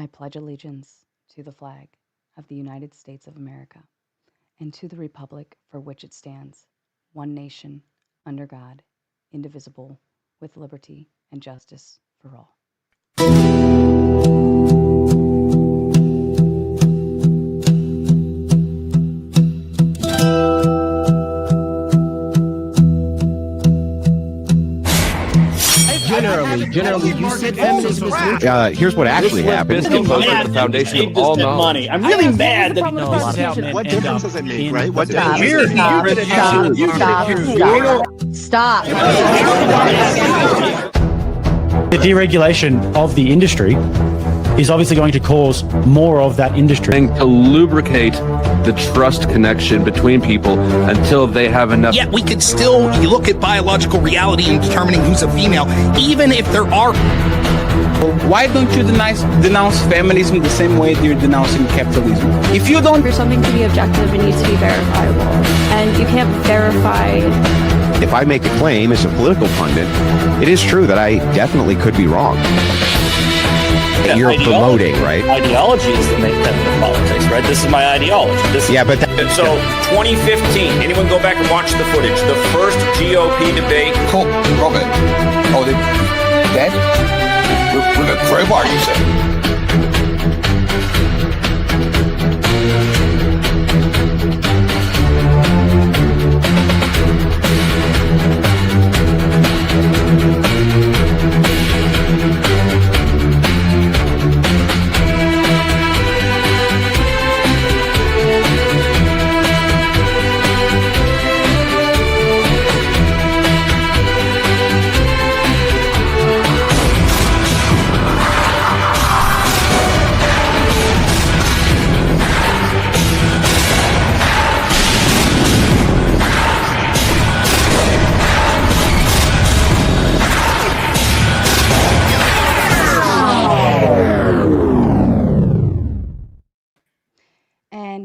I pledge allegiance to the flag of the United States of America and to the republic for which it stands, one nation, under God, indivisible, with liberty and justice for all. Generally, you said feminism is neutral. Here's what actually happened. This like the foundation of all knowledge. Money. I'm really mad that what difference does it make, right? What Stop. Stop. the deregulation of the industry is obviously going to cause more of that industry. And to lubricate the trust connection between people until they have enough. Yet we could still look at biological reality in determining who's a female, even if there are. Why don't you denounce feminism the same way you're denouncing capitalism? If you don't... For something to be objective, it needs to be verifiable. And you can't verify... If I make a claim as a political pundit, it is true that I definitely could be wrong. Yeah, you're promoting, right? Ideology is the main tenet of politics, right? This is my ideology. Yeah, but... So, 2015, anyone go back and watch the footage? The first GOP debate. Cool. Robert. Oh, Dad? With a crowbar, you said?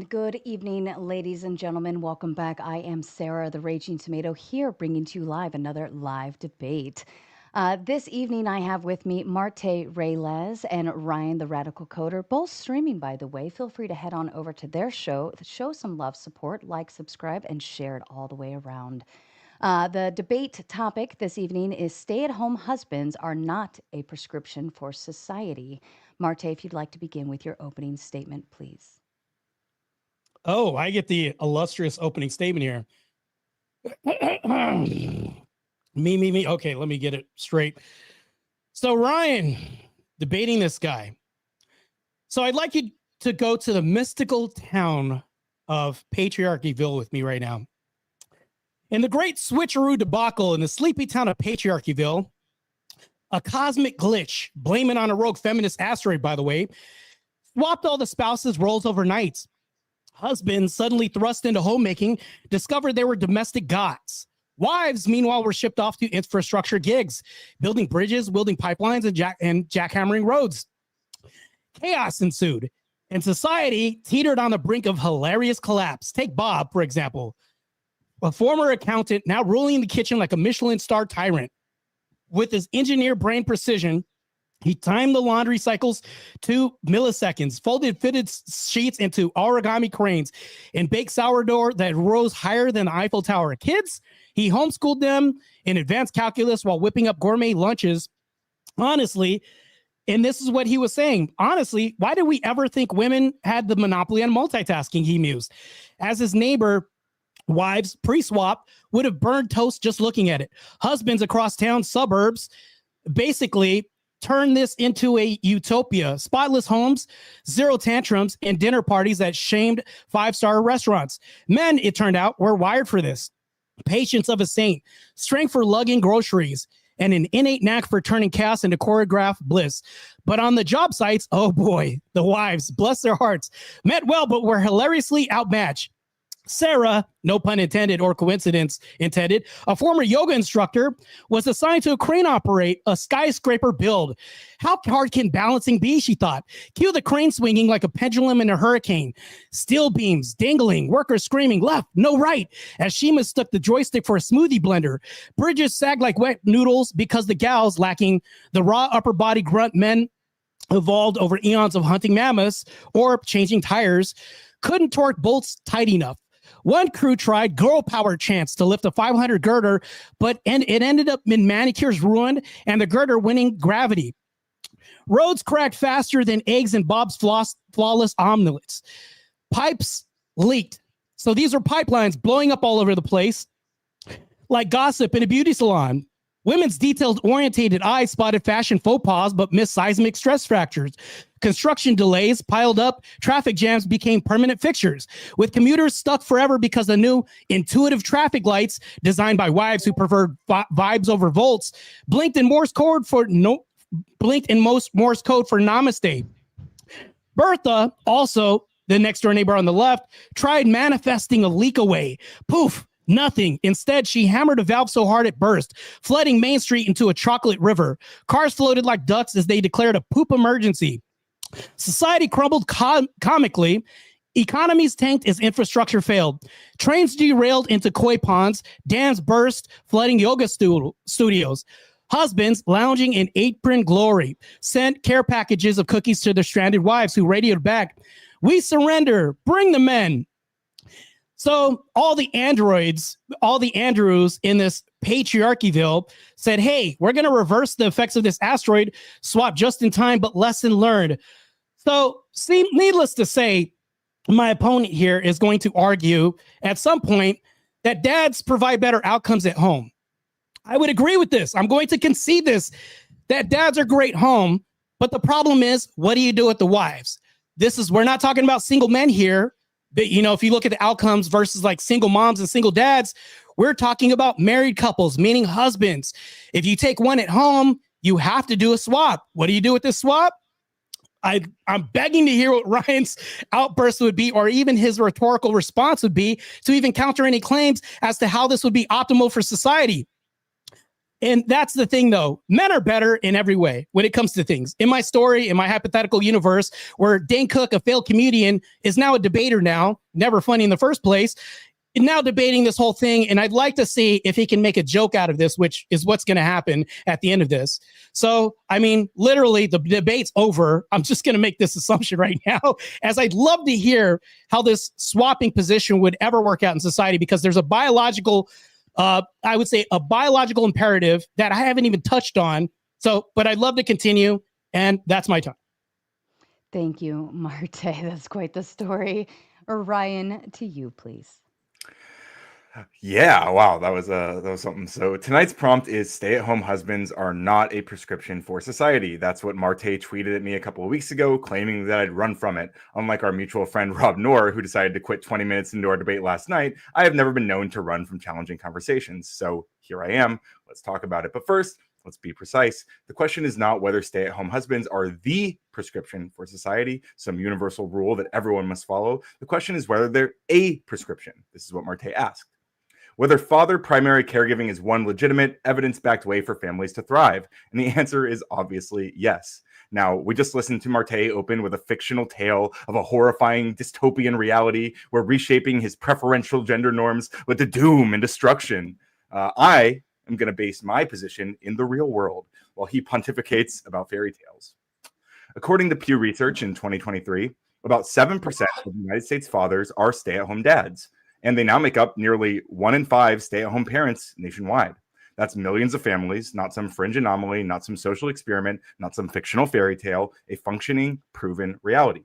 Good evening, ladies and gentlemen. Welcome back. I am Sarah, the Raging Tomato, here bringing to you live another live debate. This evening, I have with me Marte Reyes and Ryan, the Radical Coder, both streaming, by the way. Feel free to head on over to their show, show some love, support, like, subscribe, and share it all the way around. The debate topic this evening is stay-at-home husbands are not a prescription for society. Marte, if you'd like to begin with your opening statement, please. Oh, I get the illustrious opening statement here. me. Okay, let me get it straight. So, Ryan, debating this guy. So I'd like you to go to the mystical town of Patriarchyville with me right now. In the great switcheroo debacle in the sleepy town of Patriarchyville, a cosmic glitch, blame it on a rogue feminist asteroid, by the way, swapped all the spouses' roles overnight. Husbands, suddenly thrust into homemaking, discovered they were domestic gods. Wives, meanwhile, were shipped off to infrastructure gigs, building bridges, wielding pipelines, and jackhammering roads. Chaos ensued, and society teetered on the brink of hilarious collapse. Take Bob, for example, a former accountant now ruling the kitchen like a Michelin star tyrant. With his engineer brain precision, he timed the laundry cycles to milliseconds, folded fitted sheets into origami cranes, and baked sourdough that rose higher than the Eiffel Tower. Kids, he homeschooled them in advanced calculus while whipping up gourmet lunches. Honestly, and this is what he was saying, honestly, why did we ever think women had the monopoly on multitasking, he mused. As his neighbor, wives, pre-swap, would have burned toast just looking at it. Husbands across town, suburbs, basically turn this into a utopia. Spotless homes, zero tantrums, and dinner parties that shamed five-star restaurants. Men, it turned out, were wired for this. Patience of a saint, strength for lugging groceries, and an innate knack for turning chaos into choreographed bliss. But on the job sites, oh boy, the wives, bless their hearts, meant well, but were hilariously outmatched. Sarah, no pun intended or coincidence intended, a former yoga instructor, was assigned to crane operate a skyscraper build. How hard can balancing be, she thought. Cue the crane swinging like a pendulum in a hurricane. Steel beams dangling, workers screaming left, no right, as she mistook the joystick for a smoothie blender. Bridges sagged like wet noodles because the gals, lacking the raw upper body grunt men, evolved over eons of hunting mammoths or changing tires, couldn't torque bolts tight enough. One crew tried girl power chants to lift a 500 girder, but it ended up in manicures ruined and the girder winning gravity. Roads cracked faster than eggs in Bob's flawless omelets. Pipes leaked. So these are pipelines blowing up all over the place like gossip in a beauty salon. Women's detailed-orientated eyes spotted fashion faux pas but missed seismic stress fractures. Construction delays piled up. Traffic jams became permanent fixtures, with commuters stuck forever because of new intuitive traffic lights designed by wives who preferred vibes over volts blinked in Morse code for Morse code for namaste. Bertha, also the next door neighbor on the left, tried manifesting a leak away. Poof. Nothing. Instead, she hammered a valve so hard it burst, flooding Main Street into a chocolate river. Cars floated like ducks as they declared a poop emergency. Society crumbled comically. Economies tanked as infrastructure failed. Trains derailed into koi ponds. Dams burst, flooding yoga studios. Husbands, lounging in apron glory, sent care packages of cookies to their stranded wives who radioed back, "We surrender. Bring the men." So all the Andrews in this patriarchyville said, hey, we're going to reverse the effects of this asteroid, swap just in time, but lesson learned. So needless to say, my opponent here is going to argue at some point that dads provide better outcomes at home. I would agree with this. I'm going to concede this, that dads are great home, but the problem is, what do you do with the wives? We're not talking about single men here. But, if you look at the outcomes versus like single moms and single dads, we're talking about married couples, meaning husbands. If you take one at home, you have to do a swap. What do you do with this swap? I'm begging to hear what Ryan's outburst would be, or even his rhetorical response would be, to even counter any claims as to how this would be optimal for society. And that's the thing, though. Men are better in every way when it comes to things. In my story, in my hypothetical universe, where Dane Cook, a failed comedian, is now a debater now, never funny in the first place, now debating this whole thing. And I'd like to see if he can make a joke out of this, which is what's going to happen at the end of this. So, literally, the debate's over. I'm just going to make this assumption right now, as I'd love to hear how this swapping position would ever work out in society, because there's a biological I would say a biological imperative that I haven't even touched on. So, but I'd love to continue, and that's my time. Thank you, Marte. That's quite the story. Ryan, to you, please. Yeah, wow, that was something. So tonight's prompt is stay-at-home husbands are not a prescription for society. That's what Marte tweeted at me a couple of weeks ago, claiming that I'd run from it. Unlike our mutual friend Rob Noor, who decided to quit 20 minutes into our debate last night, I have never been known to run from challenging conversations. So here I am. Let's talk about it. But first, let's be precise. The question is not whether stay-at-home husbands are the prescription for society, some universal rule that everyone must follow. The question is whether they're a prescription. This is what Marte asked. Whether father primary caregiving is one legitimate, evidence-backed way for families to thrive. And the answer is obviously yes. Now, we just listened to Marte open with a fictional tale of a horrifying dystopian reality where reshaping his preferential gender norms led to doom and destruction. I am going to base my position in the real world while he pontificates about fairy tales. According to Pew Research in 2023, about 7% of United States fathers are stay-at-home dads. And they now make up nearly 1 in 5 stay-at-home parents nationwide. That's millions of families, not some fringe anomaly, not some social experiment, not some fictional fairy tale, a functioning, proven reality.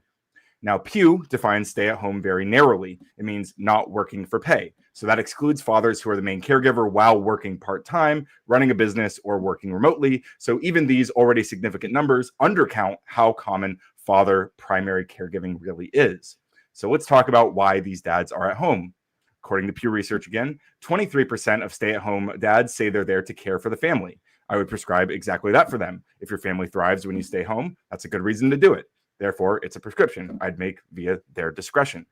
Now, Pew defines stay-at-home very narrowly. It means not working for pay. So that excludes fathers who are the main caregiver while working part-time, running a business, or working remotely. So even these already significant numbers undercount how common father primary caregiving really is. So let's talk about why these dads are at home. According to Pew Research again, 23% of stay-at-home dads say they're there to care for the family. I would prescribe exactly that for them. If your family thrives when you stay home, that's a good reason to do it. Therefore, it's a prescription I'd make via their discretion.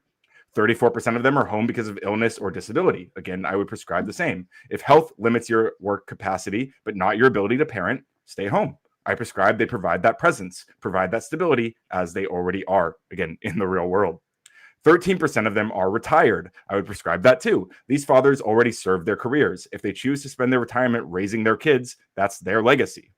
34% of them are home because of illness or disability. Again, I would prescribe the same. If health limits your work capacity, but not your ability to parent, stay home. I prescribe they provide that presence, provide that stability as they already are, again, in the real world. 13% of them are retired. I would prescribe that too. These fathers already served their careers. If they choose to spend their retirement raising their kids, that's their legacy.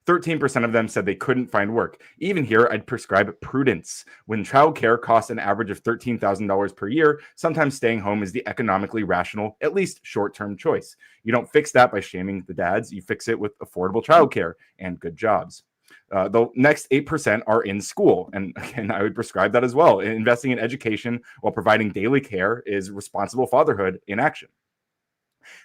13% of them said they couldn't find work. Even here, I'd prescribe prudence. When childcare costs an average of $13,000 per year, sometimes staying home is the economically rational, at least short-term choice. You don't fix that by shaming the dads. You fix it with affordable childcare and good jobs. The next 8% are in school. And again, I would prescribe that as well. Investing in education while providing daily care is responsible fatherhood in action.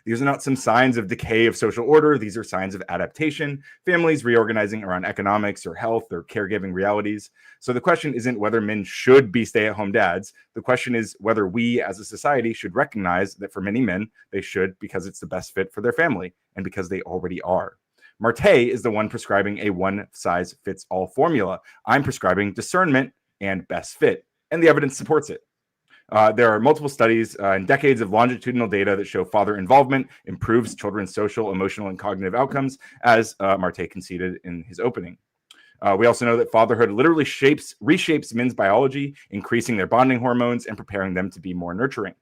These are not some signs of decay of social order. These are signs of adaptation, families reorganizing around economics or health or caregiving realities. So the question isn't whether men should be stay-at-home dads. The question is whether we as a society should recognize that for many men, they should because it's the best fit for their family and because they already are. Marte is the one prescribing a one-size-fits-all formula. I'm prescribing discernment and best fit, and the evidence supports it. There are multiple studies and decades of longitudinal data that show father involvement improves children's social, emotional, and cognitive outcomes, as Marte conceded in his opening. We also know that fatherhood literally reshapes men's biology, increasing their bonding hormones and preparing them to be more nurturing.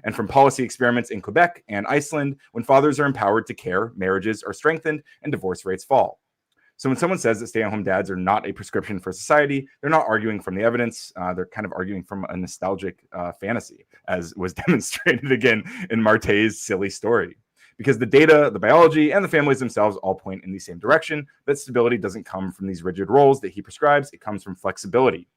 And from policy experiments in Quebec and Iceland, when fathers are empowered to care, marriages are strengthened and divorce rates fall. So when someone says that stay-at-home dads are not a prescription for society, they're not arguing from the evidence. They're kind of arguing from a nostalgic fantasy, as was demonstrated again in Marte's silly story. Because the data, the biology, and the families themselves all point in the same direction, that stability doesn't come from these rigid roles that he prescribes. It comes from flexibility.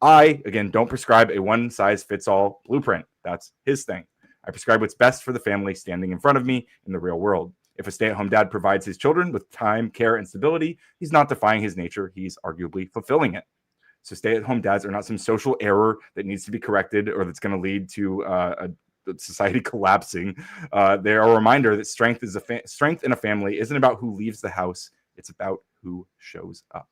I, again, don't prescribe a one-size-fits-all blueprint. That's his thing. I prescribe what's best for the family standing in front of me in the real world. If a stay-at-home dad provides his children with time, care, and stability, he's not defying his nature. He's arguably fulfilling it. So stay-at-home dads are not some social error that needs to be corrected or that's going to lead to a society collapsing. They're a reminder that strength in a family isn't about who leaves the house. It's about who shows up.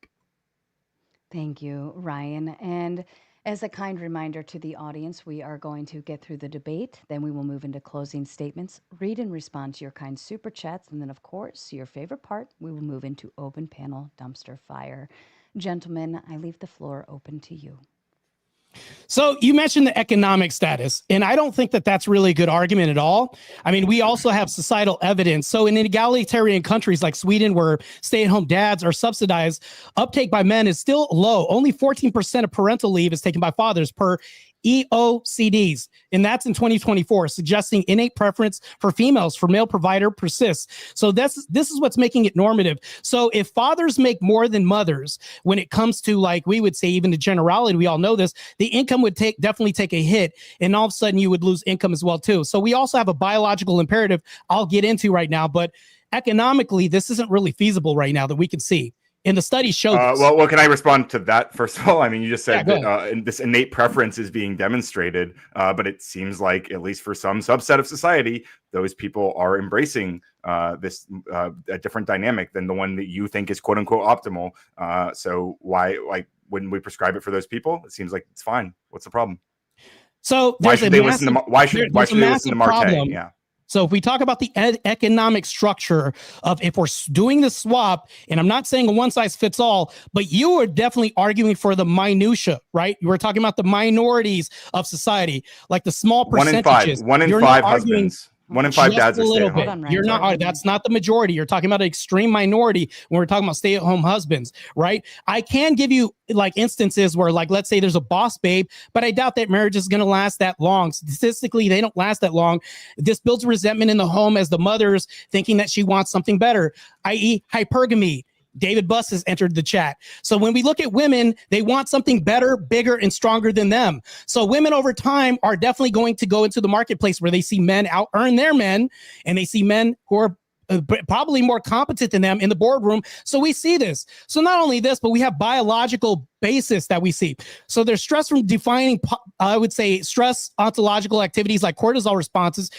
Thank you, Ryan. And as a kind reminder to the audience, we are going to get through the debate. Then we will move into closing statements, read and respond to your kind super chats. And then, of course, your favorite part, we will move into open panel dumpster fire. Gentlemen, I leave the floor open to you. So you mentioned the economic status, and I don't think that that's really a good argument at all. I mean, we also have societal evidence. So in egalitarian countries like Sweden, where stay-at-home dads are subsidized, uptake by men is still low. Only 14% of parental leave is taken by fathers per EOCDs, and that's in 2024, suggesting innate preference for females for male provider persists. So this is what's making it normative. So if fathers make more than mothers, when it comes to, like, we would say even the generality, we all know this, the income would definitely take a hit, and all of a sudden you would lose income as well too. So we also have a biological imperative I'll get into right now, but economically, this isn't really feasible right now that we can see. And the studies show this. Well, can I respond to that first of all? I mean, you just said that this innate preference is being demonstrated, but it seems like, at least for some subset of society, those people are embracing this a different dynamic than the one that you think is "quote unquote" optimal. So why, like, wouldn't we prescribe it for those people? It seems like it's fine. What's the problem? So why should they listen to Marte? Problem. Yeah. So if we talk about the economic structure of if we're doing the swap, and I'm not saying a one size fits all, but you are definitely arguing for the minutia, right? You were talking about the minorities of society, like the small percentages. One in five husbands. 1 in 5 dads are stay-at-home. You're not. That's not the majority. You're talking about an extreme minority when we're talking about stay-at-home husbands, right? I can give you like instances where, like, let's say there's a boss babe, but I doubt that marriage is going to last that long. Statistically, they don't last that long. This builds resentment in the home as the mother's thinking that she wants something better, i.e., hypergamy. David Buss has entered the chat. So when we look at women, they want something better, bigger, and stronger than them. So women over time are definitely going to go into the marketplace where they see men out earn their men, and they see men who are probably more competent than them in the boardroom. So we see this. So not only this, but we have biological basis that we see. So there's stress from defining, I would say, stress ontological activities like cortisol responses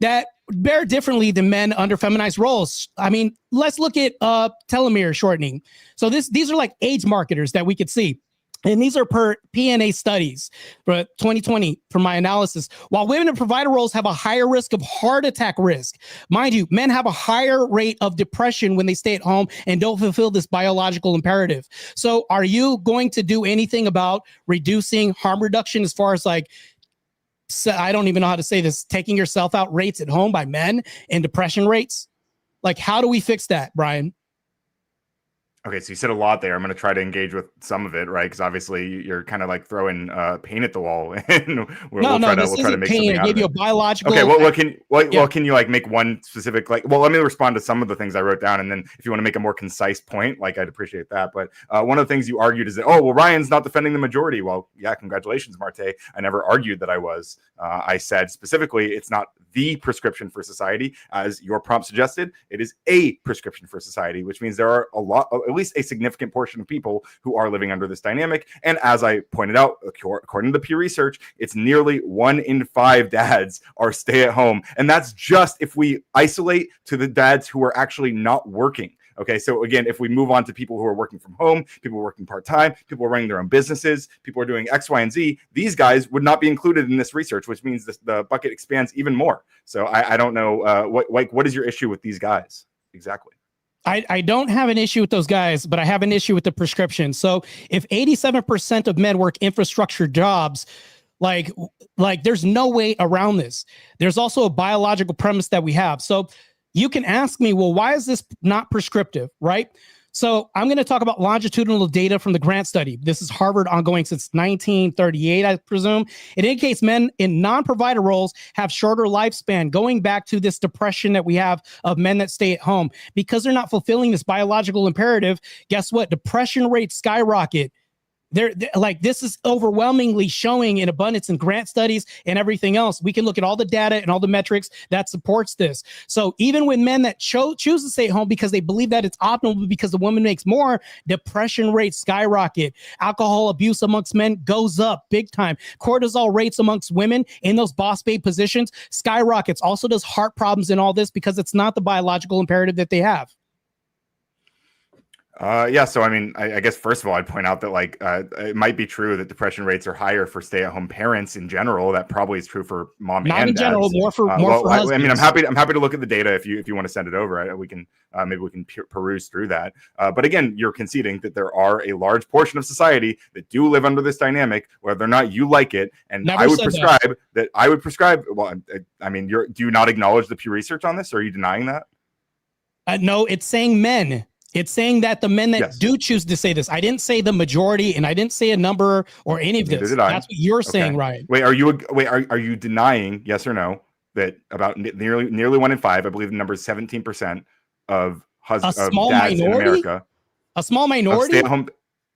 that bear differently than men under feminized roles. I mean, let's look at telomere shortening. So these are like age marketers that we could see. And these are per PNA studies for 2020 from my analysis. While women in provider roles have a higher risk of heart attack risk, mind you, men have a higher rate of depression when they stay at home and don't fulfill this biological imperative. So are you going to do anything about reducing harm reduction as far as, like, so I don't even know how to say this, taking yourself out rates at home by men and depression rates? Like, how do we fix that, Brian? Okay, so you said a lot there. I'm going to try to engage with some of it, right? Because obviously you're kind of like throwing paint at the wall, and we'll try to make something I out gave of you it. a biological. Okay, well, can you like make one specific let me respond to some of the things I wrote down, and then if you want to make a more concise point, like I'd appreciate that. But one of the things you argued is that Ryan's not defending the majority. Well, yeah, congratulations, Marte. I never argued that I was. I said specifically it's not the prescription for society, as your prompt suggested. It is a prescription for society, which means there are at least a significant portion of people who are living under this dynamic. And as I pointed out, according to the Pew Research, it's nearly 1 in 5 dads are stay at home. And that's just if we isolate to the dads who are actually not working. Okay, so again, if we move on to people who are working from home, people working part-time, people running their own businesses, people are doing X, Y, and Z, these guys would not be included in this research, which means the bucket expands even more. So I don't know, what is your issue with these guys exactly? I don't have an issue with those guys, but I have an issue with the prescription. So if 87% of men work infrastructure jobs, like there's no way around this. There's also a biological premise that we have. So you can ask me, well, why is this not prescriptive, right? So I'm going to talk about longitudinal data from the Grant study. This is Harvard ongoing since 1938, I presume. It indicates men in non-provider roles have shorter lifespan, going back to this depression that we have of men that stay at home. Because they're not fulfilling this biological imperative, guess what? Depression rates skyrocket. They're like, this is overwhelmingly showing in abundance in Grant studies and everything else. We can look at all the data and all the metrics that supports this. So even when men that choose to stay at home because they believe that it's optimal because the woman makes more, depression rates skyrocket. Alcohol abuse amongst men goes up big time. Cortisol rates amongst women in those boss babe positions skyrockets. Also does heart problems and all this because it's not the biological imperative that they have. So I mean, I guess first of all, I'd point out that it might be true that depression rates are higher for stay-at-home parents in general. That probably is true for mom Not and in dads. general, more for husbands. I mean, I'm happy to look at the data if you want to send it over. We can maybe we can peruse through that. But again, you're conceding that there are a large portion of society that do live under this dynamic, whether or not you like it. And Never I would said prescribe that. I would prescribe. Well, I mean, do you not acknowledge the Pew Research on this? Or are you denying that? No, it's saying men. It's saying that the men that do choose to say this. I didn't say the majority, and I didn't say a number or any of this. That's what you're saying, Ryan. Wait, are you denying, yes or no, that about nearly 1 in 5, I believe the number is 17% of dads in America, a small minority, stay at home.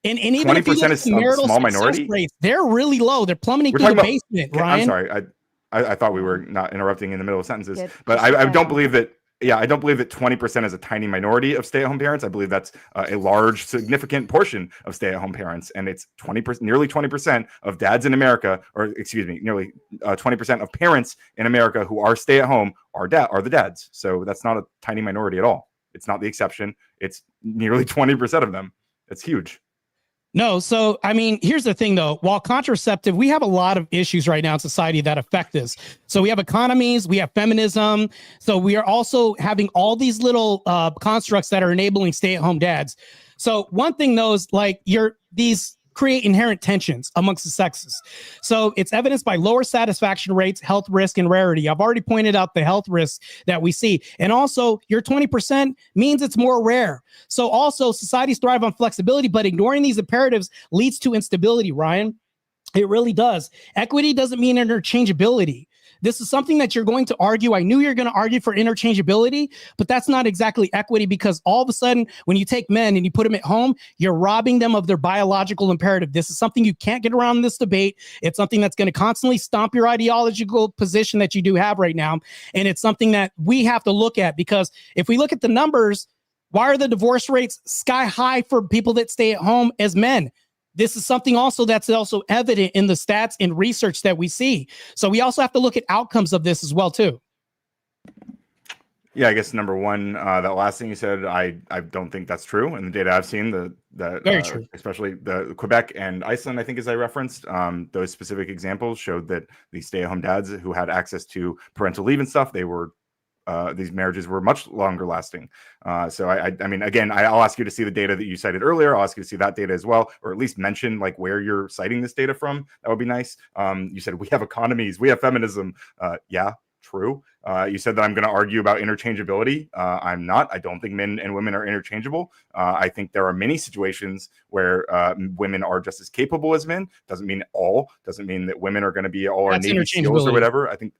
And even if you look at marital small success minority rates, they're really low. They're plummeting through the basement, Ryan. I'm sorry. I thought we were not interrupting in the middle of sentences, but I don't believe that. Yeah, I don't believe that 20% is a tiny minority of stay-at-home parents. I believe that's a large, significant portion of stay-at-home parents, and it's nearly 20% of dads in America, or excuse me, nearly 20% of parents in America who are stay-at-home are the dads. So that's not a tiny minority at all. It's not the exception. It's nearly 20% of them. It's huge. No, so I mean, here's the thing though. While contraceptive, we have a lot of issues right now in society that affect this. So we have economies, we have feminism. So we are also having all these little constructs that are enabling stay-at-home dads. So one thing though is these create inherent tensions amongst the sexes. So it's evidenced by lower satisfaction rates, health risk, and rarity. I've already pointed out the health risks that we see. And also your 20% means it's more rare. So also societies thrive on flexibility, but ignoring these imperatives leads to instability, Ryan. It really does. Equity doesn't mean interchangeability. This is something that you're going to argue. I knew you're going to argue for interchangeability, but that's not exactly equity, because all of a sudden, when you take men and you put them at home, you're robbing them of their biological imperative. This is something you can't get around in this debate. It's something that's going to constantly stomp your ideological position that you do have right now. And it's something that we have to look at, because if we look at the numbers, why are the divorce rates sky high for people that stay at home as men? This is something also that's also evident in the stats and research that we see. So we also have to look at outcomes of this as well, too. Yeah, I guess number one, that last thing you said, I don't think that's true. And the data I've seen, Very true. Especially the Quebec and Iceland, I think, as I referenced, those specific examples showed that the stay-at-home dads who had access to parental leave and stuff, these marriages were much longer lasting. So I mean, again, I'll ask you to see the data that you cited earlier. I'll ask you to see that data as well, or at least mention like where you're citing this data from. That would be nice. You said we have economies, we have feminism. Yeah, True. You said that I'm going to argue about interchangeability. I'm not. I don't think men and women are interchangeable. I think there are many situations where women are just as capable as men. Doesn't mean all. Doesn't mean that women are going to be all our Navy SEALs or whatever. I think.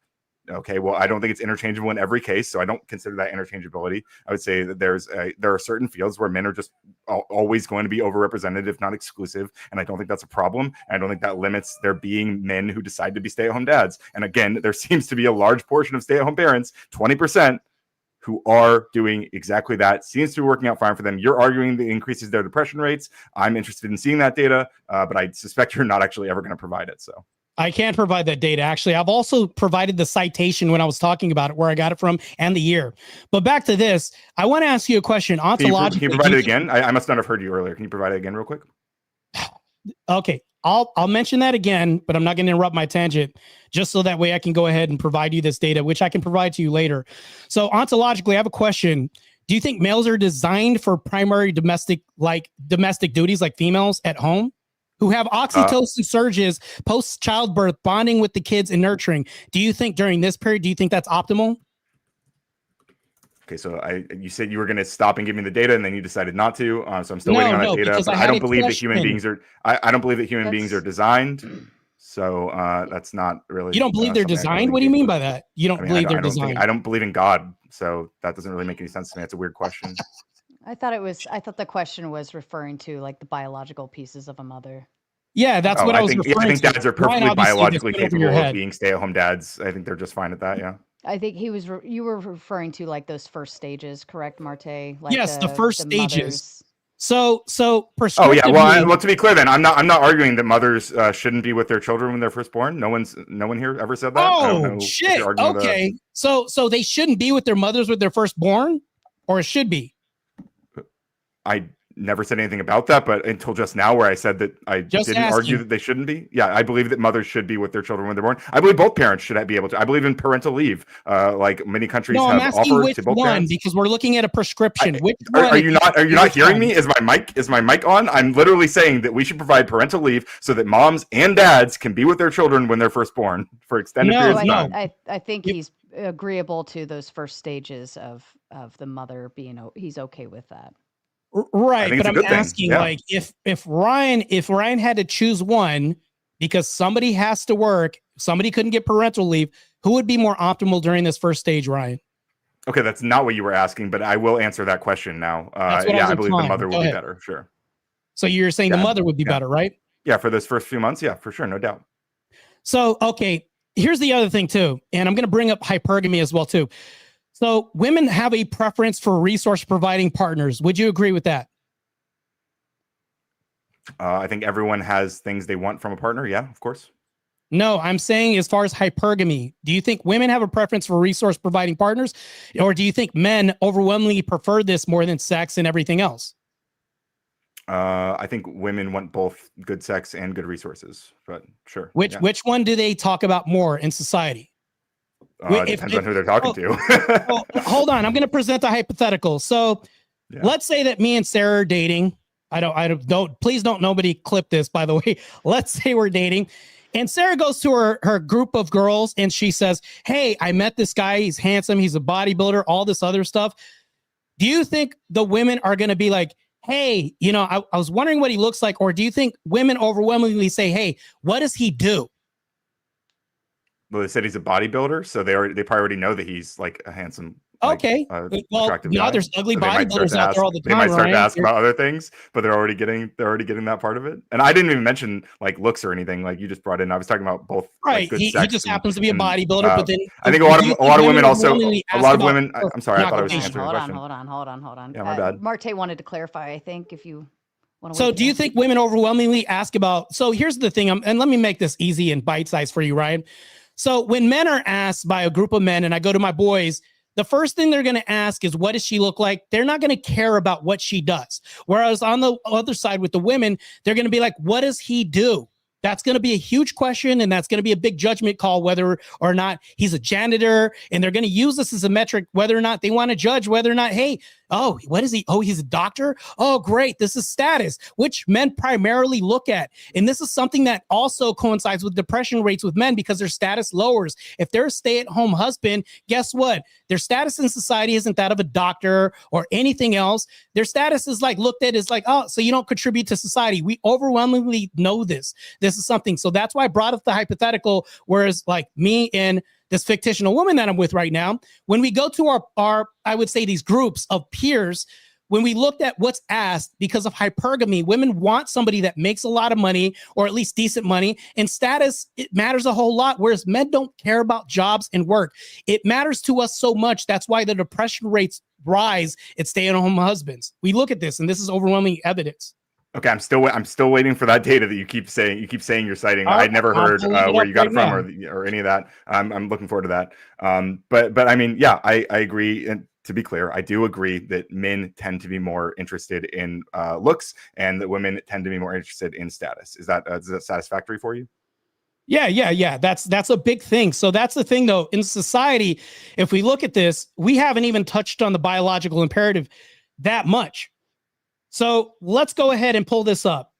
Okay, well, I don't think it's interchangeable in every case, so I don't consider that interchangeability. I would say that there are certain fields where men are just always going to be overrepresented, if not exclusive, and I don't think that's a problem. And I don't think that limits there being men who decide to be stay-at-home dads. And again, there seems to be a large portion of stay-at-home parents, 20%, who are doing exactly that. Seems to be working out fine for them. You're arguing that increases their depression rates. I'm interested in seeing that data, but I suspect you're not actually ever going to provide it. So. I can't provide that data. Actually, I've also provided the citation when I was talking about it, where I got it from and the year. But back to this, I want to ask you a question. Ontologically, can you provide it again? I must not have heard you earlier. Can you provide it again real quick? Okay, I'll mention that again, but I'm not going to interrupt my tangent, just so that way I can go ahead and provide you this data, which I can provide to you later. So ontologically, I have a question. Do you think males are designed for primary domestic duties like females at home? Who have oxytocin surges post childbirth, bonding with the kids and nurturing. Do you think during this period, do you think that's optimal? Okay, so you said you were going to stop and give me the data, and then you decided not to. So I'm still waiting on that data. But I don't believe that human beings are. I don't believe that human beings are designed. So that's not really. You don't believe they're designed? What do you mean by that? You don't believe they're designed? I don't believe in God, so that doesn't really make any sense to me. It's a weird question. I thought the question was referring to like the biological pieces of a mother. Yeah, that's what I was referring to. I think dads are perfectly biologically capable of being stay-at-home dads. I think they're just fine at that. Yeah. I think you were referring to like those first stages, correct, Marte? Like yes, the first stages. Mothers. So oh yeah, well, to be clear, then I'm not arguing that mothers shouldn't be with their children when they're first born. No one here ever said that. Oh shit. Okay, so they shouldn't be with their mothers with their firstborn, or it should be. I never said anything about that, but until just now, where I said that I didn't argue that they shouldn't be. Yeah, I believe that mothers should be with their children when they're born. I believe both parents should be able to. I believe in parental leave, like many countries have offered to both parents. Because we're looking at a prescription. Are you not hearing me? Is my mic on? I'm literally saying that we should provide parental leave so that moms and dads can be with their children when they're first born for extended periods of time. I think he's agreeable to those first stages of the mother being. He's okay with that. Right, but I'm asking, like, if Ryan had to choose one because somebody has to work, somebody couldn't get parental leave, who would be more optimal during this first stage, Ryan? Okay, that's not what you were asking, but I will answer that question now. I believe the mother would be better. Sure. So you're saying the mother would be better, right? Yeah, for those first few months, yeah, for sure, no doubt. So okay, here's the other thing too, and I'm going to bring up hypergamy as well too. So women have a preference for resource providing partners. Would you agree with that? I think everyone has things they want from a partner. Yeah, of course. No, I'm saying as far as hypergamy, do you think women have a preference for resource providing partners? Or do you think men overwhelmingly prefer this more than sex and everything else? I think women want both good sex and good resources, but sure. Which one do they talk about more in society? Depends on who they're talking to. Hold on. I'm going to present the hypothetical. So let's say that me and Sarah are dating. Please don't nobody clip this, by the way. Let's say we're dating. And Sarah goes to her group of girls and she says, hey, I met this guy. He's handsome. He's a bodybuilder, all this other stuff. Do you think the women are going to be like, hey, I was wondering what he looks like? Or do you think women overwhelmingly say, hey, what does he do? Well, they said he's a bodybuilder, so they probably already know that he's like a handsome. Okay. Attractive guy. There's ugly bodybuilders out there all the time. They might start to ask about other things, but they're already getting that part of it. And I didn't even mention like looks or anything. Like you just brought in. I was talking about both. Right. Like, he just happens to be a bodybuilder, but then I think a lot of women also. A lot of women. I'm sorry. I thought I was answering the question. Hold on. Yeah, my bad. Marte wanted to clarify. I think if you. So do you think women overwhelmingly ask about? So here's the thing. And let me make this easy and bite-sized for you, Ryan. So when men are asked by a group of men, and I go to my boys, the first thing they're going to ask is, what does she look like? They're not going to care about what she does. Whereas on the other side with the women, they're going to be like, what does he do? That's going to be a huge question. And that's going to be a big judgment call, whether or not he's a janitor. And they're going to use this as a metric, whether or not they want to judge whether or not, hey, Oh, what is he? Oh, he's a doctor. Oh, great. This is status, which men primarily look at. And this is something that also coincides with depression rates with men because their status lowers. If they're a stay-at-home husband, guess what? Their status in society isn't that of a doctor or anything else. Their status is like looked at as like, oh, so you don't contribute to society. We overwhelmingly know this. This is something. So that's why I brought up the hypothetical, whereas like me and this fictional woman that I'm with right now, when we go to our I would say these groups of peers, when we looked at what's asked because of hypergamy, women want somebody that makes a lot of money or at least decent money, and status, it matters a whole lot, whereas men don't care about jobs and work. It matters to us so much. That's why the depression rates rise at stay-at-home husbands. We look at this, and this is overwhelming evidence. Okay, I'm still waiting for that data that you keep saying you're citing. I'd never heard where you got it from or any of that. I'm looking forward to that. But I mean, yeah, I agree. And to be clear, I do agree that men tend to be more interested in looks, and that women tend to be more interested in status. Is that satisfactory for you? Yeah. That's a big thing. So that's the thing, though. In society, if we look at this, we haven't even touched on the biological imperative that much. So let's go ahead and pull this up.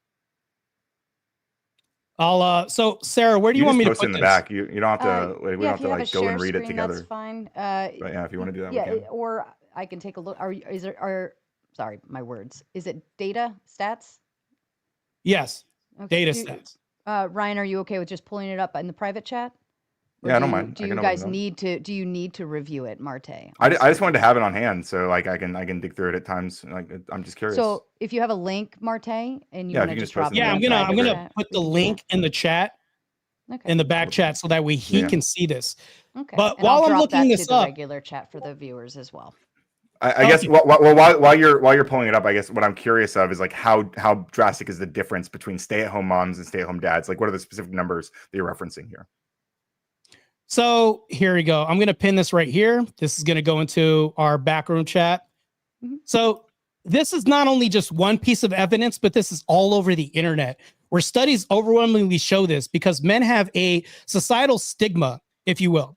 So Sarah, where do you want me to put in the this? back? You don't have to. We don't have to like go and read it together. That's fine. But yeah, if you want to do that, yeah, we can. or I can take a look. Sorry, my words. Is it data stats? Yes, okay. Data stats. Ryan, are you okay with just pulling it up in the private chat? Yeah, I don't mind. Do you guys need to? Do you need to review it, Marte? I just wanted to have it on hand, so like I can dig through it at times. Like I'm just curious. So if you have a link, Marte, and you want to just drop it, I'm gonna put the link in the chat, in the back chat, so that way he can see this. Okay. But and while I'm looking this the up, regular chat for the viewers as well. I guess while you're pulling it up, I guess what I'm curious of is like how drastic is the difference between stay-at-home moms and stay-at-home dads? Like, what are the specific numbers that you're referencing here? So here we go. I'm going to pin this right here. This is going to go into our backroom chat. Mm-hmm. So this is not only just one piece of evidence, but this is all over the internet, where studies overwhelmingly show this because men have a societal stigma, if you will.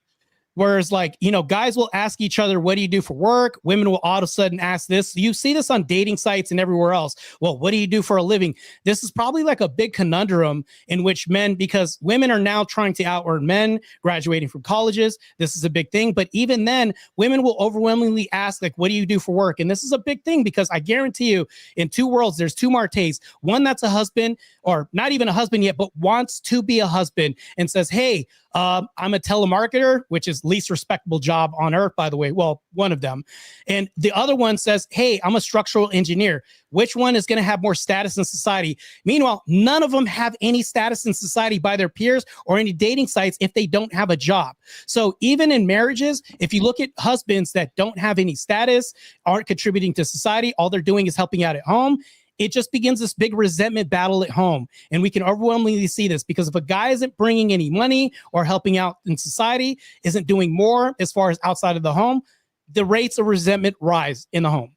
Whereas, like, guys will ask each other, what do you do for work? Women will all of a sudden ask this. You see this on dating sites and everywhere else. Well, what do you do for a living? This is probably like a big conundrum in which men, because women are now trying to out-earn men graduating from colleges. This is a big thing. But even then, women will overwhelmingly ask, like, what do you do for work? And this is a big thing because I guarantee you, in two worlds, there's two Martes. One that's a husband, or not even a husband yet, but wants to be a husband and says, hey, I'm a telemarketer, which is least respectable job on earth, by the way. Well, one of them. And the other one says, hey, I'm a structural engineer. Which one is going to have more status in society? Meanwhile, none of them have any status in society by their peers or any dating sites if they don't have a job. So even in marriages, if you look at husbands that don't have any status, aren't contributing to society, all they're doing is helping out at home, it just begins this big resentment battle at home. And we can overwhelmingly see this because if a guy isn't bringing any money or helping out in society, isn't doing more as far as outside of the home, the rates of resentment rise in the home.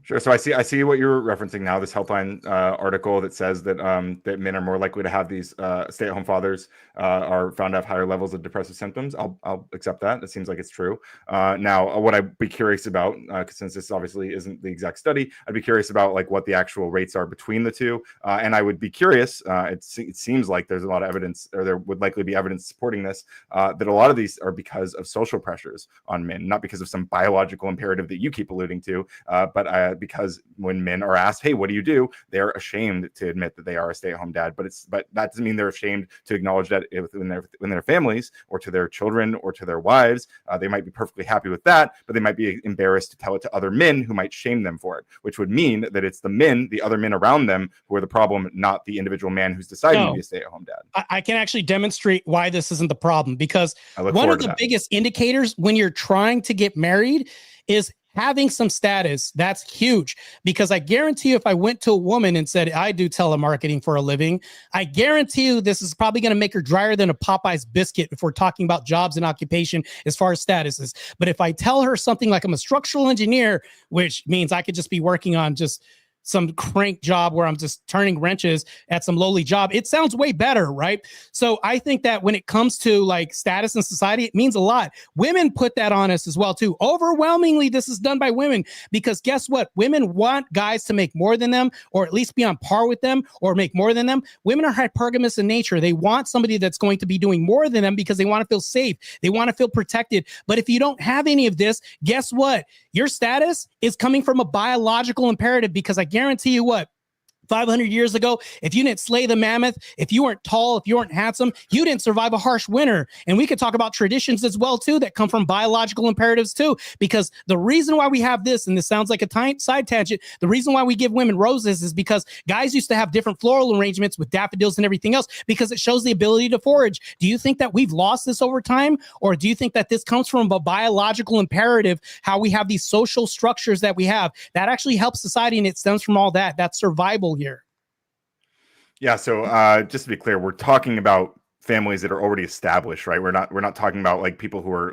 Sure. So I see what you're referencing now. This Healthline article that says that that men are more likely to have these stay-at-home fathers are found to have higher levels of depressive symptoms. I'll accept that. It seems like it's true. Now, what I'd be curious about, since this obviously isn't the exact study, I'd be curious about like what the actual rates are between the two. And I would be curious. It seems like there's a lot of evidence, or there would likely be evidence supporting this, that a lot of these are because of social pressures on men, not because of some biological imperative that you keep alluding to, but because when men are asked, hey, what do you do? They're ashamed to admit that they are a stay-at-home dad, but that doesn't mean they're ashamed to acknowledge that within their families or to their children or to their wives. They might be perfectly happy with that, but they might be embarrassed to tell it to other men who might shame them for it, which would mean that it's the other men around them who are the problem, not the individual man who's deciding to be a stay-at-home dad. I can actually demonstrate why this isn't the problem, because one of the biggest indicators when you're trying to get married is having some status. That's huge, because I guarantee you, if I went to a woman and said, I do telemarketing for a living, I guarantee you this is probably going to make her drier than a Popeye's biscuit if we're talking about jobs and occupation as far as statuses. But if I tell her something like I'm a structural engineer, which means I could just be working on just some crank job where I'm just turning wrenches at some lowly job. It sounds way better, right? So I think that when it comes to like status in society, it means a lot. Women put that on us as well too. Overwhelmingly, this is done by women because guess what? Women want guys to make more than them, or at least be on par with them, or make more than them. Women are hypergamous in nature. They want somebody that's going to be doing more than them because they want to feel safe. They want to feel protected. But if you don't have any of this, guess what? Your status is coming from a biological imperative, because I guarantee you what, 500 years ago, if you didn't slay the mammoth, if you weren't tall, if you weren't handsome, you didn't survive a harsh winter. And we could talk about traditions as well, too, that come from biological imperatives, too, because the reason why we have this, and this sounds like a side tangent, the reason why we give women roses is because guys used to have different floral arrangements with daffodils and everything else because it shows the ability to forage. Do you think that we've lost this over time? Or do you think that this comes from a biological imperative, how we have these social structures that we have that actually helps society, and it stems from all that? That's survival here. Yeah, so just to be clear, we're talking about families that are already established, right? We're not talking about like people who are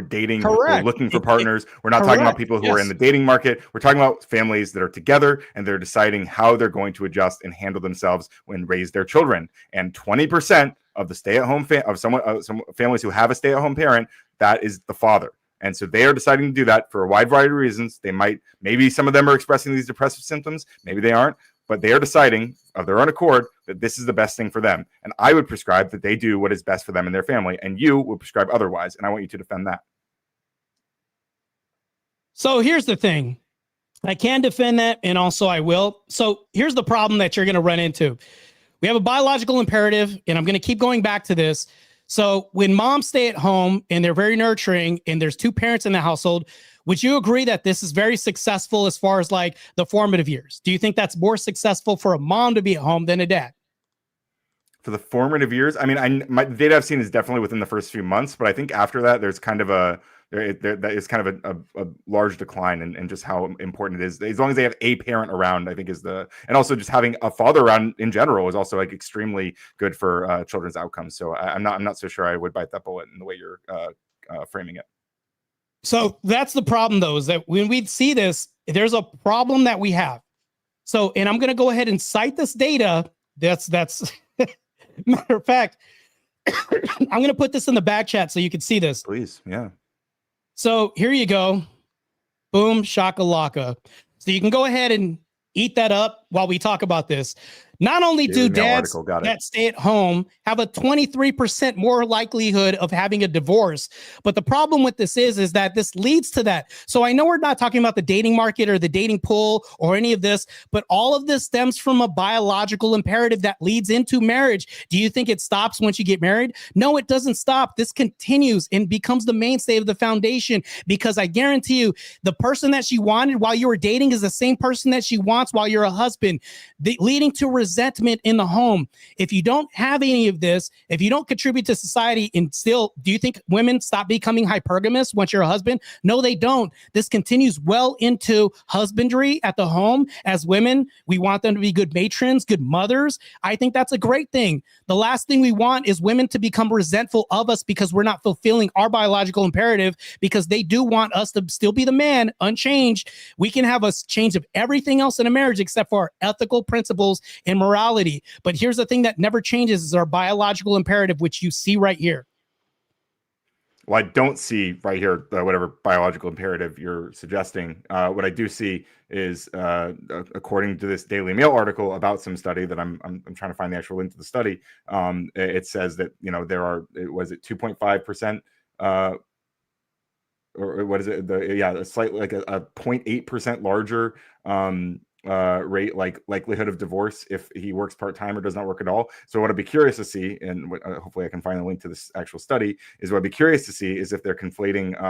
dating, who are looking for partners. We're not talking about people who are in the dating market. We're talking about families that are together and they're deciding how they're going to adjust and handle themselves when raise their children. And 20% of the stay-at-home some families who have a stay-at-home parent, that is the father. And so they are deciding to do that for a wide variety of reasons. Maybe some of them are expressing these depressive symptoms, maybe they aren't, but they are deciding of their own accord that this is the best thing for them. And I would prescribe that they do what is best for them and their family, and you would prescribe otherwise. And I want you to defend that. So here's the thing. I can defend that, and also I will. So here's the problem that you're going to run into. We have a biological imperative, and I'm going to keep going back to this. So when moms stay at home and they're very nurturing and there's two parents in the household, would you agree that this is very successful as far as like the formative years? Do you think that's more successful for a mom to be at home than a dad? For the formative years, I mean, the data I've seen is definitely within the first few months, but I think after that, there's kind of that is kind of a large decline in just how important it is. As long as they have a parent around, I think and also just having a father around in general is also like extremely good for children's outcomes. So I'm not so sure I would bite that bullet in the way you're framing it. So that's the problem, though, is that when we see this, there's a problem that we have. So, and I'm going to go ahead and cite this data. That's matter of fact, I'm going to put this in the back chat so you can see this. Please. Yeah. So here you go. Boom, shakalaka. So you can go ahead and eat that up while we talk about this. Not only do dads that stay at home have a 23% more likelihood of having a divorce, but the problem with this is that this leads to that. So I know we're not talking about the dating market or the dating pool or any of this, but all of this stems from a biological imperative that leads into marriage. Do you think it stops once you get married? No, it doesn't stop. This continues and becomes the mainstay of the foundation, because I guarantee you the person that she wanted while you were dating is the same person that she wants while you're a husband, leading to resentment in the home. If you don't have any of this, if you don't contribute to society, and still, do you think women stop becoming hypergamous once you're a husband? No, they don't. This continues well into husbandry at the home. As women, we want them to be good matrons, good mothers. I think that's a great thing. The last thing we want is women to become resentful of us because we're not fulfilling our biological imperative, because they do want us to still be the man unchanged. We can have a change of everything else in a marriage except for our ethical principles and morality. But here's the thing that never changes is our biological imperative, which you see right here. Well, I don't see right here whatever biological imperative you're suggesting. What I do see is, according to this Daily Mail article about some study that I'm trying to find the actual link to the study. It says that there are, was it 2.5%, or what is it? A slightly like a 0.8% larger rate, like likelihood of divorce if he works part-time or does not work at all. So what I'd be curious to see, and hopefully I can find a link to this actual study, is what I'd be curious to see is if they're conflating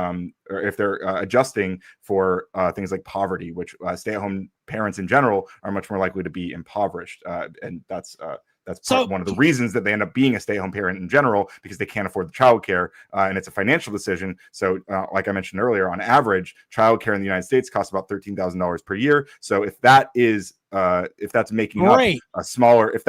or if they're adjusting for things like poverty, which stay-at-home parents in general are much more likely to be impoverished, and that's one of the reasons that they end up being a stay-at-home parent in general, because they can't afford the childcare, and it's a financial decision. So, like I mentioned earlier, on average, childcare in the United States costs about $13,000 per year. So, if that's making up a smaller, if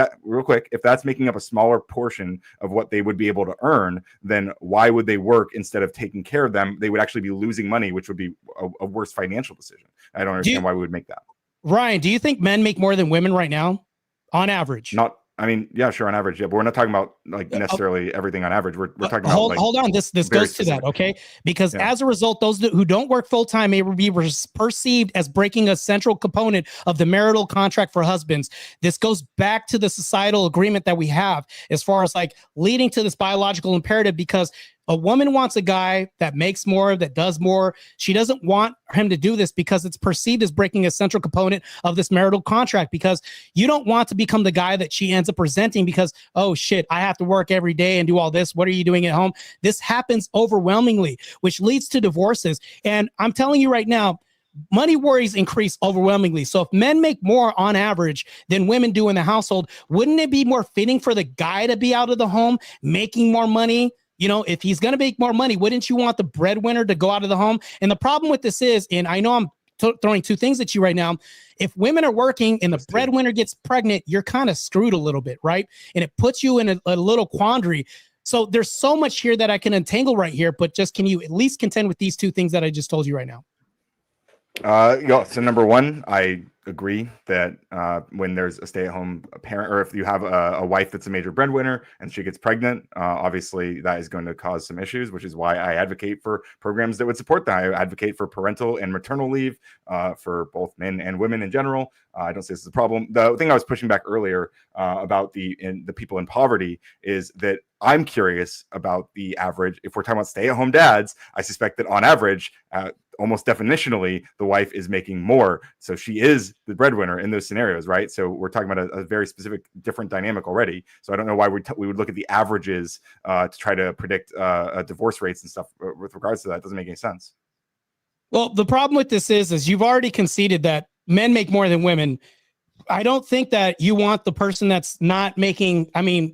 that's making up a smaller portion of what they would be able to earn, then why would they work instead of taking care of them? They would actually be losing money, which would be a worse financial decision. I don't understand why we would make that. Ryan, do you think men make more than women right now, on average? Not. I mean, yeah, sure, on average, yeah, but we're not talking about like necessarily everything on average. We're talking about hold on. This goes to that, okay? Because as a result, those who don't work full time may be perceived as breaking a central component of the marital contract for husbands. This goes back to the societal agreement that we have as far as like leading to this biological imperative, because a woman wants a guy that makes more, that does more. She doesn't want him to do this because it's perceived as breaking a central component of this marital contract, because you don't want to become the guy that she ends up resenting because, oh shit, I have to work every day and do all this. What are you doing at home? This happens overwhelmingly, which leads to divorces. And I'm telling you right now, money worries increase overwhelmingly. So if men make more on average than women do in the household, wouldn't it be more fitting for the guy to be out of the home making more money? You know, if he's going to make more money, wouldn't you want the breadwinner to go out of the home? And the problem with this is, and I know I'm throwing two things at you right now. If women are working and the breadwinner gets pregnant, you're kind of screwed a little bit, right? And it puts you in a little quandary. So there's so much here that I can untangle right here, but just can you at least contend with these two things that I just told you right now? Yeah, so number one, I agree that when there's a stay-at-home parent, or if you have a wife that's a major breadwinner and she gets pregnant, obviously that is going to cause some issues, which is why I advocate for programs that would support that. I advocate for parental and maternal leave for both men and women in general. I don't say this is a problem. The thing I was pushing back earlier about the people in poverty is that I'm curious about the average. If we're talking about stay-at-home dads, I suspect that on average, almost definitionally, the wife is making more. So she is the breadwinner in those scenarios, right? So we're talking about a very specific, different dynamic already. So I don't know why we would look at the averages to try to predict divorce rates and stuff with regards to that. It doesn't make any sense. Well, the problem with this is you've already conceded that men make more than women. I don't think that you want the person that's not making,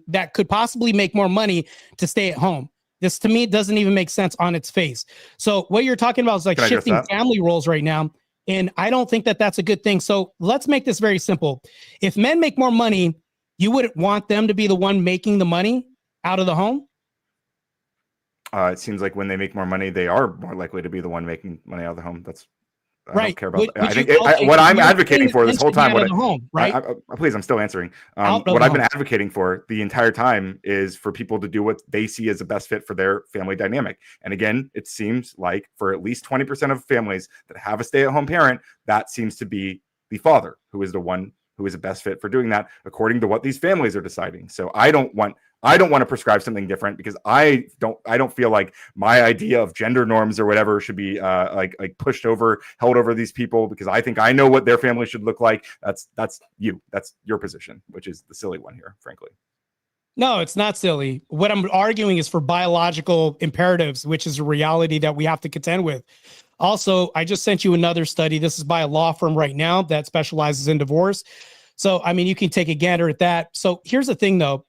that could possibly make more money to stay at home. This, to me, doesn't even make sense on its face. So what you're talking about is like shifting family roles right now. And I don't think that that's a good thing. So let's make this very simple. If men make more money, you wouldn't want them to be the one making the money out of the home? It seems like when they make more money, they are more likely to be the one making money out of the home. That's I right. don't care about I think what I'm advocating for this whole time, please, I'm still answering. What I've been advocating for the entire time is for people to do what they see as the best fit for their family dynamic. And again, it seems like for at least 20% of families that have a stay-at-home parent, that seems to be the father who is the one who is the best fit for doing that, according to what these families are deciding. So I don't want to prescribe something different, because I don't feel like my idea of gender norms or whatever should be like pushed over, held over these people, because I think I know what their family should look like. That's your position, which is the silly one here, frankly. No, it's not silly. What I'm arguing is for biological imperatives, which is a reality that we have to contend with. Also, I just sent you another study. This is by a law firm right now that specializes in divorce. So, you can take a gander at that. So here's the thing, though.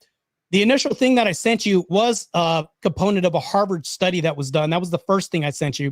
The initial thing that I sent you was a component of a Harvard study that was done. That was the first thing I sent you.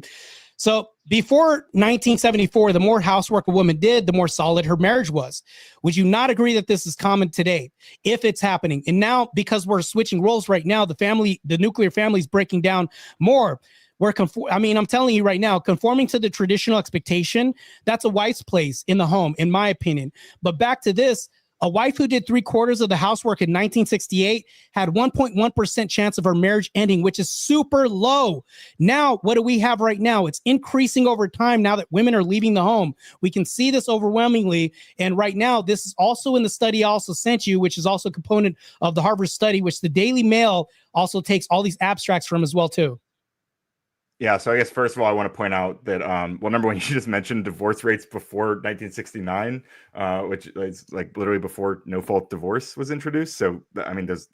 So before 1974, the more housework a woman did, the more solid her marriage was. Would you not agree that this is common today, if it's happening? And now, because we're switching roles right now, the nuclear family is breaking down more. I'm telling you right now, conforming to the traditional expectation, that's a wife's place in the home, in my opinion. But back to this, a wife who did 3/4 of the housework in 1968 had 1.1% chance of her marriage ending, which is super low. Now, what do we have right now? It's increasing over time now that women are leaving the home. We can see this overwhelmingly. And right now, this is also in the study I also sent you, which is also a component of the Harvard study, which the Daily Mail also takes all these abstracts from as well, too. Yeah, so I guess first of all, I want to point out that, number one, you just mentioned divorce rates before 1969, which is like literally before no-fault divorce was introduced. So, there's,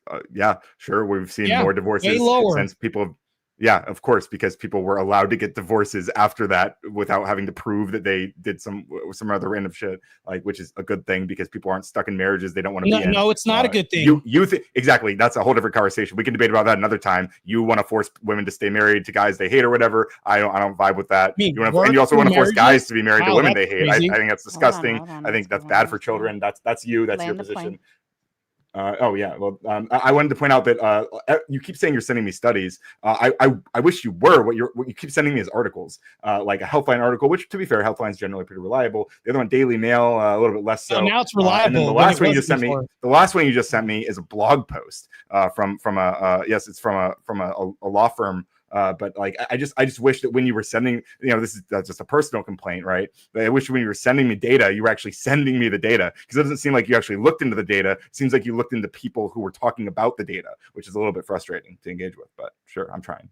sure, we've seen more divorces since people have. Yeah, of course, because people were allowed to get divorces after that without having to prove that they did some other random shit, which is a good thing, because people aren't stuck in marriages they don't want to be in. No, it's not a good thing. Exactly. That's a whole different conversation. We can debate about that another time. You want to force women to stay married to guys they hate or whatever. I don't vibe with that. And you also want to force guys to be married to women they hate. I think that's disgusting. I think that's bad for children. That's you. That's your position. Well, I wanted to point out that you keep saying you're sending me studies. I wish you were. What you keep sending me is articles, like a Healthline article, which, to be fair, Healthline is generally pretty reliable. The other one, Daily Mail, a little bit less so. Now it's reliable. And then the last one you just sent me is a blog post from a law firm. But like, I just wish that when you were sending, this is just a personal complaint, right? But I wish when you were sending me data, you were actually sending me the data, because it doesn't seem like you actually looked into the data. It seems like you looked into people who were talking about the data, which is a little bit frustrating to engage with, but sure, I'm trying.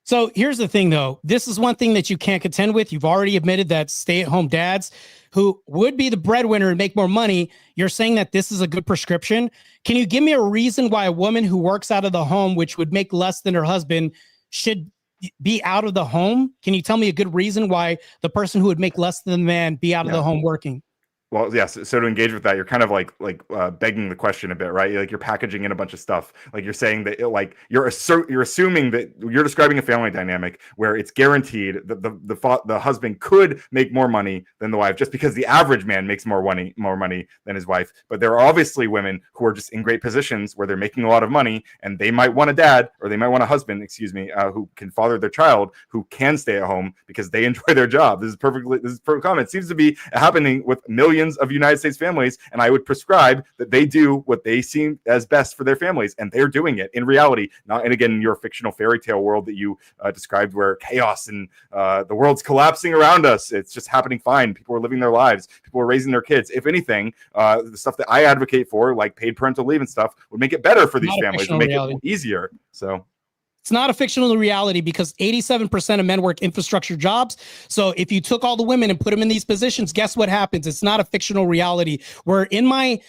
So here's the thing, though. This is one thing that you can't contend with. You've already admitted that stay-at-home dads who would be the breadwinner and make more money, you're saying that this is a good prescription. Can you give me a reason why a woman who works out of the home, which would make less than her husband, should be out of the home? Can you tell me a good reason why the person who would make less than the man be out of the home working? Well, yes. So to engage with that, you're kind of like begging the question a bit, right? Like you're packaging in a bunch of stuff. Like you're saying that you're assuming that you're describing a family dynamic where it's guaranteed that the husband could make more money than the wife, just because the average man makes more money than his wife. But there are obviously women who are just in great positions where they're making a lot of money, and they might want a dad, or they might want a husband, who can father their child, who can stay at home because they enjoy their job. This is perfect common. It seems to be happening with millions of United States families, and I would prescribe that they do what they seem as best for their families, and they're doing it in reality. Not, and again, in your fictional fairy tale world that you described, where chaos and the world's collapsing around us, it's just happening fine. People are living their lives. People are raising their kids. If anything, the stuff that I advocate for, like paid parental leave and stuff, would make it better for these families, would make it easier. So it's not a fictional reality, because 87% of men work infrastructure jobs. So if you took all the women and put them in these positions, guess what happens? It's not a fictional reality. Where in my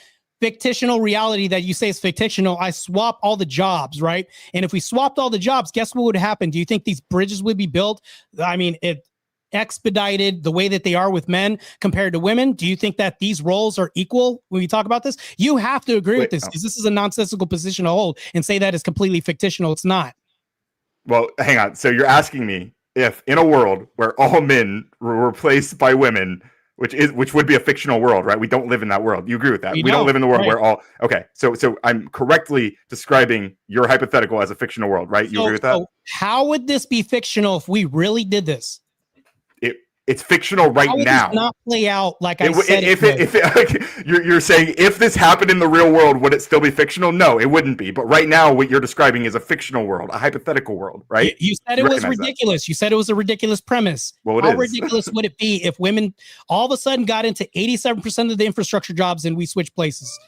fictional reality that you say is fictional, I swap all the jobs, right? And if we swapped all the jobs, guess what would happen? Do you think these bridges would be built? I mean, it expedited the way that they are with men compared to women. Do you think that these roles are equal when we talk about this? You have to agree with this, because this is a nonsensical position to hold and say that it's completely fictional. It's not. Well, hang on. So you're asking me if in a world where all men were replaced by women, which would be a fictional world, right? We don't live in that world. You agree with that? We don't live in the world where all. Okay, so I'm correctly describing your hypothetical as a fictional world, right? You agree with that? How would this be fictional if we really did this? It's fictional right How would now. this not play out like I said. You're saying if this happened in the real world, would it still be fictional? No, it wouldn't be. But right now, what you're describing is a fictional world, a hypothetical world, right? You said it was ridiculous. You said it was a ridiculous premise. Well, How ridiculous would it be if women all of a sudden got into 87% of the infrastructure jobs and we switched places?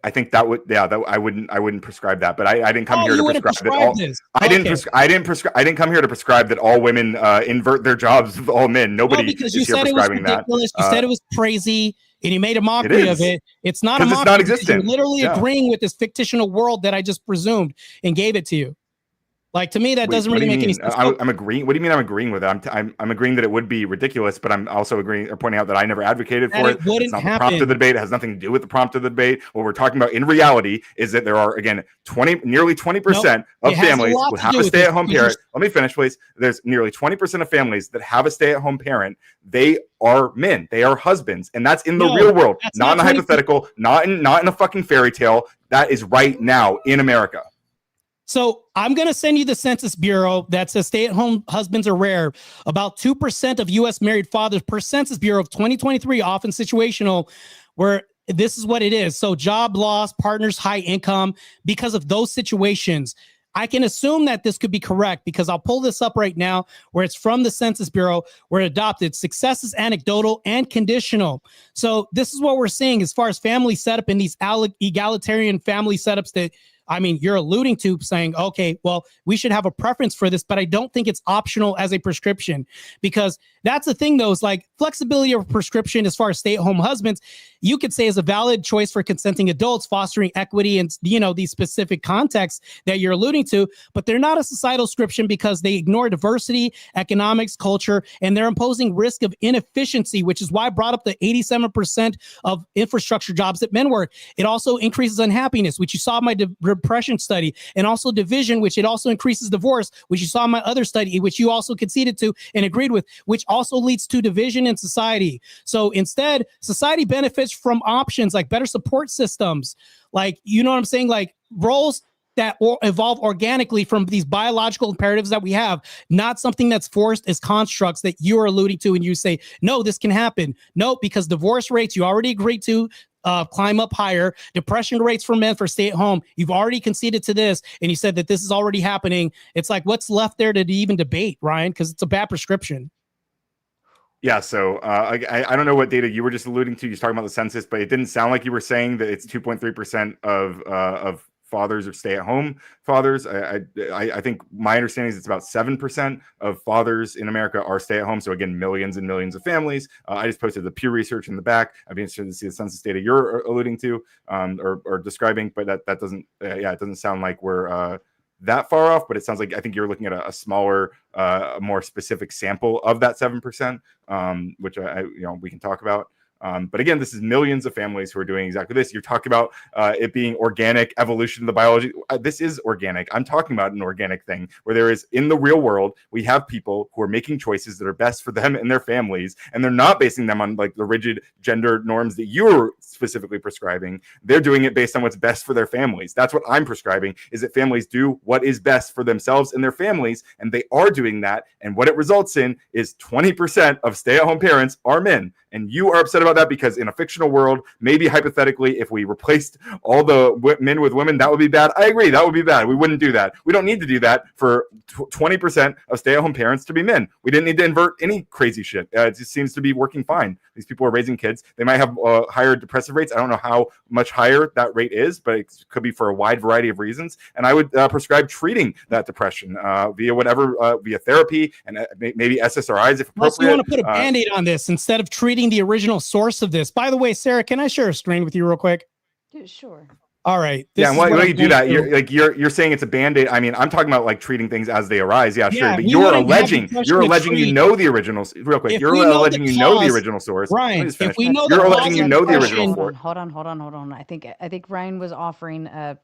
I think that would, I wouldn't prescribe that, but I didn't come here to prescribe that all. I didn't come here to prescribe that all women invert their jobs with all men. Nobody is here prescribing that. You said it was crazy, and you made a mockery of it. It's not a mockery. It's non-existent. You're literally agreeing with this fictional world that I just presumed and gave it to you. Like, to me, that doesn't really make any sense. I'm agreeing. What do you mean I'm agreeing with it? I'm agreeing that it would be ridiculous, but I'm also agreeing or pointing out that I never advocated for it. It's not the prompt of the debate. It has nothing to do with the prompt of the debate. What we're talking about in reality is that there are, again, nearly 20% of families who have a stay-at-home parent. Let me finish, please. There's nearly 20% of families that have a stay-at-home parent. They are men. They are husbands. And that's in the real world, not in a hypothetical, not in a fucking fairy tale. That is right now in America. So I'm going to send you the Census Bureau that says stay-at-home husbands are rare. About 2% of U.S. married fathers per Census Bureau of 2023, often situational, where this is what it is. So job loss, partners, high income, because of those situations. I can assume that this could be correct because I'll pull this up right now where it's from the Census Bureau, where it adopted. Success is anecdotal and conditional. So this is what we're seeing as far as family setup in these egalitarian family setups that, I mean, you're alluding to, saying, okay, well, we should have a preference for this, but I don't think it's optional as a prescription, because that's the thing, though, is like flexibility of prescription as far as stay-at-home husbands, you could say is a valid choice for consenting adults, fostering equity and, these specific contexts that you're alluding to, but they're not a societal prescription because they ignore diversity, economics, culture, and they're imposing risk of inefficiency, which is why I brought up the 87% of infrastructure jobs that men work. It also increases unhappiness, which you saw in my depression study, and also division, which it also increases divorce, which you saw in my other study, which you also conceded to and agreed with, which also leads to division in society. So instead, society benefits from options like better support systems, like, you know what I'm saying? Like roles that evolve organically from these biological imperatives that we have, not something that's forced as constructs that you're alluding to. And you say, no, this can happen. No, because divorce rates you already agreed to climb up higher. Depression rates for men for stay at home, you've already conceded to this. And you said that this is already happening. It's like, what's left there to even debate, Ryan? Because it's a bad prescription. Yeah, so I don't know what data you were just alluding to. You're talking about the census, but it didn't sound like you were saying that it's 2.3% of fathers or stay-at-home fathers. I think my understanding is it's about 7% of fathers in America are stay-at-home. So again, millions and millions of families. I just posted the Pew Research in the back. I'd be interested to see the census data you're alluding to or describing, but that doesn't, it doesn't sound like we're that far off, but it sounds like I think you're looking at a smaller, more specific sample of that 7%, which we can talk about. But again, this is millions of families who are doing exactly this. You're talking about it being organic evolution of the biology. This is organic. I'm talking about an organic thing where there is, in the real world, we have people who are making choices that are best for them and their families, and they're not basing them on like the rigid gender norms that you're specifically prescribing. They're doing it based on what's best for their families. That's what I'm prescribing, is that families do what is best for themselves and their families, and they are doing that. And what it results in is 20% of stay-at-home parents are men. And you are upset about that because in a fictional world, maybe hypothetically, if we replaced all the men with women, that would be bad. I agree, that would be bad. We wouldn't do that. We don't need to do that for 20% of stay-at-home parents to be men. We didn't need to invert any crazy shit. It just seems to be working fine. These people are raising kids. They might have higher depressive rates. I don't know how much higher that rate is, but it could be for a wide variety of reasons. And I would prescribe treating that depression via therapy and maybe SSRIs if appropriate. Also, you want to put a Band-Aid on this instead of treating the original source of this. By the way, Sarah, can I share a screen with you real quick? Yeah, sure. All right. And why you do that? You're saying it's a Band-Aid. I mean, I'm talking about like treating things as they arise. Yeah, sure. But you're alleging you know the original. Real quick, you're alleging you know the original source. Ryan, if we know you're alleging you know the original source. Hold on. I think Ryan was offering a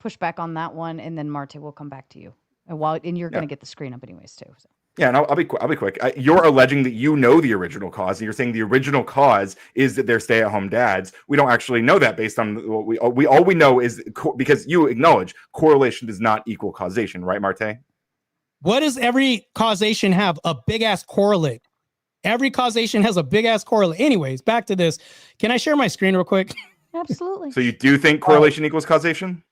pushback on that one, and then Marte will come back to you. And you're going to get the screen up anyways too. So. Yeah, and I'll be quick. You're alleging that you know the original cause, and you're saying the original cause is that they're stay-at-home dads. We don't actually know that based on what all we know is because you acknowledge correlation does not equal causation, right, Marte? What does every causation have? A big ass correlate. Every causation has a big ass correlate. Anyways, back to this. Can I share my screen real quick? Absolutely. So you do think correlation equals causation?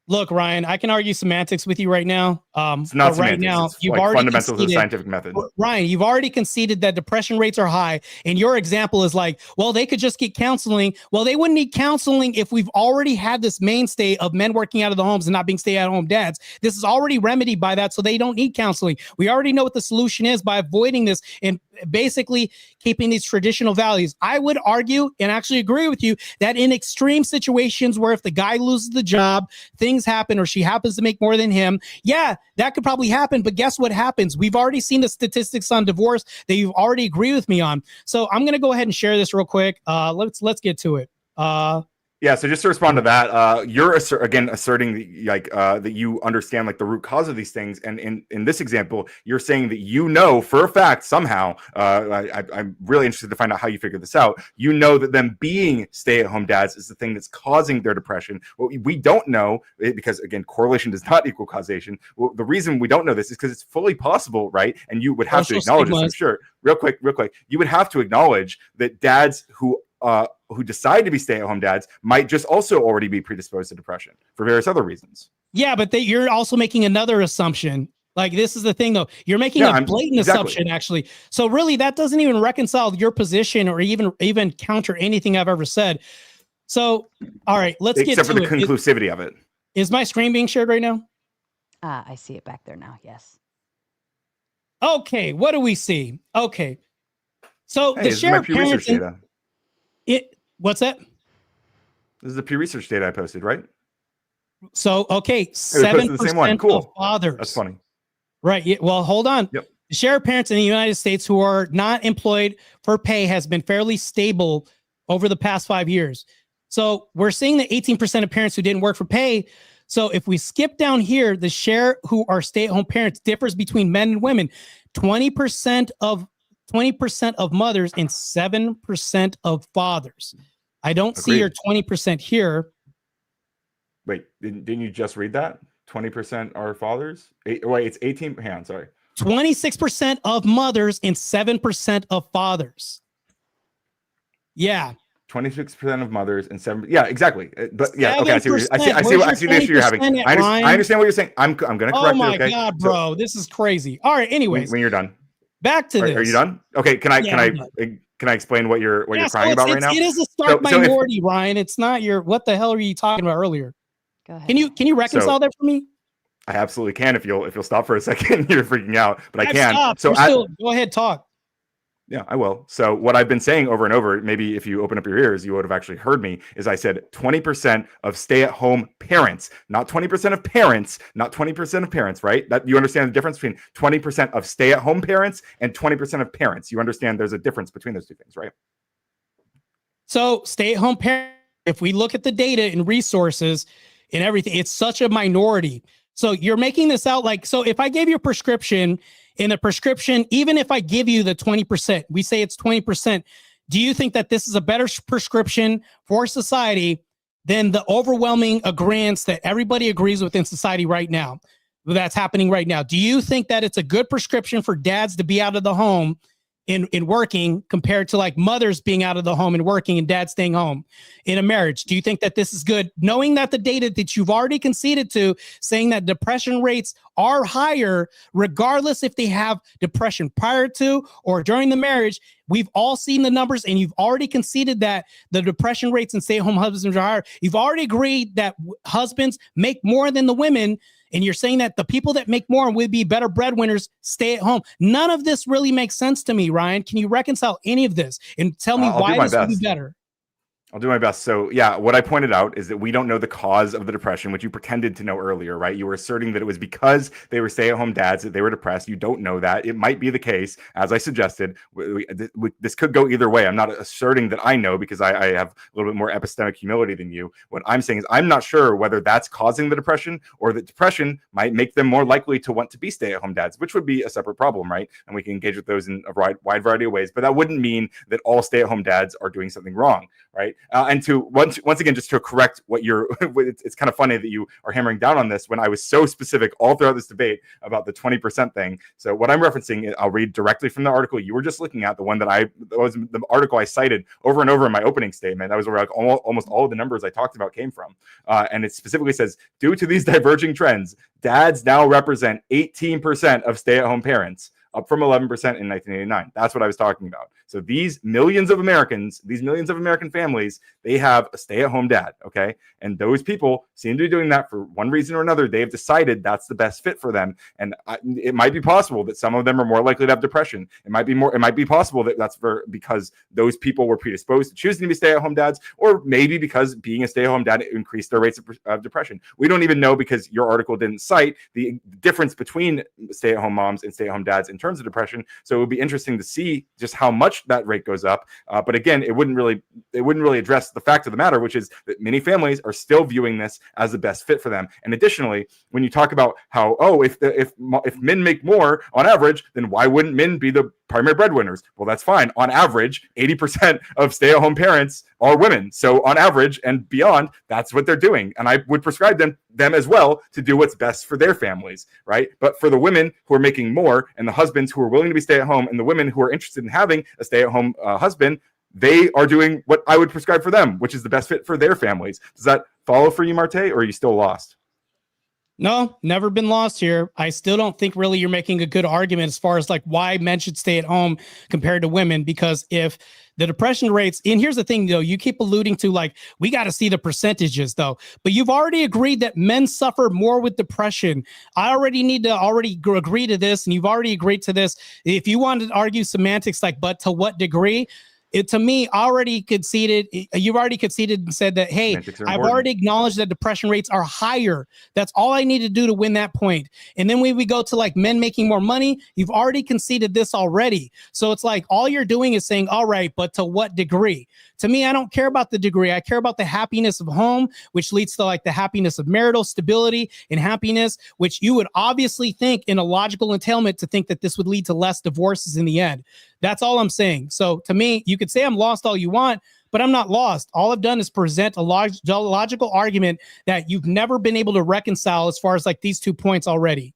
Look, Ryan, I can argue semantics with you right now. It's not right now, you've like already fundamentals of the scientific method. Ryan, you've already conceded that depression rates are high, and your example is like, well, they could just get counseling. Well, they wouldn't need counseling if we've already had this mainstay of men working out of the homes and not being stay-at-home dads. This is already remedied by that, so they don't need counseling. We already know what the solution is by avoiding this and basically keeping these traditional values. I would argue and actually agree with you that in extreme situations where if the guy loses the job, things happen, or she happens to make more than him, yeah, that could probably happen. But guess what happens? We've already seen the statistics on divorce that you've already agreed with me on. So I'm going to go ahead and share this real quick. Let's get to it. Yeah, so just to respond to that, you're asserting that you understand like the root cause of these things, and in this example, you're saying that you know for a fact somehow. I'm really interested to find out how you figured this out. You know that them being stay-at-home dads is the thing that's causing their depression. What we don't know, because again, correlation does not equal causation. Well, the reason we don't know this is because it's fully possible, right? And you would have to acknowledge this. I'm sure. Real quick, you would have to acknowledge that dads who decide to be stay-at-home dads might just also already be predisposed to depression for various other reasons. Yeah, but you're also making another assumption. Like, this is the thing, though. You're making a blatant assumption, actually. So really, that doesn't even reconcile your position or even counter anything I've ever said. So, all right, let's get to it. Except for the conclusivity of it. Is my screen being shared right now? I see it back there now, yes. Okay, what do we see? Okay. So the share of parents... What's that? This is the Pew Research data I posted, right? So, okay, 7% of fathers. That's funny. Right. Yeah, well, hold on. Yep. The share of parents in the United States who are not employed for pay has been fairly stable over the past 5 years. So we're seeing that 18% of parents who didn't work for pay. So if we skip down here, the share who are stay-at-home parents differs between men and women. 20% of mothers and 7% of fathers. I don't see your 20% here. Wait, didn't you just read that? 20% are fathers? Wait, it's 18. Hang on, sorry. 26% of mothers and 7% of fathers. Yeah. 26% of mothers and 7. Yeah, exactly. But yeah, okay. I see the issue you're having. I understand what you're saying. I'm going to correct you. Oh my God, bro, this is crazy. All right. Anyways, when you're done, back to this. Are you done? Okay. Can I explain what you're crying about right now? It is a stark minority, Ryan. It's not your. What the hell are you talking about earlier? Go ahead. Can you reconcile that for me? I absolutely can if you'll stop for a second. You're freaking out, but I can. Stopped. So go ahead, talk. Yeah, I will. So what I've been saying over and over, maybe if you open up your ears, you would have actually heard me, is I said 20% of stay-at-home parents, not 20% of parents, not 20% of parents, right? That you understand the difference between 20% of stay-at-home parents and 20% of parents. You understand there's a difference between those two things, right? So stay-at-home parents, if we look at the data and resources and everything, it's such a minority. So you're making this out like, so if I gave you a prescription, in a prescription, even if I give you the 20%, we say it's 20%, do you think that this is a better prescription for society than the overwhelming agreements that everybody agrees with in society right now? That's happening right now. Do you think that it's a good prescription for dads to be out of the home in working compared to like mothers being out of the home and working and dad staying home in a marriage? Do you think that this is good, knowing that the data that you've already conceded to saying that depression rates are higher regardless if they have depression prior to or during the marriage? We've all seen the numbers, and you've already conceded that the depression rates in stay-at-home husbands are higher. You've already agreed that husbands make more than the women, and you're saying that the people that make more and would be better breadwinners stay at home. None of this really makes sense to me, Ryan. Can you reconcile any of this and tell me why this would be better? I'll do my best. So yeah, what I pointed out is that we don't know the cause of the depression, which you pretended to know earlier, right? You were asserting that it was because they were stay-at-home dads that they were depressed. You don't know that. It might be the case, as I suggested. This could go either way. I'm not asserting that I know because I have a little bit more epistemic humility than you. What I'm saying is I'm not sure whether that's causing the depression or that depression might make them more likely to want to be stay-at-home dads, which would be a separate problem, right? And we can engage with those in a wide variety of ways. But that wouldn't mean that all stay-at-home dads are doing something wrong, right? And to once again, just to correct what you're, it's kind of funny that you are hammering down on this when I was so specific all throughout this debate about the 20% thing. So what I'm referencing, I'll read directly from the article you were just looking at, the one that was the article I cited over and over in my opening statement. That was where like almost all of the numbers I talked about came from. And it specifically says, due to these diverging trends, dads now represent 18% of stay-at-home parents, up from 11% in 1989. That's what I was talking about. So these millions of American families, they have a stay-at-home dad, okay? And those people seem to be doing that for one reason or another. They've decided that's the best fit for them. And it might be possible that some of them are more likely to have depression. It might be possible that that's because those people were predisposed to choosing to be stay-at-home dads, or maybe because being a stay-at-home dad increased their rates of depression. We don't even know because your article didn't cite the difference between stay-at-home moms and stay-at-home dads in terms of depression. So it would be interesting to see just how much that rate goes up. But again, it wouldn't really address the fact of the matter, which is that many families are still viewing this as the best fit for them. And additionally, when you talk about how, if men make more on average, then why wouldn't men be the primary breadwinners? Well, that's fine. On average, 80% of stay-at-home parents are women. So on average and beyond, that's what they're doing. And I would prescribe them as well to do what's best for their families, right? But for the women who are making more and the husbands who are willing to be stay-at-home and the women who are interested in having a stay-at-home husband, they are doing what I would prescribe for them, which is the best fit for their families. Does that follow for you, Marte, or are you still lost? No, never been lost here. I still don't think really you're making a good argument as far as like why men should stay at home compared to women, because if the depression rates, and here's the thing though, you keep alluding to like, we got to see the percentages though, but you've already agreed that men suffer more with depression. I already need to agree to this, and you've already agreed to this. If you wanted to argue semantics like, but to what degree? to me, already conceded. You've already conceded and said that, hey, I've already acknowledged that depression rates are higher. That's all I need to do to win that point. And then when we go to like men making more money, you've already conceded this already. So it's like all you're doing is saying, all right, but to what degree? To me, I don't care about the degree. I care about the happiness of home, which leads to like the happiness of marital stability and happiness, which you would obviously think in a logical entailment to think that this would lead to less divorces in the end. That's all I'm saying. So to me, you could say I'm lost all you want, but I'm not lost. All I've done is present a logical argument that you've never been able to reconcile as far as like these 2 points already.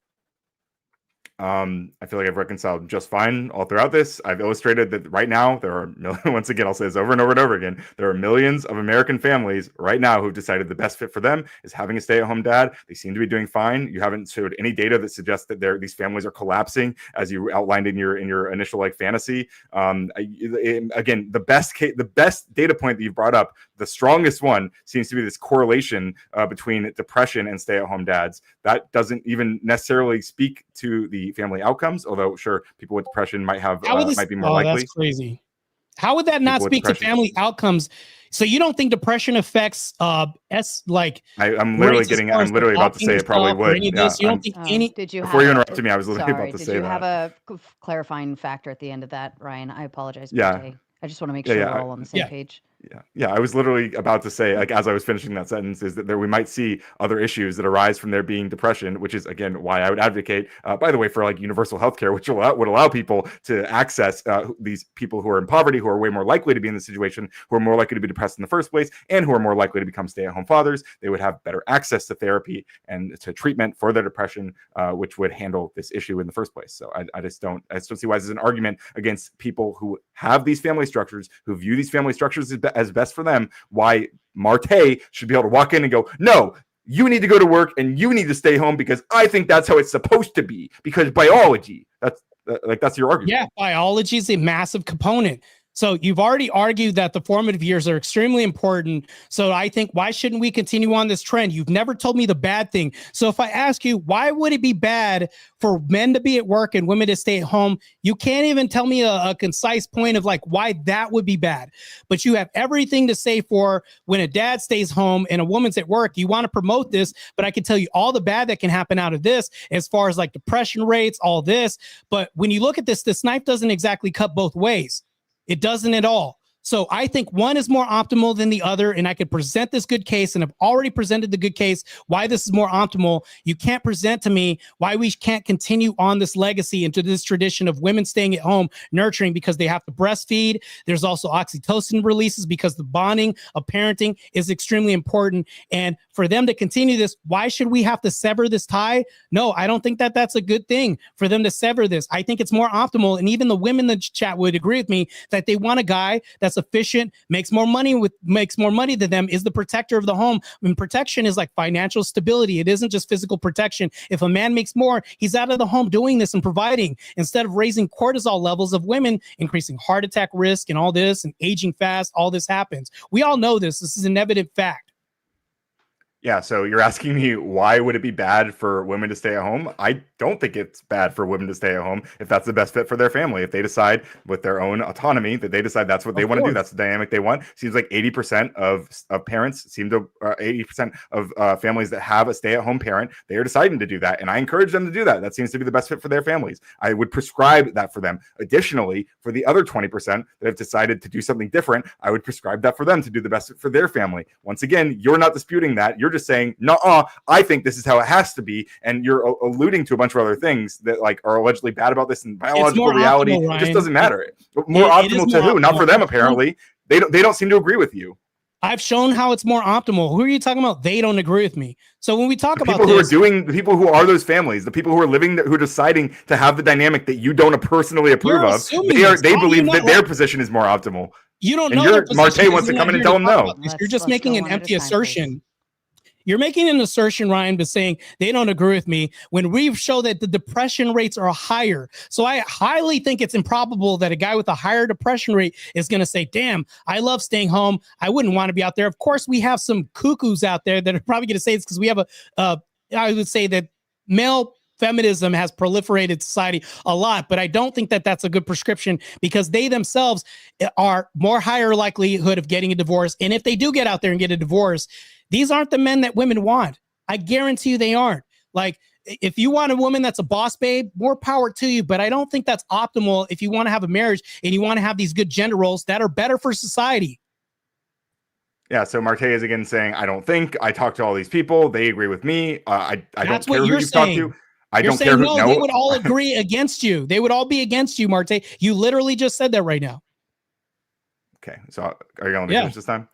I feel like I've reconciled just fine all throughout this. I've illustrated that right now there are once again, I'll say this over and over and over again. There are millions of American families right now who've decided the best fit for them is having a stay-at-home dad. They seem to be doing fine. You haven't showed any data that suggests that these families are collapsing as you outlined in your initial like fantasy. Again, the best data point that you've brought up, the strongest one seems to be this correlation between depression and stay-at-home dads. That doesn't even necessarily speak to the family outcomes, although sure, people with depression might have might be more likely. That's crazy. How would that not speak to family outcomes? So you don't think depression affects I'm literally about to say it probably would. You don't think any before you interrupted me, I was literally about to say that. Did you have a clarifying factor at the end of that, Ryan? I apologize. Yeah. I just want to make sure we're all on the same page. Yeah. I was literally about to say, like, as I was finishing that sentence, is that we might see other issues that arise from there being depression, which is again why I would advocate, by the way, for like universal healthcare, which would allow people to access these people who are in poverty, who are way more likely to be in the situation, who are more likely to be depressed in the first place, and who are more likely to become stay-at-home fathers. They would have better access to therapy and to treatment for their depression, which would handle this issue in the first place. So I just don't see why this is an argument against people who have these family structures, who view these family structures as best for them, why Marte should be able to walk in and go, no, you need to go to work and you need to stay home because I think that's how it's supposed to be, because biology, that's your argument. Yeah, biology is a massive component. So you've already argued that the formative years are extremely important. So I think, why shouldn't we continue on this trend? You've never told me the bad thing. So if I ask you, why would it be bad for men to be at work and women to stay at home? You can't even tell me a concise point of like why that would be bad. But you have everything to say for when a dad stays home and a woman's at work. You want to promote this, but I can tell you all the bad that can happen out of this as far as like depression rates, all this. But when you look at this knife doesn't exactly cut both ways. It doesn't at all. So I think one is more optimal than the other, and I could present this good case, and I've already presented the good case why this is more optimal. You can't present to me why we can't continue on this legacy into this tradition of women staying at home, nurturing because they have to breastfeed. There's also oxytocin releases because the bonding of parenting is extremely important. And for them to continue this, why should we have to sever this tie? No, I don't think that that's a good thing for them to sever this. I think it's more optimal. And even the women in the chat would agree with me that they want a guy that's efficient, makes more money than them, is the protector of the home. I mean, protection is like financial stability. It isn't just physical protection. If a man makes more, he's out of the home doing this and providing, instead of raising cortisol levels of women, increasing heart attack risk and all this, and aging fast. All this happens. We all know this. This is an evident fact. Yeah, so you're asking me, why would it be bad for women to stay at home? I don't think it's bad for women to stay at home if that's the best fit for their family. If they decide with their own autonomy that they decide that's what they want to do, that's the dynamic they want. Seems like 80% of parents seem to, 80% of families that have a stay-at-home parent, they are deciding to do that. And I encourage them to do that. That seems to be the best fit for their families. I would prescribe that for them. Additionally, for the other 20% that have decided to do something different, I would prescribe that for them to do the best fit for their family. Once again, you're not disputing that. You're just saying, no, I think this is how it has to be, and you're alluding to a bunch of other things that like are allegedly bad about this in biological reality. Optimal, it just doesn't matter. More optimal to who? Not for them, apparently. They don't seem to agree with you. I've shown how it's more optimal. Who are you talking about? They don't agree with me. So when we talk about the people who are those families, the people who are living, who are deciding to have the dynamic that you don't personally approve of, they believe that their position is more optimal. You don't know. Marte wants to come in and tell them no. You're just making an empty assertion. You're making an assertion, Ryan, by saying they don't agree with me when we've shown that the depression rates are higher. So I highly think it's improbable that a guy with a higher depression rate is going to say, damn, I love staying home. I wouldn't want to be out there. Of course, we have some cuckoos out there that are probably going to say this because we have I would say that male feminism has proliferated in society a lot, but I don't think that that's a good prescription because they themselves are more higher likelihood of getting a divorce. And if they do get out there and get a divorce, these aren't the men that women want. I guarantee you they aren't. Like, if you want a woman that's a boss babe, more power to you. But I don't think that's optimal if you want to have a marriage and you want to have these good gender roles that are better for society. Yeah, so Marte is again saying, I don't think. I talked to all these people. They agree with me. I don't care who you've talked to. I don't care who. No, they would all agree against you. They would all be against you, Marte. You literally just said that right now. Okay, so are you going to let me finish this time?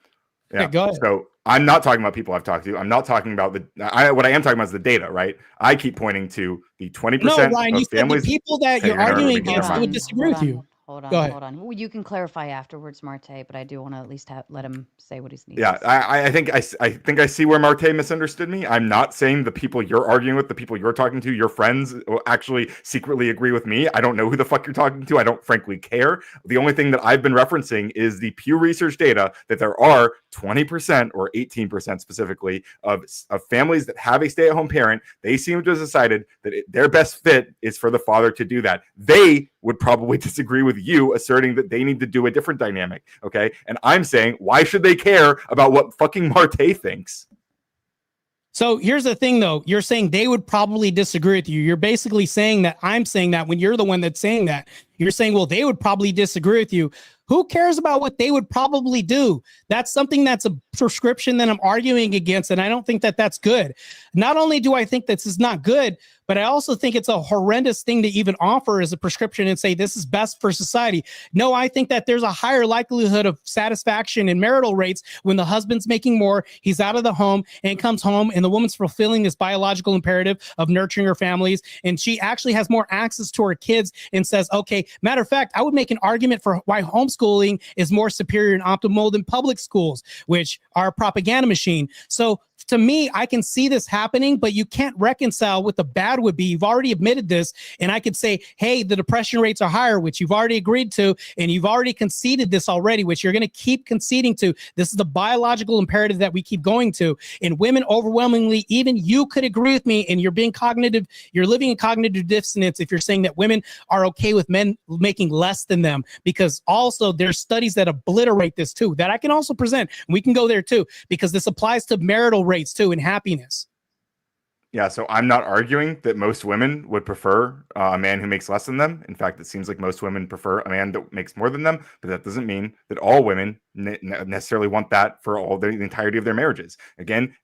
Yeah, okay, go ahead. So I'm not talking about people I've talked to. I'm not talking about what I am talking about is the data, right? I keep pointing to the 20% no, Ryan, of you families. Said the people that you're arguing against would disagree with you. Hold on. Well, you can clarify afterwards, Marte, but I do want to at least let him say what he's needing. Yeah, I think I see where Marte misunderstood me. I'm not saying the people you're arguing with, the people you're talking to, your friends will actually secretly agree with me. I don't know who the fuck you're talking to. I don't frankly care. The only thing that I've been referencing is the Pew Research data that there are 20% or 18% specifically of families that have a stay-at-home parent. They seem to have decided that their best fit is for the father to do that. They would probably disagree with you asserting that they need to do a different dynamic. Okay. And I'm saying, why should they care about what fucking Marte thinks? So here's the thing, though. You're saying they would probably disagree with you. You're basically saying that I'm saying that when you're the one that's saying that. You're saying, well, they would probably disagree with you. Who cares about what they would probably do? That's something that's a prescription that I'm arguing against, and I don't think that that's good. Not only do I think this is not good, but I also think it's a horrendous thing to even offer as a prescription and say this is best for society. No, I think that there's a higher likelihood of satisfaction in marital rates when the husband's making more, he's out of the home, and comes home, and the woman's fulfilling this biological imperative of nurturing her families, and she actually has more access to her kids and says, okay, matter of fact, I would make an argument for why homeschooling is more superior and optimal than public schools, which are a propaganda machine. So to me, I can see this happening, but you can't reconcile what the bad would be. You've already admitted this, and I could say, hey, the depression rates are higher, which you've already agreed to, and you've already conceded this already, which you're going to keep conceding to. This is the biological imperative that we keep going to. And women overwhelmingly, even you could agree with me, and you're living in cognitive dissonance if you're saying that women are okay with men making less than them, because also there's studies that obliterate this too, that I can also present. We can go there too, because this applies to marital rates too and happiness. Yeah, so I'm not arguing that most women would prefer a man who makes less than them. In fact, it seems like most women prefer a man that makes more than them, but that doesn't mean that all women necessarily want that for the entirety of their marriages. Again,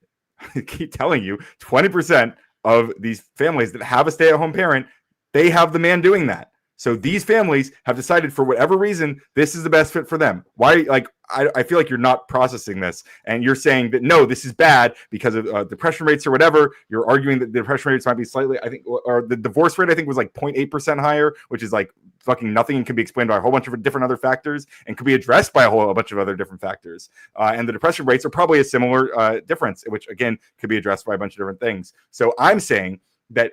I keep telling you, 20% of these families that have a stay-at-home parent, they have the man doing that. So these families have decided for whatever reason, this is the best fit for them. Why? Like, I feel like you're not processing this, and you're saying that, no, this is bad because of depression rates or whatever. You're arguing that the depression rates might be slightly, I think, or the divorce rate, I think, was like 0.8% higher, which is like fucking nothing and can be explained by a whole bunch of different other factors and could be addressed by a bunch of other different factors. And the depression rates are probably a similar difference, which again could be addressed by a bunch of different things. So I'm saying that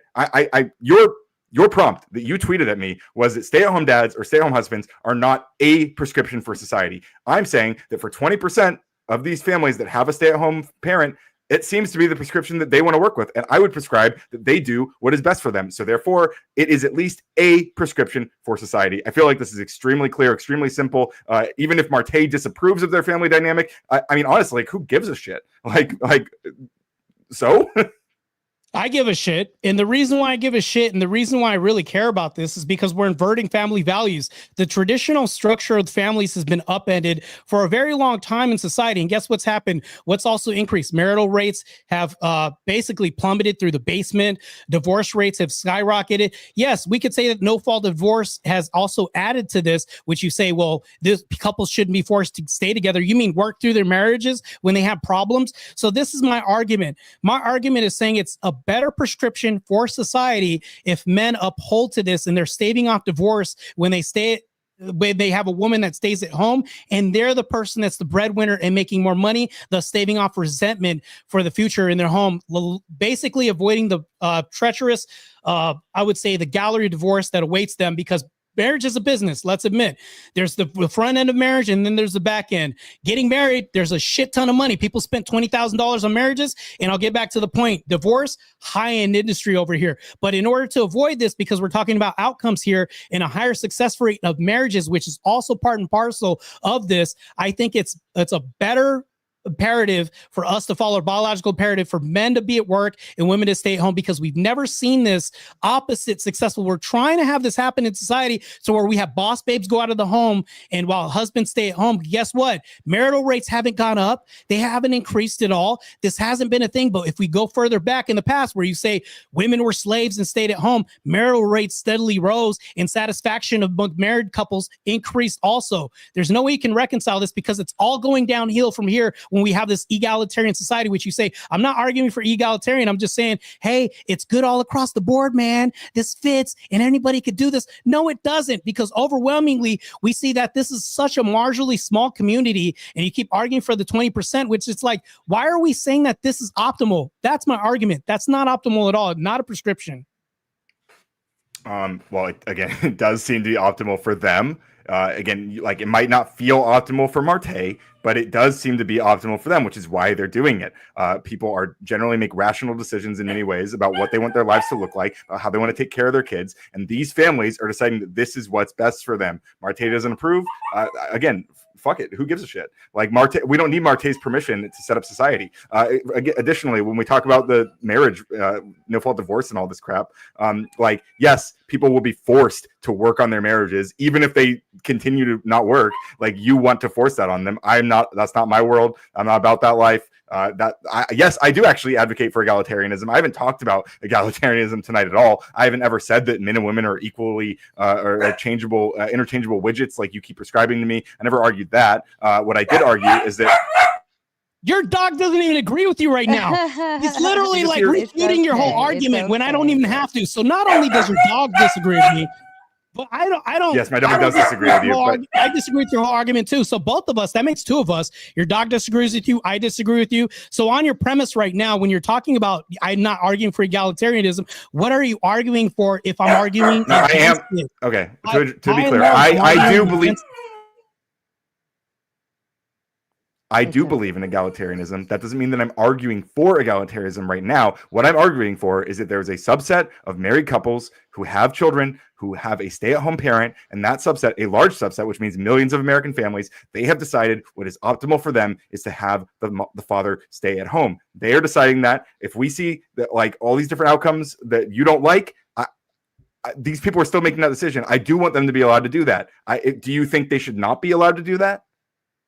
your prompt that you tweeted at me was that stay-at-home dads or stay-at-home husbands are not a prescription for society. I'm saying that for 20% of these families that have a stay-at-home parent, it seems to be the prescription that they want to work with. And I would prescribe that they do what is best for them. So therefore, it is at least a prescription for society. I feel like this is extremely clear, extremely simple. Even if Marte disapproves of their family dynamic, I mean, honestly, like, who gives a shit? So... I give a shit. And the reason why I give a shit and the reason why I really care about this is because we're inverting family values. The traditional structure of families has been upended for a very long time in society. And guess what's happened? What's also increased? Marital rates have basically plummeted through the basement. Divorce rates have skyrocketed. Yes, we could say that no-fault divorce has also added to this, which you say, well, this couples shouldn't be forced to stay together. You mean work through their marriages when they have problems? So this is my argument. My argument is saying it's a better prescription for society if men uphold to this and they're staving off divorce when they have a woman that stays at home and they're the person that's the breadwinner and making more money, thus staving off resentment for the future in their home, basically avoiding the treacherous, I would say, the gallery divorce that awaits them, because marriage is a business. Let's admit there's the front end of marriage and then there's the back end. Getting married, there's a shit ton of money. People spent $20,000 on marriages. And I'll get back to the point. Divorce, high-end industry over here. But in order to avoid this, because we're talking about outcomes here and a higher success rate of marriages, which is also part and parcel of this, I think it's a better imperative for us to follow a biological imperative for men to be at work and women to stay at home, because we've never seen this opposite successful. We're trying to have this happen in society, so where we have boss babes go out of the home and while husbands stay at home. Guess what? Marital rates haven't gone up. They haven't increased at all. This hasn't been a thing. But if we go further back in the past where you say women were slaves and stayed at home, marital rates steadily rose and satisfaction of married couples increased also. There's no way you can reconcile this, because it's all going downhill from here when we have this egalitarian society, which you say, I'm not arguing for egalitarian. I'm just saying, hey, it's good all across the board, man. This fits and anybody could do this. No, it doesn't, because overwhelmingly we see that this is such a marginally small community, and you keep arguing for the 20%, which is like, why are we saying that this is optimal? That's my argument. That's not optimal at all. Not a prescription. Well, it does seem to be optimal for them. Again, like, it might not feel optimal for Marte, but it does seem to be optimal for them, which is why they're doing it. People are generally make rational decisions in many ways about what they want their lives to look like, how they want to take care of their kids. And these families are deciding that this is what's best for them. Marte doesn't approve. Again, fuck it. Who gives a shit? Like, Marte, we don't need Marte's permission to set up society. Additionally, when we talk about the marriage, no fault divorce and all this crap, like, yes, people will be forced to work on their marriages, even if they continue to not work. Like, you want to force that on them. That's not my world. I'm not about that life. Yes, I do actually advocate for egalitarianism. I haven't talked about egalitarianism tonight at all. I haven't ever said that men and women are equally or interchangeable widgets like you keep prescribing to me. I never argued that. What I did argue is that your dog doesn't even agree with you right now. He's literally like refuting your whole argument when I don't even have to. So not only does your dog disagree with me, but I don't. Yes, my dog does disagree with you. But I disagree with your whole argument too. So both of us, that makes two of us. Your dog disagrees with you. I disagree with you. So on your premise right now, when you're talking about, I'm not arguing for egalitarianism. What are you arguing for? If I'm arguing, no, I am. It? Okay. To be clear, I do believe. I do believe in egalitarianism. That doesn't mean that I'm arguing for egalitarianism right now. What I'm arguing for is that there's a subset of married couples who have children, who have a stay-at-home parent, and that subset, a large subset, which means millions of American families, they have decided what is optimal for them is to have the father stay at home. They are deciding that. If we see that, like, all these different outcomes that you don't like, these people are still making that decision. I do want them to be allowed to do that. Do you think they should not be allowed to do that?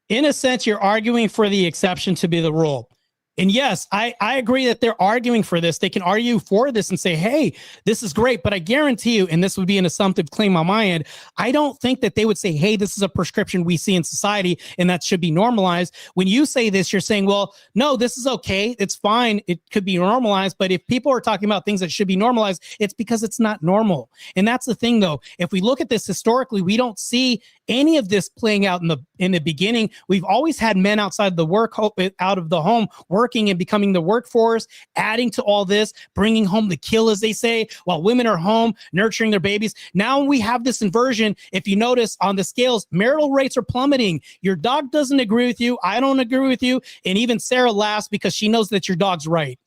In a sense, you're arguing for the exception to be the rule. And yes, I agree that they're arguing for this. They can argue for this and say, hey, this is great. But I guarantee you, and this would be an assumptive claim on my end, I don't think that they would say, hey, this is a prescription we see in society and that should be normalized. When you say this, you're saying, well, no, this is okay. It's fine. It could be normalized. But if people are talking about things that should be normalized, it's because it's not normal. And that's the thing, though. If we look at this historically, we don't see any of this playing out in the beginning. We've always had men outside the out of the home working and becoming the workforce, adding to all this, bringing home the kill, as they say, while women are home nurturing their babies. Now we have this inversion. If you notice on the scales, marital rates are plummeting. Your dog doesn't agree with you. I don't agree with you. And even Sarah laughs because she knows that your dog's right.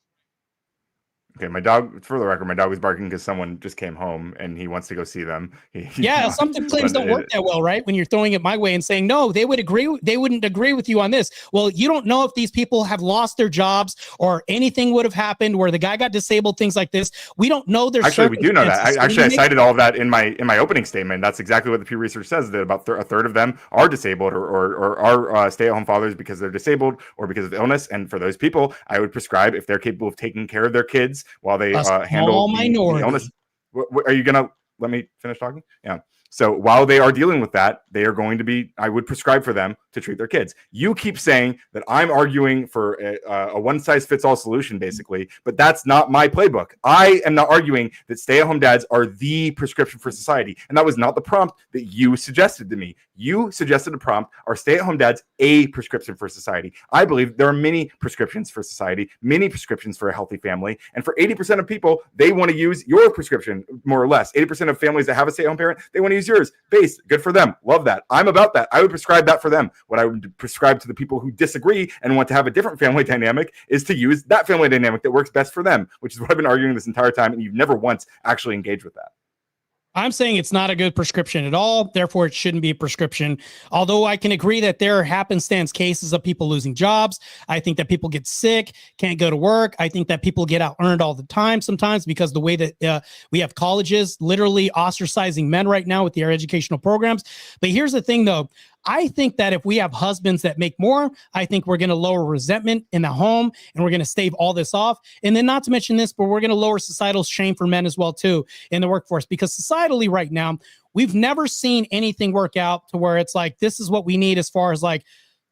Okay, my dog, for the record, my dog was barking because someone just came home and he wants to go see them. Yeah, some claims don't work that well, right? When you're throwing it my way and saying, no, they wouldn't agree with you on this. Well, you don't know if these people have lost their jobs or anything would have happened where the guy got disabled, things like this. We don't know their Actually, we do know that. I cited all of that in my opening statement. That's exactly what the Pew Research says, that about a third of them are disabled or are stay-at-home fathers because they're disabled or because of illness. And for those people, I would prescribe, if they're capable of taking care of their kids while they handle the illness. Are you going to let me finish talking? Yeah. So while they are dealing with that, they are going to be, I would prescribe for them to treat their kids. You keep saying that I'm arguing for a one-size-fits-all solution, basically, but that's not my playbook. I am not arguing that stay-at-home dads are the prescription for society, and that was not the prompt that you suggested to me. You suggested a prompt, are stay-at-home dads a prescription for society? I believe there are many prescriptions for society, many prescriptions for a healthy family, and for 80% of people, they want to use your prescription, more or less. 80% of families that have a stay-at-home parent, they want to use use yours. Base, good for them. Love that. I'm about that. I would prescribe that for them. What I would prescribe to the people who disagree and want to have a different family dynamic is to use that family dynamic that works best for them, which is what I've been arguing this entire time, and you've never once actually engaged with that. I'm saying it's not a good prescription at all. Therefore, it shouldn't be a prescription. Although I can agree that there are happenstance cases of people losing jobs. I think that people get sick, can't go to work. I think that people get out earned all the time sometimes because the way that we have colleges literally ostracizing men right now with their educational programs. But here's the thing, though. I think that if we have husbands that make more, I think we're going to lower resentment in the home and we're going to stave all this off. And then not to mention this, but we're going to lower societal shame for men as well, too, in the workforce, because societally right now, we've never seen anything work out to where it's like, this is what we need as far as like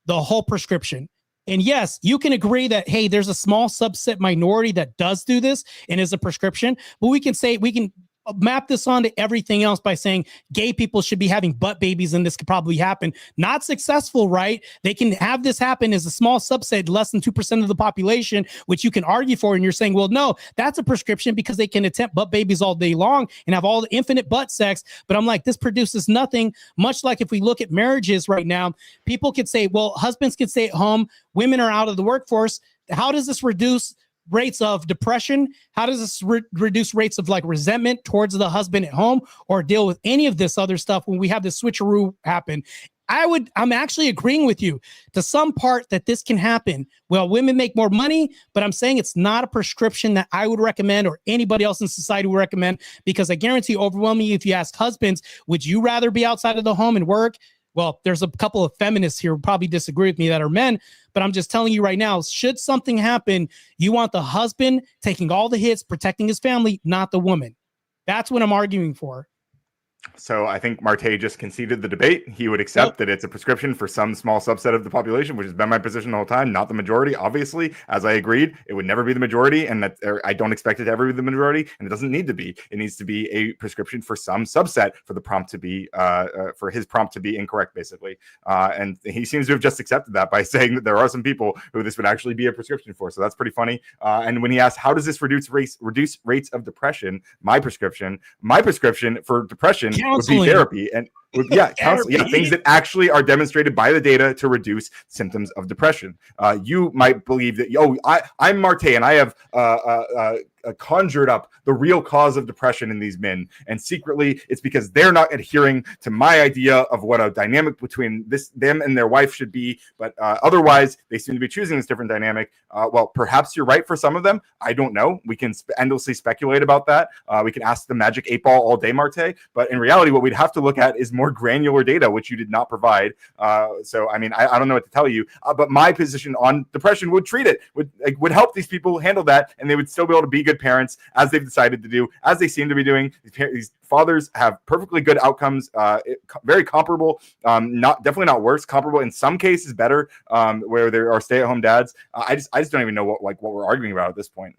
the whole prescription. And yes, you can agree that, hey, there's a small subset minority that does do this and is a prescription, but we can map this onto everything else by saying gay people should be having butt babies and this could probably happen. Not successful, right? They can have this happen as a small subset, less than 2% of the population, which you can argue for. And you're saying, well, no, that's a prescription because they can attempt butt babies all day long and have all the infinite butt sex. But I'm like, this produces nothing. Much like if we look at marriages right now, people could say, well, husbands can stay at home, women are out of the workforce. How does this reduce rates of depression? How does this reduce rates of like resentment towards the husband at home or deal with any of this other stuff when we have this switcheroo happen? I'm actually agreeing with you to some part that this can happen. Well, women make more money, but I'm saying it's not a prescription that I would recommend or anybody else in society would recommend, because I guarantee overwhelmingly, if you ask husbands, would you rather be outside of the home and work? Well, there's a couple of feminists here who probably disagree with me that are men, but I'm just telling you right now, should something happen, you want the husband taking all the hits, protecting his family, not the woman. That's what I'm arguing for. So I think Marte just conceded the debate. He would accept that it's a prescription for some small subset of the population, which has been my position the whole time, not the majority. Obviously, as I agreed, it would never be the majority, and that I don't expect it to ever be the majority, and it doesn't need to be. It needs to be a prescription for some subset for the prompt to be, for his prompt to be incorrect, basically. And he seems to have just accepted that by saying that there are some people who this would actually be a prescription for. So that's pretty funny. And when he asked, how does this reduce rates of depression? My prescription for depression would be therapy and counseling, things that actually are demonstrated by the data to reduce symptoms of depression. You might believe that, I'm Marte and I have conjured up the real cause of depression in these men, and secretly it's because they're not adhering to my idea of what a dynamic between them and their wife should be, but otherwise they seem to be choosing this different dynamic. Well, perhaps you're right for some of them. I don't know. We can endlessly speculate about that. We can ask the magic 8-ball all day, Marte, but in reality what we'd have to look at is more granular data, which you did not provide. So I mean, I don't know what to tell you, but my position on depression would treat it, would help these people handle that, and they would still be able to be good parents, as they've decided to do, as they seem to be doing. These fathers have perfectly good outcomes, very comparable, definitely not worse, comparable in some cases better, where there are stay-at-home dads. I just don't even know what we're arguing about at this point.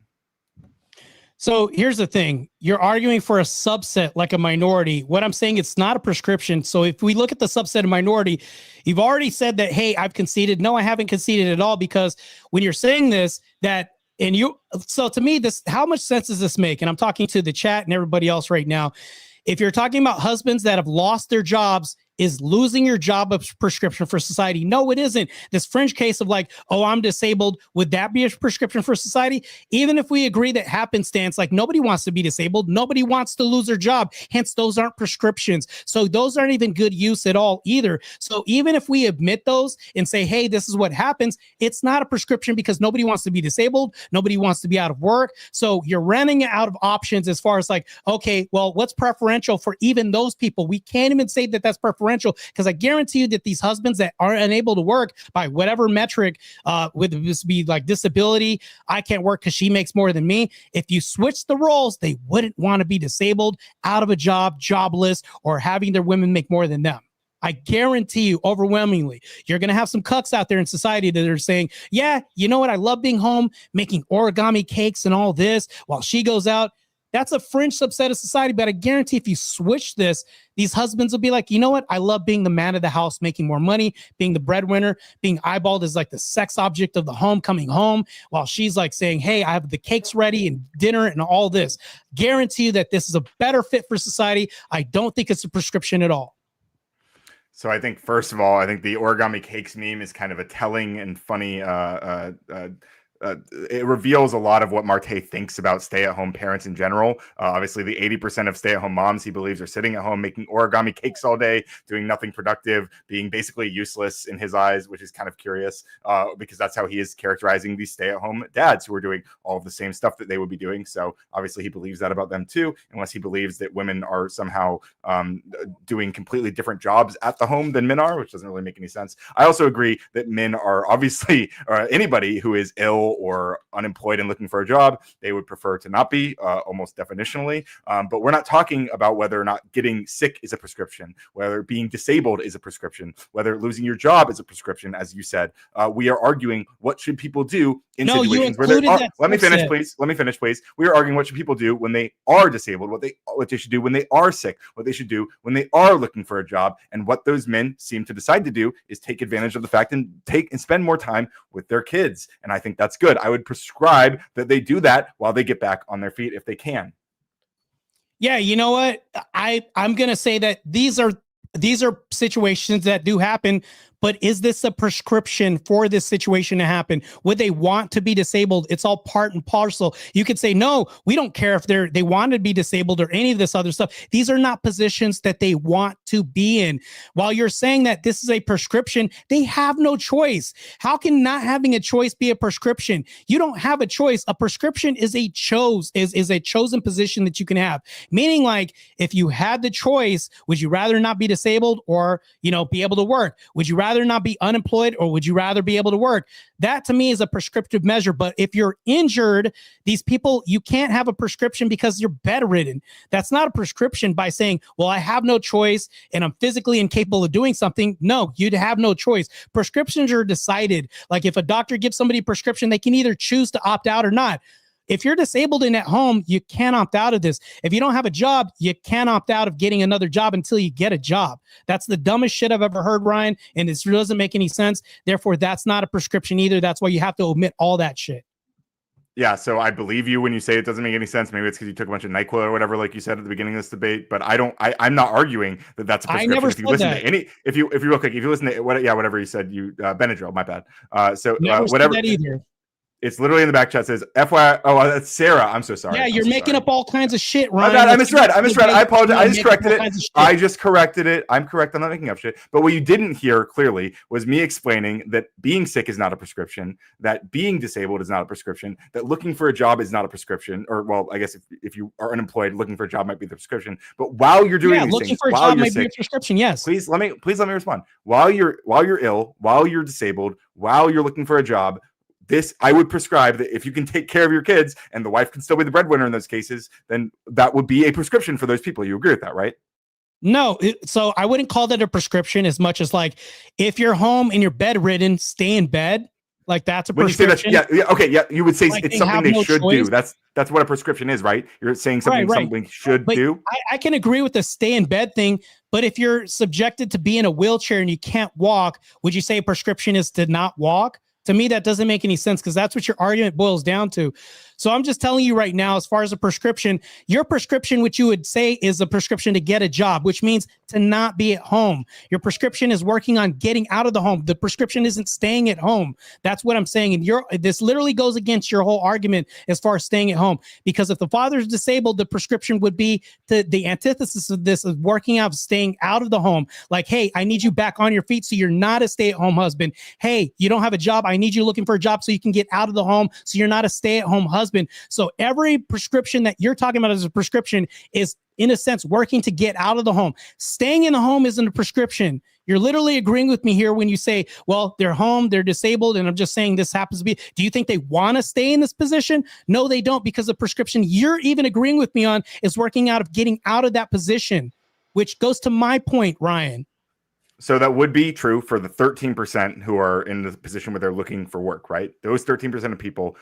So here's the thing. You're arguing for a subset like a minority. What I'm saying, it's not a prescription. So if we look at the subset of minority, you've already said that, hey, I've conceded. No, I haven't conceded at all, because when you're saying this, so to me, how much sense does this make? And I'm talking to the chat and everybody else right now. If you're talking about husbands that have lost their jobs, is losing your job a prescription for society? No, it isn't. This fringe case of like, oh, I'm disabled, would that be a prescription for society? Even if we agree that happenstance, like nobody wants to be disabled, nobody wants to lose their job, hence those aren't prescriptions. So those aren't even good use at all either. So even if we admit those and say, hey, this is what happens, it's not a prescription because nobody wants to be disabled, nobody wants to be out of work. So you're running out of options as far as like, okay, well, what's preferential for even those people? We can't even say that that's preferential, because I guarantee you that these husbands that are unable to work by whatever metric, would this be like disability, I can't work because she makes more than me. If you switch the roles, they wouldn't want to be disabled, out of a job, jobless, or having their women make more than them. I guarantee you overwhelmingly, you're going to have some cucks out there in society that are saying, yeah, you know what? I love being home, making origami cakes and all this while she goes out. That's a fringe subset of society. But I guarantee if you switch this, these husbands will be like, you know what? I love being the man of the house, making more money, being the breadwinner, being eyeballed as like the sex object of the home, coming home while she's like saying, hey, I have the cakes ready and dinner and all this. Guarantee you that this is a better fit for society. I don't think it's a prescription at all. So I think, first of all, I think the origami cakes meme is kind of a telling and funny it reveals a lot of what Marte thinks about stay-at-home parents in general. Obviously, the 80% of stay-at-home moms he believes are sitting at home making origami cakes all day, doing nothing productive, being basically useless in his eyes, which is kind of curious because that's how he is characterizing these stay-at-home dads who are doing all of the same stuff that they would be doing. So obviously, he believes that about them too, unless he believes that women are somehow doing completely different jobs at the home than men are, which doesn't really make any sense. I also agree that men are obviously anybody who is ill or unemployed and looking for a job, they would prefer to not be, almost definitionally. But we're not talking about whether or not getting sick is a prescription, whether being disabled is a prescription, whether losing your job is a prescription, as you said. We are arguing what should people do in situations where they are. Let me finish, please. Let me finish, please. We are arguing what should people do when they are disabled, what they should do when they are sick, what they should do when they are looking for a job, and what those men seem to decide to do is take advantage of the fact and spend more time with their kids. And I think that's good. I would prescribe that they do that while they get back on their feet if they can. Yeah, you know what? I'm going to say that these are situations that do happen, but is this a prescription for this situation to happen? Would they want to be disabled? It's all part and parcel. You could say, no, we don't care if they want to be disabled or any of this other stuff. These are not positions that they want to be in. While you're saying that this is a prescription, they have no choice. How can not having a choice be a prescription? You don't have a choice. A prescription is a chosen position that you can have. Meaning, like, if you had the choice, would you rather not be disabled or, be able to work? Would you rather not be unemployed or would you rather be able to work? That to me is a prescriptive measure. But if you're injured, these people, you can't have a prescription because you're bedridden. That's not a prescription by saying, well, I have no choice and I'm physically incapable of doing something. No, you'd have no choice. Prescriptions are decided. Like if a doctor gives somebody a prescription, they can either choose to opt out or not. If you're disabled and at home, you can't opt out of this. If you don't have a job, you can't opt out of getting another job until you get a job. That's the dumbest shit I've ever heard, Ryan, and it doesn't make any sense. Therefore, that's not a prescription either. That's why you have to omit all that shit. Yeah, so I believe you when you say it doesn't make any sense. Maybe it's because you took a bunch of NyQuil or whatever, like you said at the beginning of this debate. But I'm not arguing that that's a prescription. I never if you listen that. to any, if you real quick, if you listen to whatever you said, Benadryl, my bad. Never whatever. said that either. It's literally in the back chat says FYI. Oh, that's Sarah. I'm so sorry. Yeah, you're making up all kinds of shit, My Ryan. bad. I misread. I apologize. I just corrected it. I just corrected it. I'm correct. I'm not making up shit. But what you didn't hear clearly was me explaining that being sick is not a prescription, that being disabled is not a prescription, that looking for a job is not a prescription. Or, well, I guess if you are unemployed, looking for a job might be the prescription. But while you're doing these looking things, for a while job you're might sick, be a prescription. Yes. Please let me respond. While you're ill, while you're disabled, while you're looking for a job, I would prescribe that if you can take care of your kids and the wife can still be the breadwinner in those cases, then that would be a prescription for those people. You agree with that, right? No, so I wouldn't call that a prescription as much as like if you're home and you're bedridden, stay in bed. Like that's a prescription. You would say like it's something they should do. That's what a prescription is, right? You're saying something something should do. I can agree with the stay in bed thing, but if you're subjected to be in a wheelchair and you can't walk, would you say a prescription is to not walk? To me, that doesn't make any sense because that's what your argument boils down to. So I'm just telling you right now, as far as a prescription, your prescription, which you would say is a prescription to get a job, which means to not be at home. Your prescription is working on getting out of the home. The prescription isn't staying at home. That's what I'm saying. And this literally goes against your whole argument as far as staying at home. Because if the father's disabled, the prescription would be the antithesis of this is working out, staying out of the home. Like, hey, I need you back on your feet so you're not a stay-at-home husband. Hey, you don't have a job. I need you looking for a job so you can get out of the home so you're not a stay-at-home husband. So every prescription that you're talking about as a prescription is, in a sense, working to get out of the home. Staying in the home isn't a prescription. You're literally agreeing with me here when you say, well, they're home, they're disabled, and I'm just saying this happens to be. Do you think they want to stay in this position? No, they don't, because the prescription you're even agreeing with me on is working out of getting out of that position, which goes to my point, Ryan. So that would be true for the 13% who are in the position where they're looking for work, right? Those 13% of people,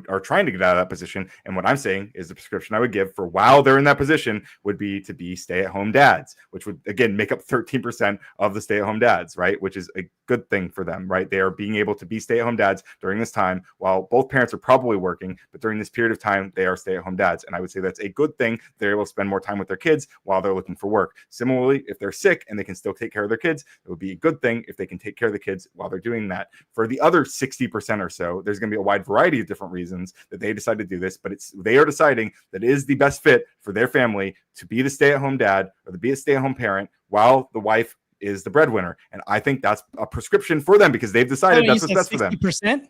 are trying to get out of that position. And what I'm saying is the prescription I would give for while they're in that position would be to be stay-at-home dads, which would, again, make up 13% of the stay-at-home dads, right? Which is a good thing for them, right? They are being able to be stay-at-home dads during this time while both parents are probably working, but during this period of time, they are stay-at-home dads. And I would say that's a good thing. They're able to spend more time with their kids while they're looking for work. Similarly, if they're sick and they can still take care of their kids, it would be a good thing if they can take care of the kids while they're doing that. For the other 60% or so, there's going to be a wide variety of different reasons that they decide to do this, but they are deciding that it is the best fit for their family to be the stay-at-home dad or to be a stay-at-home parent while the wife is the breadwinner. And I think that's a prescription for them because they've decided that's what's best for them. 60%?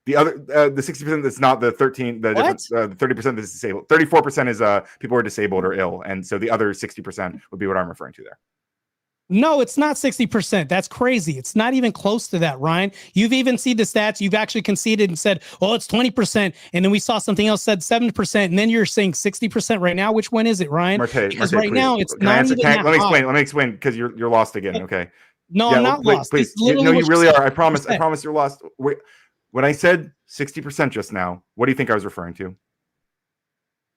The other, the 60% that's not the 13, the 30% that's disabled. 34% is people who are disabled or ill, and so the other 60% would be what I'm referring to there. No, it's not 60%. That's crazy. It's not even close to that, Ryan. You've even seen the stats. You've actually conceded and said, well, it's 20%. And then we saw something else said 7%. And then you're saying 60% right now. Which one is it, Ryan? Because right now it's not even that high. Let me explain because you're lost again. Okay. No, I'm not lost. Please. No, you really are. I promise you're lost. Wait, when I said 60% just now, what do you think I was referring to?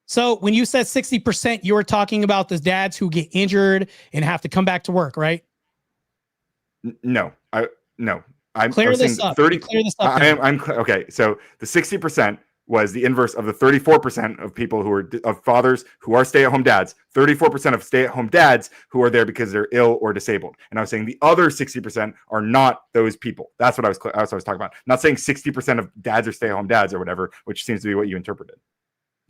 So when you said 60%, you were talking about the dads who get injured and have to come back to work, right? No. I'm clear this up. 30. Clear this up. Okay. So the 60% was the inverse of the 34% of people who are of fathers who are stay-at-home dads. 34% of stay-at-home dads who are there because they're ill or disabled. And I was saying the other 60% are not those people. That's what I was talking about. Not saying 60% of dads are stay-at-home dads or whatever, which seems to be what you interpreted.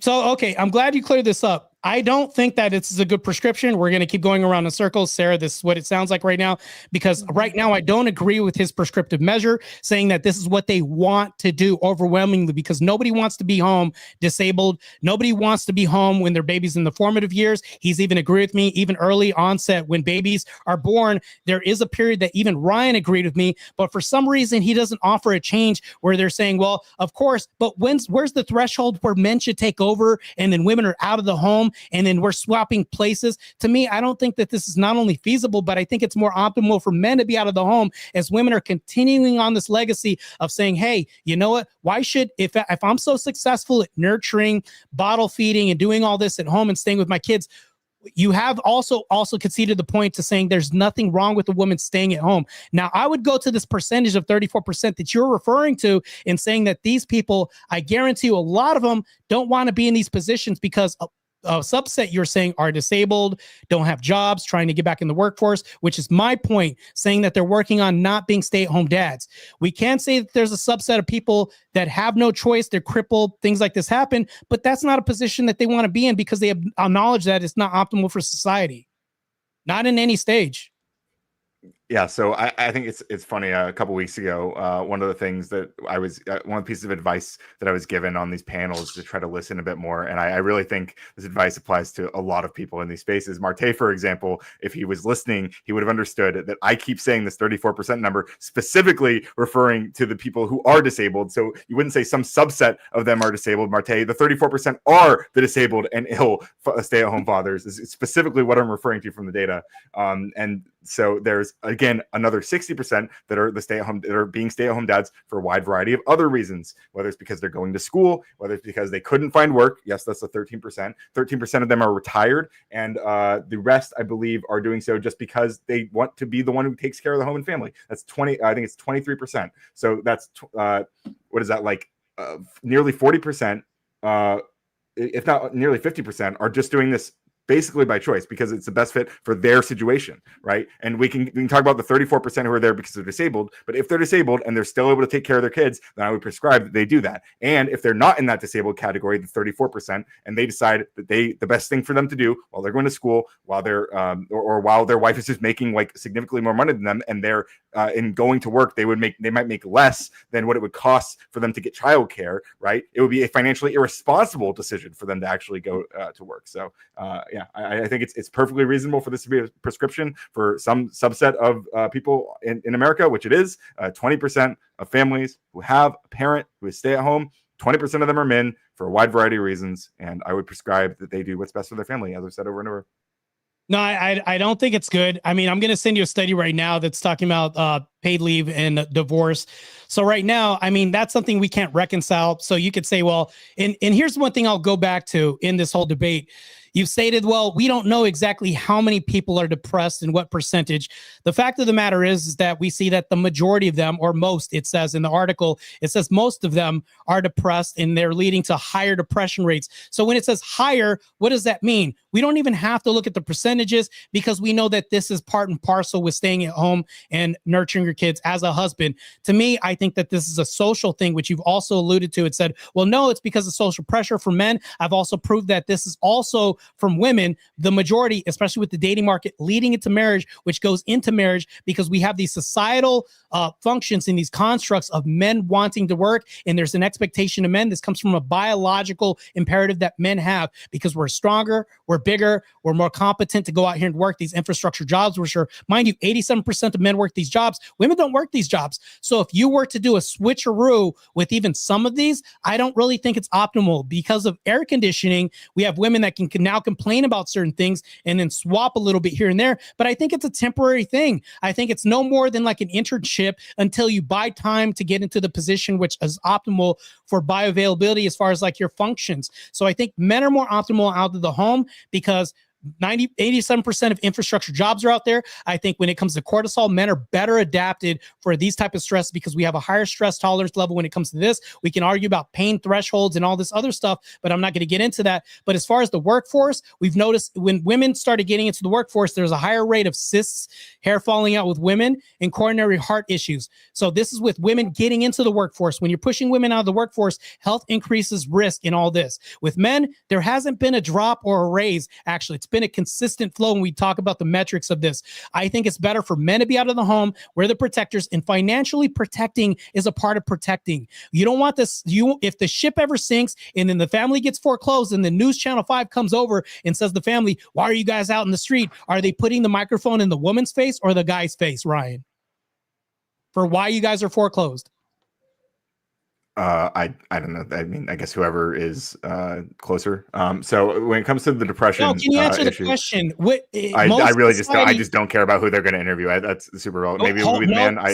So, okay, I'm glad you cleared this up. I don't think that it's a good prescription. We're going to keep going around in circles. Sarah, this is what it sounds like right now, because right now I don't agree with his prescriptive measure saying that this is what they want to do overwhelmingly, because nobody wants to be home disabled. Nobody wants to be home when their baby's in the formative years. He's even agreed with me, even early onset when babies are born. There is a period that even Ryan agreed with me, but for some reason he doesn't offer a change where they're saying, well, of course, but where's the threshold where men should take over and then women are out of the home and then we're swapping places? To me, I don't think that this is not only feasible, but I think it's more optimal for men to be out of the home as women are continuing on this legacy of saying, hey, you know what? Why should, if I'm so successful at nurturing, bottle feeding, and doing all this at home and staying with my kids, you have also conceded the point to saying there's nothing wrong with a woman staying at home. Now, I would go to this percentage of 34% that you're referring to and saying that these people, I guarantee you a lot of them don't want to be in these positions because a subset you're saying are disabled, don't have jobs, trying to get back in the workforce, which is my point, saying that they're working on not being stay-at-home dads. We can't say that there's a subset of people that have no choice, they're crippled, things like this happen, but that's not a position that they want to be in because they have knowledge that it's not optimal for society. Not in any stage. Yeah, so I think it's funny. A couple weeks ago, one of the things that one of the pieces of advice that I was given on these panels to try to listen a bit more, and I really think this advice applies to a lot of people in these spaces. Marte, for example, if he was listening, he would have understood that I keep saying this 34% number, specifically referring to the people who are disabled. So you wouldn't say some subset of them are disabled, Marte. The 34% are the disabled and ill stay-at-home fathers. This is specifically what I'm referring to from the data. And so there's, again, another 60% that are being stay-at-home dads for a wide variety of other reasons, whether it's because they're going to school, whether it's because they couldn't find work. Yes, that's the 13%. 13% of them are retired, and the rest, I believe, are doing so just because they want to be the one who takes care of the home and family. That's 20. I think it's 23%. So that's what is that, like nearly 40%, if not nearly 50%, are just doing this basically by choice because it's the best fit for their situation, right? And we can talk about the 34% who are there because they're disabled, but if they're disabled and they're still able to take care of their kids, then I would prescribe that they do that. And if they're not in that disabled category, the 34%, and they decide that the best thing for them to do while they're going to school, while they're or while their wife is just making like significantly more money than them, and they're in going to work, they might make less than what it would cost for them to get childcare, right? It would be a financially irresponsible decision for them to actually go to work. So yeah, I think it's perfectly reasonable for this to be a prescription for some subset of people in America, which it is. 20% of families who have a parent who is stay at home, 20% of them are men for a wide variety of reasons. And I would prescribe that they do what's best for their family, as I've said over and over. No, I don't think it's good. I mean, I'm going to send you a study right now that's talking about paid leave and divorce. So right now, I mean, that's something we can't reconcile. So you could say, well, and here's one thing I'll go back to in this whole debate. You've stated, well, we don't know exactly how many people are depressed and what percentage. The fact of the matter is that we see that the majority of them, or most, it says in the article, it says most of them are depressed and they're leading to higher depression rates. So when it says higher, what does that mean? We don't even have to look at the percentages because we know that this is part and parcel with staying at home and nurturing your kids as a husband. To me, I think that this is a social thing, which you've also alluded to. It said, well, no, it's because of social pressure for men. I've also proved that this is also from women, the majority, especially with the dating market leading into marriage, which goes into marriage because we have these societal functions and these constructs of men wanting to work. And there's an expectation of men. This comes from a biological imperative that men have because we're stronger, we're bigger, we're more competent to go out here and work these infrastructure jobs, which are, mind you, 87% of men work these jobs. Women don't work these jobs. So if you were to do a switcheroo with even some of these, I don't really think it's optimal because of air conditioning. We have women that can now complain about certain things and then swap a little bit here and there. But I think it's a temporary thing. I think it's no more than like an internship until you buy time to get into the position which is optimal for bioavailability as far as like your functions. So I think men are more optimal out of the home because 87% of infrastructure jobs are out there. I think when it comes to cortisol, men are better adapted for these type of stress because we have a higher stress tolerance level when it comes to this. We can argue about pain thresholds and all this other stuff, but I'm not going to get into that. But as far as the workforce, we've noticed when women started getting into the workforce, there's a higher rate of cysts, hair falling out with women, and coronary heart issues. So this is with women getting into the workforce. When you're pushing women out of the workforce, health increases risk in all this. With men, there hasn't been a drop or a raise. Actually, it's been a consistent flow when we talk about the metrics of this. I think it's better for men to be out of the home. We're the protectors, and financially protecting is a part of protecting. You don't want this. If the ship ever sinks and then the family gets foreclosed and the News Channel 5 comes over and says the family, why are you guys out in the street? Are they putting the microphone in the woman's face or the guy's face, Ryan? For why you guys are foreclosed? I don't know. I mean, I guess whoever is closer. So when it comes to the depression, no, can you answer the issue, question? I really just don't care about who they're going to interview. That's super relevant. Maybe it will be the man. I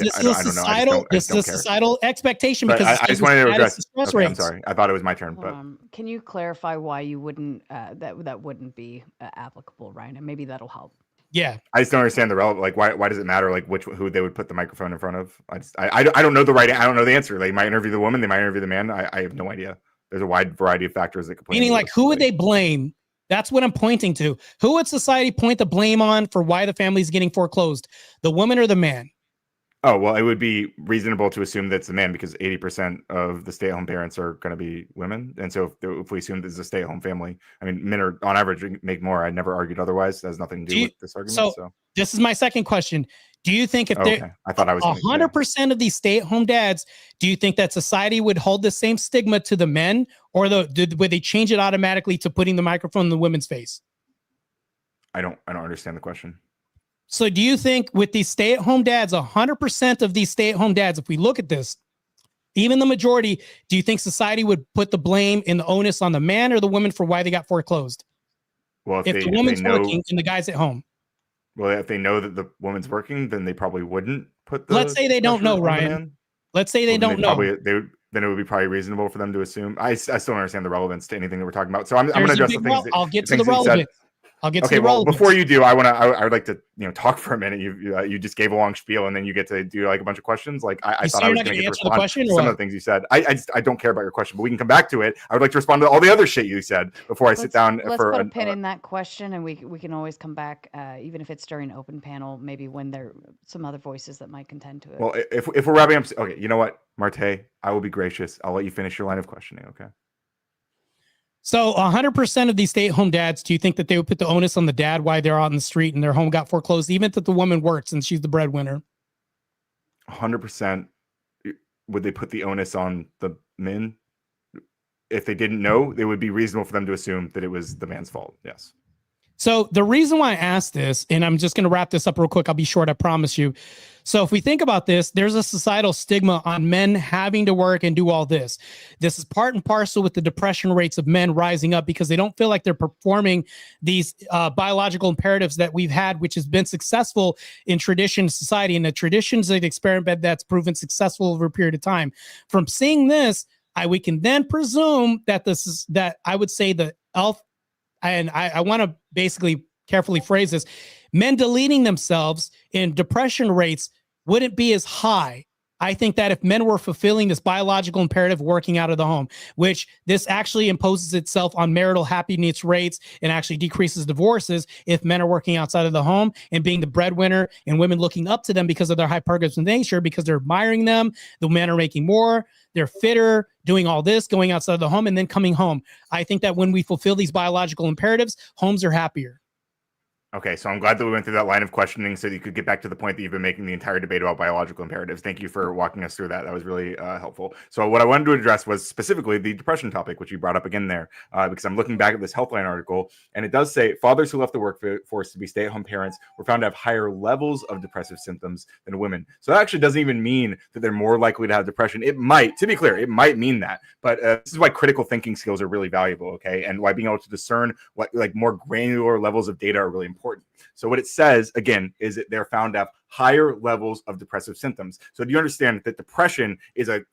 don't know. This is a societal expectation because I just wanted to address. Okay, I'm sorry. I thought it was my turn, but can you clarify why you wouldn't that wouldn't be applicable, Ryan? And maybe that'll help. Yeah, I just don't understand the relevant. Like, why does it matter? Like, who they would put the microphone in front of? I don't know the right. I don't know the answer. They might interview the woman. They might interview the man. I have no idea. There's a wide variety of factors that could play. Meaning, like, who would they blame? That's what I'm pointing to. Who would society point the blame on for why the family is getting foreclosed? The woman or the man? Oh, well, it would be reasonable to assume that's the man because 80% of the stay-at-home parents are going to be women. And so if we assume this is a stay-at-home family, I mean, men are on average make more. I never argued otherwise. That has nothing to do with this argument. So this is my second question. Do you think if I thought I was 100% of these stay-at-home dads, do you think that society would hold the same stigma to the men, or would they change it automatically to putting the microphone in the women's face? I don't understand the question. So do you think with these stay-at-home dads, 100% of these stay-at-home dads, if we look at this, even the majority, do you think society would put the blame and the onus on the man or the woman for why they got foreclosed? Well, if the woman's working and the guy's at home. Well, if they know that the woman's working, then they probably wouldn't put the. Let's say they don't know, Ryan. Let's say they don't know. Then it would be probably reasonable for them to assume. I still don't understand the relevance to anything that we're talking about. So I'm going to address the things. I'll get to the relevant. Okay, well, before you do, I would like to talk for a minute. You just gave a long spiel and then you get to do like a bunch of questions. Like I thought I was going to get to respond to some of the things you said. I don't care about your question, but we can come back to it. I would like to respond to all the other shit you said before I sit down. Let's put a pin in that question, and we can always come back, even if it's during open panel, maybe when there are some other voices that might contend to it. Well, if we're wrapping up, okay, you know what, Marte, I will be gracious. I'll let you finish your line of questioning. Okay. So 100% of these stay-at-home dads, do you think that they would put the onus on the dad why they're out in the street and their home got foreclosed, even if the woman works and she's the breadwinner? 100%. Would they put the onus on the men? If they didn't know, it would be reasonable for them to assume that it was the man's fault. Yes. So the reason why I asked this, and I'm just going to wrap this up real quick, I'll be short, I promise you. So if we think about this, there's a societal stigma on men having to work and do all this. This is part and parcel with the depression rates of men rising up because they don't feel like they're performing these biological imperatives that we've had, which has been successful in tradition society, and the traditions that experiment that's proven successful over a period of time. From seeing this, we can then presume that this is that I would say the elf, and I want to basically carefully phrase this, men deleting themselves in depression rates wouldn't be as high. I think that if men were fulfilling this biological imperative working out of the home, which this actually imposes itself on marital happiness rates and actually decreases divorces if men are working outside of the home and being the breadwinner and women looking up to them because of their hypergamous nature, because they're admiring them. The men are making more, they're fitter, doing all this, going outside of the home and then coming home. I think that when we fulfill these biological imperatives, homes are happier. Okay, so I'm glad that we went through that line of questioning so that you could get back to the point that you've been making the entire debate about biological imperatives. Thank you for walking us through that. That was really helpful. So what I wanted to address was specifically the depression topic, which you brought up again there, because I'm looking back at this Healthline article, and it does say fathers who left the workforce to be stay-at-home parents were found to have higher levels of depressive symptoms than women. So that actually doesn't even mean that they're more likely to have depression. It might, to be clear, it might mean that, but this is why critical thinking skills are really valuable, okay, and why being able to discern what like more granular levels of data are really important. So what it says, again, is that they're found to have higher levels of depressive symptoms. So do you understand that depression is a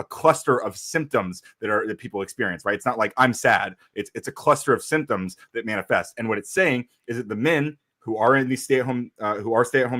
cluster of symptoms that people experience, right? It's not like I'm sad. It's a cluster of symptoms that manifest. And what it's saying is that the men who are in these stay-at-home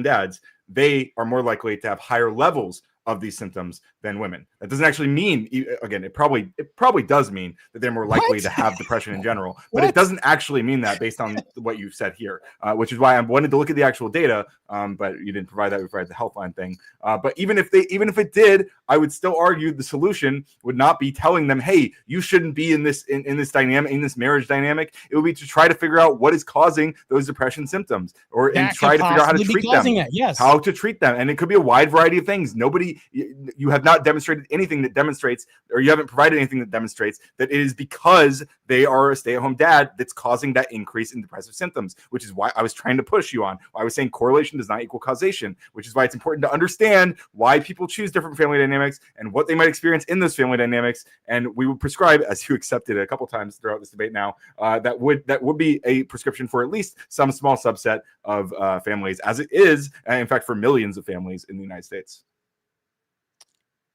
dads, they are more likely to have higher levels of these symptoms than women. That doesn't actually mean, again, it probably does mean that they're more likely to have depression in general, but it doesn't actually mean that based on what you've said here, which is why I wanted to look at the actual data, but you didn't provide that. We provided the Healthline thing. But even if it did, I would still argue the solution would not be telling them, hey, you shouldn't be in this dynamic, in this marriage dynamic. It would be to try to figure out what is causing those depression symptoms, and try to figure out how to treat them, how to treat them. And it could be a wide variety of things. You have not demonstrated anything that demonstrates, or you haven't provided anything that demonstrates that it is because they are a stay-at-home dad that's causing that increase in depressive symptoms, which is why I was trying to push you on. I was saying correlation does not equal causation, which is why it's important to understand why people choose different family dynamics and what they might experience in those family dynamics. And we would prescribe, as you accepted a couple times throughout this debate now, that would be a prescription for at least some small subset of families, as it is, in fact, for millions of families in the United States.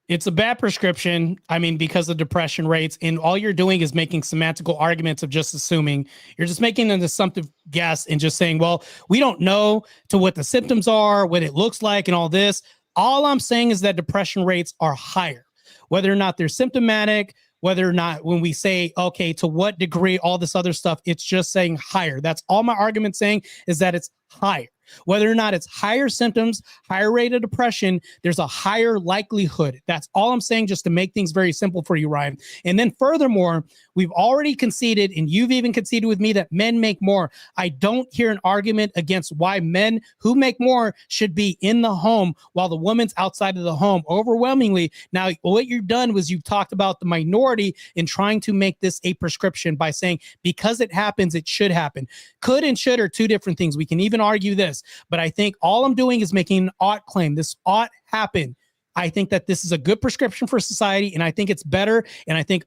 It's a bad prescription. I mean, because of depression rates, and all you're doing is making semantical arguments of just assuming. You're just making an assumptive guess and just saying, well, we don't know to what the symptoms are, what it looks like, and all this. All I'm saying is that depression rates are higher, whether or not they're symptomatic, whether or not when we say, okay, to what degree, all this other stuff, it's just saying higher. That's all my argument saying is that it's higher. Whether or not it's higher symptoms, higher rate of depression, there's a higher likelihood. That's all I'm saying, just to make things very simple for you, Ryan. And then furthermore, we've already conceded, and you've even conceded with me, that men make more. I don't hear an argument against why men who make more should be in the home while the woman's outside of the home overwhelmingly. Now, what you've done was you've talked about the minority in trying to make this a prescription by saying, because it happens, it should happen. Could and should are two different things. We can even argue this. But I think all I'm doing is making an ought claim. This ought happen. I think that this is a good prescription for society, and I think it's better. And I think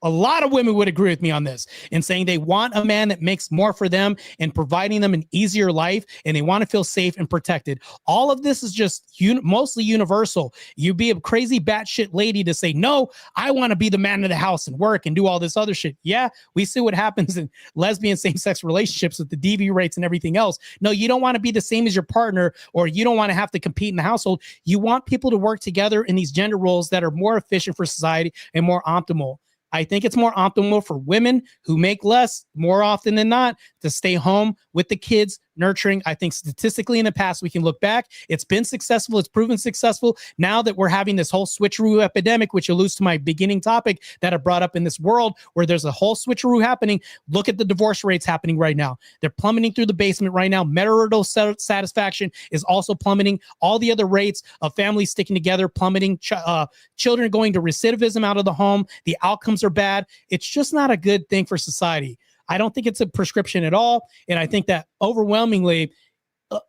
a lot of women would agree with me on this in saying they want a man that makes more for them and providing them an easier life, and they want to feel safe and protected. All of this is just mostly universal. You'd be a crazy batshit lady to say, no, I want to be the man of the house and work and do all this other shit. Yeah, we see what happens in lesbian same-sex relationships with the DV rates and everything else. No, you don't want to be the same as your partner, or you don't want to have to compete in the household. You want people to work together in these gender roles that are more efficient for society and more optimal. I think it's more optimal for women who make less more often than not to stay home with the kids, nurturing. I think statistically in the past, we can look back. It's been successful. It's proven successful. Now that we're having this whole switcheroo epidemic, which alludes to my beginning topic that I brought up in this world where there's a whole switcheroo happening. Look at the divorce rates happening right now. They're plummeting through the basement right now. Marital satisfaction is also plummeting. All the other rates of families sticking together plummeting. Children going to recidivism out of the home. The outcomes are bad. It's just not a good thing for society. I don't think it's a prescription at all. And I think that overwhelmingly,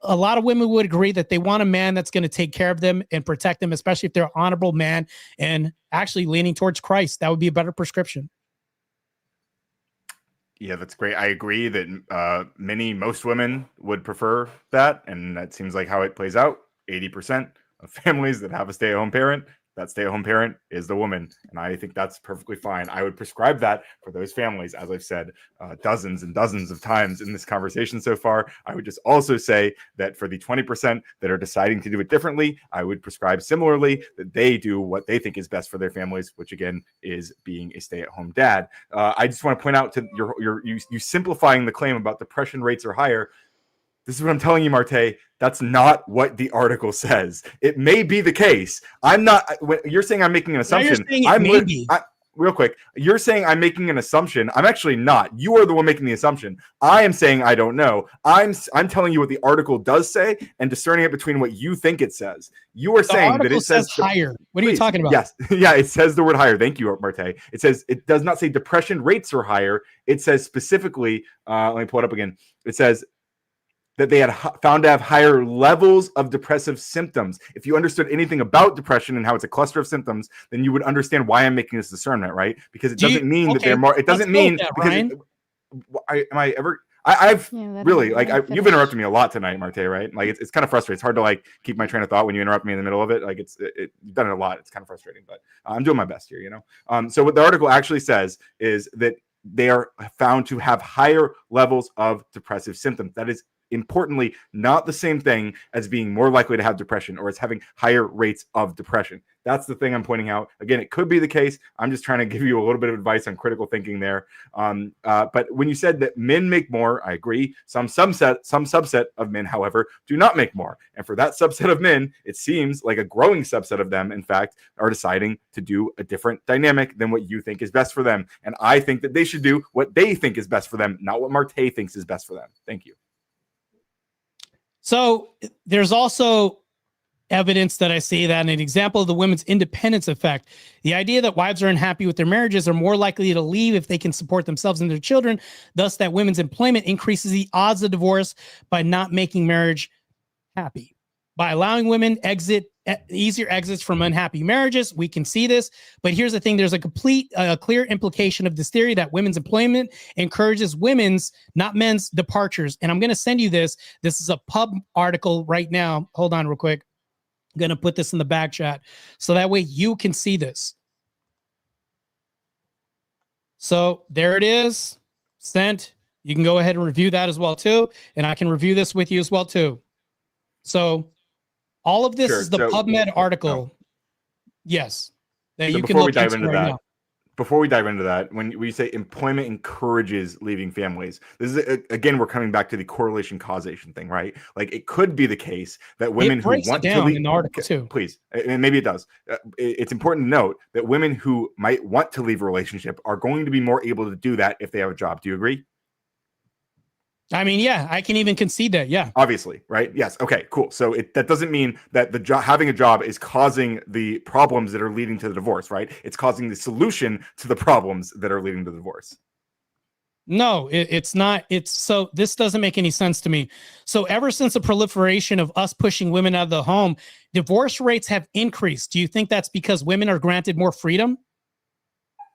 a lot of women would agree that they want a man that's going to take care of them and protect them, especially if they're an honorable man and actually leaning towards Christ. That would be a better prescription. Yeah, that's great. I agree that most women would prefer that. And that seems like how it plays out. 80% of families that have a stay-at-home parent, that stay-at-home parent is the woman. And I think that's perfectly fine. I would prescribe that for those families, as I've said dozens and dozens of times in this conversation so far. I would just also say that for the 20% that are deciding to do it differently, I would prescribe similarly that they do what they think is best for their families, which again is being a stay-at-home dad. I just want to point out to you simplifying the claim about depression rates are higher. This is what I'm telling you, Marte. That's not what the article says. It may be the case. I'm not. When you're saying I'm making an assumption. Real quick, you're saying I'm making an assumption. I'm actually not. You are the one making the assumption. I am saying I don't know. I'm telling you what the article does say and discerning it between what you think it says. You are saying that it says higher. What are you talking about? Yes, yeah, it says the word higher. Thank you, Marte. It says it does not say depression rates are higher. It says specifically. Let me pull it up again. It says that they had found to have higher levels of depressive symptoms. If you understood anything about depression and how it's a cluster of symptoms, then you would understand why I'm making this discernment, right? Because it doesn't mean that they're more. It doesn't mean because I've really you've interrupted me a lot tonight, Marte. Right? Like it's kind of frustrating. It's hard to like keep my train of thought when you interrupt me in the middle of it. Like you've done it a lot. It's kind of frustrating, but I'm doing my best here. You know. So what the article actually says is that they are found to have higher levels of depressive symptoms. That is importantly not the same thing as being more likely to have depression or as having higher rates of depression. That's the thing I'm pointing out. Again, it could be the case. I'm just trying to give you a little bit of advice on critical thinking there. But when you said that men make more, I agree. Some subset of men, however, do not make more. And for that subset of men, it seems like a growing subset of them, in fact, are deciding to do a different dynamic than what you think is best for them. And I think that they should do what they think is best for them, not what Marte thinks is best for them. Thank you. So there's also evidence that I see that an example of the women's independence effect, the idea that wives are unhappy with their marriages are more likely to leave if they can support themselves and their children, thus that women's employment increases the odds of divorce by not making marriage happy. By allowing women easier exits from unhappy marriages, we can see this. But here's the thing. There's a clear implication of this theory that women's employment encourages women's, not men's, departures. And I'm going to send you this. This is a pub article right now. Hold on real quick. I'm going to put this in the back chat so that way you can see this. So there it is. Sent. You can go ahead and review that as well too. And I can review this with you as well too. So all of this is the PubMed article. Yes. That you can look into right now. Before we dive into that, when we say employment encourages leaving families, this is again, we're coming back to the correlation causation thing, right? Like it could be the case that women who want to leave, in the article too. Please, and maybe it does. It's important to note that women who might want to leave a relationship are going to be more able to do that if they have a job. Do you agree? I mean, yeah, I can even concede that. Yeah, obviously, right? Yes. Okay, cool. So that doesn't mean that having a job is causing the problems that are leading to the divorce, right? It's causing the solution to the problems that are leading to the divorce. No, it's not. So this doesn't make any sense to me. So ever since the proliferation of us pushing women out of the home, divorce rates have increased. Do you think that's because women are granted more freedom?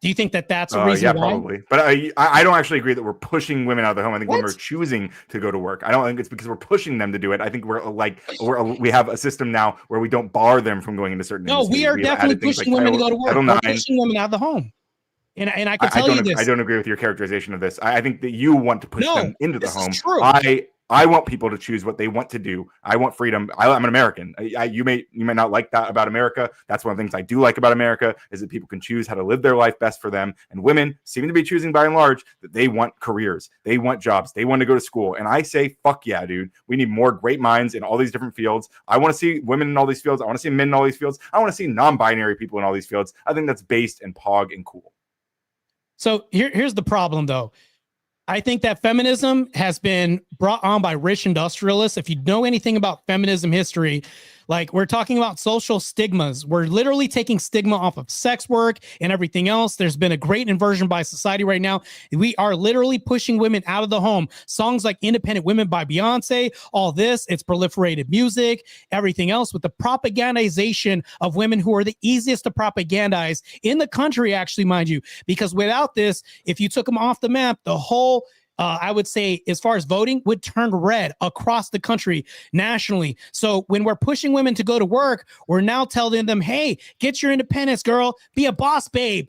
Do you think that that's a reason why? Yeah, probably. But I don't actually agree that we're pushing women out of the home. I think women are choosing to go to work. I don't think it's because we're pushing them to do it. I think we have a system now where we don't bar them from going into certain industries. No, we are definitely pushing women to go to work. We're pushing women out of the home. And I can tell you this. I don't agree with your characterization of this. I think that you want to push them into the home. True. I want people to choose what they want to do. I want freedom. I'm an American. You may not like that about America. That's one of the things I do like about America is that people can choose how to live their life best for them. And women seem to be choosing by and large that they want careers. They want jobs. They want to go to school. And I say, fuck yeah, dude. We need more great minds in all these different fields. I want to see women in all these fields. I want to see men in all these fields. I want to see non-binary people in all these fields. I think that's based and pog and cool. So here's the problem, though. I think that feminism has been brought on by rich industrialists. If you know anything about feminism history, Like, we're talking about social stigmas. We're literally taking stigma off of sex work and everything else. There's been a great inversion by society right now. We are literally pushing women out of the home. Songs like Independent Women by Beyonce, all this, it's proliferated music, everything else, with the propagandization of women who are the easiest to propagandize in the country, actually, mind you, because without this, if you took them off the map, the whole I would say, as far as voting, would turn red across the country nationally. So when we're pushing women to go to work, we're now telling them, hey, get your independence, girl. Be a boss, babe.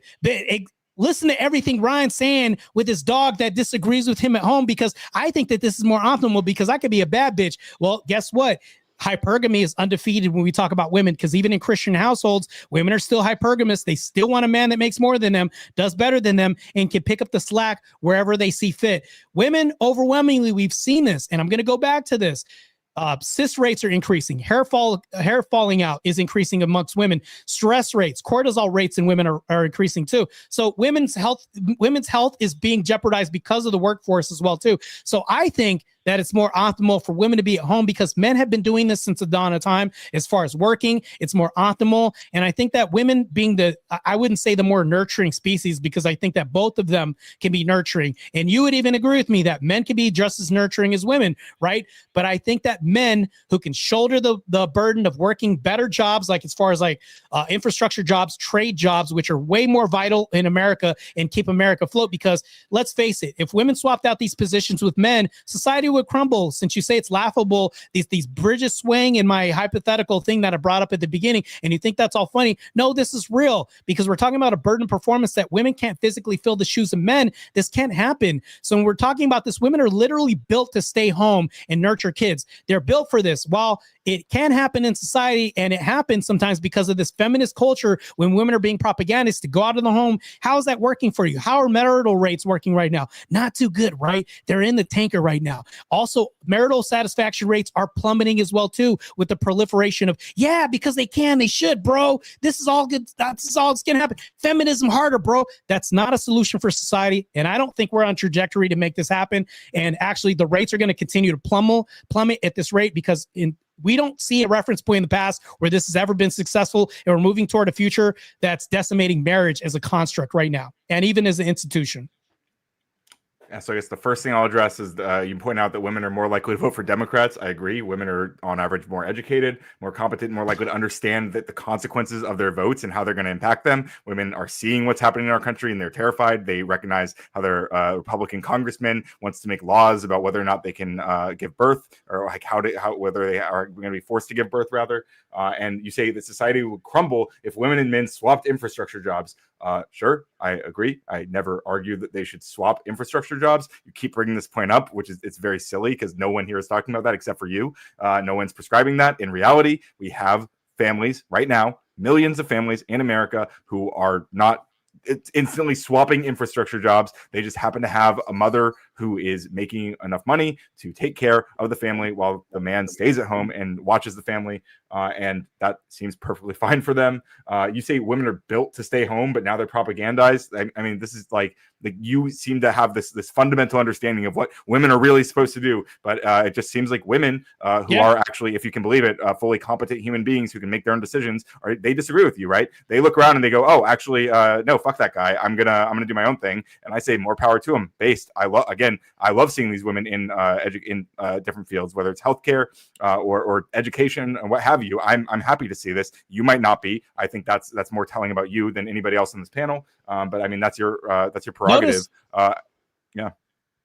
Listen to everything Ryan's saying with his dog that disagrees with him at home, because I think that this is more optimal, because I could be a bad bitch. Well, guess what? Hypergamy is undefeated when we talk about women, because even in Christian households, women are still hypergamous. They still want a man that makes more than them, does better than them, and can pick up the slack wherever they see fit. Women, overwhelmingly, we've seen this, and I'm going to go back to this. Cyst rates are increasing. Hair falling out is increasing amongst women. Stress rates, cortisol rates in women are increasing too. So women's health is being jeopardized because of the workforce as well too. So I think that it's more optimal for women to be at home, because men have been doing this since the dawn of time. As far as working, it's more optimal. And I think that women being I wouldn't say the more nurturing species, because I think that both of them can be nurturing. And you would even agree with me that men can be just as nurturing as women, right? But I think that men who can shoulder the burden of working better jobs, like as far as infrastructure jobs, trade jobs, which are way more vital in America and keep America afloat, because let's face it, if women swapped out these positions with men, society would crumble. Since you say it's laughable, these bridges swing in my hypothetical thing that I brought up at the beginning, and you think that's all funny. No, this is real, because we're talking about a burden performance that women can't physically fill the shoes of men. This can't happen. So when we're talking about this, women are literally built to stay home and nurture kids. They're built for this. While it can happen in society, and it happens sometimes because of this feminist culture, when women are being propagandized to go out of the home, how is that working for you? How are marital rates working right now? Not too good, right? They're in the tanker right now. Also, marital satisfaction rates are plummeting as well too, with the proliferation of, because they should, bro. This is all good. That's all that's gonna happen. Feminism harder, bro. That's not a solution for society, and I don't think we're on trajectory to make this happen. And actually, the rates are going to continue to plummet at this rate, because we don't see a reference point in the past where this has ever been successful, and we're moving toward a future that's decimating marriage as a construct right now, and even as an institution. Yeah, so I guess the first thing I'll address is you point out that women are more likely to vote for Democrats. I agree. Women are on average more educated, more competent, more likely to understand that the consequences of their votes and how they're going to impact them. Women are seeing what's happening in our country, and they're terrified. They recognize how their Republican congressman wants to make laws about whether or not they can give birth, or like whether they are going to be forced to give birth, rather. And you say that society would crumble if women and men swapped infrastructure jobs. Sure, I agree. I never argue that they should swap infrastructure jobs. You keep bringing this point up, which is it's very silly, because no one here is talking about that except for you. No one's prescribing that. In reality, we have families right now, millions of families in America, who are not instantly swapping infrastructure jobs. They just happen to have a mother who is making enough money to take care of the family while the man stays at home and watches the family. And that seems perfectly fine for them. You say women are built to stay home, but now they're propagandized. I mean, this is like you seem to have this fundamental understanding of what women are really supposed to do. But it just seems like women who are actually, if you can believe it, fully competent human beings who can make their own decisions, they disagree with you, right? They look around and they go, oh, actually, no, fuck that guy. I'm gonna do my own thing. And I say more power to them. I love seeing these women in different fields, whether it's healthcare or education and what have you. I'm happy to see this. You might not be. I think that's more telling about you than anybody else on this panel. But I mean, that's your prerogative.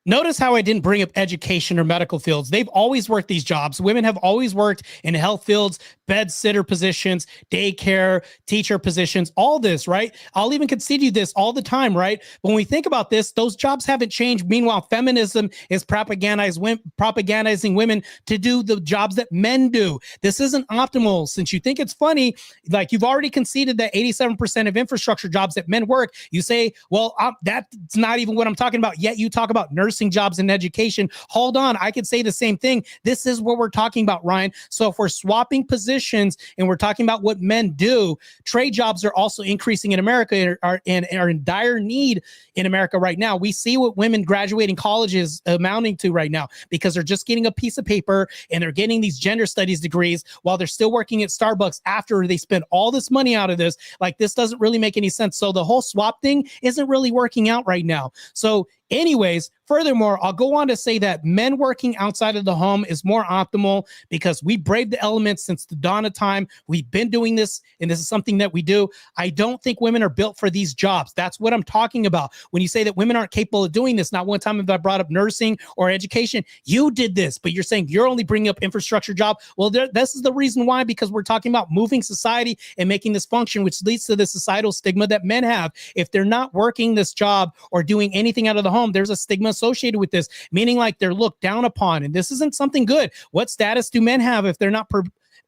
Notice how I didn't bring up education or medical fields. They've always worked these jobs. Women have always worked in health fields, bed sitter positions, daycare, teacher positions, all this, right? I'll even concede you this all the time, right? When we think about this, those jobs haven't changed. Meanwhile, feminism is propagandizing women to do the jobs that men do. This isn't optimal. Since you think it's funny, like you've already conceded that 87% of infrastructure jobs that men work, you say, well, that's not even what I'm talking about. Yet you talk about nursing nursing jobs and education. Hold on, I could say the same thing. This is what we're talking about, Ryan. So if we're swapping positions and we're talking about what men do, trade jobs are also increasing in America and are in dire need in America right now. We see what women graduating colleges amounting to right now because they're just getting a piece of paper and they're getting these gender studies degrees while they're still working at Starbucks after they spend all this money out of this. Like, this doesn't really make any sense. So the whole swap thing isn't really working out right now. So anyways, furthermore, I'll go on to say that men working outside of the home is more optimal because we braved the elements since the dawn of time. We've been doing this, and this is something that we do. I don't think women are built for these jobs. That's what I'm talking about. When you say that women aren't capable of doing this, not one time have I brought up nursing or education. You did this, but you're saying you're only bringing up infrastructure job. Well, this is the reason why, because we're talking about moving society and making this function, which leads to the societal stigma that men have. If they're not working this job or doing anything out of the home, there's a stigma associated with this, meaning like they're looked down upon, and this isn't something good. What status do men have if they're not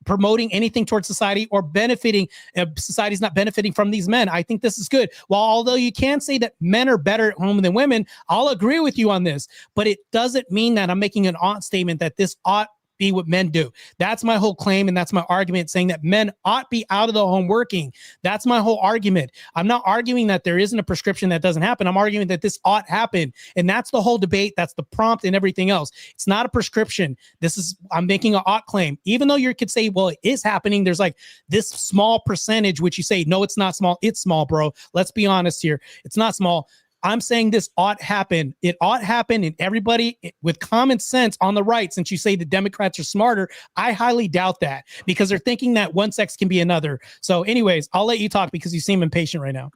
promoting anything towards society or benefiting? Society's not benefiting from these men. I think this is good. Well, although you can say that men are better at home than women, I'll agree with you on this, but it doesn't mean that I'm making an ought statement that this ought be what men do. That's my whole claim, and that's my argument, saying that men ought be out of the home working. That's my whole argument. I'm not arguing that there isn't a prescription that doesn't happen. I'm arguing that this ought happen, and that's the whole debate. That's the prompt and everything else. It's not a prescription. I'm making an ought claim, even though you could say, well, it is happening. There's like this small percentage, which you say, no, it's not small. It's small, bro. Let's be honest here. It's not small. I'm saying this ought happen. It ought happen, and everybody with common sense on the right, since you say the Democrats are smarter, I highly doubt that because they're thinking that one sex can be another. So anyways, I'll let you talk because you seem impatient right now.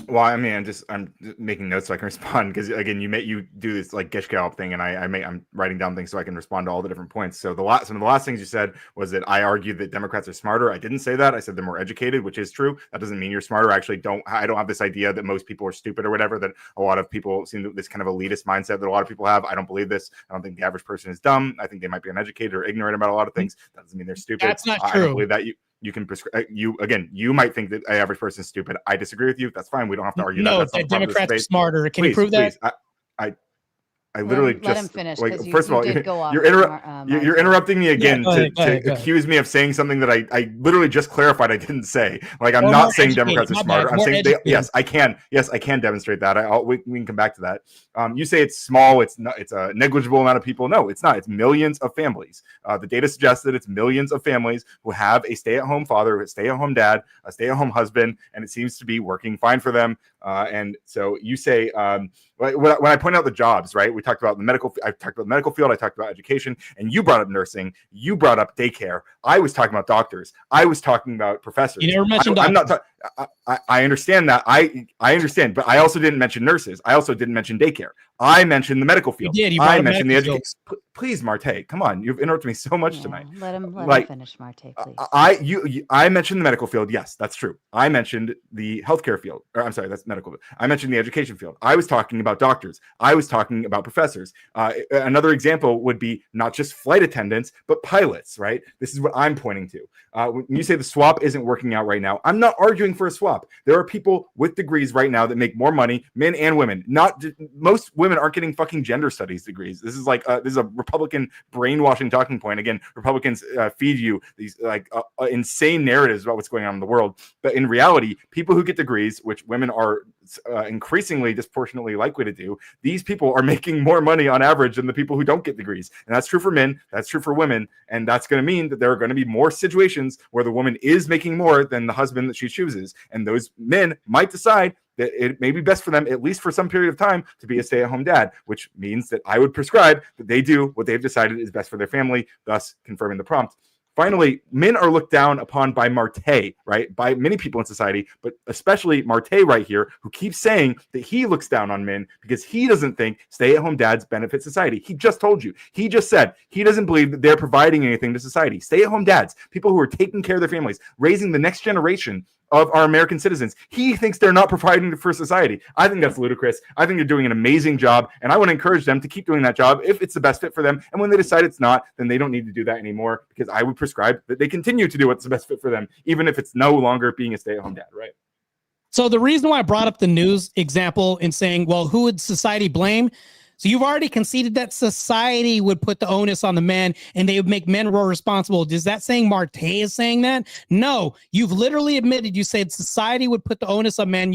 Well, I mean, I'm making notes so I can respond because again, you do this like Gish Gallop thing, and I'm writing down things so I can respond to all the different points. So some of the last things you said was that I argued that Democrats are smarter. I didn't say that. I said they're more educated, which is true. That doesn't mean you're smarter. I don't have this idea that most people are stupid or whatever. That a lot of people seem this kind of elitist mindset that a lot of people have. I don't believe this. I don't think the average person is dumb. I think they might be uneducated or ignorant about a lot of things. That doesn't mean they're stupid. That's not true. I don't believe that you can prescribe. You might think that an average person is stupid. I disagree with you. That's fine. We don't have to argue. No, that Democrats are smarter. Can you prove that? I literally let him finish. Like, first of all, you're interrupting me again to accuse me of saying something that I literally just clarified I didn't say. Like, I'm not saying Democrats are smarter. I'm saying yes, I can demonstrate that. We can come back to that. You say it's small. It's a negligible amount of people. No, it's not. It's millions of families. The data suggests that it's millions of families who have a stay-at-home father, a stay-at-home dad, a stay-at-home husband, and it seems to be working fine for them. And so you say, when I point out the jobs, right? I talked about the medical field. I talked about education, and you brought up nursing. You brought up daycare. I was talking about doctors. I was talking about professors. You never mentioned doctors. I'm not. I understand that. I understand, but I also didn't mention nurses. I also didn't mention daycare. I mentioned the medical field. You did. I mentioned the education. Please, Marte, come on. You've interrupted me so much tonight. Let him finish, Marte, please. I mentioned the medical field. Yes, that's true. I mentioned the healthcare field. Or, I'm sorry, that's medical. I mentioned the education field. I was talking about doctors. I was talking about professors. Another example would be not just flight attendants, but pilots, right? This is what I'm pointing to. When you say the swap isn't working out right now, I'm not arguing for a swap. There are people with degrees right now that make more money, men and women. Most women aren't getting fucking gender studies degrees. This is like this is a Republican brainwashing talking point. Again, Republicans feed you these insane narratives about what's going on in the world, but in reality, people who get degrees, which women are increasingly disproportionately likely to do, these people are making more money on average than the people who don't get degrees. And that's true for men, that's true for women, and that's going to mean that there are going to be more situations where the woman is making more than the husband that she chooses, and those men might decide that it may be best for them, at least for some period of time, to be a stay-at-home dad, which means that I would prescribe that they do what they've decided is best for their family, thus confirming the prompt. Finally, men are looked down upon by Marte, right? By many people in society, but especially Marte right here, who keeps saying that he looks down on men because he doesn't think stay-at-home dads benefit society. He just told you. He just said he doesn't believe that they're providing anything to society. Stay-at-home dads, people who are taking care of their families, raising the next generation of our American citizens. He thinks they're not providing for society. I think that's ludicrous. I think they're doing an amazing job, and I want to encourage them to keep doing that job if it's the best fit for them. And when they decide it's not, then they don't need to do that anymore, because I would prescribe that they continue to do what's the best fit for them, even if it's no longer being a stay-at-home dad, right? So the reason why I brought up the news example in saying, well, who would society blame? So you've already conceded that society would put the onus on the men and they would make men more responsible. Is that saying Marte is saying that? No, you've literally admitted, you said society would put the onus on men.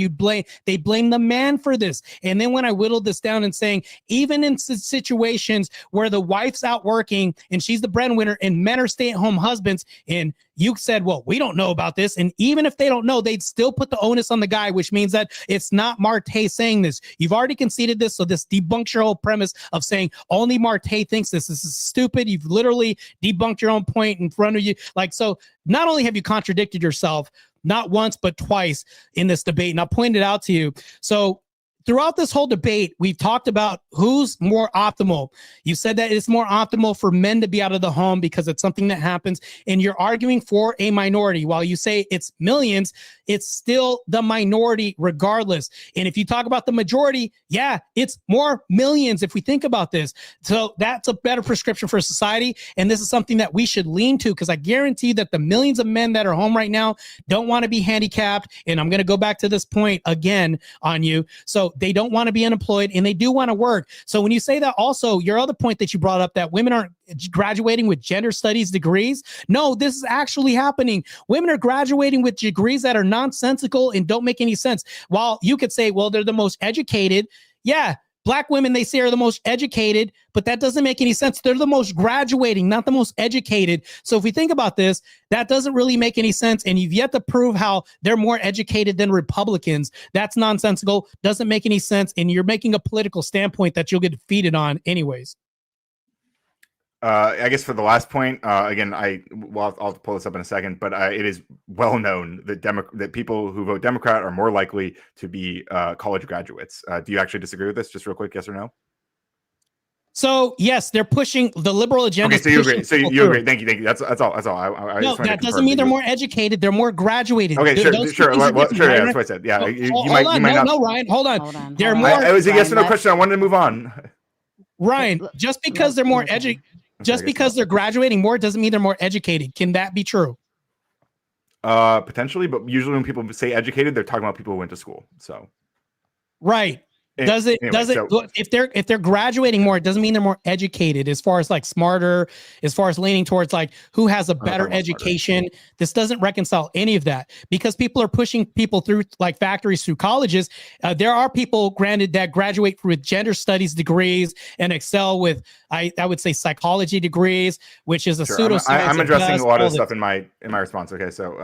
They blame the man for this. And then when I whittled this down and saying, even in situations where the wife's out working and she's the breadwinner and men are stay-at-home husbands, and you said, well, we don't know about this. And even if they don't know, they'd still put the onus on the guy, which means that it's not Marte saying this. You've already conceded this. So this debunks your whole premise of saying only Marte thinks this. This is stupid. You've literally debunked your own point in front of you. Like, so not only have you contradicted yourself, not once, but twice in this debate. And I'll point it out to you. So throughout this whole debate, we've talked about who's more optimal. You said that it's more optimal for men to be out of the home because it's something that happens, and you're arguing for a minority. While you say it's millions, it's still the minority regardless. And if you talk about the majority, yeah, it's more millions if we think about this. So that's a better prescription for society, and this is something that we should lean to, because I guarantee that the millions of men that are home right now don't want to be handicapped, and I'm going to go back to this point again on you. So they don't want to be unemployed and they do want to work. So when you say that, also your other point that you brought up, that women aren't graduating with gender studies degrees. No, this is actually happening. Women are graduating with degrees that are nonsensical and don't make any sense. While you could say, well, they're the most educated. Yeah. Black women, they say, are the most educated, but that doesn't make any sense. They're the most graduating, not the most educated. So if we think about this, that doesn't really make any sense. And you've yet to prove how they're more educated than Republicans. That's nonsensical, doesn't make any sense. And you're making a political standpoint that you'll get defeated on anyways. I guess for the last point, again, I'll pull this up in a second, but it is well known that that people who vote Democrat are more likely to be college graduates. Do you actually disagree with this? Just real quick, yes or no? So yes, they're pushing the liberal agenda. Okay, so you agree. So you agree. Thank you. That's all. No, that doesn't mean they're more educated. They're more graduated. Okay, sure. Yeah, that's what I said. Yeah, you might not. No, Ryan, hold on. They're more. It was a yes or no question. I wanted to move on. Ryan, just because they're more educated. Just because they're graduating more doesn't mean they're more educated. Can that be true? Potentially, but usually when people say educated, they're talking about people who went to school. So, right. If they're graduating more, it doesn't mean they're more educated as far as like smarter, as far as leaning towards like who has a better education. Smarter. This doesn't reconcile any of that, because people are pushing people through like factories, through colleges. There are people, granted, that graduate with gender studies degrees and excel with, I would say, psychology degrees, which is a pseudoscience. I'm addressing a lot of stuff in my response. Okay, so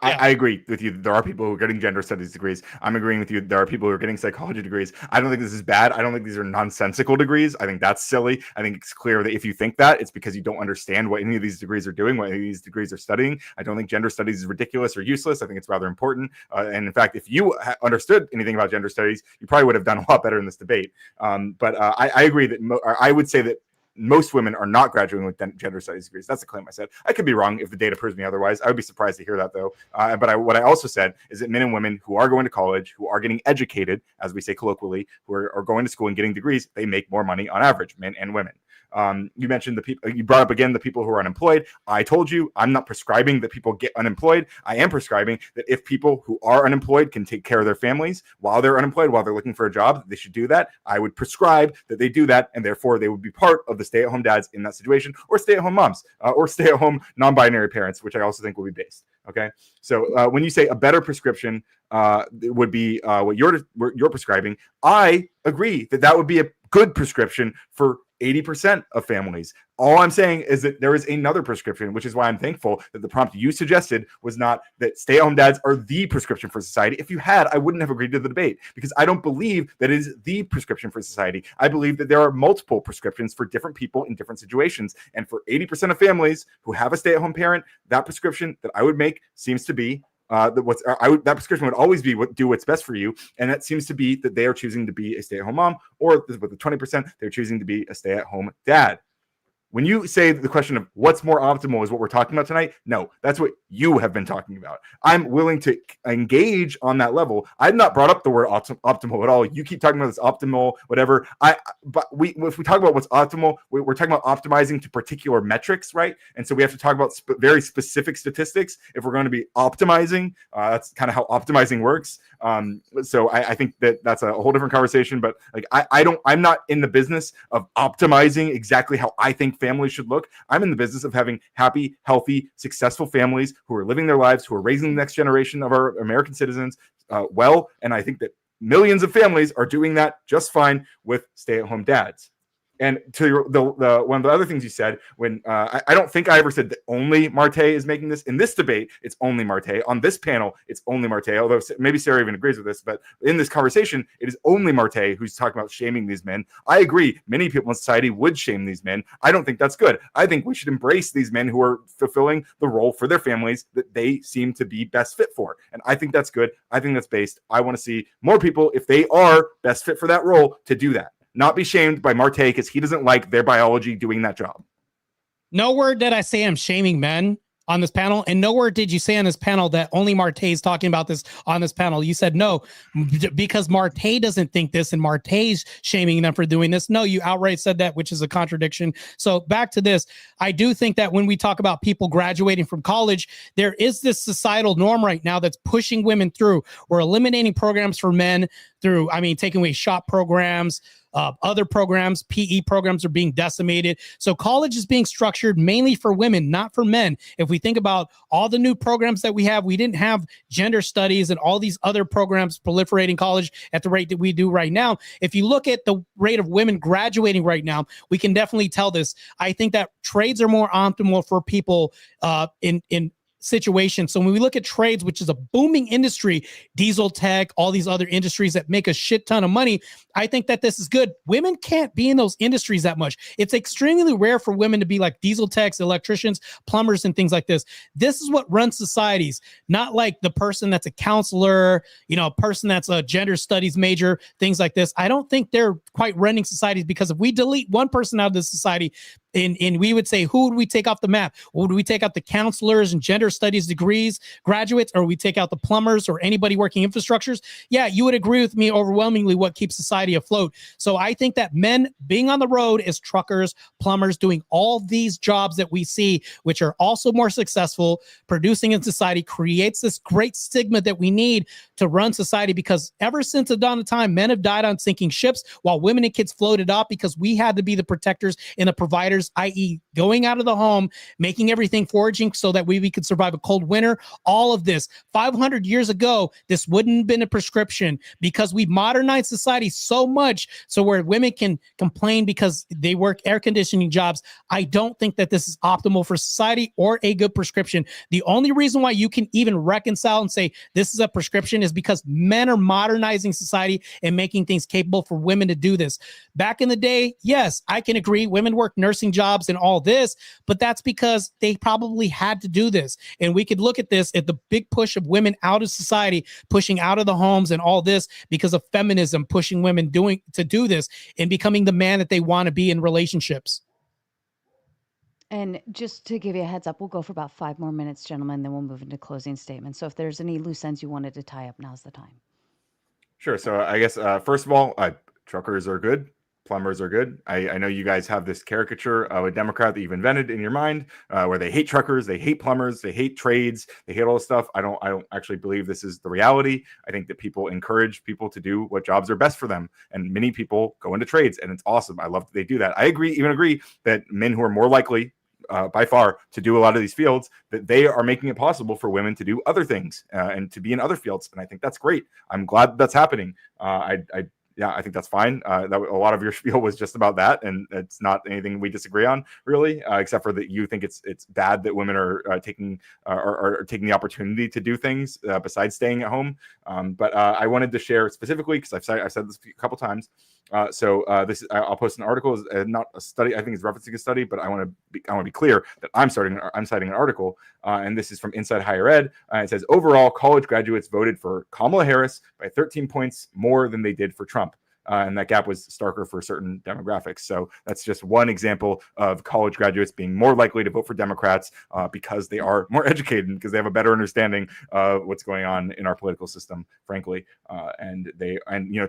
I agree with you. There are people who are getting gender studies degrees. I'm agreeing with you. There are people who are getting psychology degrees. I don't think this is bad. I don't think these are nonsensical degrees. I think that's silly. I think it's clear that if you think that, it's because you don't understand what any of these degrees are doing, what any of these degrees are studying. I don't think gender studies is ridiculous or useless. I think it's rather important. And in fact, if you understood anything about gender studies, you probably would have done a lot better in this debate. But I agree that I would say that most women are not graduating with gender studies degrees. That's the claim I said. I could be wrong if the data proves me otherwise. I would be surprised to hear that, though. What I also said is that men and women who are going to college, who are getting educated, as we say colloquially, who are going to school and getting degrees, they make more money on average, men and women. You mentioned the people, you brought up again the people who are unemployed. I told you I'm not prescribing that people get unemployed. I am prescribing that if people who are unemployed can take care of their families while they're unemployed, while they're looking for a job, they should do that. I would prescribe that they do that, and therefore they would be part of the stay-at-home dads in that situation, or stay-at-home moms, or stay-at-home non-binary parents, which I also think will be based. Okay, so when you say a better prescription would be what you're prescribing, I agree that would be a good prescription for 80% of families. All I'm saying is that there is another prescription, which is why I'm thankful that the prompt you suggested was not that stay-at-home dads are the prescription for society. If you had, I wouldn't have agreed to the debate, because I don't believe that it is the prescription for society. I believe that there are multiple prescriptions for different people in different situations. And for 80% of families who have a stay-at-home parent, that prescription that I would make seems to be that prescription would always be do what's best for you, and that seems to be that they are choosing to be a stay-at-home mom, or with the 20%, they're choosing to be a stay-at-home dad. When you say the question of what's more optimal is what we're talking about tonight, no, that's what you have been talking about. I'm willing to engage on that level. I've not brought up the word optimal at all. You keep talking about this optimal, whatever. But if we talk about what's optimal, we're talking about optimizing to particular metrics, right? And so we have to talk about very specific statistics if we're going to be optimizing. That's kind of how optimizing works. So I think that's a whole different conversation. But like I'm not in the business of optimizing exactly how I think families should look. I'm in the business of having happy, healthy, successful families who are living their lives, who are raising the next generation of our American citizens well. And I think that millions of families are doing that just fine with stay-at-home dads. And to the one of the other things you said, when I don't think I ever said that only Marte is making this. In this debate, it's only Marte. On this panel, it's only Marte, although maybe Sarah even agrees with this. But in this conversation, it is only Marte who's talking about shaming these men. I agree. Many people in society would shame these men. I don't think that's good. I think we should embrace these men who are fulfilling the role for their families that they seem to be best fit for. And I think that's good. I think that's based. I want to see more people, if they are best fit for that role, to do that. Not be shamed by Marte because he doesn't like their biology doing that job. Nowhere did I say I'm shaming men on this panel, and nowhere did you say on this panel that only Marte is talking about this on this panel. You said no, because Marte doesn't think this, and Marte's shaming them for doing this. No, you outright said that, which is a contradiction. So back to this, I do think that when we talk about people graduating from college, there is this societal norm right now that's pushing women through. We're eliminating programs for men through, taking away shop programs. Other programs, PE programs are being decimated. So college is being structured mainly for women, not for men. If we think about all the new programs that we have, we didn't have gender studies and all these other programs proliferating college at the rate that we do right now. If you look at the rate of women graduating right now, we can definitely tell this. I think that trades are more optimal for people in situation. So when we look at trades, which is a booming industry, diesel tech, all these other industries that make a shit ton of money, I think that this is good. Women can't be in those industries that much. It's extremely rare for women to be like diesel techs, electricians, plumbers, and things like this. This is what runs societies, not like the person that's a counselor, a person that's a gender studies major, things like this. I don't think they're quite running societies, because if we delete one person out of this society, and we would say, who would we take off the map? Would we take out the counselors and gender studies degrees graduates, or we take out the plumbers or anybody working infrastructures? Yeah, you would agree with me overwhelmingly what keeps society afloat. So I think that men being on the road as truckers, plumbers, doing all these jobs that we see, which are also more successful, producing in society, creates this great stigma that we need to run society, because ever since the dawn of time, men have died on sinking ships while women and kids floated up, because we had to be the protectors and the providers, i.e. going out of the home, making everything foraging so that we could survive a cold winter. All of this 500 years ago, this wouldn't have been a prescription, because we modernized society so much so where women can complain because they work air conditioning jobs. I don't think that this is optimal for society or a good prescription. The only reason why you can even reconcile and say this is a prescription is because men are modernizing society and making things capable for women to do this. Back in the day, yes, I can agree, women work nursing jobs and all this, but that's because they probably had to do this. And we could look at this at the big push of women out of society, pushing out of the homes and all this because of feminism, pushing women to do this and becoming the man that they want to be in relationships. And just to give you a heads up, we'll go for about 5 more minutes, gentlemen, then we'll move into closing statements. So if there's any loose ends you wanted to tie up, now's the time. Sure. So I guess, first of all, truckers are good. Plumbers are good. I know you guys have this caricature of a Democrat that you've invented in your mind, where they hate truckers, they hate plumbers, they hate trades, they hate all this stuff. I don't actually believe this is the reality. I think that people encourage people to do what jobs are best for them, and many people go into trades, and it's awesome. I love that they do that. I agree that men who are more likely, by far, to do a lot of these fields, that they are making it possible for women to do other things and to be in other fields, and I think that's great. I'm glad that's happening. Yeah, I think that's fine. That a lot of your spiel was just about that, and it's not anything we disagree on, really, except for that you think it's bad that women are taking the opportunity to do things besides staying at home. But I wanted to share specifically, because I've said this a couple times. I'll post an article, not a study. I think it's referencing a study, but I want to be clear that I'm citing an article, and this is from Inside Higher Ed. It says, overall, college graduates voted for Kamala Harris by 13 points more than they did for Trump. and that gap was starker for certain demographics. So that's just one example of college graduates being more likely to vote for Democrats because they are more educated, because they have a better understanding of what's going on in our political system, frankly. And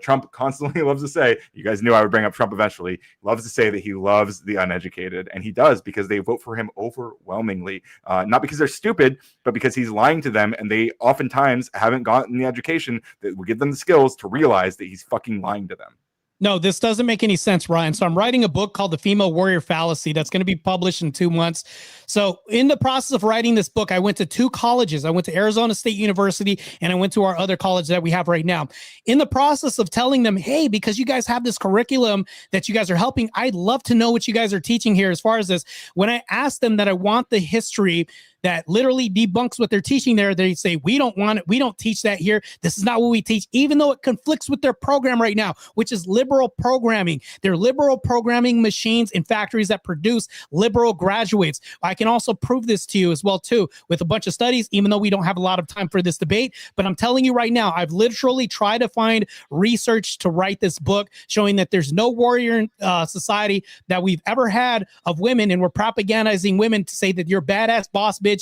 Trump constantly loves to say, you guys knew I would bring up Trump eventually, loves to say that he loves the uneducated, and he does, because they vote for him overwhelmingly, not because they're stupid, but because he's lying to them, and they oftentimes haven't gotten the education that will give them the skills to realize that he's fucking lying to them. No, this doesn't make any sense, Ryan. So I'm writing a book called The Female Warrior Fallacy that's going to be published in 2 months. So in the process of writing this book, I went to 2 colleges. I went to Arizona State University, and I went to our other college that we have right now. In the process of telling them, hey, because you guys have this curriculum that you guys are helping, I'd love to know what you guys are teaching here as far as this. When I asked them that I want the history that literally debunks what they're teaching there, they say, we don't want it. We don't teach that here. This is not what we teach, even though it conflicts with their program right now, which is liberal programming. They're liberal programming machines in factories that produce liberal graduates. I can also prove this to you as well, too, with a bunch of studies, even though we don't have a lot of time for this debate. But I'm telling you right now, I've literally tried to find research to write this book showing that there's no warrior society that we've ever had of women, and we're propagandizing women to say that you're badass boss bitch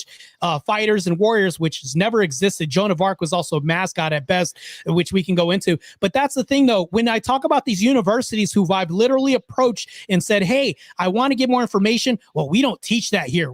fighters and warriors, which has never existed. Joan of Arc was also a mascot at best, which we can go into. But that's the thing, though. When I talk about these universities who I've literally approached and said, hey, I want to get more information. Well, we don't teach that here.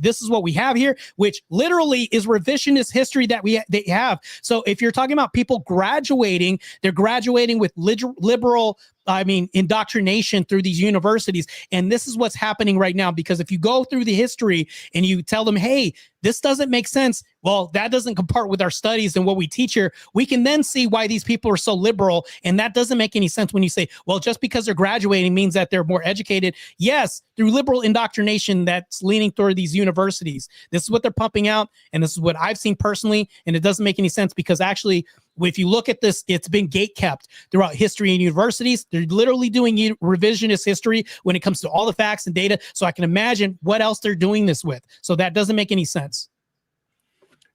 This is what we have here, which literally is revisionist history that they have. So if you're talking about people graduating, they're graduating with liberal indoctrination through these universities. And this is what's happening right now, because if you go through the history and you tell them, hey, this doesn't make sense, well, that doesn't compart with our studies and what we teach here, we can then see why these people are so liberal. And that doesn't make any sense when you say, well, just because they're graduating means that they're more educated. Yes, through liberal indoctrination that's leaning toward these universities. This is what they're pumping out. And this is what I've seen personally. And it doesn't make any sense, because actually, if you look at this, it's been gatekept throughout history and universities. They're literally doing revisionist history when it comes to all the facts and data. So I can imagine what else they're doing this with. So that doesn't make any sense.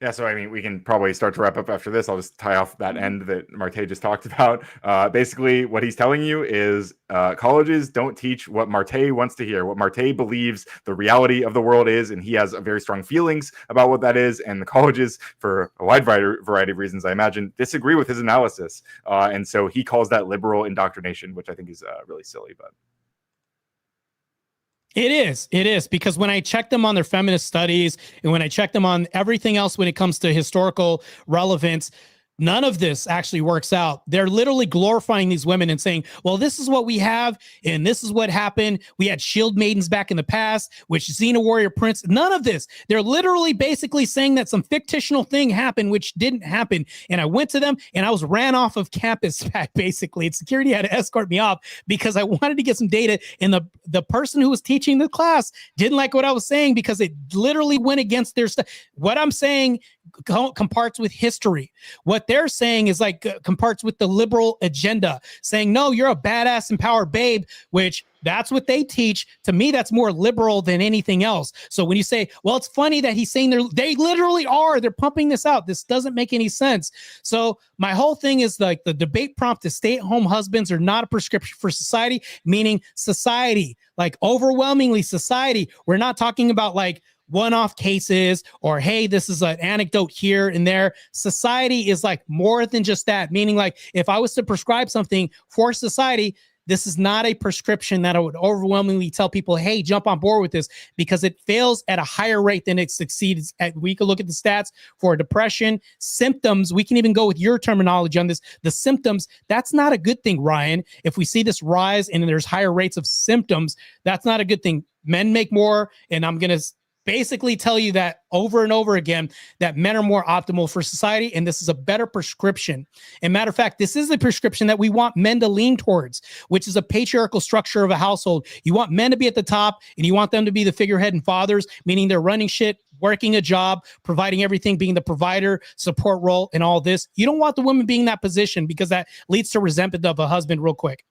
Yeah, so we can probably start to wrap up after this. I'll just tie off that end that Marte just talked about. Basically, what he's telling you is colleges don't teach what Marte wants to hear, what Marte believes the reality of the world is, and he has very strong feelings about what that is. And the colleges, for a wide variety of reasons, I imagine, disagree with his analysis. And so he calls that liberal indoctrination, which I think is really silly, but... It is, because when I check them on their feminist studies and when I check them on everything else when it comes to historical relevance, none of this actually works out. They're literally glorifying these women and saying, well, this is what we have, and this is what happened. We had shield maidens back in the past, which Xena Warrior Prince. None of this. They're literally basically saying that some fictional thing happened, which didn't happen. And I went to them, and I was ran off of campus back, basically. And security had to escort me off because I wanted to get some data. And the person who was teaching the class didn't like what I was saying because it literally went against their stuff. What I'm saying comparts with history. What they're saying is comparts with the liberal agenda, saying, no, you're a badass empowered babe, which that's what they teach. To me, that's more liberal than anything else. So when you say, well, it's funny that he's saying they literally are, they're pumping this out. This doesn't make any sense. So my whole thing is the debate prompt is stay-at-home husbands are not a prescription for society, meaning society, overwhelmingly society. We're not talking about one-off cases or, hey, this is an anecdote here and there. Society is more than just that, meaning if I was to prescribe something for society, this is not a prescription that I would overwhelmingly tell people, hey, jump on board with this, because it fails at a higher rate than it succeeds at. We could look at the stats for depression, symptoms. We can even go with your terminology on this. The symptoms, that's not a good thing, Ryan. If we see this rise and there's higher rates of symptoms, that's not a good thing. Men make more, and I'm going to basically tell you that over and over again, that men are more optimal for society, and this is a better prescription. And matter of fact, this is a prescription that we want men to lean towards, which is a patriarchal structure of a household. You want men to be at the top, and you want them to be the figurehead and fathers, meaning they're running shit, working a job, providing everything, being the provider, support role, and all this. You don't want the woman being in that position, because that leads to resentment of a husband real quick.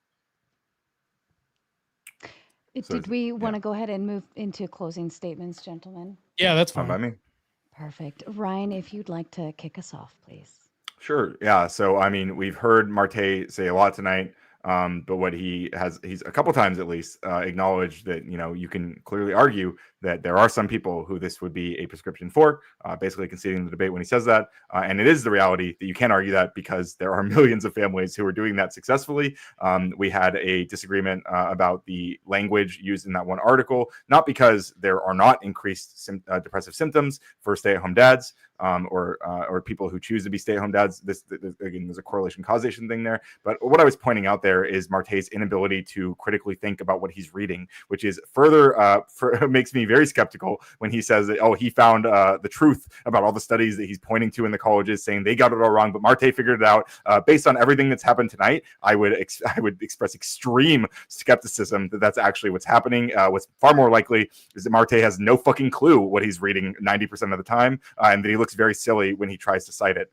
Did we want to go ahead and move into closing statements, gentlemen? Yeah, that's fine by me. Perfect. Ryan, if you'd like to kick us off, please. Sure. Yeah. So, we've heard Marte say a lot tonight But what he's a couple times at least acknowledged that, you can clearly argue that there are some people who this would be a prescription for, basically conceding the debate when he says that. And it is the reality that you can't argue that because there are millions of families who are doing that successfully. We had a disagreement about the language used in that one article, not because there are not increased depressive symptoms for stay-at-home dads, or people who choose to be stay-at-home dads. Again, there's a correlation causation thing there. But what I was pointing out there is Marte's inability to critically think about what he's reading, which is further makes me very skeptical when he says that, he found the truth about all the studies that he's pointing to in the colleges, saying they got it all wrong, but Marte figured it out. Based on everything that's happened tonight, I would express extreme skepticism that that's actually what's happening. What's far more likely is that Marte has no fucking clue what he's reading 90% of the time, and that he looks very silly when he tries to cite it.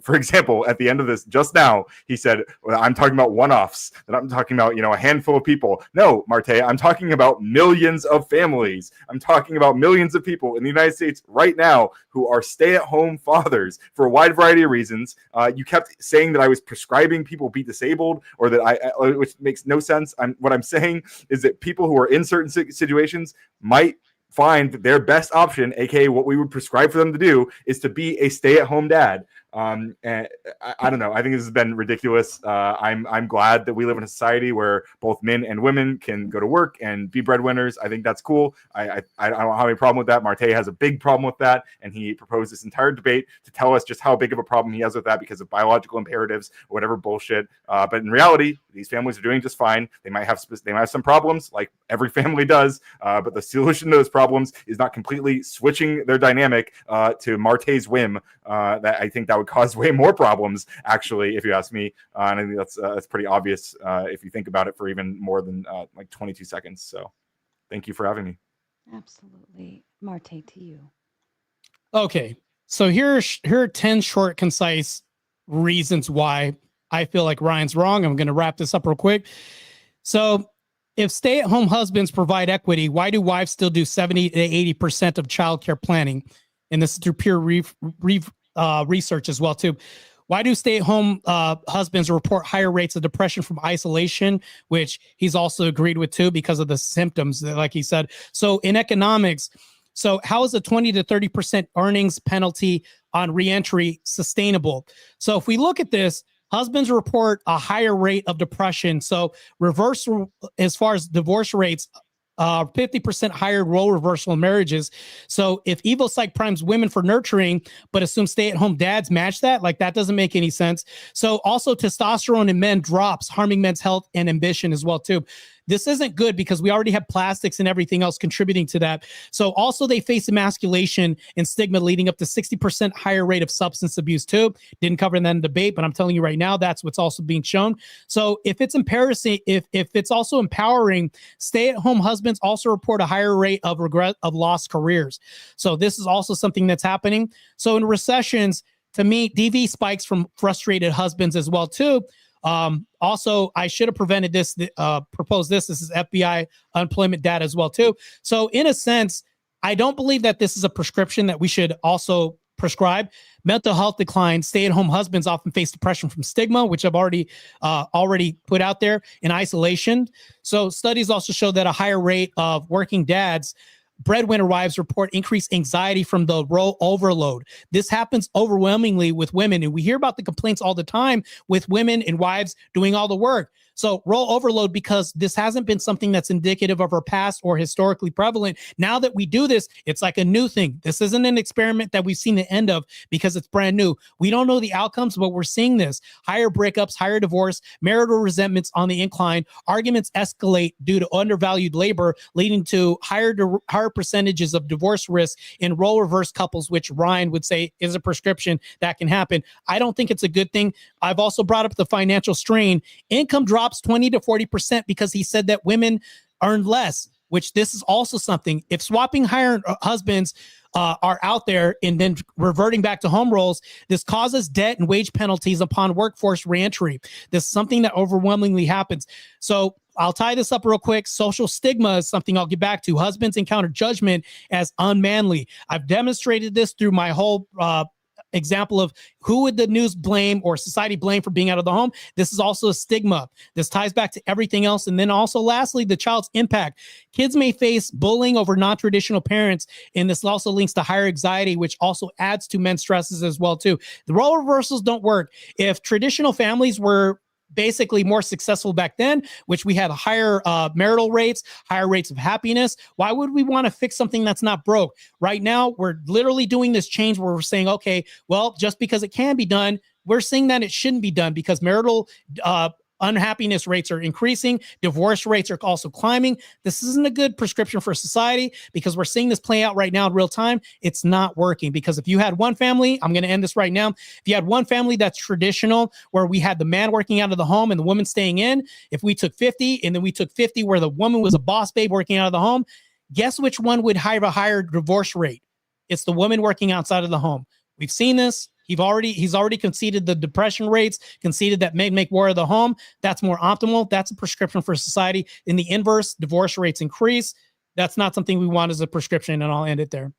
For example, at the end of this just now, he said, well, I'm talking about one-offs, that I'm talking about, a handful of people. No, Marte, I'm talking about millions of families. I'm talking about millions of people in the United States right now who are stay-at-home fathers for a wide variety of reasons. You kept saying that I was prescribing people be disabled, or that which makes no sense. What I'm saying is that people who are in certain situations might find that their best option, aka what we would prescribe for them to do, is to be a stay-at-home dad. And I don't know. I think this has been ridiculous. I'm glad that we live in a society where both men and women can go to work and be breadwinners. I think that's cool. I don't have any problem with that. Marte has a big problem with that, and he proposed this entire debate to tell us just how big of a problem he has with that because of biological imperatives or whatever bullshit. But in reality, these families are doing just fine. They might have some problems, like every family does. But the solution to those problems is not completely switching their dynamic to Marte's whim. That I think that would cause way more problems, actually, if you ask me. And I think that's pretty obvious if you think about it for even more than 22 seconds. So thank you for having me. Absolutely. Marte, to you. Okay. So here are 10 short, concise reasons why I feel like Ryan's wrong. I'm going to wrap this up real quick. So if stay-at-home husbands provide equity, why do wives still do 70 to 80% of childcare planning? And this is through peer research as well, too. Why do stay-at-home husbands report higher rates of depression from isolation, which he's also agreed with, too, because of the symptoms, like he said. So in economics, how is a 20 to 30% earnings penalty on reentry sustainable? So if we look at this, husbands report a higher rate of depression. So reversal, as far as divorce rates, 50% higher role reversal in marriages. So if evil psych primes women for nurturing, but assumes stay-at-home dads match that, that doesn't make any sense. So also testosterone in men drops, harming men's health and ambition as well, too. This isn't good because we already have plastics and everything else contributing to that. So also they face emasculation and stigma leading up to 60% higher rate of substance abuse too. Didn't cover that in the debate, but I'm telling you right now, that's what's also being shown. So if it's embarrassing, if it's also empowering, stay-at-home husbands also report a higher rate of regret of lost careers. So this is also something that's happening. So in recessions, to me, DV spikes from frustrated husbands as well too. Also, I should have prevented this, proposed this. This is FBI unemployment data as well, too. So in a sense, I don't believe that this is a prescription that we should also prescribe. Mental health decline, stay-at-home husbands often face depression from stigma, which I've already put out there, in isolation. So studies also show that a higher rate of working dads, breadwinner wives, report increased anxiety from the role overload. This happens overwhelmingly with women, and we hear about the complaints all the time with women and wives doing all the work. So role overload, because this hasn't been something that's indicative of our past or historically prevalent. Now that we do this, it's like a new thing. This isn't an experiment that we've seen the end of because it's brand new. We don't know the outcomes, but we're seeing this. Higher breakups, higher divorce, marital resentments on the incline, arguments escalate due to undervalued labor, leading to higher percentages of divorce risk in role reverse couples, which Ryan would say is a prescription that can happen. I don't think it's a good thing. I've also brought up the financial strain. Income drops 20 to 40% because he said that women earn less, which this is also something. If swapping higher husbands are out there and then reverting back to home roles, this causes debt and wage penalties upon workforce reentry. This is something that overwhelmingly happens. So I'll tie this up real quick. Social stigma is something I'll get back to. Husbands encounter judgment as unmanly. I've demonstrated this through my whole example of who would the news blame or society blame for being out of the home. This is also a stigma. This ties back to everything else. And then also, lastly, the child's impact. Kids may face bullying over non-traditional parents, and this also links to higher anxiety, which also adds to men's stresses as well too. The role reversals don't work. If traditional families were basically more successful back then, which we had higher marital rates, higher rates of happiness, why would we want to fix something that's not broke? Right now, we're literally doing this change where we're saying, okay, well, just because it can be done, we're saying that it shouldn't be done because marital unhappiness rates are increasing. Divorce rates are also climbing. This isn't a good prescription for society because we're seeing this play out right now in real time. It's not working because if you had one family, I'm going to end this right now. If you had one family that's traditional where we had the man working out of the home and the woman staying in, if we took 50 and then we took 50 where the woman was a boss babe working out of the home, guess which one would have a higher divorce rate? It's the woman working outside of the home. We've seen this. He's already conceded the depression rates, conceded that men make war of the home. That's more optimal. That's a prescription for society. In the inverse, divorce rates increase. That's not something we want as a prescription, and I'll end it there.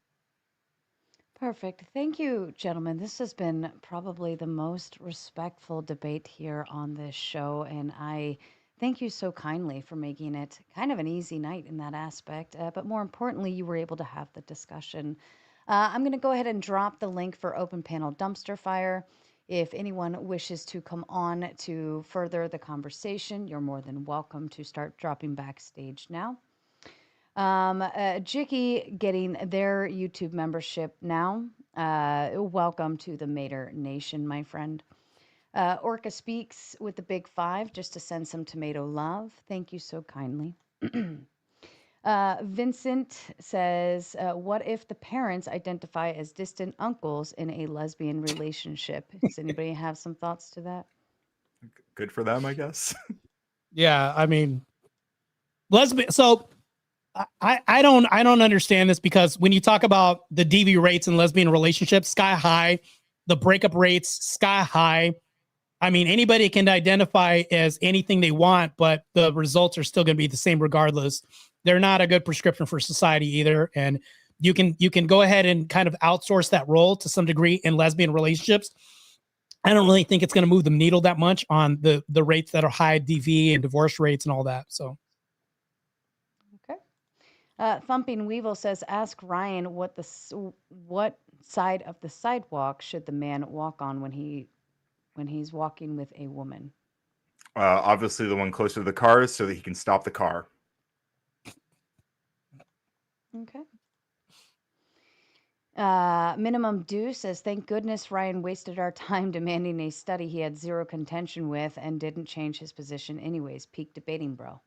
Perfect. Thank you, gentlemen. This has been probably the most respectful debate here on this show, and I thank you so kindly for making it kind of an easy night in that aspect. But more importantly, you were able to have the discussion. I'm going to go ahead and drop the link for Open Panel Dumpster Fire. If anyone wishes to come on to further the conversation, you're more than welcome to start dropping backstage now. Jicky getting their YouTube membership now. Welcome to the Mater Nation, my friend. Orca Speaks with the big 5 just to send some tomato love. Thank you so kindly. Vincent says, what if the parents identify as distant uncles in a lesbian relationship? Does anybody have some thoughts to that? Good for them, I guess. Yeah, I mean, lesbian. So I don't understand this because when you talk about the DV rates in lesbian relationships, sky high, the breakup rates sky high. I mean, anybody can identify as anything they want, but the results are still going to be the same regardless. They're not a good prescription for society either. And you can go ahead and kind of outsource that role to some degree in lesbian relationships. I don't really think it's going to move the needle that much on the rates that are high DV and divorce rates and all that. So. Okay. Thumping Weevil says, ask Ryan what side of the sidewalk should the man walk on when he's walking with a woman? Obviously the one closer to the cars so that he can stop the car. Okay. Minimum Due says, thank goodness Ryan wasted our time demanding a study he had zero contention with and didn't change his position anyways. Peak debating, bro.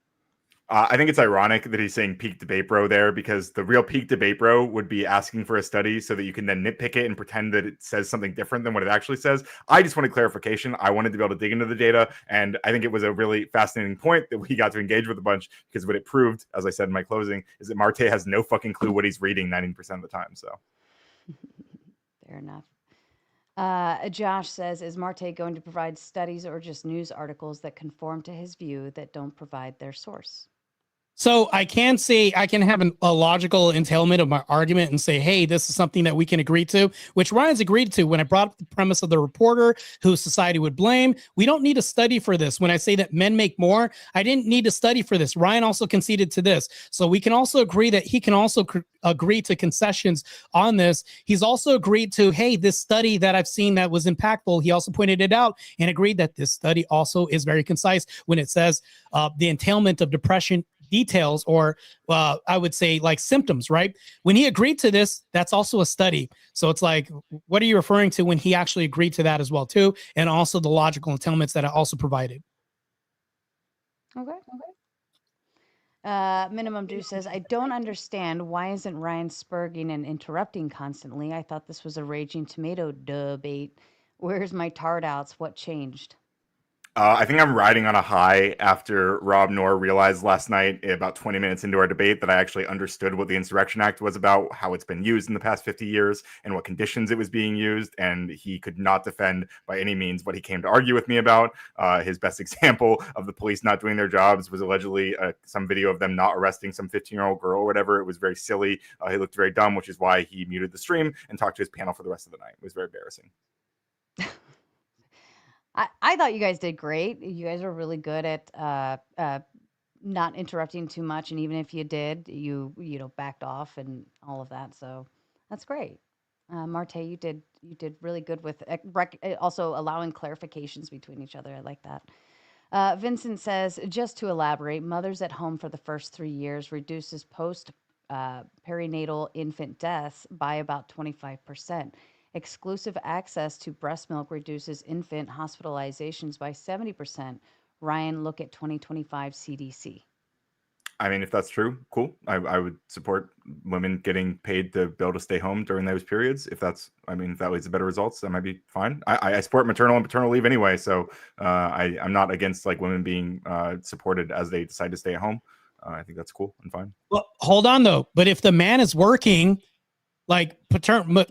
I think it's ironic that he's saying peak debate bro there because the real peak debate bro would be asking for a study so that you can then nitpick it and pretend that it says something different than what it actually says. I just wanted clarification. I wanted to be able to dig into the data. And I think it was a really fascinating point that we got to engage with a bunch because what it proved, as I said in my closing, is that Marte has no fucking clue what he's reading 90% of the time. So fair enough. Josh says, is Marte going to provide studies or just news articles that conform to his view that don't provide their source? So I can say I can have a logical entailment of my argument and say, hey, this is something that we can agree to, which Ryan's agreed to when I brought up the premise of the reporter who society would blame. We don't need a study for this. When I say that men make more, I didn't need a study for this. Ryan also conceded to this. So we can also agree that he can also agree to concessions on this. He's also agreed to, hey, this study that I've seen that was impactful, he also pointed it out and agreed that this study also is very concise when it says the entailment of depression details or I would say like symptoms, right? When he agreed to this, that's also a study. So it's like, what are you referring to when he actually agreed to that as well too? And also the logical entailments that I also provided. Okay. Minimum Due says, I don't understand why isn't Ryan spurging and interrupting constantly? I thought this was a raging tomato debate. Where's my tard outs? What changed? I think I'm riding on a high after Rob Noor realized last night, about 20 minutes into our debate, that I actually understood what the Insurrection Act was about, how it's been used in the past 50 years, and what conditions it was being used. And he could not defend by any means what he came to argue with me about. His best example of the police not doing their jobs was allegedly some video of them not arresting some 15-year-old girl or whatever. It was very silly. He looked very dumb, which is why he muted the stream and talked to his panel for the rest of the night. It was very embarrassing. I thought you guys did great. You guys were really good at not interrupting too much, and even if you did, you backed off and all of that. So that's great. Marte, you did really good with also allowing clarifications between each other. I like that. Vincent says, just to elaborate, mothers at home for the first 3 years reduces post perinatal infant deaths by about 25%. Exclusive access to breast milk reduces infant hospitalizations by 70%. Ryan, look at 2025 CDC. I mean, if that's true, cool. I would support women getting paid to be able to stay home during those periods. If that leads to better results, that might be fine. I support maternal and paternal leave anyway, so I'm not against like women being supported as they decide to stay at home. I think that's cool and fine. Well, hold on though. But if the man is working, like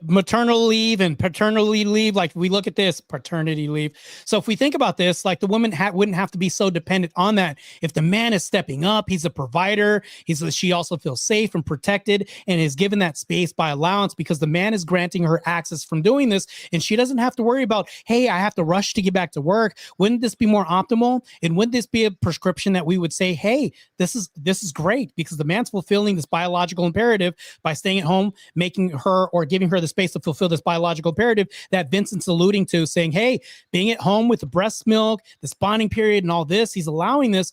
maternal leave and paternity leave, like we look at this paternity leave. So if we think about this, like the woman wouldn't have to be so dependent on that. If the man is stepping up, he's a provider. She also feels safe and protected and is given that space by allowance because the man is granting her access from doing this. And she doesn't have to worry about, hey, I have to rush to get back to work. Wouldn't this be more optimal? And wouldn't this be a prescription that we would say, hey, this is great because the man's fulfilling this biological imperative by staying at home, making her or giving her the space to fulfill this biological imperative that Vincent's alluding to, saying, hey, being at home with the breast milk, the spawning period and all this, he's allowing this.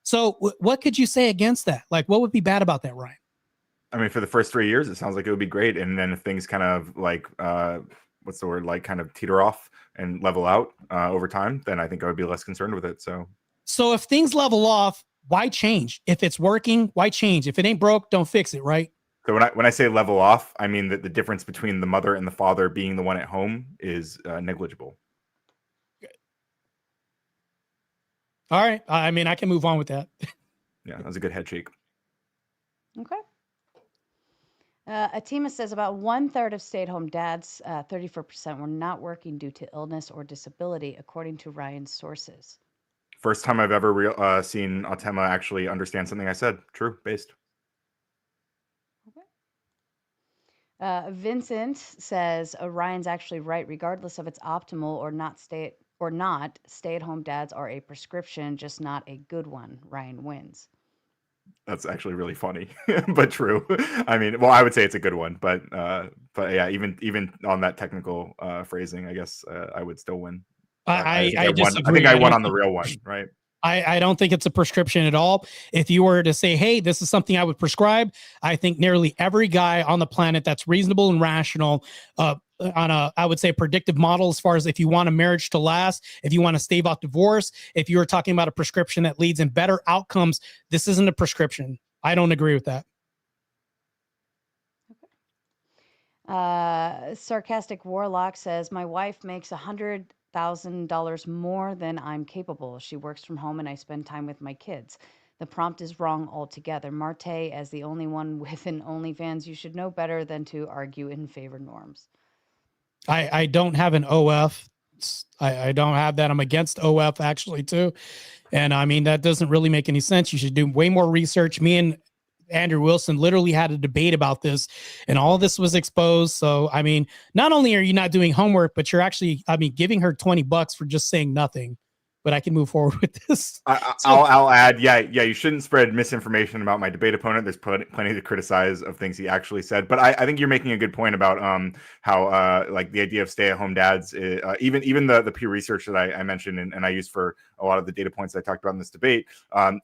So what could you say against that? Like, what would be bad about that, Ryan? I mean, for the first 3 years, it sounds like it would be great. And then if things kind of like, what's the word, like kind of teeter off and level out over time, then I think I would be less concerned with it. So if things level off, why change? If it's working, why change? If it ain't broke, don't fix it, right? So when I say level off, I mean that the difference between the mother and the father being the one at home is negligible. All right. I mean, I can move on with that. Yeah, that was a good head shake. Okay. Atima says about 1/3 of stay-at-home dads, 34%, were not working due to illness or disability, according to Ryan's sources. First time I've ever seen Atema actually understand something I said. True, based. Vincent says Ryan's actually right. Regardless of its optimal or not, stay-at-home dads are a prescription, just not a good one. Ryan wins. That's actually really funny, but true. I mean, well, I would say it's a good one, but yeah, even on that technical phrasing, I guess I would still win. I think I won on the real one, right? I don't think it's a prescription at all. If you were to say, hey, this is something I would prescribe, I think nearly every guy on the planet that's reasonable and rational on I would say, predictive model as far as if you want a marriage to last, if you want to stave off divorce, if you were talking about a prescription that leads in better outcomes, this isn't a prescription. I don't agree with that. Sarcastic Warlock says, my wife makes $100,000 more than I'm capable. She works from home and I spend time with my kids. The prompt is wrong altogether. Marte, as the only one with an OnlyFans, you should know better than to argue in favor norms. I don't have an OF. I don't have that. I'm against OF actually too. And I mean, that doesn't really make any sense. You should do way more research. Me and Andrew Wilson literally had a debate about this and all this was exposed. So, I mean, not only are you not doing homework, but you're actually, giving her $20 for just saying nothing. But I can move forward with this. I'll add, yeah, you shouldn't spread misinformation about my debate opponent. There's plenty to criticize of things he actually said. But I think you're making a good point about how like the idea of stay-at-home dads, even the Pew Research that I mentioned and I used for a lot of the data points I talked about in this debate,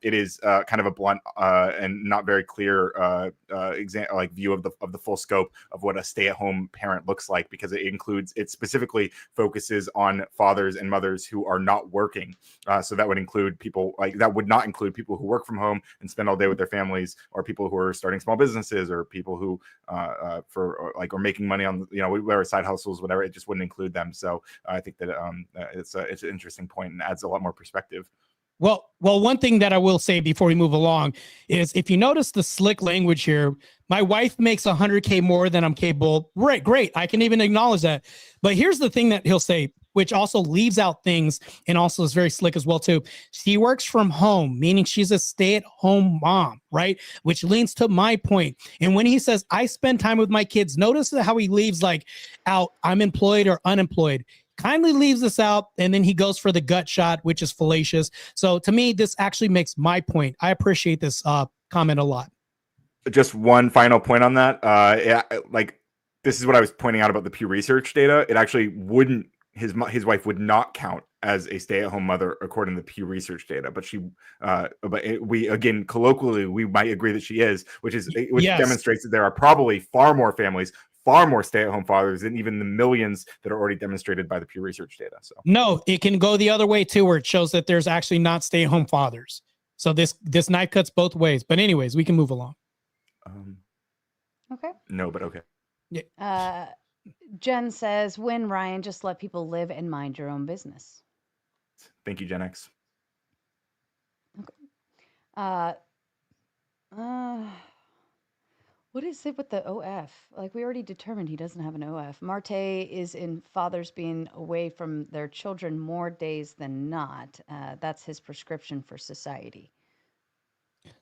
it is kind of a blunt and not very clear view of the full scope of what a stay-at-home parent looks like, because it specifically focuses on fathers and mothers who are not working. home. So that would include people that would not include people who work from home and spend all day with their families, or people who are starting small businesses, or people who are making money on whatever side hustles, whatever. It just wouldn't include them. So I think that it's an interesting point and adds a lot more perspective. Well, one thing that I will say before we move along is, if you notice the slick language here, my wife makes $100K more than I'm capable. Right, great. I can even acknowledge that. But here's the thing that he'll say, which also leaves out things and also is very slick as well too. She works from home, meaning she's a stay-at-home mom, right? Which leans to my point. And when he says, I spend time with my kids, notice how he leaves out, I'm employed or unemployed. Kindly leaves this out, and then he goes for the gut shot, which is fallacious. So to me, this actually makes my point. I appreciate this comment a lot. Just one final point on that. This is what I was pointing out about the Pew Research data. It actually wouldn't, his wife would not count as a stay-at-home mother according to the Pew Research data, but we again, colloquially, we might agree that she is, which yes, demonstrates that there are probably far more families, far more stay-at-home fathers than even the millions that are already demonstrated by the Pew Research data. So no, it can go the other way too, where it shows that there's actually not stay-at-home fathers. So this knife cuts both ways. But anyways, we can move along. Okay. No, but okay. Yeah. Jen says, "Win, Ryan. Just let people live and mind your own business." Thank you, Gen X. Okay. What is it with the OF? Like, we already determined he doesn't have an OF. Marte is in fathers being away from their children more days than not. That's his prescription for society.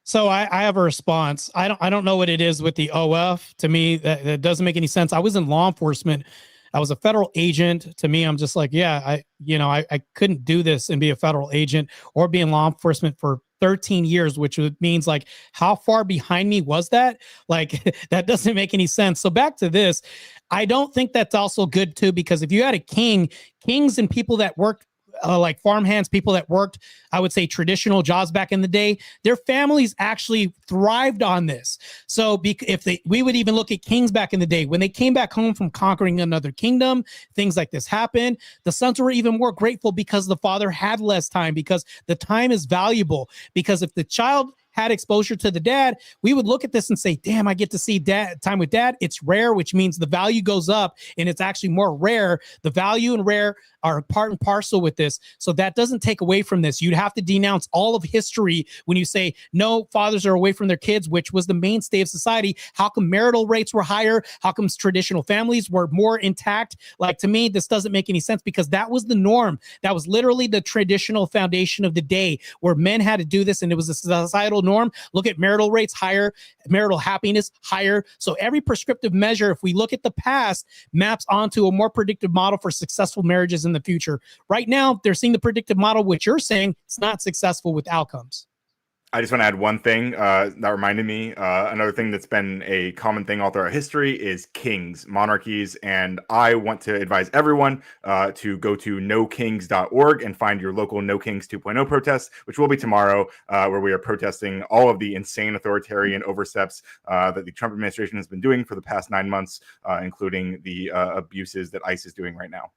So I have a response. I don't know what it is with the OF. To me, that doesn't make any sense. I was in law enforcement. I was a federal agent. To me, I'm just like, yeah, I couldn't do this and be a federal agent or be in law enforcement for 13 years, which means, like, how far behind me was that? Like, that doesn't make any sense. So back to this, I don't think that's also good too, because if you had a kings and people that worked like farmhands, people that worked, I would say, traditional jobs back in the day, their families actually thrived on this. So we would even look at kings back in the day, when they came back home from conquering another kingdom, things like this happened. The sons were even more grateful because the father had less time, because the time is valuable. Because if the child had exposure to the dad, we would look at this and say, damn, I get to see time with dad. It's rare, which means the value goes up, and it's actually more rare. The value and rare are part and parcel with this. So that doesn't take away from this. You'd have to denounce all of history when you say, no, fathers are away from their kids, which was the mainstay of society. How come marital rates were higher? How come traditional families were more intact? Like, to me, this doesn't make any sense, because that was the norm. That was literally the traditional foundation of the day, where men had to do this, and it was a societal norm. Look at marital rates higher, marital happiness higher. So every prescriptive measure, if we look at the past, maps onto a more predictive model for successful marriages in the future. Right now, they're seeing the predictive model, which you're saying it's not successful with outcomes. I just want to add one thing that reminded me. Another thing that's been a common thing all throughout history is kings, monarchies. And I want to advise everyone to go to nokings.org and find your local No Kings 2.0 protest, which will be tomorrow, where we are protesting all of the insane authoritarian oversteps that the Trump administration has been doing for the past 9 months, including the abuses that ICE is doing right now.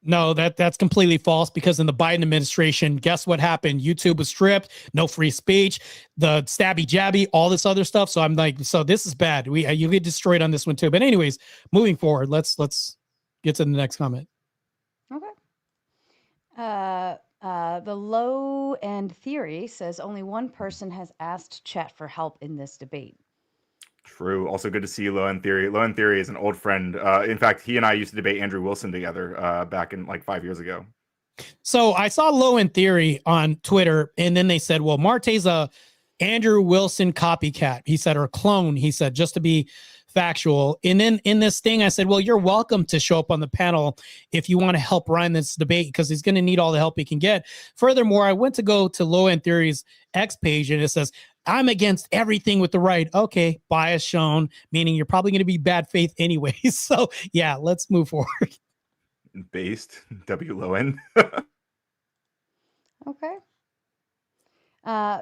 No, that's completely false, because in the Biden administration, guess what happened? YouTube was stripped, no free speech, the stabby jabby, all this other stuff. So I'm like, so this is bad. You get destroyed on this one too. But anyways, moving forward, let's get to the next comment. Okay. The low end theory says only one person has asked chat for help in this debate. True. Also good to see Low End Theory. Low End Theory is an old friend. In fact, he and I used to debate Andrew Wilson together back in like 5 years ago. So I saw Low End Theory on Twitter, and then they said, well, Marte's a Andrew Wilson copycat. He said, or clone, he said, just to be factual. And then in this thing, I said, well, you're welcome to show up on the panel if you want to help Ryan this debate, because he's going to need all the help he can get. Furthermore, I went to go to Low End Theory's X page, and it says, I'm against everything with the right. Okay, bias shown, meaning you're probably going to be bad faith anyway. So yeah, let's move forward. Based W Low End. Okay.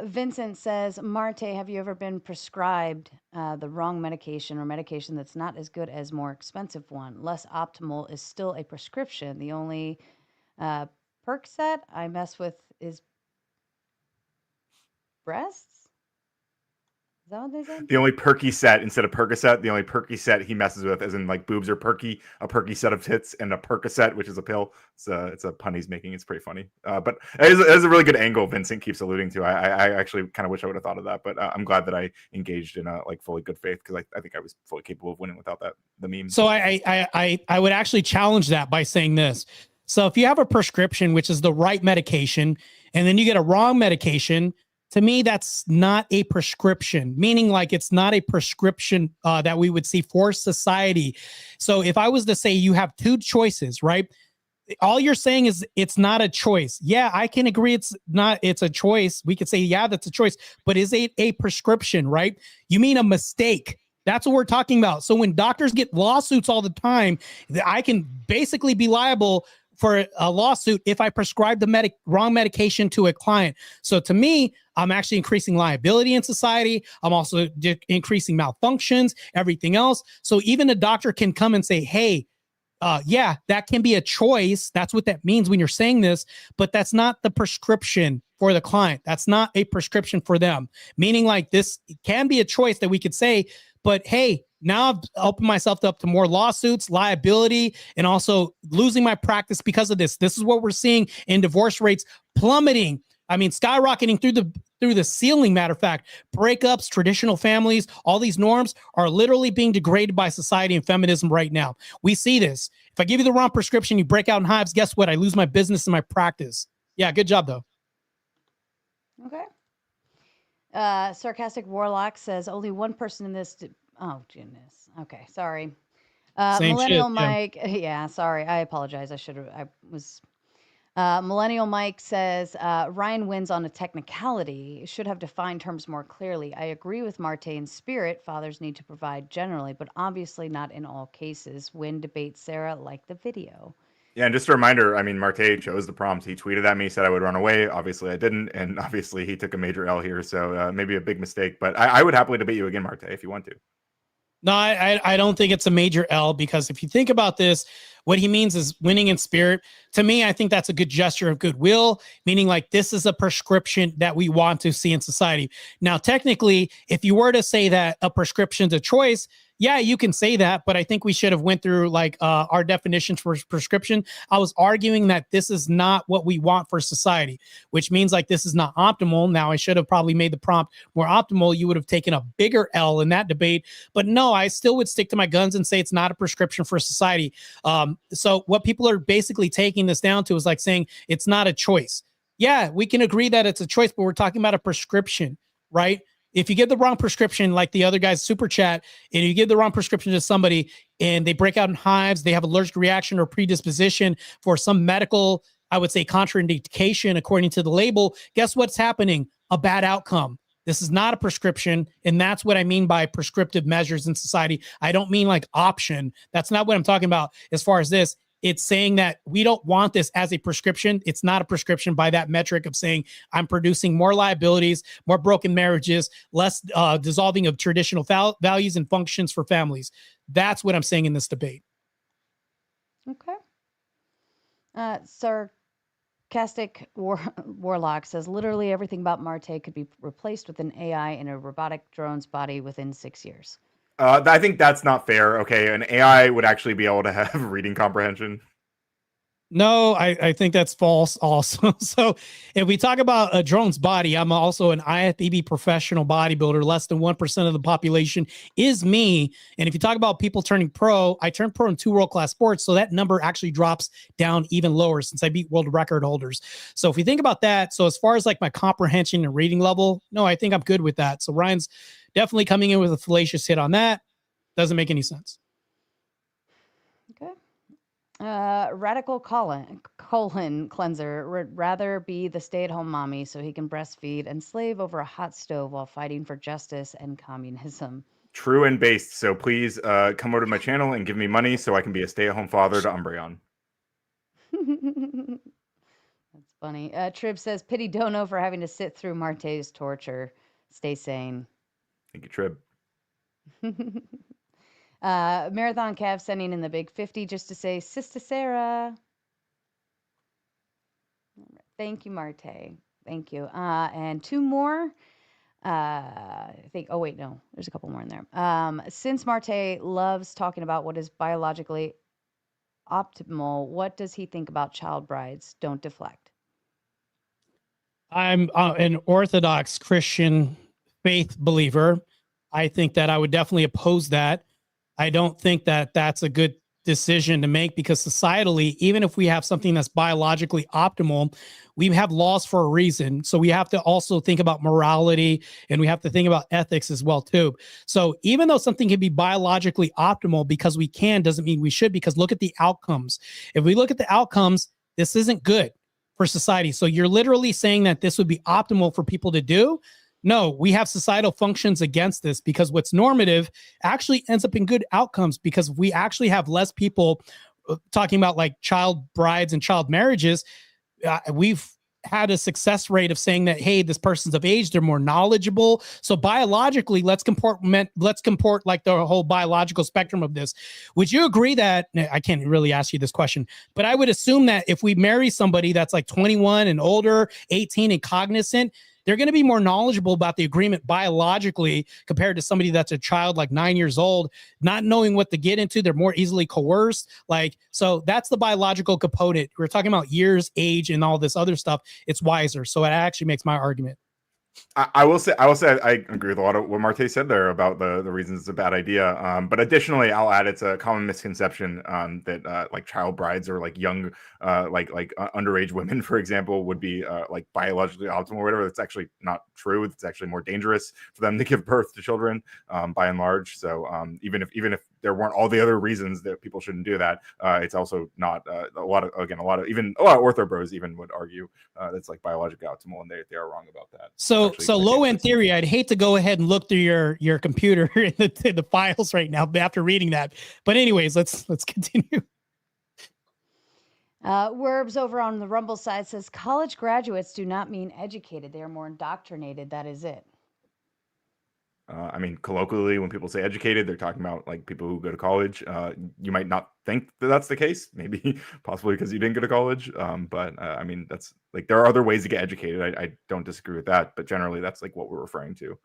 Vincent says, Marte, have you ever been prescribed the wrong medication, or medication that's not as good as more expensive one? Less optimal is still a prescription. The only Percocet I mess with is breasts. Is that what they said? The only perky set instead of Percocet, the only perky set he messes with, as in like boobs are perky, a perky set of tits, and a Percocet, which is a pill. It's a pun he's making. It's pretty funny. But it is a really good angle Vincent keeps alluding to. I actually kind of wish I would have thought of that, but I'm glad that I engaged in a like fully good faith, because I think I was fully capable of winning without the meme. So I would actually challenge that by saying this. So if you have a prescription, which is the right medication, and then you get a wrong medication, to me, that's not a prescription, meaning like it's not a prescription that we would see for society. So if I was to say you have two choices, right? All you're saying is it's not a choice. Yeah, I can agree it's a choice. We could say, yeah, that's a choice, but is it a prescription, right? You mean a mistake. That's what we're talking about. So when doctors get lawsuits all the time, I can basically be liable for a lawsuit if I prescribe the wrong medication to a client. So to me, I'm actually increasing liability in society. I'm also increasing malfunctions, everything else. So even a doctor can come and say, hey, yeah, that can be a choice. That's what that means when you're saying this, but that's not the prescription for the client. That's not a prescription for them. Meaning like this can be a choice that we could say, but hey, now I've opened myself up to more lawsuits, liability, and also losing my practice because of this. This is what we're seeing in divorce rates plummeting. I mean, skyrocketing through the ceiling. Matter of fact, breakups, traditional families, all these norms are literally being degraded by society and feminism right now. We see this. If I give you the wrong prescription, you break out in hives, guess what? I lose my business and my practice. Yeah, good job, though. Okay. Sarcastic Warlock says only one person in this. Oh, goodness. Okay, sorry. Millennial shit, Mike. Yeah, sorry. I apologize. Millennial Mike says Ryan wins on a technicality. Should have defined terms more clearly. I agree with Marte in spirit. Fathers need to provide generally, but obviously not in all cases. Win debate, Sarah, like the video. Yeah, and just a reminder, I mean, Marte chose the prompt. He tweeted at me, said I would run away. Obviously, I didn't, and obviously he took a major L here, so maybe a big mistake. But I would happily debate you again, Marte, if you want to. No, I don't think it's a major L, because if you think about this, what he means is winning in spirit. To me, I think that's a good gesture of goodwill, meaning like this is a prescription that we want to see in society. Now, technically, if you were to say that a prescription's a choice, yeah, you can say that, but I think we should have went through like our definitions for prescription. I was arguing that this is not what we want for society, which means like this is not optimal. Now, I should have probably made the prompt more optimal. You would have taken a bigger L in that debate, but no, I still would stick to my guns and say it's not a prescription for society. So what people are basically taking this down to is like saying it's not a choice. Yeah, we can agree that it's a choice, but we're talking about a prescription, right? If you give the wrong prescription, like the other guy's super chat, and you give the wrong prescription to somebody and they break out in hives, they have allergic reaction or predisposition for some medical, I would say, contraindication according to the label, guess what's happening? A bad outcome. This is not a prescription, and that's what I mean by prescriptive measures in society. I don't mean like option. That's not what I'm talking about as far as this. It's saying that we don't want this as a prescription. It's not a prescription by that metric of saying I'm producing more liabilities, more broken marriages, less dissolving of traditional values and functions for families. That's what I'm saying in this debate. Okay. Sarcastic Warlock says literally everything about Marte could be replaced with an AI in a robotic drone's body within 6 years. I think that's not fair. Okay, an AI would actually be able to have reading comprehension. No, I think that's false also. So if we talk about a drone's body, I'm also an IFBB professional bodybuilder. Less than 1% of the population is me. And if you talk about people turning pro, I turned pro in 2 world-class sports. So that number actually drops down even lower since I beat world record holders. So if we think about that, so as far as like my comprehension and reading level, no, I think I'm good with that. So Ryan's definitely coming in with a fallacious hit on that. Doesn't make any sense. Okay. Radical colon cleanser would rather be the stay-at-home mommy so he can breastfeed and slave over a hot stove while fighting for justice and communism. True and based. So please come over to my channel and give me money so I can be a stay-at-home father to Umbreon. That's funny. Trib says, pity Dono for having to sit through Marte's torture. Stay sane. Thank you, Trib. Marathon Cav sending in the big 50 just to say, Sister Sarah. Thank you, Marte. Thank you. And two more. I think. Oh wait, no. There's a couple more in there. Since Marte loves talking about what is biologically optimal, what does he think about child brides? Don't deflect. I'm an Orthodox Christian faith believer. I think that I would definitely oppose that. I don't think that that's a good decision to make because societally, even if we have something that's biologically optimal, we have laws for a reason. So we have to also think about morality and we have to think about ethics as well too. So even though something can be biologically optimal because we can, doesn't mean we should, because look at the outcomes. If we look at the outcomes, this isn't good for society. So you're literally saying that this would be optimal for people to do? No, we have societal functions against this because what's normative actually ends up in good outcomes because we actually have less people talking about like child brides and child marriages. We've had a success rate of saying that, hey, this person's of age, they're more knowledgeable. So biologically, let's comport like the whole biological spectrum of this. Would you agree that, I can't really ask you this question, but I would assume that if we marry somebody that's like 21 and older, 18 and cognizant, they're going to be more knowledgeable about the agreement biologically compared to somebody that's a child like 9 years old, not knowing what to get into. They're more easily coerced. So that's the biological component. We're talking about years, age, and all this other stuff. It's wiser. So it actually makes my argument. I will say I agree with a lot of what Marte said there about the reasons it's a bad idea. But additionally, I'll add it's a common misconception that like child brides or like young underage women, for example, would be like biologically optimal or whatever. That's actually not true. It's actually more dangerous for them to give birth to children by and large. So even if there weren't all the other reasons that people shouldn't do that, it's also not a lot of ortho bros even would argue that's like biologically optimal, and they are wrong about that. So low end theory, I'd hate to go ahead and look through your computer in the files right now after reading that. But anyways, let's continue. Werbs over on the Rumble side says college graduates do not mean educated. They are more indoctrinated. That is it. I mean, colloquially, when people say educated, they're talking about like people who go to college. You might not think that that's the case, maybe possibly because you didn't go to college. But I mean, that's like there are other ways to get educated. I don't disagree with that, but generally, that's like what we're referring to.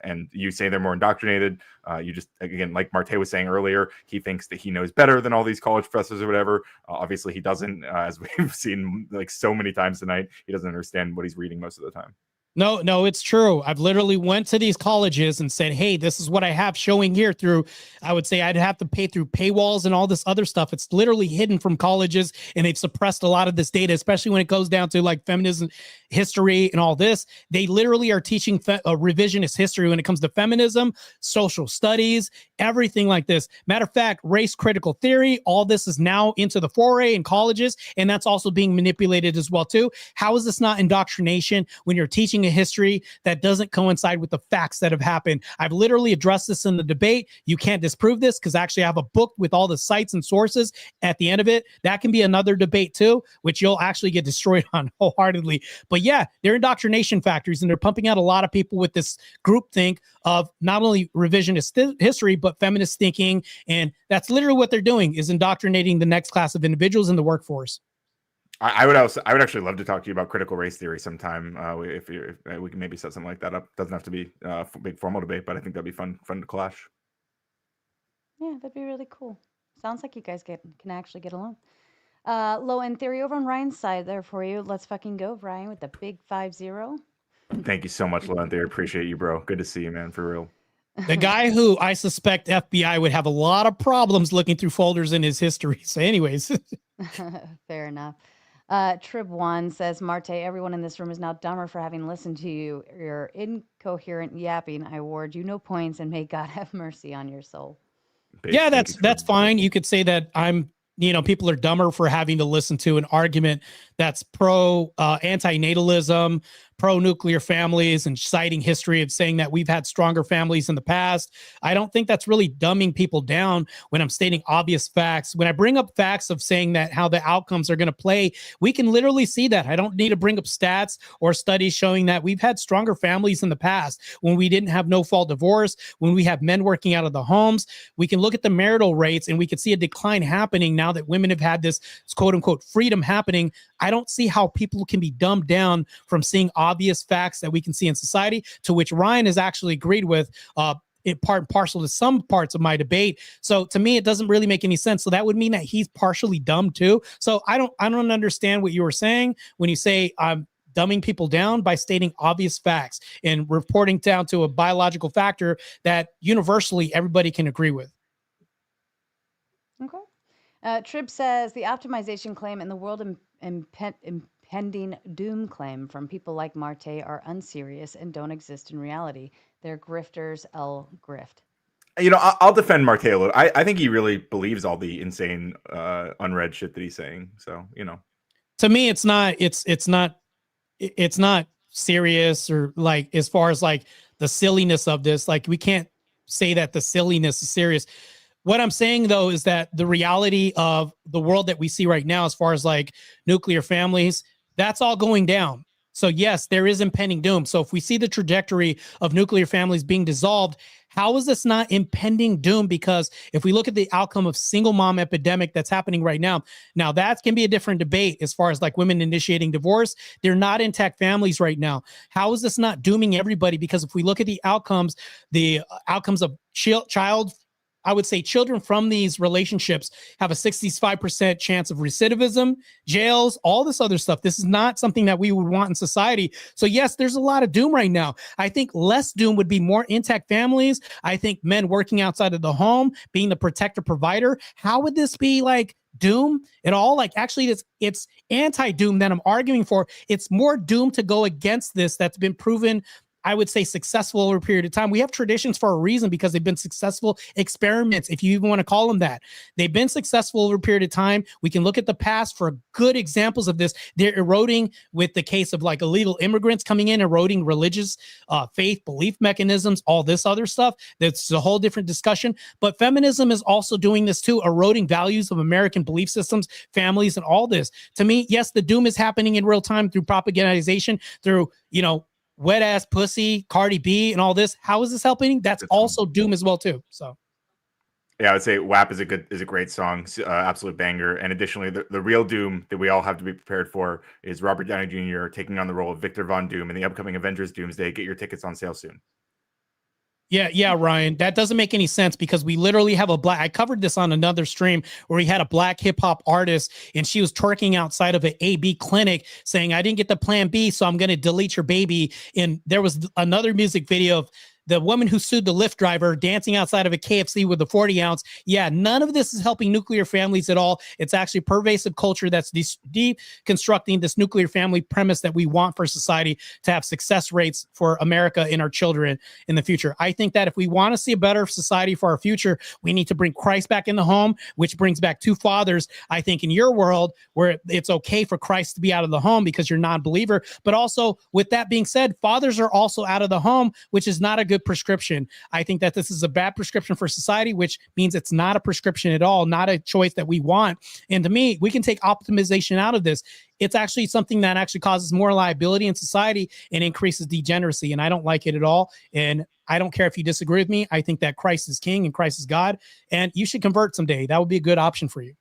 And you say they're more indoctrinated. You just, again, like Marte was saying earlier, he thinks that he knows better than all these college professors or whatever. Obviously, he doesn't, as we've seen like so many times tonight. He doesn't understand what he's reading most of the time. No, it's true. I've literally went to these colleges and said, hey, this is what I have showing here through, I would say I'd have to pay through paywalls and all this other stuff. It's literally hidden from colleges and they've suppressed a lot of this data, especially when it goes down to like feminism history and all this. They literally are teaching revisionist history when it comes to feminism, social studies, everything like this. Matter of fact, race critical theory, all this is now into the foray in colleges, and that's also being manipulated as well too. How is this not indoctrination when you're teaching a history that doesn't coincide with the facts that have happened? I've literally addressed this in the debate. You can't disprove this because actually I have a book with all the sites and sources at the end of it. That can be another debate too, which you'll actually get destroyed on wholeheartedly. But yeah, they're indoctrination factories and they're pumping out a lot of people with this groupthink of not only revisionist history, but feminist thinking. And that's literally what they're doing, is indoctrinating the next class of individuals in the workforce. I would actually love to talk to you about critical race theory sometime. If we can maybe set something like that up. Doesn't have to be a big formal debate, but I think that'd be fun to clash. Yeah, that'd be really cool. Sounds like you guys can actually get along. Low end theory over on Ryan's side there for you. Let's fucking go, Ryan, with the big 5-0. Thank you so much, low end theory. Appreciate you, bro. Good to see you, man. For real. The guy who I suspect FBI would have a lot of problems looking through folders in his history. So, anyways, fair enough. Trib1 says, Marte, everyone in this room is now dumber for having listened to you. Your incoherent yapping. I award you no points, and may God have mercy on your soul. Yeah, that's fine. You could say that people are dumber for having to listen to an argument that's pro antinatalism, pro-nuclear families and citing history of saying that we've had stronger families in the past. I don't think that's really dumbing people down when I'm stating obvious facts. When I bring up facts of saying that how the outcomes are going to play, we can literally see that. I don't need to bring up stats or studies showing that we've had stronger families in the past when we didn't have no-fault divorce, when we have men working out of the homes. We can look at the marital rates and we can see a decline happening now that women have had this quote-unquote freedom happening. I don't see how people can be dumbed down from seeing obvious facts that we can see in society, to which Ryan has actually agreed with in part and parcel to some parts of my debate. So to me, it doesn't really make any sense. So that would mean that he's partially dumb too. So I don't understand what you were saying when you say I'm dumbing people down by stating obvious facts and reporting down to a biological factor that universally everybody can agree with. Okay. Trib says the optimization claim and the world impending doom claim from people like Marte are unserious and don't exist in reality. They're grifters, grift. You know, I'll defend Marte a little. I think he really believes all the insane, unread shit that he's saying. So, you know, to me, it's not serious, or like, as far as like the silliness of this, like we can't say that the silliness is serious. What I'm saying, though, is that the reality of the world that we see right now, as far as like nuclear families, that's all going down. So yes, there is impending doom. So if we see the trajectory of nuclear families being dissolved, how is this not impending doom? Because if we look at the outcome of single mom epidemic that's happening right now that can be a different debate as far as like women initiating divorce. They're not intact families right now. How is this not dooming everybody? Because if we look at the outcomes of I would say children from these relationships have a 65% chance of recidivism, jails, all this other stuff. This is not something that we would want in society. So yes, there's a lot of doom right now. I think less doom would be more intact families. I think men working outside of the home, being the protector provider. How would this be like doom at all? Like, actually, it's anti-doom that I'm arguing for. It's more doom to go against this that's been proven, I would say, successful over a period of time. We have traditions for a reason, because they've been successful experiments, if you even want to call them that. They've been successful over a period of time. We can look at the past for good examples of this. They're eroding with the case of like illegal immigrants coming in, eroding religious faith, belief mechanisms, all this other stuff. That's a whole different discussion. But feminism is also doing this too, eroding values of American belief systems, families, and all this. To me, yes, the doom is happening in real time through propagandization, through, you know, wet ass pussy, Cardi B, and all this. How is this helping? That's also doom as well too. So, yeah, I would say WAP is a great song, absolute banger. And additionally, the real doom that we all have to be prepared for is Robert Downey Jr. taking on the role of Victor Von Doom in the upcoming Avengers Doomsday. Get your tickets on sale soon. Yeah, Ryan, that doesn't make any sense, because we literally have I covered this on another stream where we had a black hip hop artist and she was twerking outside of an AB clinic saying, I didn't get the plan B, so I'm going to delete your baby. And there was another music video of the woman who sued the Lyft driver dancing outside of a KFC with a 40 ounce. Yeah, none of this is helping nuclear families at all. It's actually pervasive culture that's deconstructing this nuclear family premise that we want for society to have success rates for America and our children in the future. I think that if we want to see a better society for our future, we need to bring Christ back in the home, which brings back two fathers. I think in your world where it's okay for Christ to be out of the home because you're a non-believer, but also with that being said, fathers are also out of the home, which is not a good prescription. I think that this is a bad prescription for society, which means it's not a prescription at all, not a choice that we want. And to me, we can take optimization out of this. It's actually something that actually causes more liability in society and increases degeneracy. And I don't like it at all. And I don't care if you disagree with me. I think that Christ is king and Christ is God, and you should convert someday. That would be a good option for you.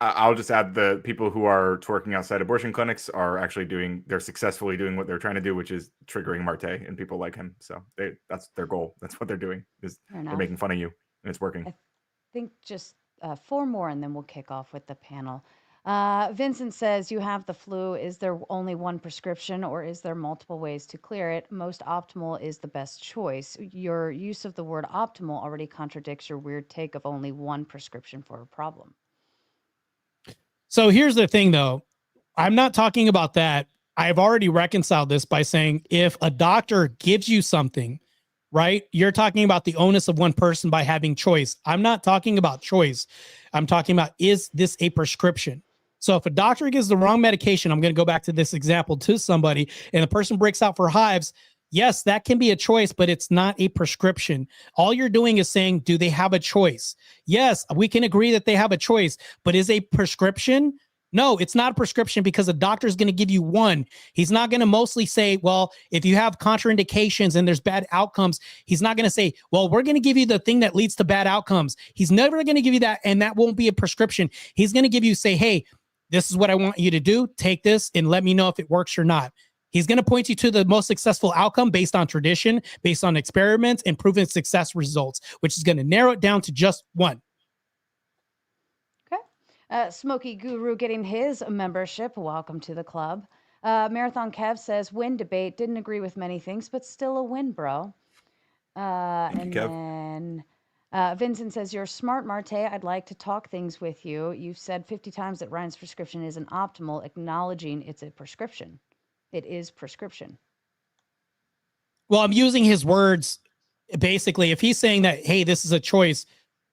I'll just add, the people who are twerking outside abortion clinics are actually they're successfully doing what they're trying to do, which is triggering Marte and people like him. So that's their goal. That's what they're doing, is they're making fun of you, and it's working. I think just 4 more and then we'll kick off with the panel. Vincent says, you have the flu. Is there only one prescription, or is there multiple ways to clear it? Most optimal is the best choice. Your use of the word optimal already contradicts your weird take of only one prescription for a problem. So here's the thing, though. I'm not talking about that. I've already reconciled this by saying if a doctor gives you something, right, you're talking about the onus of one person by having choice. I'm not talking about choice. I'm talking about, is this a prescription? So if a doctor gives the wrong medication, I'm going to go back to this example to somebody, and the person breaks out for hives, yes, that can be a choice, but it's not a prescription. All you're doing is saying, do they have a choice? Yes, we can agree that they have a choice, but is a prescription? No, it's not a prescription because a doctor is going to give you one. He's not going to mostly say, well, if you have contraindications and there's bad outcomes, he's not going to say, well, we're going to give you the thing that leads to bad outcomes. He's never going to give you that, and that won't be a prescription. He's going to give you, say, hey, this is what I want you to do. Take this and let me know if it works or not. He's going to point you to the most successful outcome based on tradition, based on experiments and proven success results, which is going to narrow it down to just one. Smoky Guru getting his membership. Welcome to the club. Marathon Kev says, win debate. Didn't agree with many things, but still a win, bro. Thank you, Kev. Then Vincent says, you're smart, Marte. I'd like to talk things with you. You've said 50 times that Ryan's prescription isn't optimal, acknowledging it's a prescription. It is prescription. Well, I'm using his words. Basically, if he's saying that, hey, this is a choice.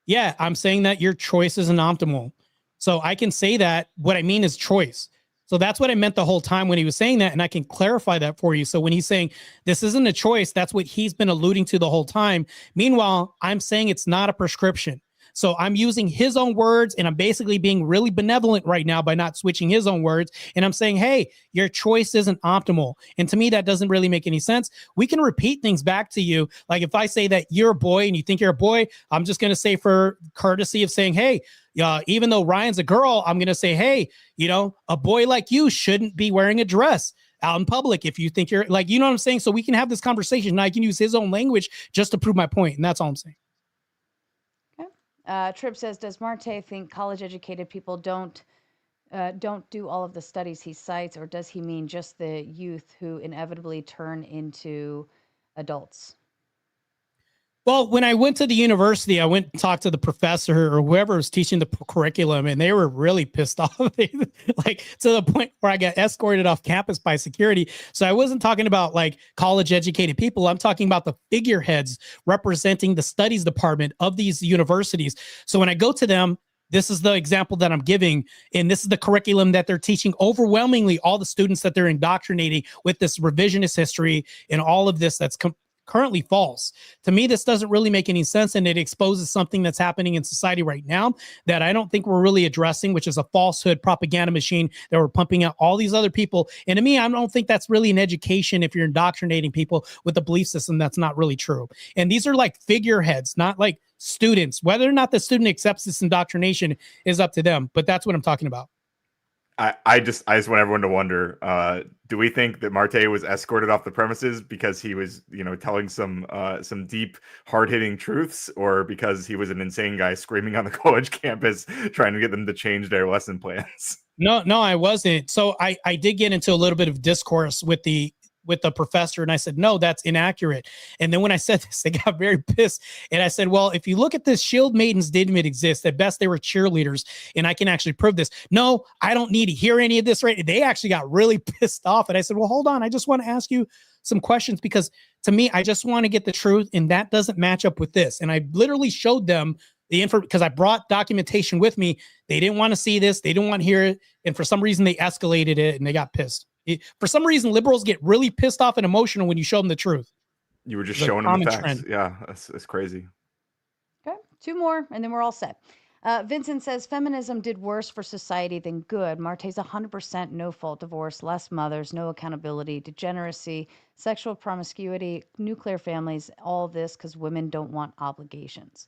Yeah, I'm saying that your choice isn't optimal. So I can say that what I mean is choice. So that's what I meant the whole time when he was saying that. And I can clarify that for you. So when he's saying this isn't a choice, that's what he's been alluding to the whole time. Meanwhile, I'm saying it's not a prescription. So I'm using his own words, and I'm basically being really benevolent right now by not switching his own words. And I'm saying, hey, your choice isn't optimal. And to me, that doesn't really make any sense. We can repeat things back to you. Like if I say that you're a boy and you think you're a boy, I'm just going to say, for courtesy of saying, hey, even though Ryan's a girl, I'm going to say, hey, a boy like you shouldn't be wearing a dress out in public if you think you're like, you know what I'm saying? So we can have this conversation, and I can use his own language just to prove my point. And that's all I'm saying. Trip says, does Marte think college-educated people don't do all of the studies he cites, or does he mean just the youth who inevitably turn into adults? Well, when I went to the university, I went and talked to the professor or whoever was teaching the curriculum, and they were really pissed off. Like to the point where I got escorted off campus by security. So I wasn't talking about like college educated people. I'm talking about the figureheads representing the studies department of these universities. So when I go to them, this is the example that I'm giving, and this is the curriculum that they're teaching overwhelmingly all the students that they're indoctrinating with this revisionist history and all of this that's currently false. To me, this doesn't really make any sense, and it exposes something that's happening in society right now that I don't think we're really addressing, which is a falsehood propaganda machine that we're pumping out all these other people. And to me, I don't think that's really an education if you're indoctrinating people with a belief system that's not really true. And these are like figureheads, not like students. Whether or not the student accepts this indoctrination is up to them, but that's what I'm talking about. I just want everyone to wonder, do we think that Marte was escorted off the premises because he was, telling some deep, hard-hitting truths, or because he was an insane guy screaming on the college campus trying to get them to change their lesson plans? No, I wasn't. So I did get into a little bit of discourse with the professor, and I said, no, that's inaccurate. And then when I said this, they got very pissed. And I said, well, if you look at this, shield maidens didn't exist. At best, they were cheerleaders, and I can actually prove this. No, I don't need to hear any of this, right? They actually got really pissed off. And I said, well, hold on. I just want to ask you some questions, because to me, I just want to get the truth, and that doesn't match up with this. And I literally showed them the info because I brought documentation with me. They didn't want to see this. They didn't want to hear it. And for some reason, they escalated it, and they got pissed. For some reason, liberals get really pissed off and emotional when you show them the truth. You were just showing them the facts. Trend. Yeah, that's crazy. Okay, 2 more, and then we're all set. Vincent says, feminism did worse for society than good. Marte's 100% no-fault divorce, less mothers, no accountability, degeneracy, sexual promiscuity, nuclear families, all this because women don't want obligations.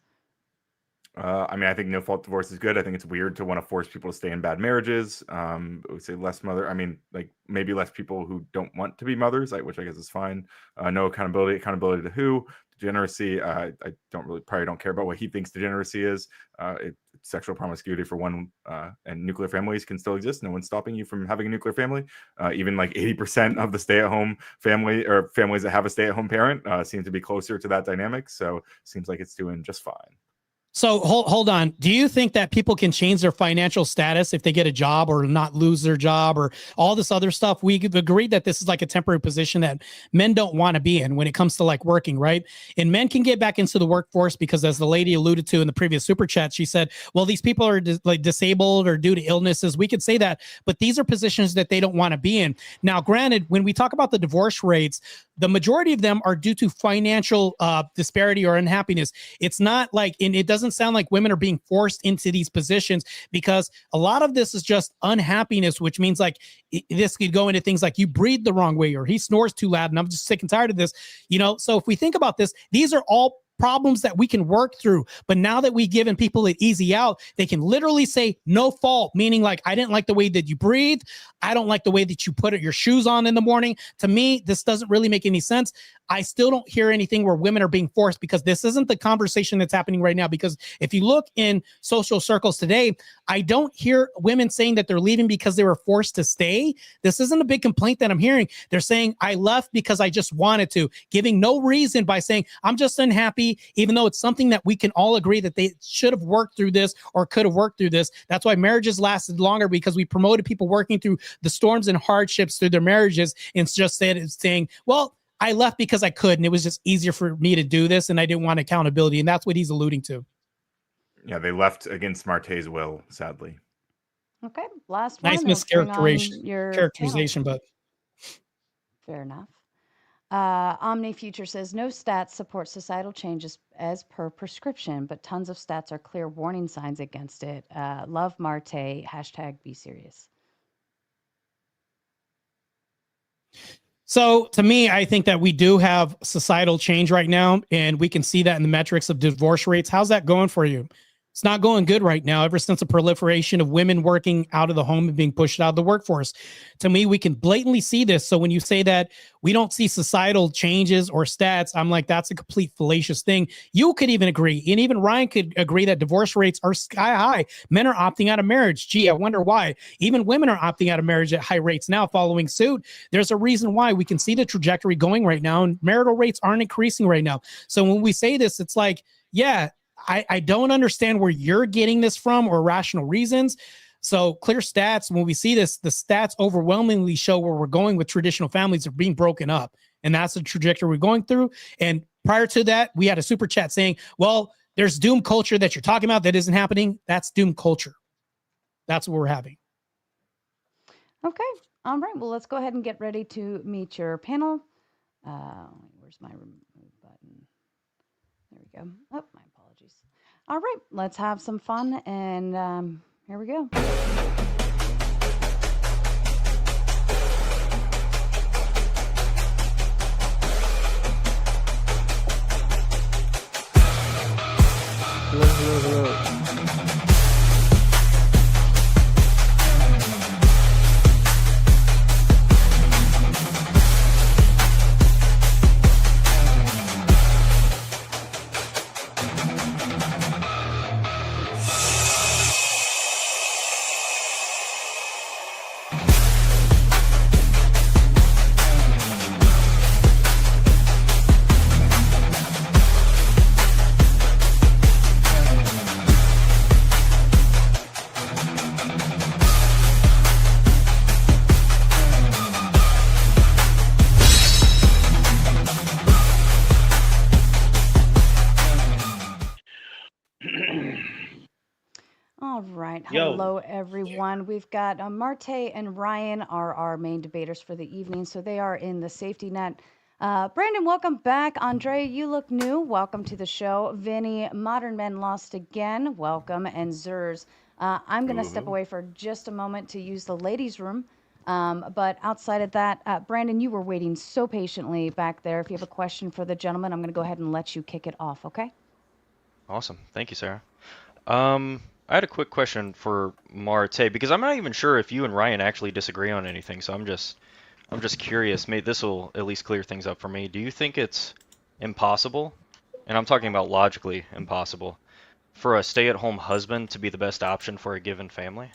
I think no-fault divorce is good. I think it's weird to want to force people to stay in bad marriages. I would say less mother. Maybe less people who don't want to be mothers, which I guess is fine. No accountability. Accountability to who? Degeneracy. I probably don't care about what he thinks degeneracy is. Sexual promiscuity for one, and nuclear families can still exist. No one's stopping you from having a nuclear family. Even like 80% of the stay-at-home family or families that have a stay-at-home parent seem to be closer to that dynamic. So seems like it's doing just fine. So hold on. Do you think that people can change their financial status if they get a job or not lose their job or all this other stuff? We agreed that this is like a temporary position that men don't want to be in when it comes to like working, right? And men can get back into the workforce because, as the lady alluded to in the previous super chat, she said, well, these people are like disabled or due to illnesses. We could say that, but these are positions that they don't want to be in. Now, granted, when we talk about the divorce rates, the majority of them are due to financial disparity or unhappiness. It's not like, and it doesn't sound like women are being forced into these positions, because a lot of this is just unhappiness, which means like this could go into things like you breathe the wrong way or he snores too loud and I'm just sick and tired of this, you know? So if we think about this, these are all problems that we can work through. But now that we've given people an easy out, they can literally say no fault, meaning like, I didn't like the way that you breathe. I don't like the way that you put your shoes on in the morning. To me, this doesn't really make any sense. I still don't hear anything where women are being forced, because this isn't the conversation that's happening right now. Because if you look in social circles today, I don't hear women saying that they're leaving because they were forced to stay. This isn't a big complaint that I'm hearing. They're saying, I left because I just wanted to, giving no reason by saying, I'm just unhappy, even though it's something that we can all agree that they should have worked through this or could have worked through this. That's why marriages lasted longer, because we promoted people working through the storms and hardships through their marriages, and just saying, well, I left because I could, and it was just easier for me to do this, and I didn't want accountability. And that's what he's alluding to. Yeah, they left against Marte's will, sadly. Okay, last nice one. Mischaracterization, but fair enough. Omni Future says no stats support societal changes as per prescription, but tons of stats are clear warning signs against it. Love Marte. # be serious. So to me, I think that we do have societal change right now, and we can see that in the metrics of divorce rates. How's that going for you? It's not going good right now, ever since the proliferation of women working out of the home and being pushed out of the workforce. To me, we can blatantly see this. So when you say that we don't see societal changes or stats, I'm like, that's a complete fallacious thing. You could even agree, and even Ryan could agree, that divorce rates are sky high. Men are opting out of marriage. Gee, I wonder why. Even women are opting out of marriage at high rates now, following suit. There's a reason why. We can see the trajectory going right now, and marital rates aren't increasing right now. So when we say this, it's like, yeah, I don't understand where you're getting this from or rational reasons. So clear stats, when we see this, the stats overwhelmingly show where we're going with traditional families are being broken up. And that's the trajectory we're going through. And prior to that, we had a super chat saying, well, there's doom culture that you're talking about that isn't happening. That's doom culture. That's what we're having. Okay. All right. Well, let's go ahead and get ready to meet your panel. Where's my remove button? There we go. Oh, my apologies. All right, let's have some fun, and here we go. Hello. All right. Hello, everyone. We've got Marte and Ryan are our main debaters for the evening, so they are in the safety net. Brandon, welcome back. Andre, you look new. Welcome to the show. Vinny, Modern Men Lost Again. Welcome. And Zers, I'm going to step away for just a moment to use the ladies' room. But outside of that, Brandon, you were waiting so patiently back there. If you have a question for the gentleman, I'm going to go ahead and let you kick it off, okay? Awesome. Thank you, Sarah. I had a quick question for Marte, because I'm not even sure if you and Ryan actually disagree on anything, so I'm just curious. Maybe this will at least clear things up for me. Do you think it's impossible, and I'm talking about logically impossible, for a stay-at-home husband to be the best option for a given family?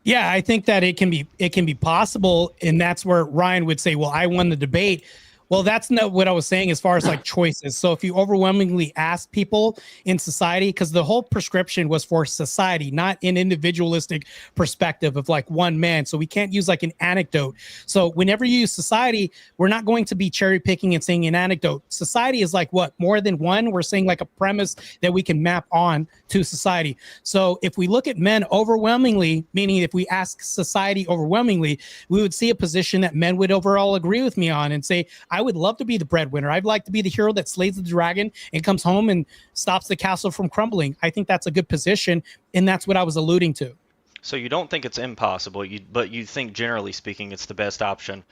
Yeah, I think that it can be possible, and that's where Ryan would say, well, I won the debate. Well, that's not what I was saying as far as like choices. So if you overwhelmingly ask people in society, because the whole prescription was for society, not an individualistic perspective of like one man. So we can't use like an anecdote. So whenever you use society, we're not going to be cherry picking and saying an anecdote. Society is like what? More than one? We're saying like a premise that we can map on to society. So if we look at men overwhelmingly, meaning if we ask society overwhelmingly, we would see a position that men would overall agree with me on and say, I would love to be the breadwinner. I'd like to be the hero that slays the dragon and comes home and stops the castle from crumbling. I think that's a good position, and that's what I was alluding to. So you don't think it's impossible, but you think generally speaking it's the best option,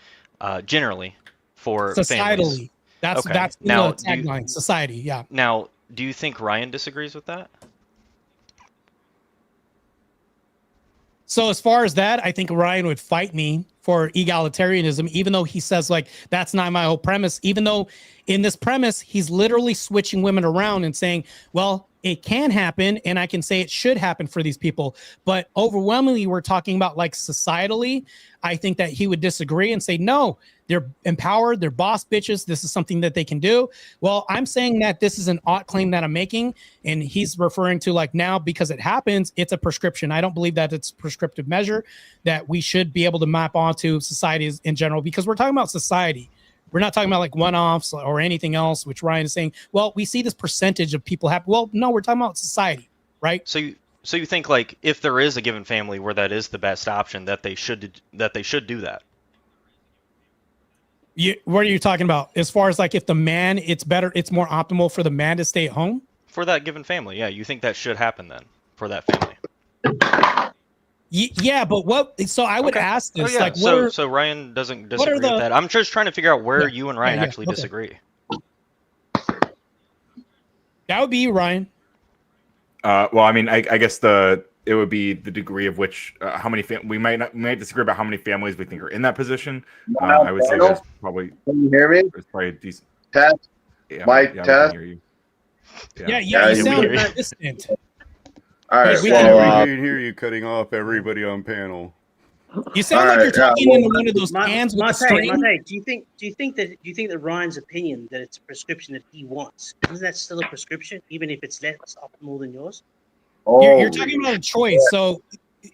generally for societally. Families. That's okay. that's now, the tagline. Society, yeah. Now, do you think Ryan disagrees with that? So as far as that, I think Ryan would fight me for egalitarianism, even though he says like that's not my whole premise. Even though in this premise, he's literally switching women around and saying, well, it can happen, and I can say it should happen for these people. But overwhelmingly, we're talking about like societally. I think that he would disagree and say, no, they're empowered, they're boss bitches. This is something that they can do. Well, I'm saying that this is an ought claim that I'm making, and he's referring to like now because it happens, it's a prescription. I don't believe that it's a prescriptive measure that we should be able to map onto societies in general, because we're talking about society. We're not talking about like one-offs or anything else, which Ryan is saying, well, we see this percentage of people happen. Well, no, we're talking about society, right? So you think like if there is a given family where that is the best option, that they should do that? What are you talking about? As far as like if the man, it's more optimal for the man to stay at home? For that given family, yeah. You think that should happen then for that family? Yeah, but what? So I would ask this, like, so Ryan doesn't disagree with that. I'm just trying to figure out where you and Ryan actually disagree. That would be you, Ryan. Well, I mean, I guess it would be the degree of which how many we might disagree about how many families we think are in that position. I would say there's probably. Can you hear me? There's probably a decent test. Yeah, Mike test. You. Yeah, you sound very distant. All right, we can hear you cutting off everybody on panel. You sound like you're talking into one of those cans with a string. Mate, do you think that Ryan's opinion that it's a prescription that he wants, isn't that still a prescription, even if it's less optimal than yours? You're talking about a choice, so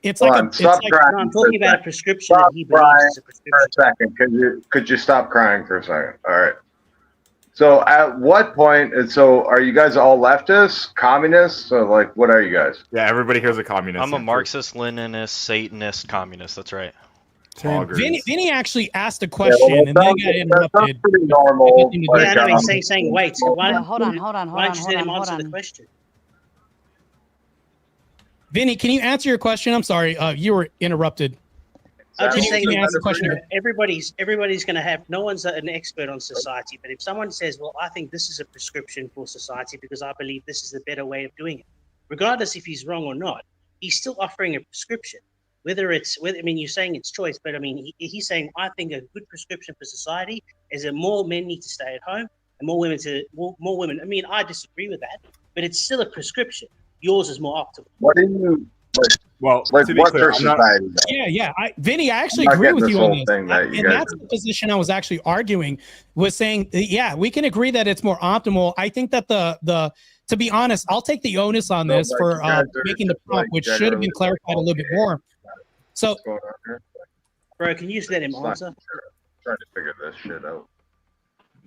it's like I'm talking about a prescription that he believes is a prescription. For a second, could you stop crying for a second? All right. So at what point, so are you guys all leftists, communists? So like, what are you guys? Yeah, everybody here's a communist. I'm a Marxist, Leninist, Satanist, communist. That's right. Vinny actually asked a question and then got interrupted. Pretty normal. Saying wait. Why hold on. Why don't you let him answer the question? Vinny, can you answer your question? I'm sorry, you were interrupted. I'm just saying, everybody's going to have, no one's an expert on society, but if someone says, well, I think this is a prescription for society because I believe this is the better way of doing it, regardless if he's wrong or not, he's still offering a prescription. I mean, you're saying it's choice, but I mean, he's saying, I think a good prescription for society is that more men need to stay at home and more women. I mean, I disagree with that, but it's still a prescription. Yours is more optimal. What do you... Well, like what clear, society? Vinny, I actually agree with you on this. And that's the position I was actually arguing, was saying, yeah, we can agree that it's more optimal. I think that to be honest, I'll take the onus on this for making the prompt, which should have been clarified a little bit more. So, bro, can you just let him answer? Trying to figure this shit out.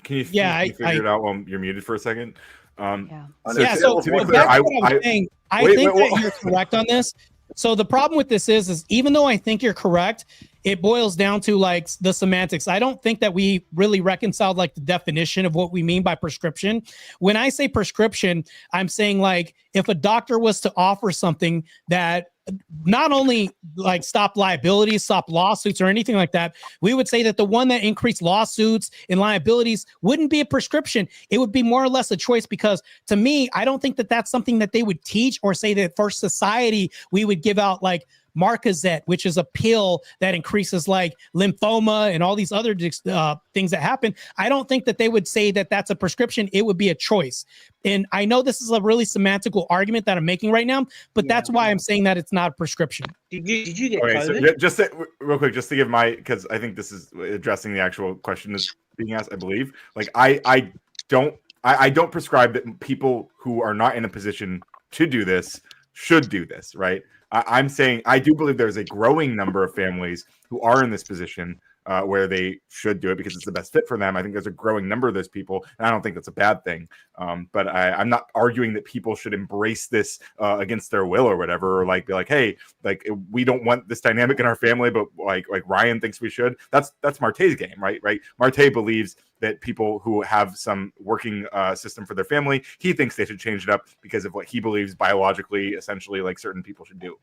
Can you figure it out while you're muted for a second? So to be clear, I think that you're correct on this. So the problem with this is even though I think you're correct, it boils down to like the semantics. I don't think that we really reconciled like the definition of what we mean by prescription. When I say prescription, I'm saying like if a doctor was to offer something that not only like stop liabilities, stop lawsuits or anything like that, we would say that the one that increased lawsuits and liabilities wouldn't be a prescription. It would be more or less a choice, because to me, I don't think that that's something that they would teach or say that for society, we would give out like Marcozet, which is a pill that increases like lymphoma and all these other things that happen. I don't think that they would say that that's a prescription. It would be a choice. And I know this is a really semantical argument that I'm making right now, but that's why I'm saying that it's not a prescription. Did you get okay, COVID? So just real quick, just to give because I think this is addressing the actual question. being asked, I believe. Like I don't prescribe that people who are not in a position to do this should do this, right? I'm saying I do believe there's a growing number of families who are in this position where they should do it because it's the best fit for them. I think there's a growing number of those people, and I don't think that's a bad thing. But I'm not arguing that people should embrace this against their will or whatever, or like be like, hey, like we don't want this dynamic in our family, but like Ryan thinks we should. That's Marte's game, right? Marte believes that people who have some working system for their family, he thinks they should change it up because of what he believes biologically, essentially, like certain people should do.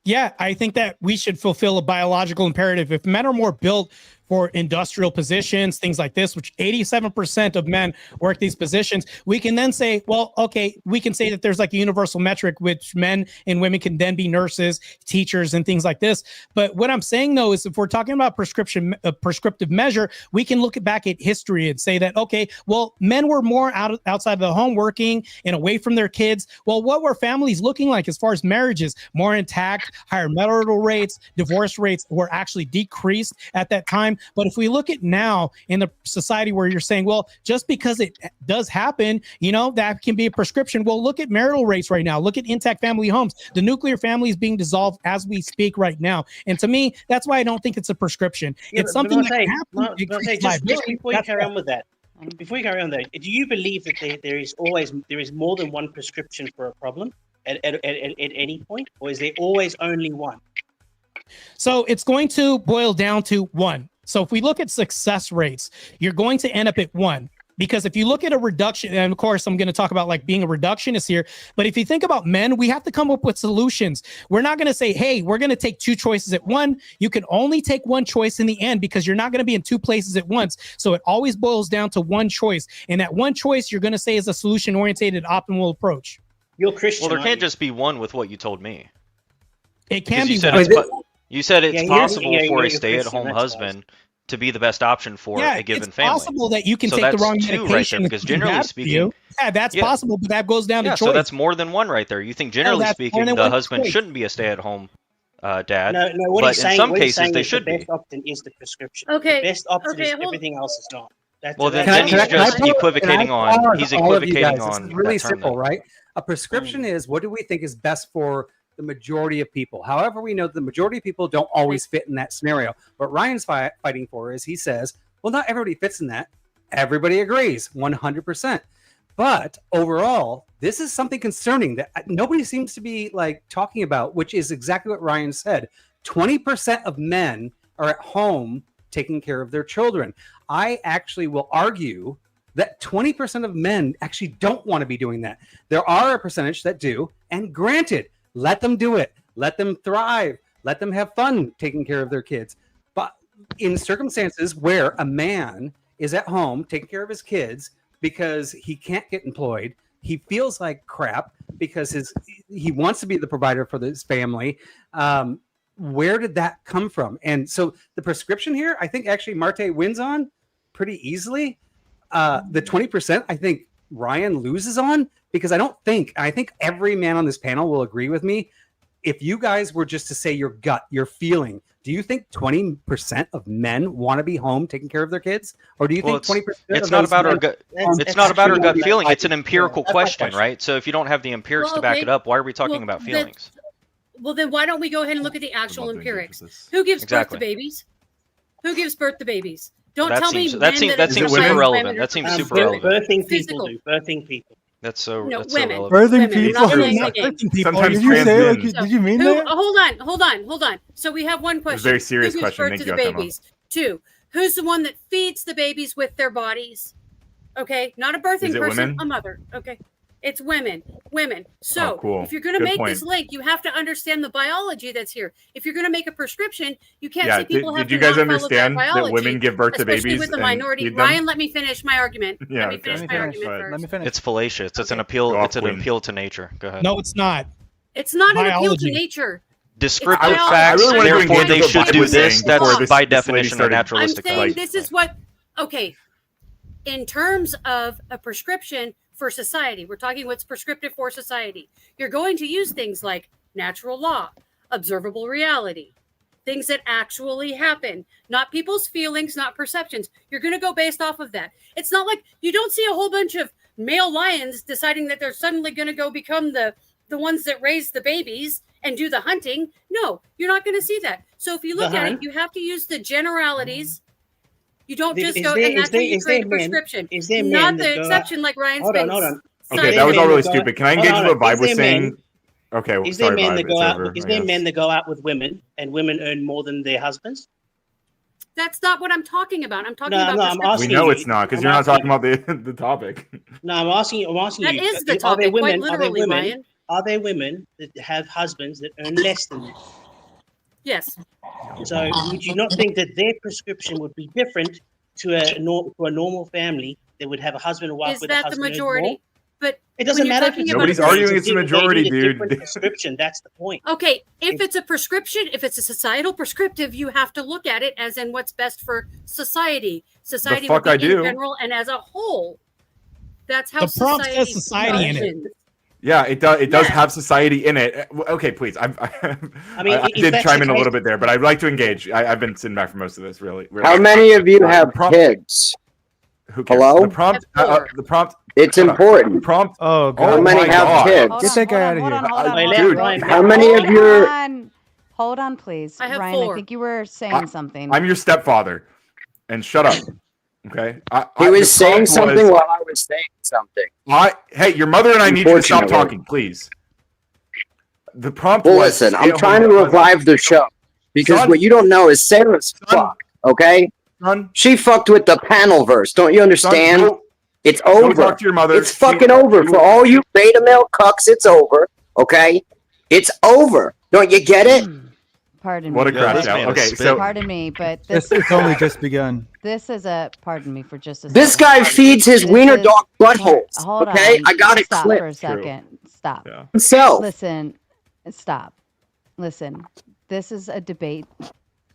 Yeah, I think that we should fulfill a biological imperative. If men are more built for industrial positions, things like this, which 87% of men work these positions, we can then say, well, okay, we can say that there's like a universal metric, which men and women can then be nurses, teachers, and things like this. But what I'm saying, though, is if we're talking about prescriptive measure, we can look back at history and say that, okay, well, men were more outside of the home working and away from their kids. Well, what were families looking like as far as marriages? More intact, higher marital rates, divorce rates were actually decreased at that time. But if we look at now in the society where you're saying, well, just because it does happen, that can be a prescription. Well, look at marital rates right now. Look at intact family homes. The nuclear family is being dissolved as we speak right now. And to me, that's why I don't think it's a prescription. It's something that can happen. Just before you carry on with that, do you believe that there is more than one prescription for a problem at any point, or is there always only one? So it's going to boil down to one. So if we look at success rates, you're going to end up at one. Because if you look at a reduction, and of course, I'm going to talk about like being a reductionist here, but if you think about men, we have to come up with solutions. We're not going to say, hey, we're going to take two choices at one. You can only take one choice in the end because you're not going to be in two places at once. So it always boils down to one choice. And that one choice you're going to say is a solution-oriented optimal approach. You're Christian. Well, there can't just be one with what you told me. It can be You said it's possible for a stay-at-home husband to be the best option for a given family. It's possible that you can take the wrong medication. Right there, because generally speaking, that's possible, but that goes down to choice. So that's more than one right there. You think generally speaking, the husband shouldn't be a stay-at-home dad, but in some cases they should be. The best option is the prescription. Okay. The best option is everything else is not. Well, then he's just equivocating on. He's equivocating on. It's really simple, right? A prescription is what do we think is best for the majority of people. However, we know the majority of people don't always fit in that scenario. What Ryan's fighting for is he says, well, not everybody fits in that. Everybody agrees 100%. But overall, this is something concerning that nobody seems to be like talking about, which is exactly what Ryan said. 20% of men are at home taking care of their children. I actually will argue that 20% of men actually don't want to be doing that. There are a percentage that do, and granted, let them do it. Let them thrive. Let them have fun taking care of their kids. But in circumstances where a man is at home taking care of his kids because he can't get employed, he feels like crap because he wants to be the provider for his family. Where did that come from? And so the prescription here, I think actually Marte wins on pretty easily. The 20%, I think Ryan loses on, because I think every man on this panel will agree with me. If you guys were just to say your gut, your feeling, do you think 20% of men want to be home taking care of their kids? Or do you think 20%? It's not about our gut. It's not about our gut feeling. It's an empirical question, right? So if you don't have the empirics to back it up, why are we talking about feelings? Well, then why don't we go ahead and look at the actual empirics? Who gives birth to babies? Who gives birth to babies? Don't tell me that seems super relevant. That seems super relevant. Birthing people do. Birthing people. That's so. No, that's women. So birthing people. Sometimes did you say? Like, did you mean that? Hold on. So we have one question. It's a very serious Who gives question. birth to the babies? 2. Who's the one that feeds the babies with their bodies? Okay, not a birthing person, women? a mother. Okay. It's women. So cool. if you're going to make this link, you have to understand the biology that's here. If you're going to make a prescription, you can't say people have to. Did you guys understand that women give birth to babies? With the minority. Ryan, let me finish my argument. Yeah, let me finish my argument first. Let me finish. It's fallacious. It's an appeal. It's an appeal to nature. Go ahead. No, it's not. It's not an appeal to nature. Descriptive facts. Therefore, they should do this. That's by definition a naturalistic. I'm saying this is what. Okay, in terms of a prescription for society, we're talking what's prescriptive for society. You're going to use things like natural law, observable reality, things that actually happen, not people's feelings, not perceptions. You're going to go based off of that. It's not like you don't see a whole bunch of male lions deciding that they're suddenly going to go become the ones that raise the babies and do the hunting. No, you're not going to see that. So if you look at it, you have to use the generalities. You don't just go, and that's how you create a prescription. Not the exception like Ryan's Hold on. Okay, that was all really stupid. Can I engage with what Vibe was saying? Okay, is there men that go out? Over, is there men that go out with women and women earn more than their husbands? That's not what I'm talking about. I'm talking about. I'm asking we know it's not because you're not talking about the topic. No, I'm asking you. That is the topic. Quite literally, Ryan. Are there women that have husbands that earn less than them? Yes. So would you not think that their prescription would be different to a normal family that would have a husband and wife is with a that husband the majority? But it doesn't matter if it's nobody's arguing it's the majority, dude. Prescription. That's the point. Okay, if it's a prescription, if it's a societal prescriptive, you have to look at it as in what's best for society. Society the fuck I do. in general and as a whole. That's how the prompt says society in it. Yeah, it does. It does have society in it. Okay, please. I did chime in a little bit there, but I'd like to engage. I've been sitting back for most of this. Really. How many of you have kids? Who cares? Hello. The prompt. The prompt. It's important. The prompt. Oh God. How many have kids? Get that guy out of here. Dude, how many of your? Hold on, please. I have Ryan, 4. I think you were saying something. I'm your stepfather, and shut up. Okay. He was saying something while I was saying something. Hey, your mother and I need you to stop talking, please. The prompt Well, was. listen, I'm trying to revive the show because what you don't know is Sarah's fucked. Okay. She fucked with the panel verse. Don't you understand? It's over. Talk to your mother. It's fucking over for all you beta male cucks. It's over. Okay. It's over. Don't you get it? Pardon me. What a crash out. Okay, so pardon me, but this It's only just begun. This is a pardon me for just a second. This guy feeds his wiener dog buttholes. Hold okay, on. I got it Stop clipped. for a second. Stop. Yeah. So listen. Stop. Listen. This is a debate.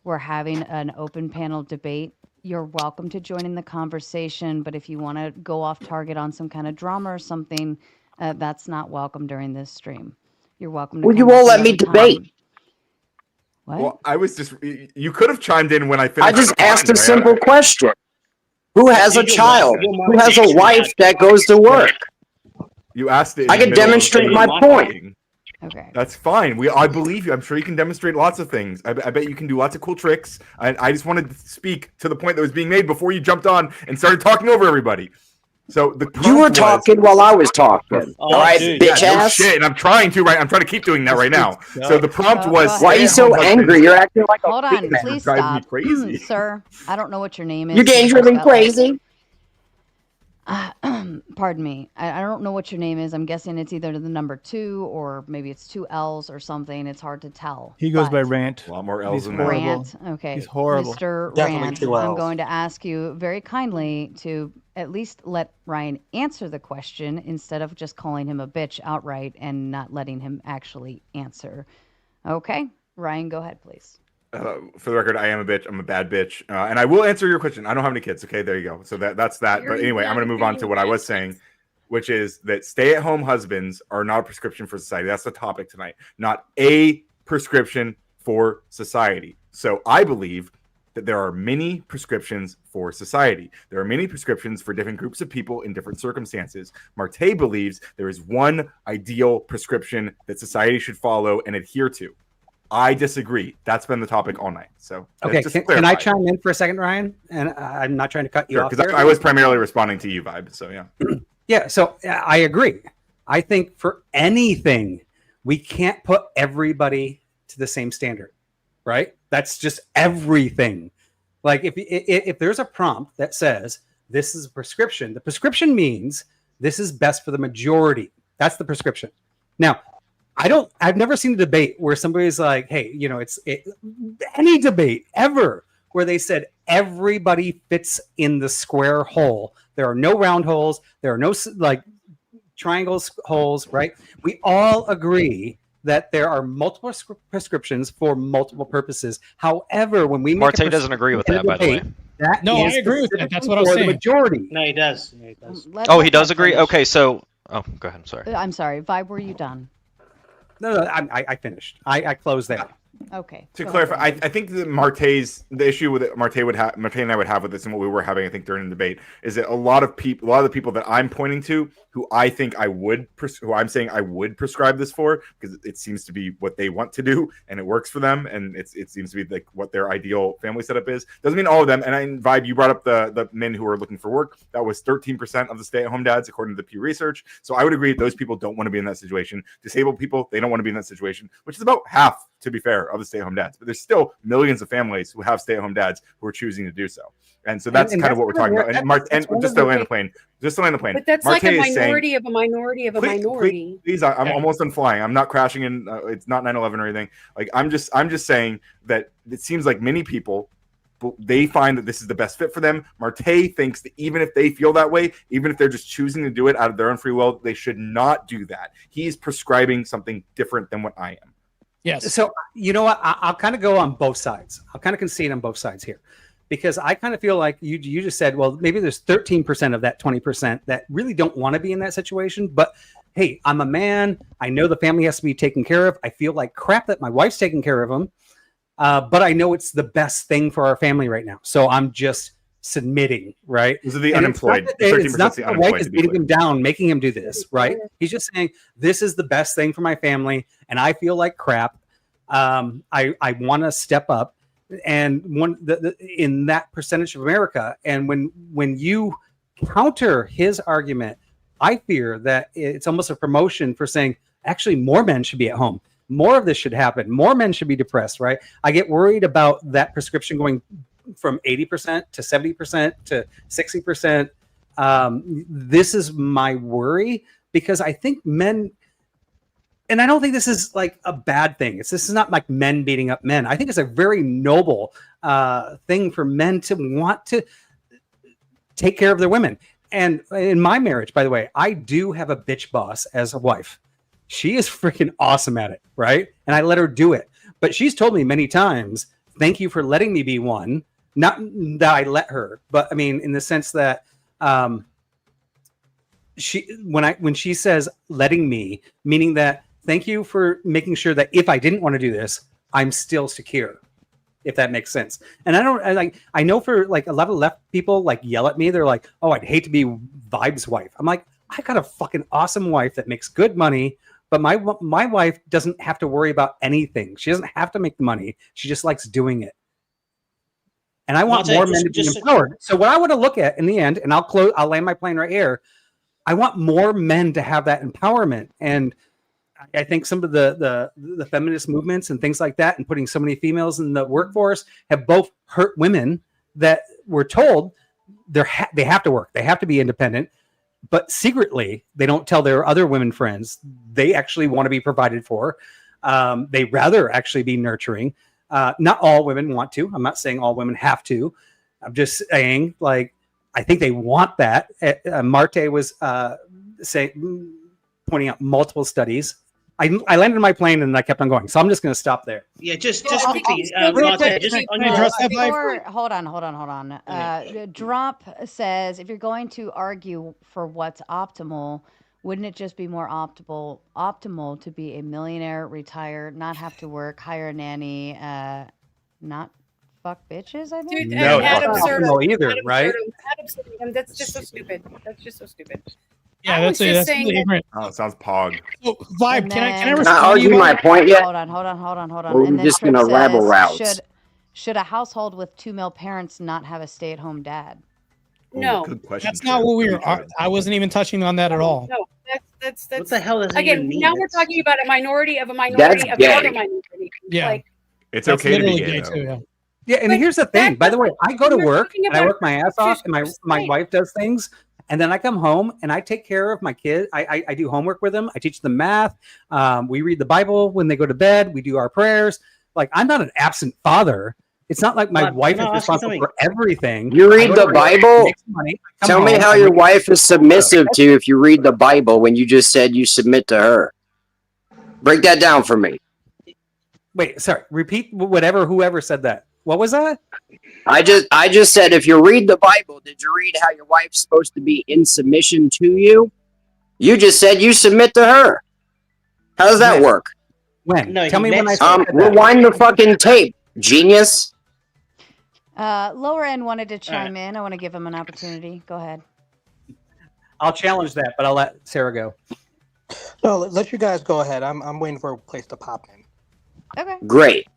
We're having an open panel debate. You're welcome to join in the conversation, but if you want to go off target on some kind of drama or something, that's not welcome during this stream. You're welcome to. Well, you won't let me debate. What? Well, I was just. You could have chimed in when I finished. I just asked a simple question. Who has a child? Who has a wife that goes to work? You asked it. I can demonstrate my point. Okay. That's fine. I believe you. I'm sure you can demonstrate lots of things. I bet you can do lots of cool tricks. I just wanted to speak to the point that was being made before you jumped on and started talking over everybody. So you were talking while I was talking. All right, bitch ass. No shit, and I'm trying to to keep doing that right now. So the prompt was. Why are you so angry? You're acting like a Hold on, female. please Driving stop, me crazy. sir. I don't know what your name is. You're dangerously crazy. Pardon me. I don't know what your name is. I'm guessing it's either the number 2 or maybe it's 2 L's or something. It's hard to tell. He goes by Rant. A lot more L's than Rant. Okay. He's horrible. Mr. Definitely Rant, 2 L's. I'm going to ask you very kindly to at least let Ryan answer the question instead of just calling him a bitch outright and not letting him actually answer. Okay? Ryan, go ahead, please. For the record, I am a bitch. I'm a bad bitch, and I will answer your question. I don't have any kids. Okay, there you go. So that's that. But anyway, I'm going to move on to what I was saying, which is that stay-at-home husbands are not a prescription for society. That's the topic tonight, not a prescription for society. So I believe that there are many prescriptions for society. There are many prescriptions for different groups of people in different circumstances. Marte believes there is one ideal prescription that society should follow and adhere to. I disagree. That's been the topic all night. So okay, can I chime in for a second, Ryan? And I'm not trying to cut you off. Because I was primarily responding to you, Vibe. So yeah. Yeah. So I agree. I think for anything, we can't put everybody to the same standard, right? That's just everything. Like if there's a prompt that says this is a prescription, the prescription means this is best for the majority. That's the prescription. Now, I've never seen a debate where somebody's like, hey, any debate ever where they said everybody fits in the square hole. There are no round holes. There are no triangles holes, right? We all agree that there are multiple prescriptions for multiple purposes. However, when we make Marte doesn't agree with that, by the way. I agree with that. That's what I was saying. The majority. No, he does. Oh, he does agree? Okay, so... Oh, go ahead. I'm sorry. I'm sorry. Vibe, were you done? No, I finished. I closed there. Okay. To go clarify, ahead. I think the issue with Marte and I would have with this, and what we were having, I think, during the debate, is that a lot of the people that I'm pointing to, who I think who I'm saying I would prescribe this for, because it seems to be what they want to do, and it works for them, and it seems to be like what their ideal family setup is. Doesn't mean all of them. And Vibe, you brought up the men who are looking for work. That was 13% of the stay-at-home dads, according to the Pew Research. So I would agree that those people don't want to be in that situation. Disabled people, they don't want to be in that situation, which is about half, to be fair, of the stay-at-home dads. But there's still millions of families who have stay-at-home dads who are choosing to do so. And so that's kind of what we're talking about. And just to land the plane. But that's Marte like a is saying, minority of a minority of a minority. Please, I'm almost done flying. I'm not crashing in. It's not 9/11 or anything. Like I'm just saying that it seems like many people, they find that this is the best fit for them. Marte thinks that even if they feel that way, even if they're just choosing to do it out of their own free will, they should not do that. He's prescribing something different than what I am. Yes. So you know what? I'll kind of go on both sides. I'll kind of concede on both sides here, because I kind of feel like you just said, well, maybe there's 13% of that 20% that really don't want to be in that situation. But hey, I'm a man. I know the family has to be taken care of. I feel like crap that my wife's taking care of them. But I know it's the best thing for our family right now. So I'm just submitting, right? These are the unemployed. It's not that the wife is beating him down, making him do this, right? He's just saying, this is the best thing for my family, and I feel like crap. I want to step up. And in that percentage of America, and when you counter his argument, I fear that it's almost a promotion for saying, actually, more men should be at home. More of this should happen. More men should be depressed, right? I get worried about that prescription going from 80% to 70% to 60%. This is my worry, because I think men, and I don't think this is like a bad thing. This is not like men beating up men. I think it's a very noble thing for men to want to take care of their women. And in my marriage, by the way, I do have a bitch boss as a wife. She is freaking awesome at it, right? And I let her do it. But she's told me many times, thank you for letting me be one. Not that I let her, but I mean, in the sense that when she says letting me, meaning that thank you for making sure that if I didn't want to do this, I'm still secure, if that makes sense. And I know for like a lot of left people like yell at me. They're like, oh, I'd hate to be Vibe's wife. I'm like, I got a fucking awesome wife that makes good money. But my wife doesn't have to worry about anything. She doesn't have to make the money. She just likes doing it. And I want more men to be empowered. So what I want to look at in the end, and I'll land my plane right here. I want more men to have that empowerment. And I think some of the feminist movements and things like that, and putting so many females in the workforce, have both hurt women that were told they have to work. They have to be independent. But secretly, they don't tell their other women friends they actually want to be provided for. They rather actually be nurturing. Not all women want to. I'm not saying all women have to. I'm just saying, like, I think they want that. Marte was pointing out multiple studies. I landed my plane and I kept on going. So I'm just going to stop there. Yeah, just quickly. Hold on. Drop says, if you're going to argue for what's optimal, wouldn't it just be more optimal to be a millionaire, retire, not have to work, hire a nanny, not fuck bitches? I think. Dude, no, Adam Absurdum either, right? Absurdum. That's just so stupid. Yeah, that's ignorant. Oh, it sounds pog. Oh, Vibe, can I Can I argue my point yet? Hold on. Or are we just gonna rabble rouse? Should a household with 2 male parents not have a stay-at-home dad? No, good question. That's not what we were. I wasn't even touching on that at all. No, that's What the hell does it again. even mean? Now we're talking about a minority of a minority That's of gay. another minority. Yeah. Like, It's That's okay to be literally gay, gay though. too. Yeah. Yeah, and But here's the thing. By the way, I go to we're work talking and I about work my ass off, and my perspective. wife does things, and then I come home and I take care of my kid. I do homework with them. I teach them math. We read the Bible when they go to bed. We do our prayers. Like, I'm not an absent father. It's not like my But wife can is I ask you responsible for everything. You I read go the to work, Bible? make some money, come Tell me home, how and your make- wife is submissive to you if you read the Bible when you just said you submit to her. Break that down for me. Wait, sorry. Repeat whoever said that. What was that? I just said if you read the Bible, did you read how your wife's supposed to be in submission to you? You just said you submit to her. How does that Yeah. work? When? No, Tell he me when I meant- said that. Rewind the fucking tape, genius. Lower end wanted to chime in. I want to give him an opportunity. Go ahead. I'll challenge that, but I'll let Sarah go. No, let you guys go ahead. I'm waiting for a place to pop in. Okay. Great.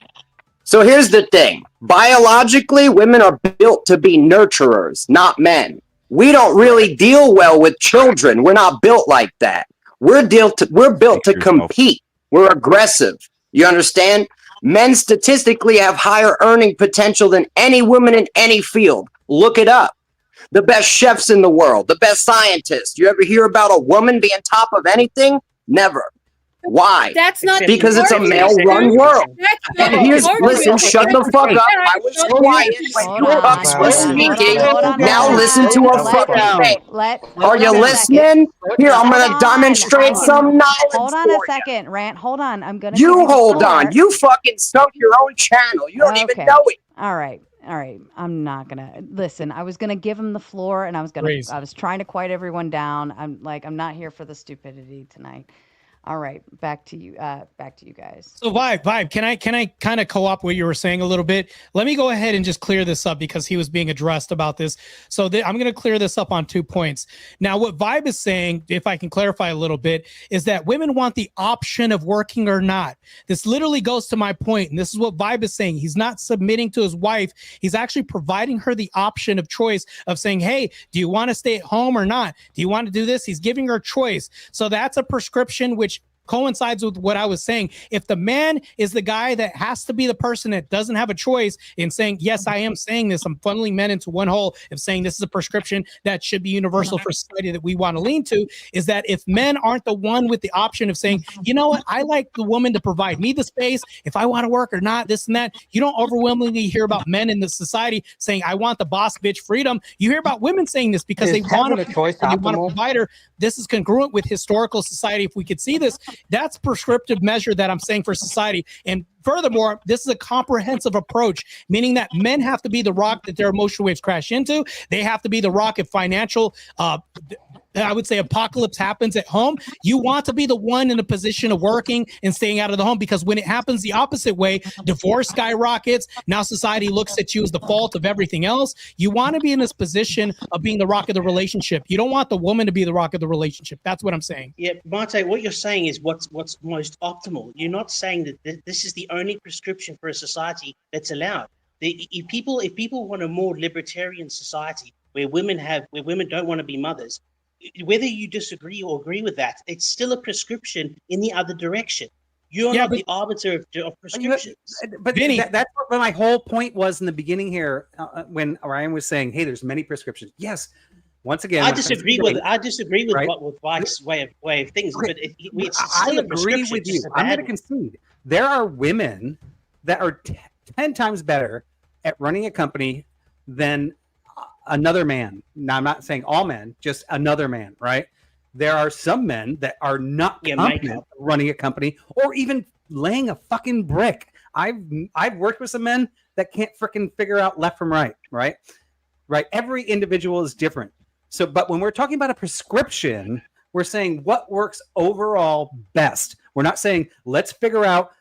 So here's the thing. Biologically, women are built to be nurturers, not men. We don't really deal well with children. We're not built like that. We're built to compete. We're aggressive. You understand? Men statistically have higher earning potential than any woman in any field. Look it up. The best chefs in the world, the best scientists. You ever hear about a woman being top of anything? Never. Why? That's not because the it's a argument. male-run world. That's not And the here's, argument. listen, shut the fuck up. I was quiet when you fucks were speaking. Now listen to a fucking thing. Are you listening? Here, I'm gonna demonstrate some knowledge. Hold on a second, Rant. Hold on. I'm gonna. You give the hold floor. on. You fucking sunk your own channel. You don't even know it. All right. All right. I'm not gonna listen. I was gonna give him the floor, and I was trying to quiet everyone down. I'm not here for the stupidity tonight. All right, back to you guys. So Vibe, can I kind of co-op what you were saying a little bit? Let me go ahead and just clear this up because he was being addressed about this. So I'm going to clear this up on 2 points. Now, what Vibe is saying, if I can clarify a little bit, is that women want the option of working or not. This literally goes to my point, and this is what Vibe is saying. He's not submitting to his wife. He's actually providing her the option of choice of saying, hey, do you want to stay at home or not? Do you want to do this? He's giving her choice. So that's a prescription which coincides with what I was saying. If the man is the guy that has to be the person that doesn't have a choice in saying, yes, I am saying this, I'm funneling men into one hole of saying this is a prescription that should be universal for society that we want to lean to, is that if men aren't the one with the option of saying, you know what, I like the woman to provide me the space, if I want to work or not, this and that. You don't overwhelmingly hear about men in the society saying, I want the boss bitch freedom. You hear about women saying this because they want a choice and they want a provider. This is congruent with historical society. If we could see this, that's prescriptive measure that I'm saying for society. And furthermore, this is a comprehensive approach, meaning that men have to be the rock that their emotional waves crash into. They have to be the rock if financial, I would say, apocalypse happens at home. You want to be the one in a position of working and staying out of the home, because when it happens the opposite way, divorce skyrockets. Now society looks at you as the fault of everything else. You want to be in this position of being the rock of the relationship. You don't want the woman to be the rock of the relationship. That's what I'm saying. Yeah, Marte, what you're saying is what's most optimal. You're not saying that this is the only prescription for a society that's allowed. If people want a more libertarian society where women don't want to be mothers, whether you disagree or agree with that, it's still a prescription in the other direction. You're not the arbiter of prescriptions. But that's what my whole point was in the beginning here, when Ryan was saying, "Hey, there's many prescriptions." Yes, once again, I disagree with Mike's way of things. Okay. But it's still I agree with you. I'm going to concede there are women that are 10 times better at running a company than another man. Now, I'm not saying all men, just another man, right? There are some men that are not competent at running a company or even laying a fucking brick. I've worked with some men that can't freaking figure out left from right, right? Every individual is different. So, but when we're talking about a prescription, we're saying what works overall best. We're not saying let's figure out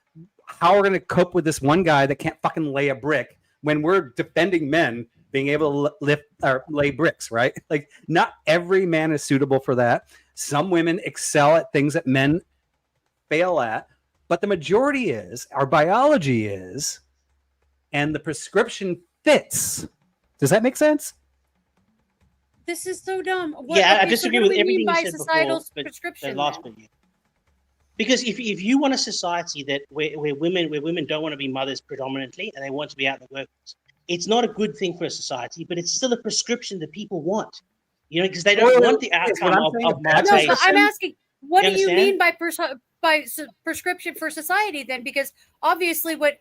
how we're going to cope with this one guy that can't fucking lay a brick when we're defending men being able to lift or lay bricks, right? Like, not every man is suitable for that. Some women excel at things that men fail at, but the majority is, our biology is, and the prescription fits. Does that make sense? This is so dumb. I disagree with everything by you said societal before, prescription. Because if you want a society that where women don't want to be mothers predominantly and they want to be out in the workforce, it's not a good thing for a society, but it's still a prescription that people want. You know, because they don't want the outcome of Marte's. No, I'm asking, what do you mean by prescription for society then? Because obviously what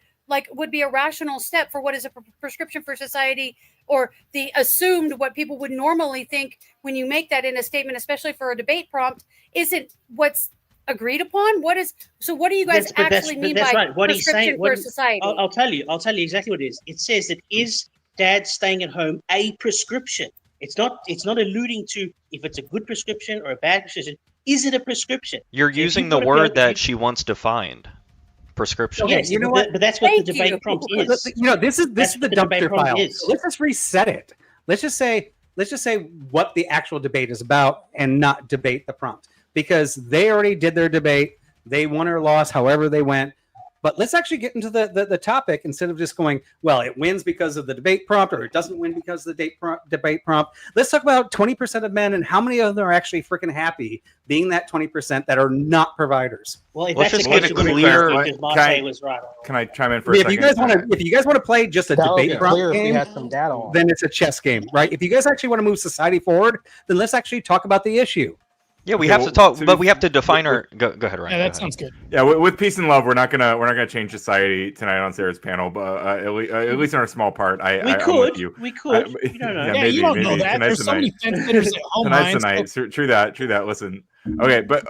would be a rational step for what is a prescription for society, or the assumed what people would normally think when you make that in a statement, especially for a debate prompt, isn't what's agreed upon. What do you guys actually mean by prescription for society? I'll tell you exactly what it is. It says that is dad staying at home a prescription. It's not alluding to if it's a good prescription or a bad prescription. Is it a prescription? You're using the word that she wants defined. prescription. Okay, Yes, you know what? but that's what Thank the debate you. prompt is. You know, this is That's the what the debate dumpster prompt file. is. So let's just reset it. Let's just say what the actual debate is about, and not debate the prompt, because they already did their debate. They won or lost, however they went. But let's actually get into the topic instead of just going, well, it wins because of the debate prompt, or it doesn't win because of the debate prompt. Let's talk about 20% of men and how many of them are actually freaking happy being that 20% that are not providers. Well, if Let's that's just the get case, it clear. because Marte was right. Can I chime in for If a second? you guys want to play just a That'll debate get prompt clear if we game, had some data on. then it's a chess game, right? If you guys actually want to move society forward, then let's actually talk about the issue. Yeah, we Okay, have well, to talk, to but be- we have to define our. Go ahead, Ryan. Yeah, go that ahead. sounds good. Yeah, with peace and love, we're not gonna change society tonight on Sarah's panel, but at least in our small part, I'm with you. We could. You don't know. Yeah, you don't know that. Tonight's There's the so many night. fence sitters at home. Tonight's the Ryan, night. True that. Listen, okay, but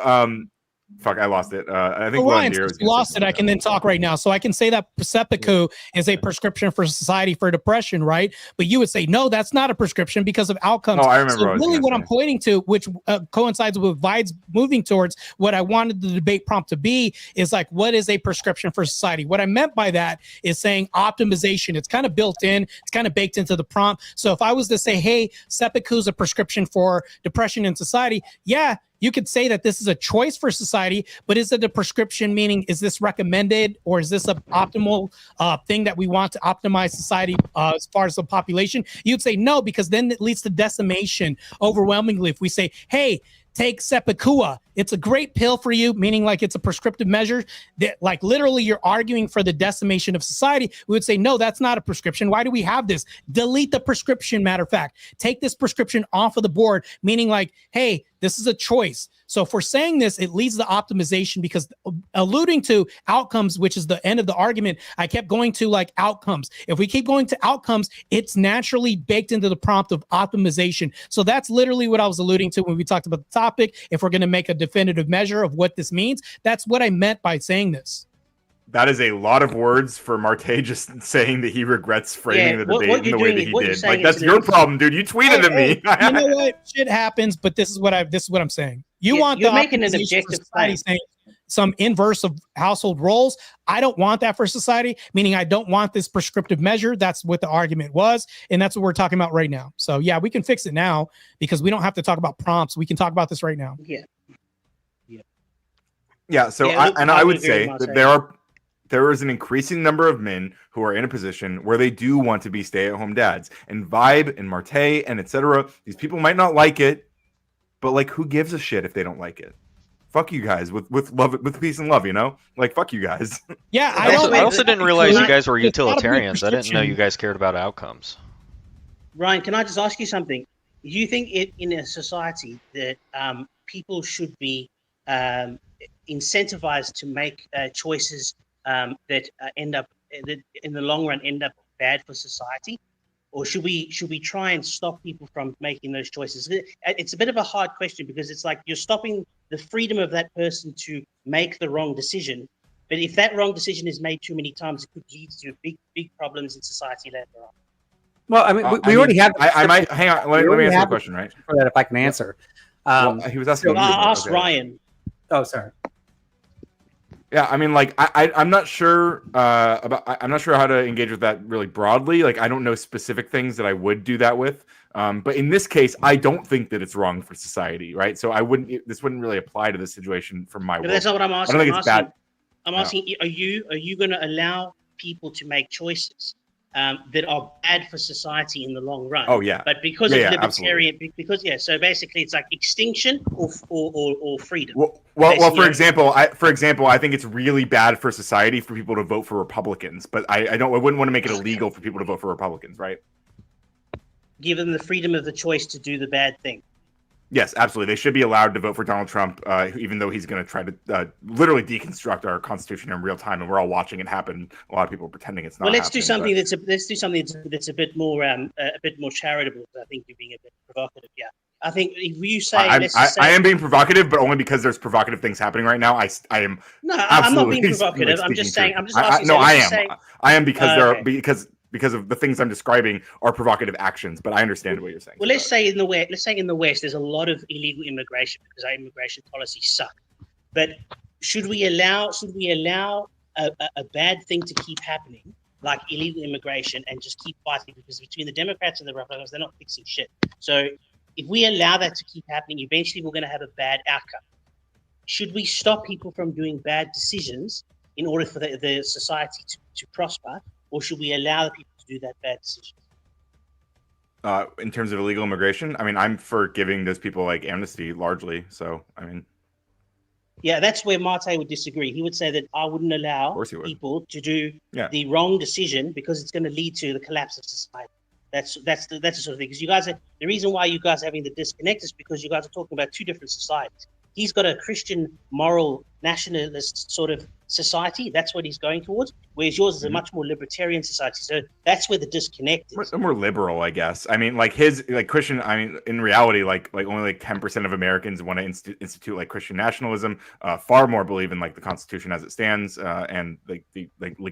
fuck, I lost it. I think Well, Ryan, Deere was since you lost it, I can then talk right now. So I can say that Seppiku is a prescription for society for depression, right? But you would say, no, that's not a prescription because of outcomes. Oh, I remember So what I was really gonna what say. I'm pointing to, which coincides with Vide's moving towards what I wanted the debate prompt to be, is like, what is a prescription for society? What I meant by that is saying optimization. It's kind of built in. It's kind of baked into the prompt. So if I was to say, hey, Seppiku is a prescription for depression in society, yeah, you could say that this is a choice for society, but is it a prescription? Meaning, is this recommended, or is this an optimal thing that we want to optimize society as far as the population? You'd say no, because then it leads to decimation overwhelmingly. If we say, hey, take Seppiku, it's a great pill for you, meaning like it's a prescriptive measure that like literally you're arguing for the decimation of society. We would say, no, that's not a prescription. Why do we have this? Delete the prescription. Matter of fact, take this prescription off of the board, meaning like, hey, this is a choice. So if we're saying this, it leads to optimization, because alluding to outcomes, which is the end of the argument, I kept going to like outcomes. If we keep going to outcomes, it's naturally baked into the prompt of optimization. So that's literally what I was alluding to when we talked about the topic. If we're going to make a definitive measure of what this means, that's what I meant by saying this. That is a lot of words for Marte just saying that he regrets framing the debate in the way that he did. Like, that's your problem, dude. You tweeted at me. You know what? Shit happens, but this is what I'm saying. You're making an optimization objective for society, saying some inverse of household roles. I don't want that for society, meaning I don't want this prescriptive measure. That's what the argument was, and that's what we're talking about right now. So yeah, we can fix it now because we don't have to talk about prompts. We can talk about this right now. Yeah. So I would say that there is an increasing number of men who are in a position where they do want to be stay-at-home dads, and Vibe and Marte and etc. These people might not like it, but like, who gives a shit if they don't like it? Fuck you guys with love, with peace and love, you know? Like, fuck you guys. Yeah, I also didn't realize you guys were utilitarians. I didn't know you guys cared about outcomes. Ryan, can I just ask you something? Do you think in a society that people should be incentivized to make choices that end up that in the long run end up bad for society, or should we try and stop people from making those choices? It's a bit of a hard question, because it's like you're stopping the freedom of that person to make the wrong decision. But if that wrong decision is made too many times, it could lead to big problems in society later on. Well, I mean, we already have. I might hang on. Let me answer the question, right? For that, if I can answer. He was asking. I asked Ryan. Oh, sorry. Yeah, I mean, like, I'm not sure I'm not sure how to engage with that really broadly. Like, I don't know specific things that I would do that with. But in this case, I don't think that it's wrong for society, right? So this wouldn't really apply to this situation from my world. That's not what I'm asking. I don't think it's bad. I'm asking, are you going to allow people to make choices that are bad for society in the long run? Oh yeah. But because Yeah, of yeah, libertarian, so basically it's like extinction or freedom. Well, for example, I think it's really bad for society for people to vote for Republicans, but I wouldn't want to make it illegal for people to vote for Republicans, right? Give them the freedom of the choice to do the bad thing. Yes, absolutely. They should be allowed to vote for Donald Trump, even though he's going to try to literally deconstruct our Constitution in real time, and we're all watching it happen. A lot of people are pretending it's not. Well, let's do something that's a bit more charitable. I think you're being a bit provocative. Yeah, I think if you say, I am being provocative, but only because there's provocative things happening right now. I am. No, I'm not being provocative. I'm just saying. I'm just asking. No, I am. I am because because of the things I'm describing are provocative actions, but I understand what you're saying. Well, let's say in the West, there's a lot of illegal immigration because our immigration policies suck. But should we allow a bad thing to keep happening, like illegal immigration, and just keep fighting, because between the Democrats and the Republicans, they're not fixing shit. So if we allow that to keep happening, eventually we're going to have a bad outcome. Should we stop people from doing bad decisions in order for the society to prosper, or should we allow the people to do that bad decision? In terms of illegal immigration, I mean, I'm for giving those people like amnesty largely. So, I mean, yeah, that's where Marte would disagree. He would say that I wouldn't allow people to do the wrong decision because it's going to lead to the collapse of society. That's the sort of thing. Because you guys are, the reason why you guys are having the disconnect is because you guys are talking about two different societies. He's got a Christian, moral, nationalist sort of society. That's what he's going towards. Whereas yours is a much more libertarian society. So that's where the disconnect is. More liberal, I guess. I mean, like Christian. I mean, in reality, like only like 10% of Americans want to institute like Christian nationalism. Far more believe in like the Constitution as it stands, and like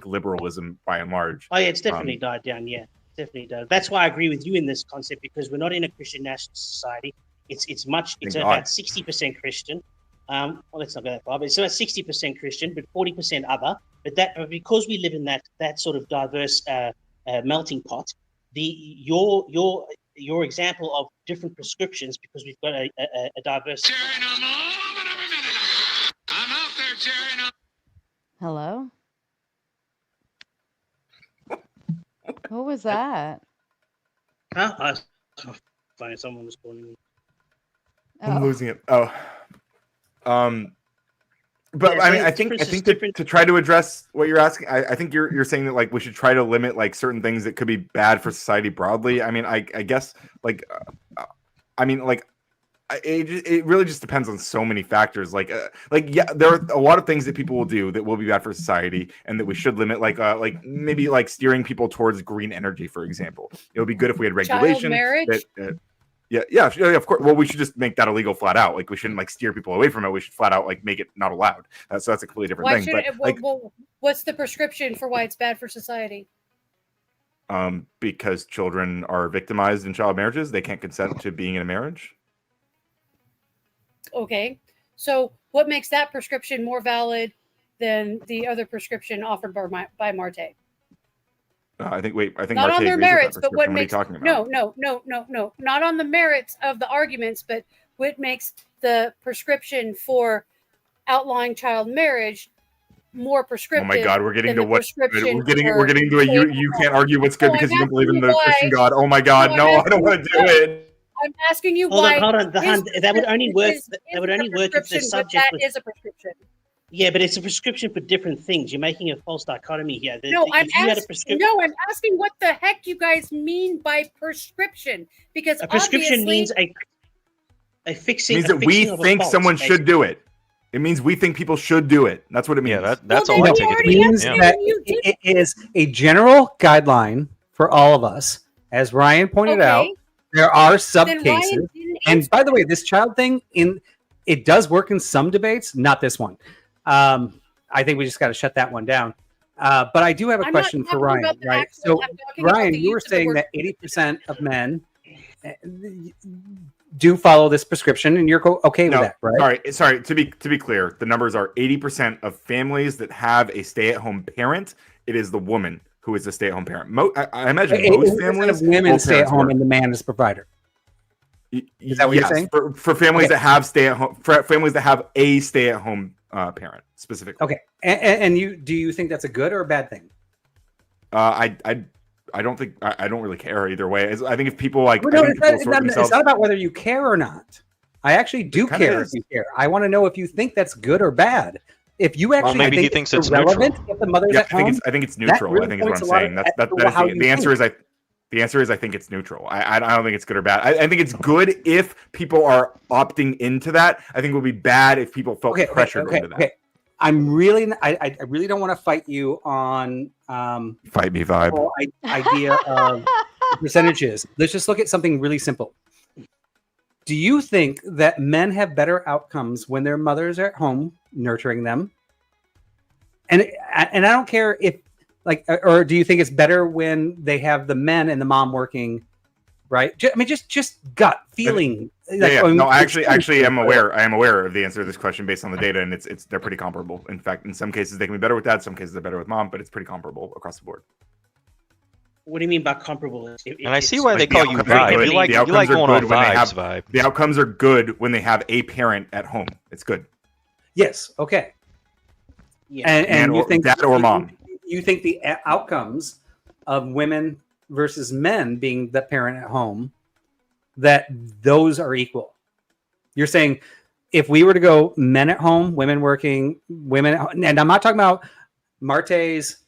liberalism by and large. Oh yeah, it's definitely died down. Yeah, definitely does. That's why I agree with you in this concept, because we're not in a Christian national society. It's about 60% Christian. Well, let's not go that far, but it's about 60% Christian, but 40% other. But because we live in that sort of diverse melting pot, your example of different prescriptions, because we've got a diverse. I'm out there, Jerry. Hello? What was that? Huh? Fine, someone was calling me. I'm losing it. Oh, but yeah, I mean, I think to try to address what you're asking, I think you're saying that like we should try to limit like certain things that could be bad for society broadly. I mean, I guess like, I mean, like, it really just depends on so many factors. Like yeah, there are a lot of things that people will do that will be bad for society and that we should limit. Like maybe like steering people towards green energy, for example. It would be good if we had regulation. Child marriage. Yeah, of course. Well, we should just make that illegal flat out. Like, we shouldn't like steer people away from it. We should flat out like make it not allowed. So that's a completely different thing. But what's the prescription for why it's bad for society? Because children are victimized in child marriages. They can't consent to being in a marriage. Okay, so what makes that prescription more valid than the other prescription offered by Marte? I think not Marte on their merits, but what makes what are you talking about? No, not on the merits of the arguments, but what makes the prescription for outlawing child marriage more prescriptive? Oh my God, we're getting to what? We're getting to a you can't argue what's good because you don't believe in the Christian God. Oh my God, no, I don't want to do it. I'm asking you why. Hold on. That would only work. That would only work if the subject is a prescription. Yeah, but it's a prescription for different things. You're making a false dichotomy here. I'm asking what the heck you guys mean by prescription, because a prescription means a fixing. It means that we think someone should do it. It means we think people should do it. That's what it means. Yeah, that's all I take it to mean. It is a general guideline for all of us. As Ryan pointed out, there are sub cases. And by the way, this child thing it does work in some debates, not this one. I think we just got to shut that one down. But I do have a question for Ryan. Right? So, Ryan, you were saying that 80% of men do follow this prescription, and you're okay with that, right? Sorry. To be clear, the numbers are 80% of families that have a stay-at-home parent. It is the woman who is a stay-at-home parent. I imagine most families, women stay at home, and the man is provider. Is that what you're saying? For families that have stay-at-home, for families that have a stay-at-home parent specifically. Okay, and do you think that's a good or a bad thing? I don't think I don't really care either way. I think if people like, it's not about whether you care or not. I actually do care if you care. I want to know if you think that's good or bad. If you actually maybe he thinks it's neutral. If the mother's at home, I think it's neutral. Really I think is what I'm saying. The answer is the answer is I think it's neutral. I don't think it's good or bad. I think it's good if people are opting into that. I think it would be bad if people felt pressured into that. Okay. I really don't want to fight you on fight me vibe idea of percentages. Let's just look at something really simple. Do you think that men have better outcomes when their mothers are at home nurturing them? And I don't care if or do you think it's better when they have the men and the mom working right? Just gut feeling. No, I actually am aware. I am aware of the answer to this question based on the data, and they're pretty comparable. In fact, in some cases they can be better with dad, some cases they're better with mom, but it's pretty comparable across the board. What do you mean by comparable? And I see why they call you vibe. You like going on vibes, vibe. The outcomes are good when they have a parent at home. It's good. Yes. Okay. Yeah. And you think dad or mom? You think the outcomes of women versus men being the parent at home, that those are equal? You're saying if we were to go men at home, women working, and I'm not talking about Marte's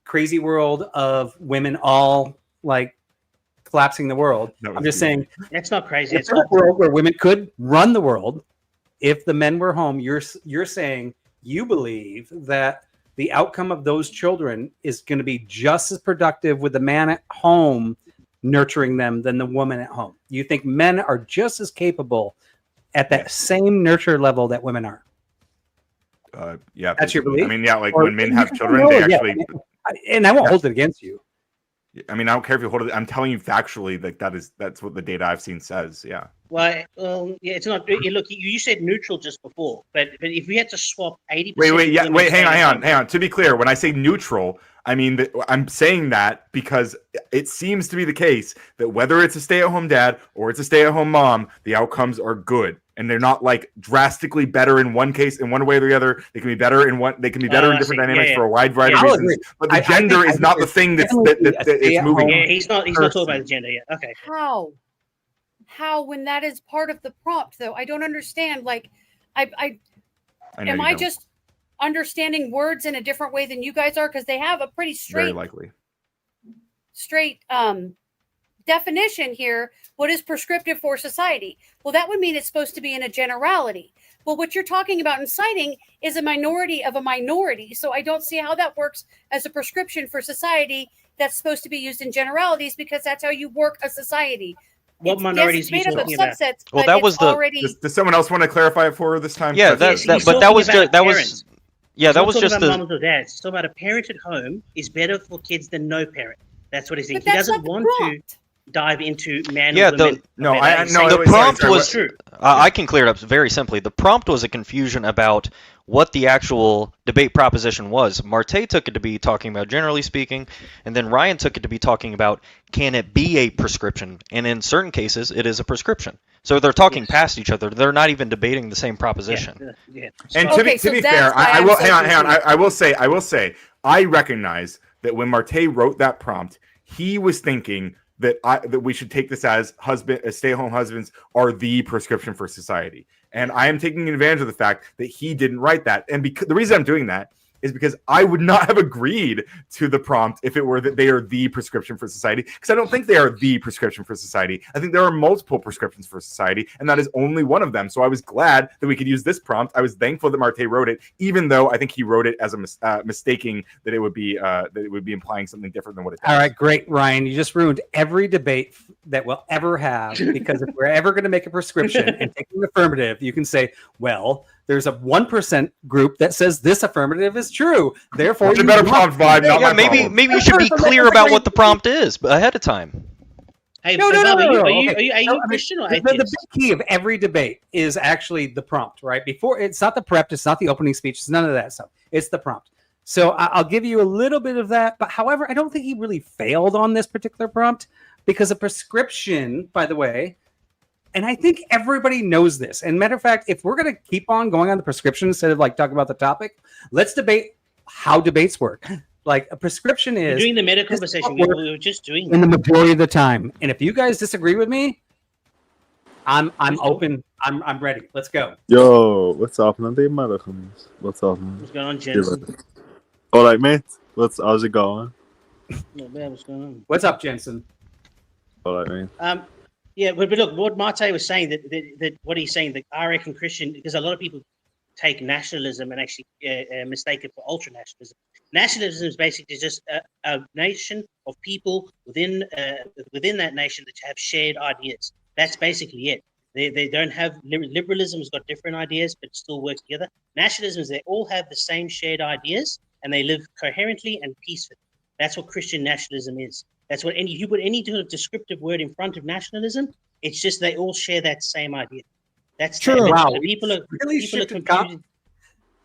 crazy world of women all like collapsing the world. I'm just saying that's not crazy. It's a world where women could run the world. If the men were home, you're saying you believe that the outcome of those children is going to be just as productive with the man at home nurturing them than the woman at home. You think men are just as capable at that same nurture level that women are? Yeah, that's your belief. I mean, yeah, like when men have children, they actually. And I won't hold it against you. I mean, I don't care if you hold it. I'm telling you factually, like that's what the data I've seen says. Yeah. Well, yeah, it's not. Look, you said neutral just before, but if we had to swap 80%. Wait, hang on. To be clear, when I say neutral, I mean that I'm saying that because it seems to be the case that whether it's a stay-at-home dad or it's a stay-at-home mom, the outcomes are good. And they're not like drastically better in one case, in one way or the other. They can be better in one. They can be better in different dynamics for a wide variety of reasons. But the gender is not the thing that's it's moving. Yeah, he's not talking about the gender yet. Okay. How when that is part of the prompt though? I don't understand. Like, am I just understanding words in a different way than you guys are? Because they have a pretty straight, very likely, definition here. What is prescriptive for society? Well, that would mean it's supposed to be in a generality. Well, what you're talking about in citing is a minority of a minority. So I don't see how that works as a prescription for society that's supposed to be used in generalities, because that's how you work a society. What minorities are you talking about? Well, that was already... Does someone else want to clarify it for this time? Yeah, that was just the moms or dads. He's talking about a parent at home is better for kids than no parent. That's what he's saying. He doesn't want to dive into man. Yeah, the prompt was. I can clear it up very simply. The prompt was a confusion about what the actual debate proposition was. Marte took it to be talking about generally speaking, and then Ryan took it to be talking about can it be a prescription, and in certain cases it is a prescription. So they're talking past each other. They're not even debating the same proposition. And to be fair, I will hang on. I will say I recognize that when Marte wrote that prompt, he was thinking that we should take this as stay-at-home husbands are the prescription for society. And I am taking advantage of the fact that he didn't write that. And the reason I'm doing that is because I would not have agreed to the prompt if it were that they are the prescription for society, because I don't think they are the prescription for society. I think there are multiple prescriptions for society, and that is only one of them. So I was glad that we could use this prompt. I was thankful that Marte wrote it, even though I think he wrote it as a mistaking that it would be implying something different than what it does. All right, great, Ryan. You just ruined every debate that we'll ever have, because if we're ever going to make a prescription and take an affirmative, you can say, well, there's a 1% group that says this affirmative is true. Therefore, you better prompt vibe. Not maybe you should be clear about what the prompt is ahead of time. Hey, no. Are you Christian or atheist? The big key of every debate is actually the prompt, right? Before, it's not the prep, it's not the opening speech, it's none of that stuff. It's the prompt. So I'll give you a little bit of that, but however, I don't think he really failed on this particular prompt, because a prescription, by the way, and I think everybody knows this. And matter of fact, if we're going to keep on going on the prescription instead of like talking about the topic, let's debate how debates work. Like a prescription is... We're doing the meta conversation. We were just doing that. In the majority of the time. And if you guys disagree with me, I'm open. I'm ready. Let's go. Yo, what's up, man? What's up, man? What's going on, Jensen? All right, mate. How's it going? Not bad. What's going on? What's up, Jensen? All right, man. Yeah, but look, what Marte was saying, that what he's saying, that I reckon Christian, because a lot of people take nationalism and actually mistake it for ultra-nationalism. Nationalism is basically just a nation of people within that nation that have shared ideas. That's basically it. They don't have liberalism has got different ideas, but still work together. Nationalism is they all have the same shared ideas and they live coherently and peacefully. That's what Christian nationalism is. That's what you put any sort of descriptive word in front of nationalism. It's just they all share that same idea. That's True. Wow. People are confusing.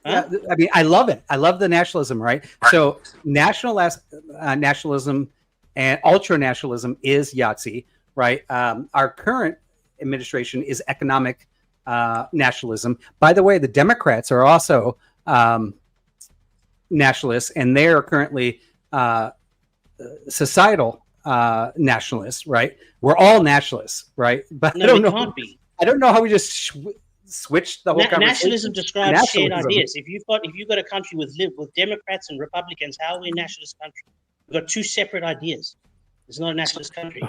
Yeah, I mean, I love it. I love the nationalism, right? So nationalism and ultra-nationalism is Yahtzee, right? Our current administration is economic nationalism. By the way, the Democrats are also nationalists, and they are currently societal nationalists, right? We're all nationalists, right? But No, I don't we know. can't be. I don't know how we just switched the whole conversation. Nationalism describes shared Nationalism. ideas. If you've got a country with Democrats and Republicans, how are we a nationalist country? We've got two separate ideas. It's not a nationalist country.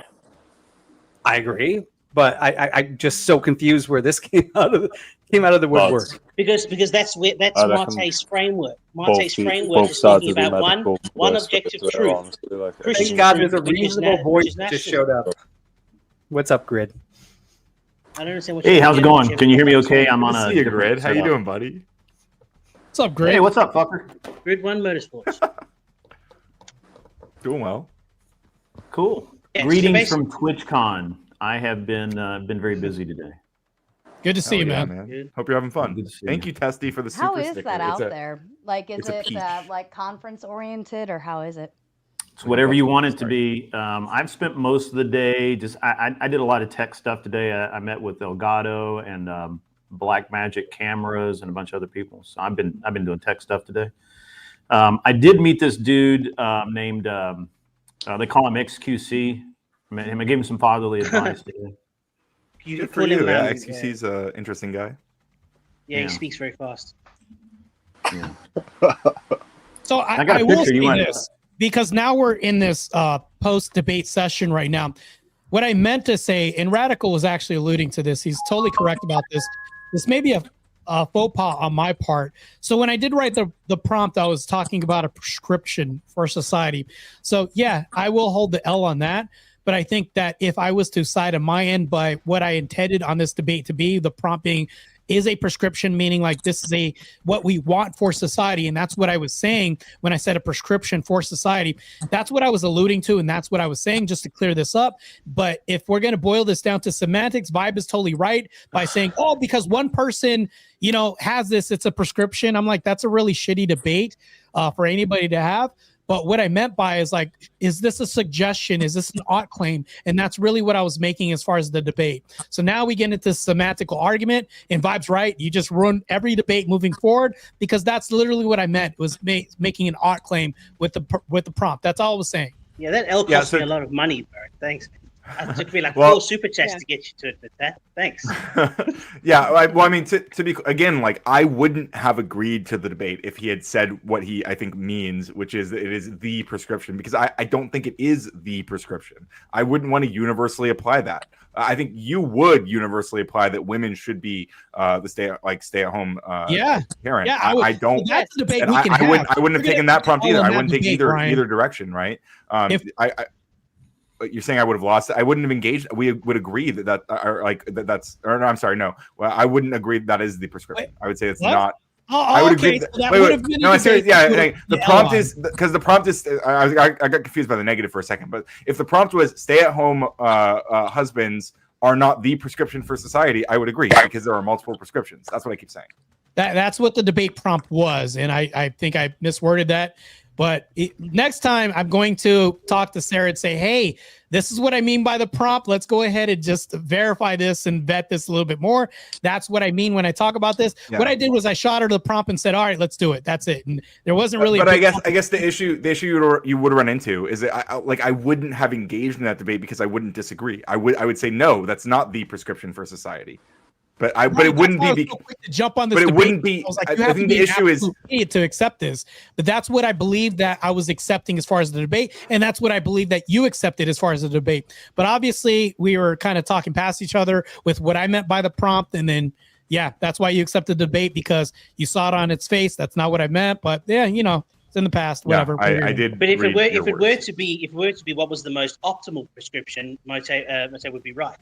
I agree, but I'm just so confused where this came out of the woodwork. Because that's Marte's framework. Marte's framework is sides talking of the about medical one list, objective they're truth. honestly like- Christian Thank God truth, there's a which is reasonable voice which is that just nationalism. showed up. What's up, Grid? I don't understand what. Hey, you're how's it doing. going? Can you hear me okay? I'm on Good to a see you, different Grid. How you setup. doing, buddy? What's up, Grid? Hey, what's up, fucker? Grid One Motorsports. Doing well. Cool. Yeah, so Greetings basically- from TwitchCon. I have been very busy today. Good to see you, yeah, man. Hope you're having fun. Good to see Thank you, Testy, for the super How is sticker. that It's out a- there? Like, is it's a it peach. like conference oriented, or how is it? It's whatever you want it to be. I've spent most of the day I did a lot of tech stuff today. I met with Elgato and Black Magic Cameras and a bunch of other people. So I've been doing tech stuff today. I did meet this dude named they call him XQC. I gave him some fatherly advice today. Good for you. Yeah, XQC's an interesting guy. Yeah, he speaks very fast. Yeah. So I got a I will picture. You say want- this, because now we're in this post-debate session right now. What I meant to say, and Radical was actually alluding to this, he's totally correct about this. This may be a faux pas on my part. So when I did write the prompt, I was talking about a prescription for society. So yeah, I will hold the L on that. But I think that if I was to side on my end by what I intended on this debate to be, the prompt being is a prescription, meaning like this is what we want for society. And that's what I was saying when I said a prescription for society. That's what I was alluding to. And that's what I was saying, just to clear this up. But if we're going to boil this down to semantics, Vibe is totally right by saying, oh, because one person, has this, it's a prescription. I'm like, that's a really shitty debate for anybody to have. But what I meant by is this a suggestion? Is this an ought claim? And that's really what I was making as far as the debate. So now we get into this semantical argument, and Vibe's right. You just ruin every debate moving forward, because that's literally what I meant, was making an ought claim with the prompt. That's all I was saying. Yeah, that L cost me a lot of money, bro. Thanks. It took me like Well- 4 super chats to get you to admit that. Thanks. Yeah, I mean, to be again, like, I wouldn't have agreed to the debate if he had said what he, I think, means, which is that it is the prescription, because I don't think it is the prescription. I wouldn't want to universally apply that. I think you would universally apply that women should be the stay at home parent. Yeah, I don't. Well, that's a debate and we can I have. wouldn't have taken that prompt All either. in I that wouldn't take debate, Ryan. either direction, right? But you're saying I would have lost it. I wouldn't have engaged. We would agree that I'm sorry. No, well, I wouldn't agree that is the prescription. I would say it's what? not. Oh, I would okay. agree. So that would have been No, a I'm serious. debate. Yeah, the prompt is because the prompt is. I got confused by the negative for a second. But if the prompt was stay-at-home husbands are not the prescription for society, I would agree, because there are multiple prescriptions. That's what I keep saying. That's what the debate prompt was, and I think I misworded that. But next time I'm going to talk to Sarah and say, hey, this is what I mean by the prompt. Let's go ahead and just verify this and vet this a little bit more. That's what I mean when I talk about this. Yeah. What I did was I shot her the prompt and said, all right, let's do it. That's it. And there wasn't really. But I guess the issue you would run into is that I wouldn't have engaged in that debate because I wouldn't disagree. I would say no, that's not the prescription for society. But it wouldn't be so quick to jump on this. But it debate. wouldn't be. I was like, I you have think to the be an issue is. absolute idiot to accept this. But that's what I believe that I was accepting as far as the debate, and that's what I believe that you accepted as far as the debate. But obviously, we were kind of talking past each other with what I meant by the prompt, and then that's why you accepted the debate, because you saw it on its face. That's not what I meant, but it's in the past. Whatever. I did. But if it were to be what was the most optimal prescription, Mote would be right.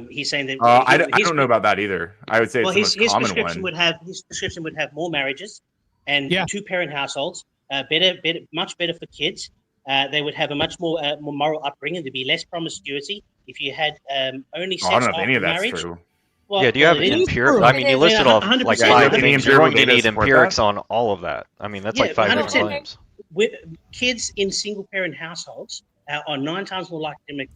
He's saying that I don't know about that either. I would say it's the most common prescription one. His prescription would have more marriages and Yeah. 2-parent households, much better for kids, They would have a much more moral upbringing. There'd be less promiscuity. If you had only sex I don't know if any of after that's marriage. true. Well, yeah, do you have empirics? I mean, you listed off like 100%. 5 Any things. You're going to empirical need data support empirics that? on all of that. I mean, that's Yeah, like 5 different 100%. claims. Kids in single-parent households are 9 times more likely to commit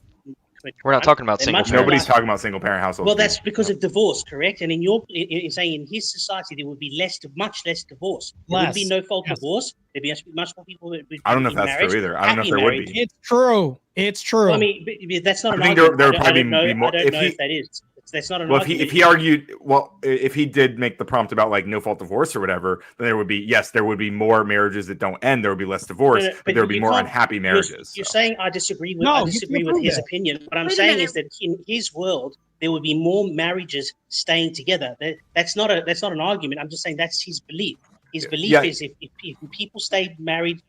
We're not crime. talking about They're single much parent. more Nobody's likely- talking about single parent households. Well, that's because of divorce, correct? And in saying in his society there would be much less divorce. There would be Less. no fault Yes. divorce. There'd be much more people. I don't know if that's true either. I don't know if there would be. It's true. It's true. Well, I mean, that's not I an think argument. there would I probably don't know, be more. I don't If know he, if that is. That's not an well, argument. if he argued, well, if he did make the prompt about like no fault divorce or whatever, then there would be, yes, there would be more marriages that don't end. There would be less divorce, but there would be you more can't- unhappy you're- marriages. You're saying I disagree with No, I you disagree can't with prove his that. opinion. What I'm Wait a saying minute. is that in his world there would be more marriages staying together. That's not an argument. I'm just saying that's his belief. His belief Yeah. is if people stayed married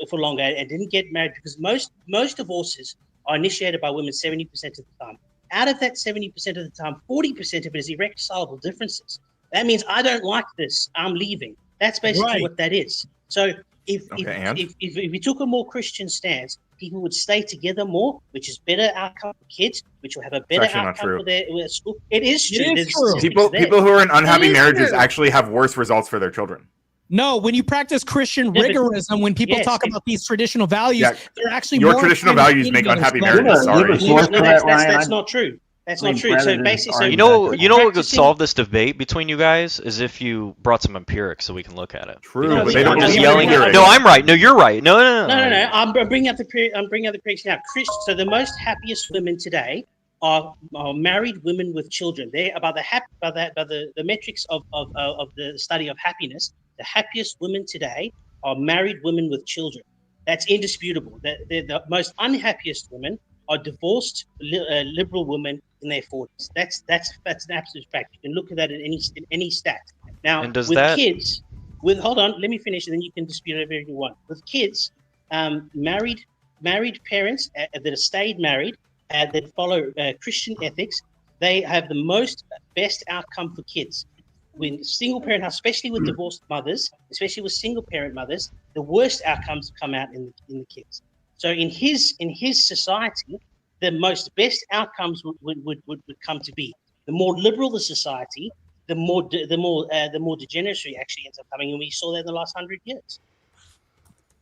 for longer and didn't get married, because most divorces are initiated by women 70% of the time. Out of that 70% of the time, 40% of it is irreconcilable differences. That means I don't like this. I'm leaving. That's basically Right. what that is. So if and? we took a more Christian stance, people would stay together more, which is better outcome for kids, which will have a better actually not outcome true. for their school. It is true. It is There's true. statistics there. People who are in unhappy is marriages true. actually have worse results for their children. No, when you practice Christian Yeah, but- rigorism, when people yes, talk it- about these traditional values, Yeah, they're actually your more traditional inclined to values be make together. unhappy So- marriages. Sorry. No, that's not true. That's not true. So basically, You know what would practicing- solve this debate between you guys is if you brought some empirics so we can look at it. True, No, but they we- don't I'm just believe yelling. in empirics. No, I'm right. No, you're right. No. No. I'm bringing up the preach now. So the most happiest women today are married women with children. They're by the metrics of the study of happiness. The happiest women today are married women with children. That's indisputable. The most unhappiest women are divorced liberal women in their 40s. That's an absolute fact. You can look at that in any stat. Now, And does with that- kids, hold on, let me finish, and then you can dispute whatever you want. With kids, married parents that have stayed married, that follow Christian ethics, they have the best outcome for kids. When single parent house, especially with divorced mothers, especially with single parent mothers, the worst outcomes come out in the kids. So in his society, the best outcomes would come to be. The more liberal the society, the more degeneracy actually ends up coming, and we saw that in the last 100 years.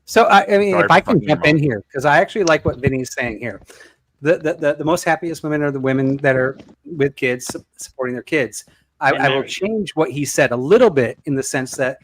So I mean, Sorry if I for can fucking your jump in here, because I actually like what Vinny's saying here. The most happiest women are the women that are with kids, supporting their kids. I will change what he said a little bit in the sense that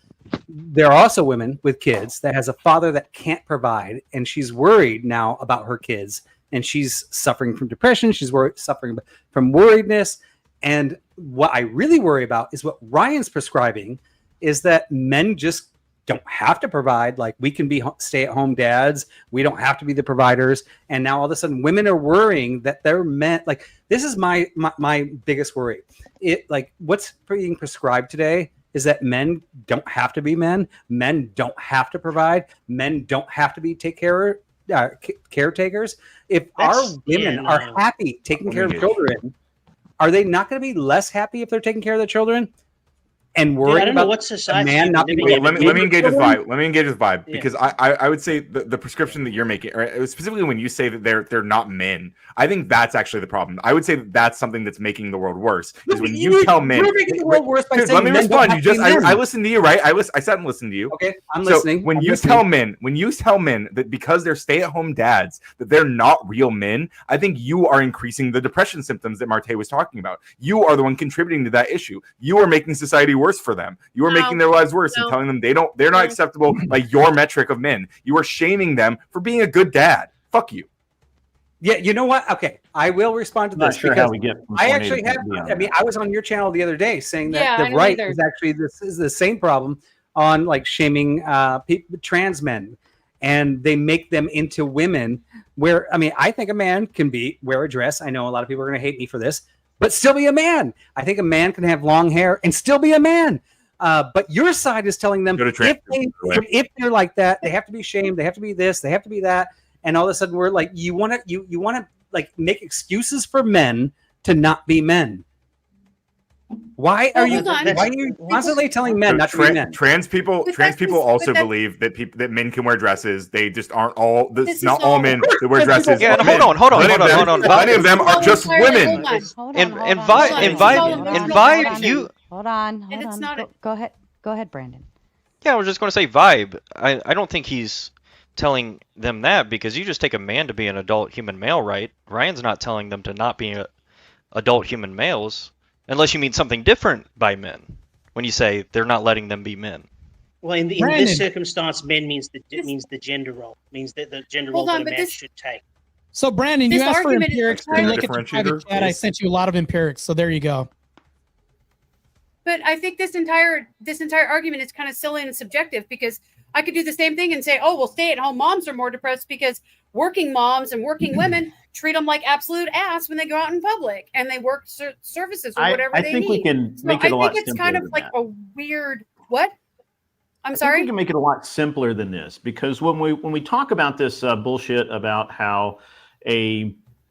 there are also women with kids that has a father that can't provide, and she's worried now about her kids, and she's suffering from depression. She's suffering from worriedness. And what I really worry about is what Ryan's prescribing is that men just don't have to provide. Like, we can be stay-at-home dads. We don't have to be the providers. And now all of a sudden women are worrying that they're meant, like, this is my biggest worry. What's being prescribed today is that men don't have to be men. Men don't have to provide. Men don't have to be caretakers. If our women are happy taking care of children, are they not going to be less happy if they're taking care of their children and worried about a man not being able Let to me engage with vibe. Let me engage with vibe Yeah. because I would say the prescription that you're making, or specifically when you say that they're not men, I think that's actually the problem. I would say that that's something that's making the world worse. Is when you tell men. You're making the world worse by Dude, saying let me men don't respond. have You to be just men. I listened to you, right? I sat and listened to you. Okay, I'm So listening. when I'm you listening. tell men that because they're stay-at-home dads that they're not real men, I think you are increasing the depression symptoms that Marte was talking about. You are the one contributing to that issue. You are making society worse for them. You are making their lives worse and telling them they're not acceptable by your metric of men. You are shaming them for being a good dad. Fuck you. Yeah, you know what? Okay, I will respond to Not this sure because how we get from I point A actually to have. B on I mean, I was on your channel the other day saying that Yeah, I the know right either. is actually this is the same problem on like shaming trans men, and they make them into women. Where I mean, I think a man can wear a dress. I know a lot of people are going to hate me for this, but still be a man. I think a man can have long hair and still be a man. But your side is telling them if they're like that, they have to be shamed. They have to be this. They have to be that. And all of a sudden, we're like, you want to like make excuses for men to not be men. Why Well, are you? hold on. Why are you constantly telling men So not to be men? trans people also believe that men can wear dresses. They just aren't all. It's not all men that wear dresses. Yeah, and are men. hold on. Many of them are just women. And Vibe, you. Hold on. And it's not Go ahead. Go ahead, Brandon. Yeah, I was just going to say Vibe. I don't think he's telling them that, because you just take a man to be an adult human male, right? Ryan's not telling them to not be adult human males, unless you mean something different by men when you say they're not letting them be men. Well, in this circumstance, men means the gender role, means that the gender role that a man should take. So, Brandon, you This asked for argument is empirics. entirely- Look at your private chat. I sent you a lot of empirics, so there you go. But I think this entire argument is kind of silly and subjective, because I could do the same thing and say, oh, well, stay-at-home moms are more depressed because working moms and working women treat them like absolute ass when they go out in public and they work services or whatever I they think need. we can make it a lot I think it's simpler kind of than like that. a weird what? I'm I sorry. think we can make it a lot simpler than this, because when we talk about this bullshit about how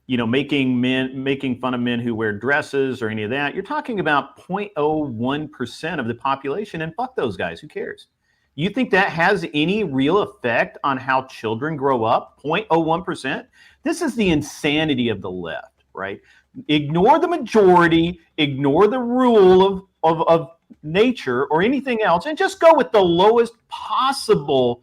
making fun of men who wear dresses or any of that, you're talking about 0.01% of the population, and fuck those guys. Who cares? You think that has any real effect on how children grow up? 0.01%? This is the insanity of the left, right? Ignore the majority, ignore the rule of nature or anything else, and just go with the lowest possible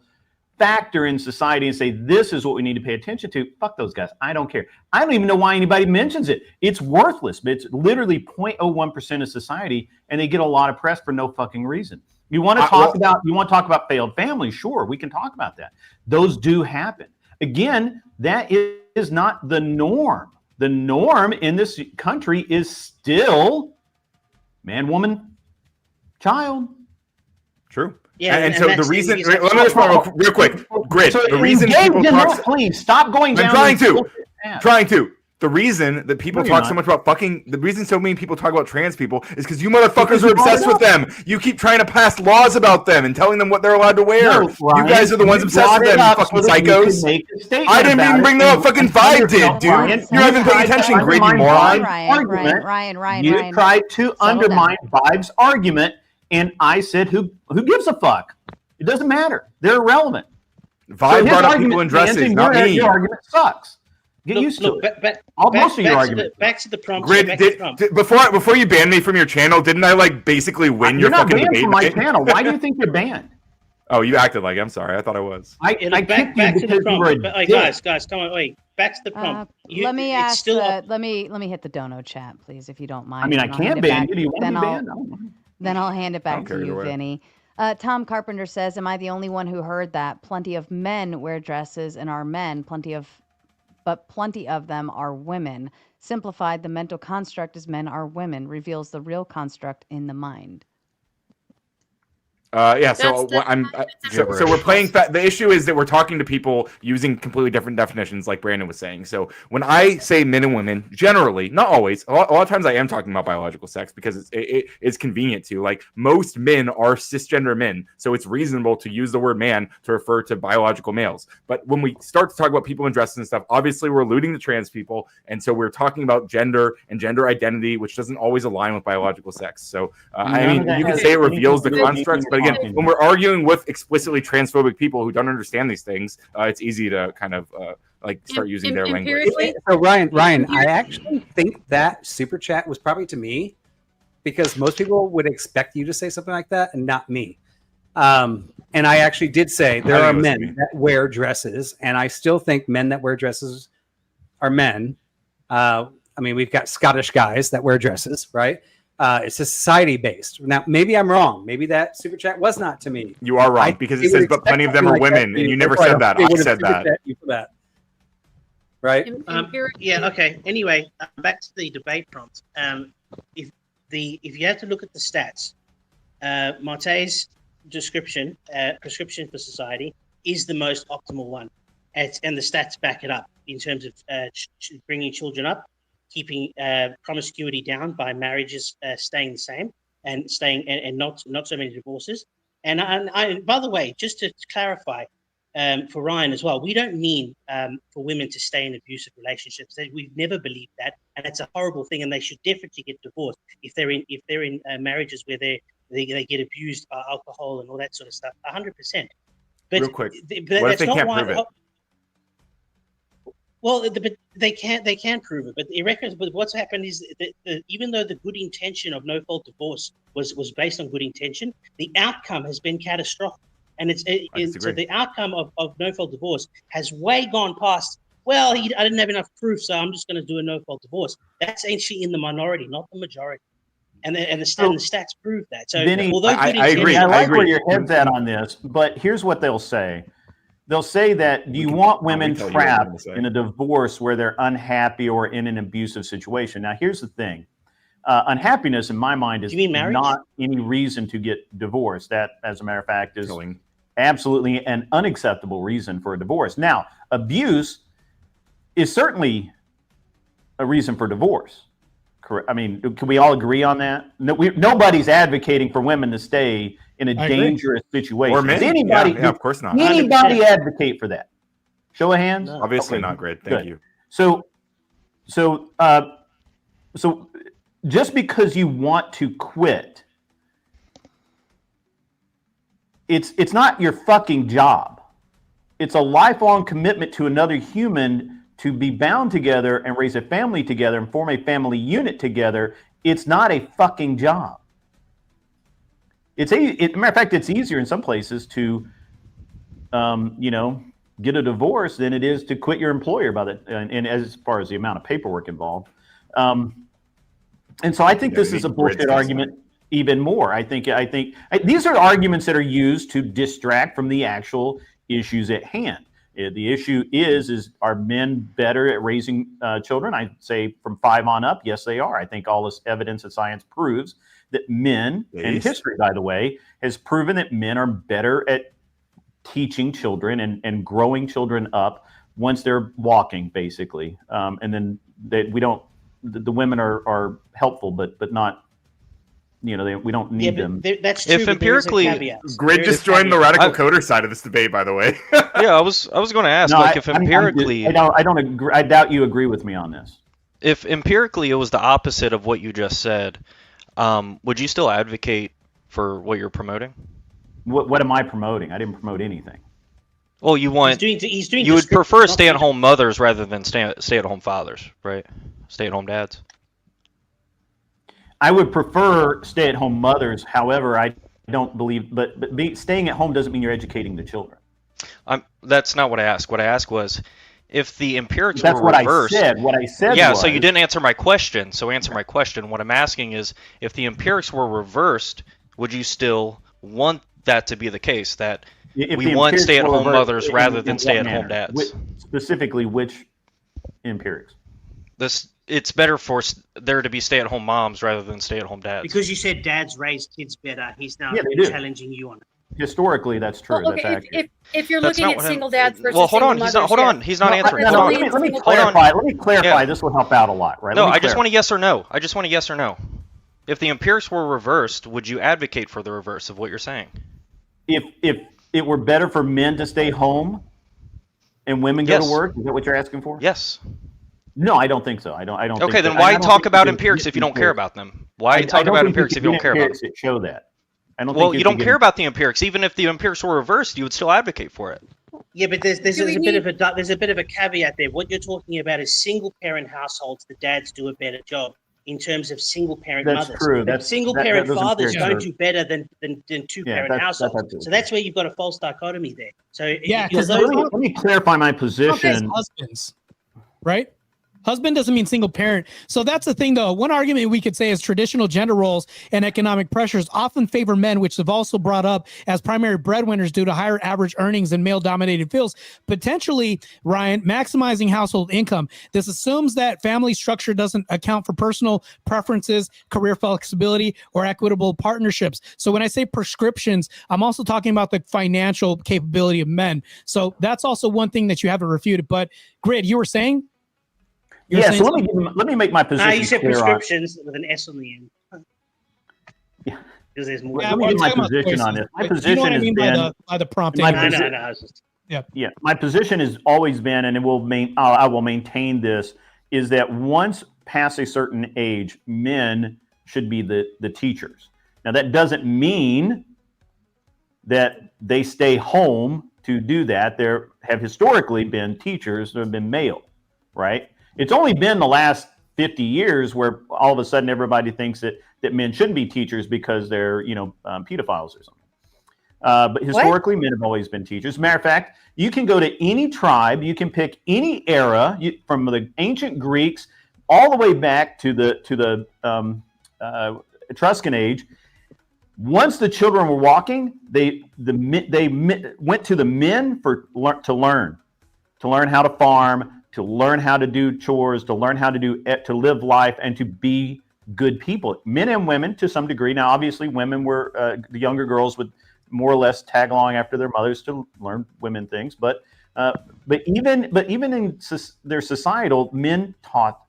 factor in society and say, this is what we need to pay attention to. Fuck those guys. I don't care. I don't even know why anybody mentions it. It's worthless, but it's literally 0.01% of society, and they get a lot of press for no fucking reason. You want to talk about failed families? Sure, we can talk about that. Those do happen. Again, that is not the norm. The norm in this country is still man, woman, child. True. Yeah, and so the that's reason, the- let me respond real quick. Grid. So The reason engage people in talk. that, please stop going down. I'm trying this to. bullshit path. Trying to. The reason that people No, you're talk so not. much about fucking, the reason so many people talk about trans people is because you motherfuckers Because are you brought obsessed it with them. You keep trying to pass laws about them and telling them what they're allowed to wear. No, Ryan, you guys are the ones you obsessed brought with it them, you up fucking so that you could psychos. make a statement I didn't about even it bring them up. Fucking and Vibe did, yourself, dude. Ryan. You're not even paying attention, greedy moron. Ryan. You tried to undermine Vibe's argument, and I said, who gives a fuck? It doesn't matter. They're irrelevant. Vibe his brought up argument people in stands, dresses, and not me. Your argument sucks. Get used to it. Most of your arguments. Back to the prompt. Grid, before you banned me from your channel, didn't I like basically win You're your not fucking banned debate? from my night? channel. Why do you think you're banned? Oh, you acted like I'm sorry. I thought I was. I kicked you because you were a dick. Guys, come on, wait. Back to the prompt. Let me ask. Let me hit the dono chat, please, if you don't mind. I mean, I and I'll can't hand it ban back- you. Do you want to then be I'll- banned? I don't know. Then I'll hand it I don't back care to either you, way. Vinny. Tom Carpenter says, "Am I the only one who heard that? Plenty of men wear dresses and are men. But plenty of them are women. Simplified, the mental construct is men are women. Reveals the real construct in the mind." Yeah, so so we're playing. The issue is that we're talking to people using completely different definitions, like Brandon was saying. So when I say men and women, generally, not always, a lot of times I am talking about biological sex because it's convenient to. Like most men are cisgender men, so it's reasonable to use the word man to refer to biological males. But when we start to talk about people in dresses and stuff, obviously we're alluding to trans people, and so we're talking about gender and gender identity, which doesn't always align with biological sex. So I mean, you can say it reveals the constructs, but again, when we're arguing with explicitly transphobic people who don't understand these things, it's easy to kind of start using their language. So Ryan, I actually think that super chat was probably to me because most people would expect you to say something like that and not me. And I actually did say there are men that wear dresses, and I still think men that wear dresses are men. I mean, we've got Scottish guys that wear dresses, right? It's a society based. Now, maybe I'm wrong. Maybe that super chat was not to me. You are wrong because it says, but plenty of them are women, and you never said that. I said that. Right? Yeah. Okay. Anyway, back to the debate prompt. If you have to look at the stats, Marte's description, prescription for society, is the most optimal one, and the stats back it up in terms of bringing children up, keeping promiscuity down by marriages staying the same and staying and not so many divorces. And by the way, just to clarify, for Ryan as well, we don't mean for women to stay in abusive relationships. We've never believed that, and it's a horrible thing. And they should definitely get divorced if they're in marriages where they get abused by alcohol and all that sort of stuff. 100%. But real quick, what if they can't prove it? Well, they can't prove it. But what's happened is that even though the good intention of no fault divorce was based on good intention, the outcome has been catastrophic. And so the outcome of no fault divorce has way gone past. Well, I didn't have enough proof, so I'm just going to do a no fault divorce. That's actually in the minority, not the majority. And the stats prove that. So Vinny, although I agree. I like where your head's at on this, but here's what they'll say. They'll say that, do you want women trapped in a divorce where they're unhappy or in an abusive situation? Now, here's the thing. Unhappiness, in my mind, is not any reason to get divorced. That, as a matter of fact, is absolutely an unacceptable reason for a divorce. Now, abuse is certainly a reason for divorce. Correct. I mean, can we all agree on that? No, nobody's advocating for women to stay in a dangerous situation. Or men. Does anybody, yeah, of course not. Anybody advocate for that? Show of hands? No. Obviously not. Great. Thank you. So just because you want to quit, it's not your fucking job. It's a lifelong commitment to another human to be bound together and raise a family together and form a family unit together. It's not a fucking job. Matter of fact, it's easier in some places to, get a divorce than it is to quit your employer by that. And as far as the amount of paperwork involved. And so I think this is a bullshit argument even more. I think these are arguments that are used to distract from the actual issues at hand. The issue is are men better at raising children? I'd say from 5 on up, yes, they are. I think all this evidence and science proves that men, and history, by the way, has proven that men are better at teaching children and growing children up once they're walking, basically. And then the women are helpful, but not, we don't need them. That's true. If empirically, Grid just joined the radical coder side of this debate, by the way. Yeah, I was going to ask, if empirically, I don't agree. I doubt you agree with me on this. If empirically it was the opposite of what you just said, would you still advocate for what you're promoting? What am I promoting? I didn't promote anything. Well, you want he's doing you would prefer stay-at-home mothers rather than stay-at-home fathers, right? Stay-at-home dads. I would prefer stay-at-home mothers. However, I don't believe, but staying at home doesn't mean you're educating the children. That's not what I asked. What I asked was, if the empirics were reversed. What I said. Yeah, was, so you didn't answer my question. So answer my question. What I'm asking is, if the empirics were reversed, would you still want that to be the case? That we want stay-at-home mothers rather than stay-at-home dads. Specifically, which empirics? It's better for there to be stay-at-home moms rather than stay-at-home dads. Because you said dads raise kids better. He's now challenging you on it. Historically, that's true. Well, okay, if you're looking at single dads versus hold on, single mothers, hold on. He's not answering. Let me clarify. Let me clarify. Yeah. This will help out a lot, right? No, I just want a yes or no. I just want a yes or no. If the empirics were reversed, would you advocate for the reverse of what you're saying? If it were better for men to stay home and women go to work, is that what you're asking for? Yes. No, I don't think so. I don't. Okay, think then why talk about empirics if you don't care about them? Why talk about empirics if you don't care about them? Show that. Well, you don't care about the empirics. Even if the empirics were reversed, you would still advocate for it. Yeah, but there's a bit of a caveat there. What you're talking about is single parent households. The dads do a better job in terms of single parent mothers. That's true. Single parent fathers don't do better than two parent households. So that's where you've got a false dichotomy there. So let me clarify my position. Husbands, right? Husband doesn't mean single parent. So that's the thing, though. One argument we could say is traditional gender roles and economic pressures often favor men, which have also brought up as primary breadwinners due to higher average earnings in male-dominated fields. Potentially, Ryan, maximizing household income. This assumes that family structure doesn't account for personal preferences, career flexibility, or equitable partnerships. So when I say prescriptions, I'm also talking about the financial capability of men. So that's also one thing that you haven't refuted. But Grid, you were saying? So let me make my position. You said prescriptions with an S on the end. Yeah, because there's more. Let me get my position on this. My position you know what I mean by the prompt. Yeah, my position has always been, and I will maintain this, is that once past a certain age, men should be the teachers. Now, that doesn't mean that they stay home to do that. There have historically been teachers that have been male, right? It's only been the last 50 years where all of a sudden everybody thinks that men shouldn't be teachers because they're, pedophiles or something. But historically, men have always been teachers. As a matter of fact, you can go to any tribe, you can pick any era, from the ancient Greeks all the way back to the Etruscan age. Once the children were walking, they went to the men to learn how to farm, to learn how to do chores, to learn how to live life, and to be good people. Men and women to some degree. Now, obviously, women were the younger girls would more or less tag along after their mothers to learn women things. But even in their societal, men taught.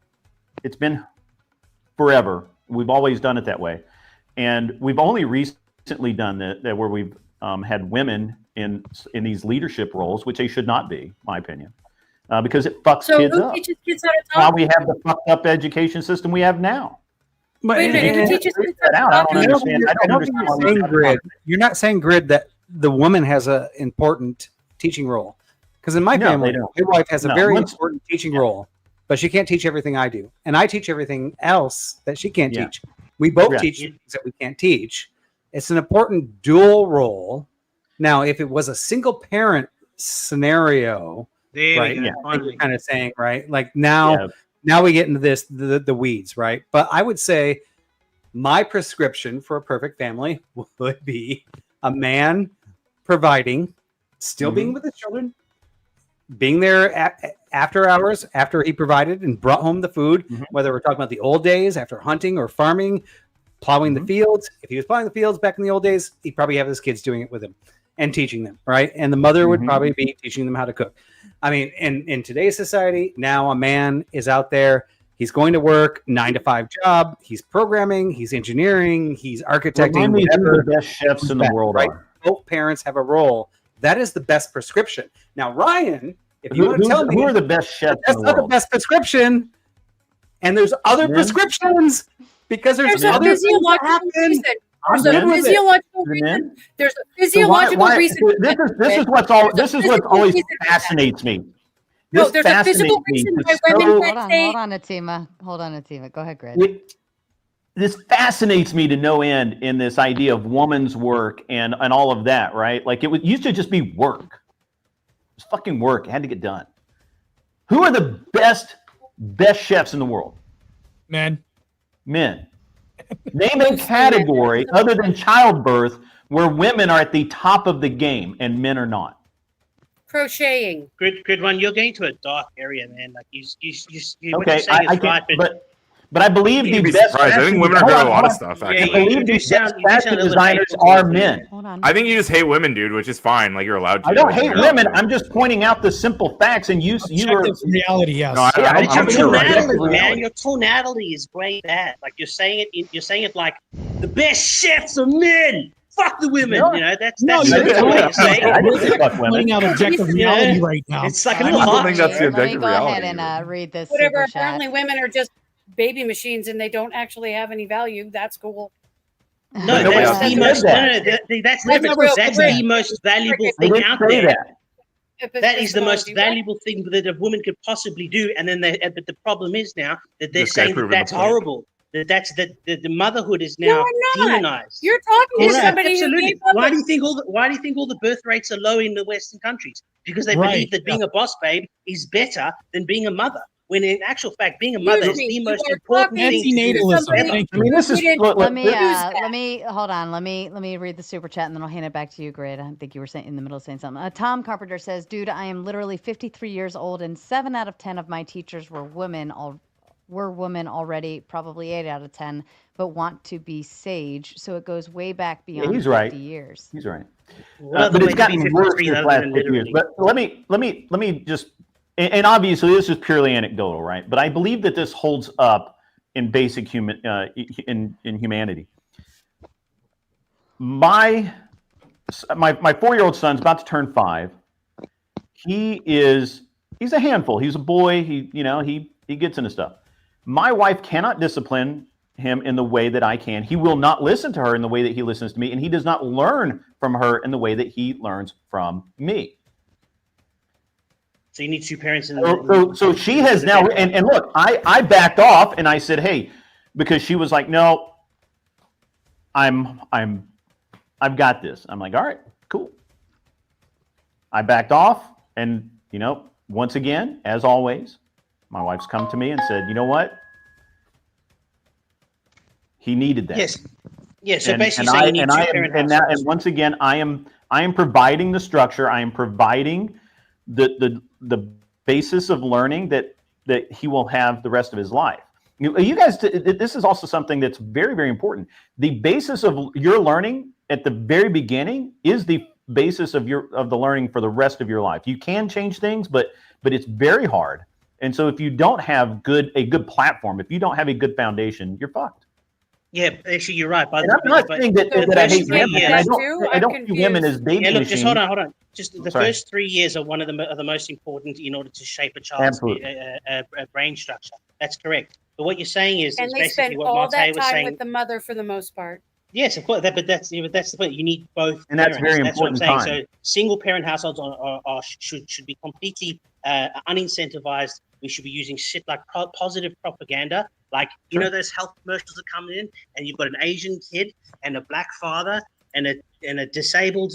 It's been forever. We've always done it that way. And we've only recently done that where we've had women in these leadership roles, which they should not be, my opinion, because it fucks kids up. Teaches kids how to talk? Now we have the fucked up education system we have now. Wait a minute, who teaches kids how to I talk? don't understand. I don't understand. You're not saying, Grid, that the woman has an important teaching role. Because in my family, my wife has a very important teaching role, but she can't teach everything I do. And I teach everything else that she can't teach. We both teach things that we can't teach. It's an important dual role. Now, if it was a single parent scenario, right? You're kind of saying, right? Like now we get into the weeds, right? But I would say my prescription for a perfect family would be a man providing, still being with his children, being there after hours, after he provided and brought home the food, whether we're talking about the old days after hunting or farming, plowing the fields. If he was plowing the fields back in the old days, he'd probably have his kids doing it with him and teaching them, right? And the mother would probably be teaching them how to cook. I mean, in today's society, now a man is out there. He's going to work 9-to-5 job. He's programming. He's engineering. He's architecting. Who the best chefs in the world are. Both parents have a role. That is the best prescription. Now, Ryan, if you want to tell me who are the best chefs, that's not the best prescription, and there's other prescriptions because there's a other physiological reason. There's a physiological reason. There's a physiological reason. This is what always fascinates me. No, there's a physical reason why women can't say. Hold on, Atima. Go ahead, Grid. This fascinates me to no end in this idea of woman's work and all of that, right? Like it used to just be work. It was fucking work. It had to get done. Who are the best chefs in the world? Men. Name a category other than childbirth where women are at the top of the game and men are not. Crocheting. Good one. You're going to a dark area, man. Like you what Okay, you're saying I is right, but I believe You'd the be best. surprised. I think women are good at a lot of stuff. I Actually, believe the best fashion designers are men. I think you just hate women, dude, which is fine. Like you're allowed to. I don't hate women. I'm just pointing out the simple facts, and you are reality. Yes. No, Your I'm sure. tonality, man. Your tonality is way bad. Like you're saying it like the best chefs are men. Fuck the women. No. You know that's No, the way you're saying I it. didn't say fuck women. Pointing out objective reality right now. It's like a I little don't hot. think that's the Let me objective go ahead reality. and read this Whatever. super chat. Apparently, women are just baby machines and they don't actually have any value. That's cool. No, Nobody that's else the most. said That's real. that's the most valuable They thing didn't out say there. that. That is the most valuable thing that a woman could possibly do. And then but the problem is now that they're This guy's saying that proving the that's point. horrible. The motherhood is now demonized. You're talking to Correct. somebody who Absolutely. gave up Why do you think all the birth rates are low in the Western countries? Because they Right. believe that being a boss babe is better than being a mother. When in actual fact, being a mother is the most important thing to do. Antinatalism. I mean, this is. Let me hold on. Let me read the super chat and then I'll hand it back to you, Grid. I think you were in the middle of saying something. Tom Carpenter says, "Dude, I am literally 53 years old, and 7 out of 10 of my teachers were women. Women already, probably 8 out of 10, but want to be sage. So it goes way back beyond 50 years." He's right. Well, But the it's way to be gotten worse 53 in the other last than 50 years. literally. But let me just, and obviously this is purely anecdotal, right? But I believe that this holds up in basic human, in humanity. My 4-year-old son's about to turn 5. he's a handful. He's a boy. He gets into stuff. My wife cannot discipline him in the way that I can. He will not listen to her in the way that he listens to me, and he does not learn from her in the way that he learns from me. So you need two parents. So she has now, and look, I backed off and I said, hey, because she was like, no, I've got this. I'm like, all right, cool. I backed off, and once again, as always, my wife's come to me and said, you know what? He needed that. Yes. Yeah. So basically, you need two parent households. And once again, I am providing the structure. I am providing the basis of learning that he will have the rest of his life. You guys, this is also something that's very, very important. The basis of your learning at the very beginning is the basis of the learning for the rest of your life. You can change things, but it's very hard. And so if you don't have a good platform, if you don't have a good foundation, you're fucked. Yeah, actually, you're right. I'm not saying that I hate women. And I don't see women as baby look, machines. just hold on. Just the first 3 years are one of the most important in order to shape a child's brain structure. That's correct. But what you're saying is and they basically spend what all Marte that was time saying. with the mother for the most part. Yes, of course. But that's the point. You need both. And that's parents. very That's what I'm important saying. time. So single parent households should be completely unincentivized. We should be using shit like positive propaganda, like those health commercials that come in, and you've got an Asian kid and a black father and a disabled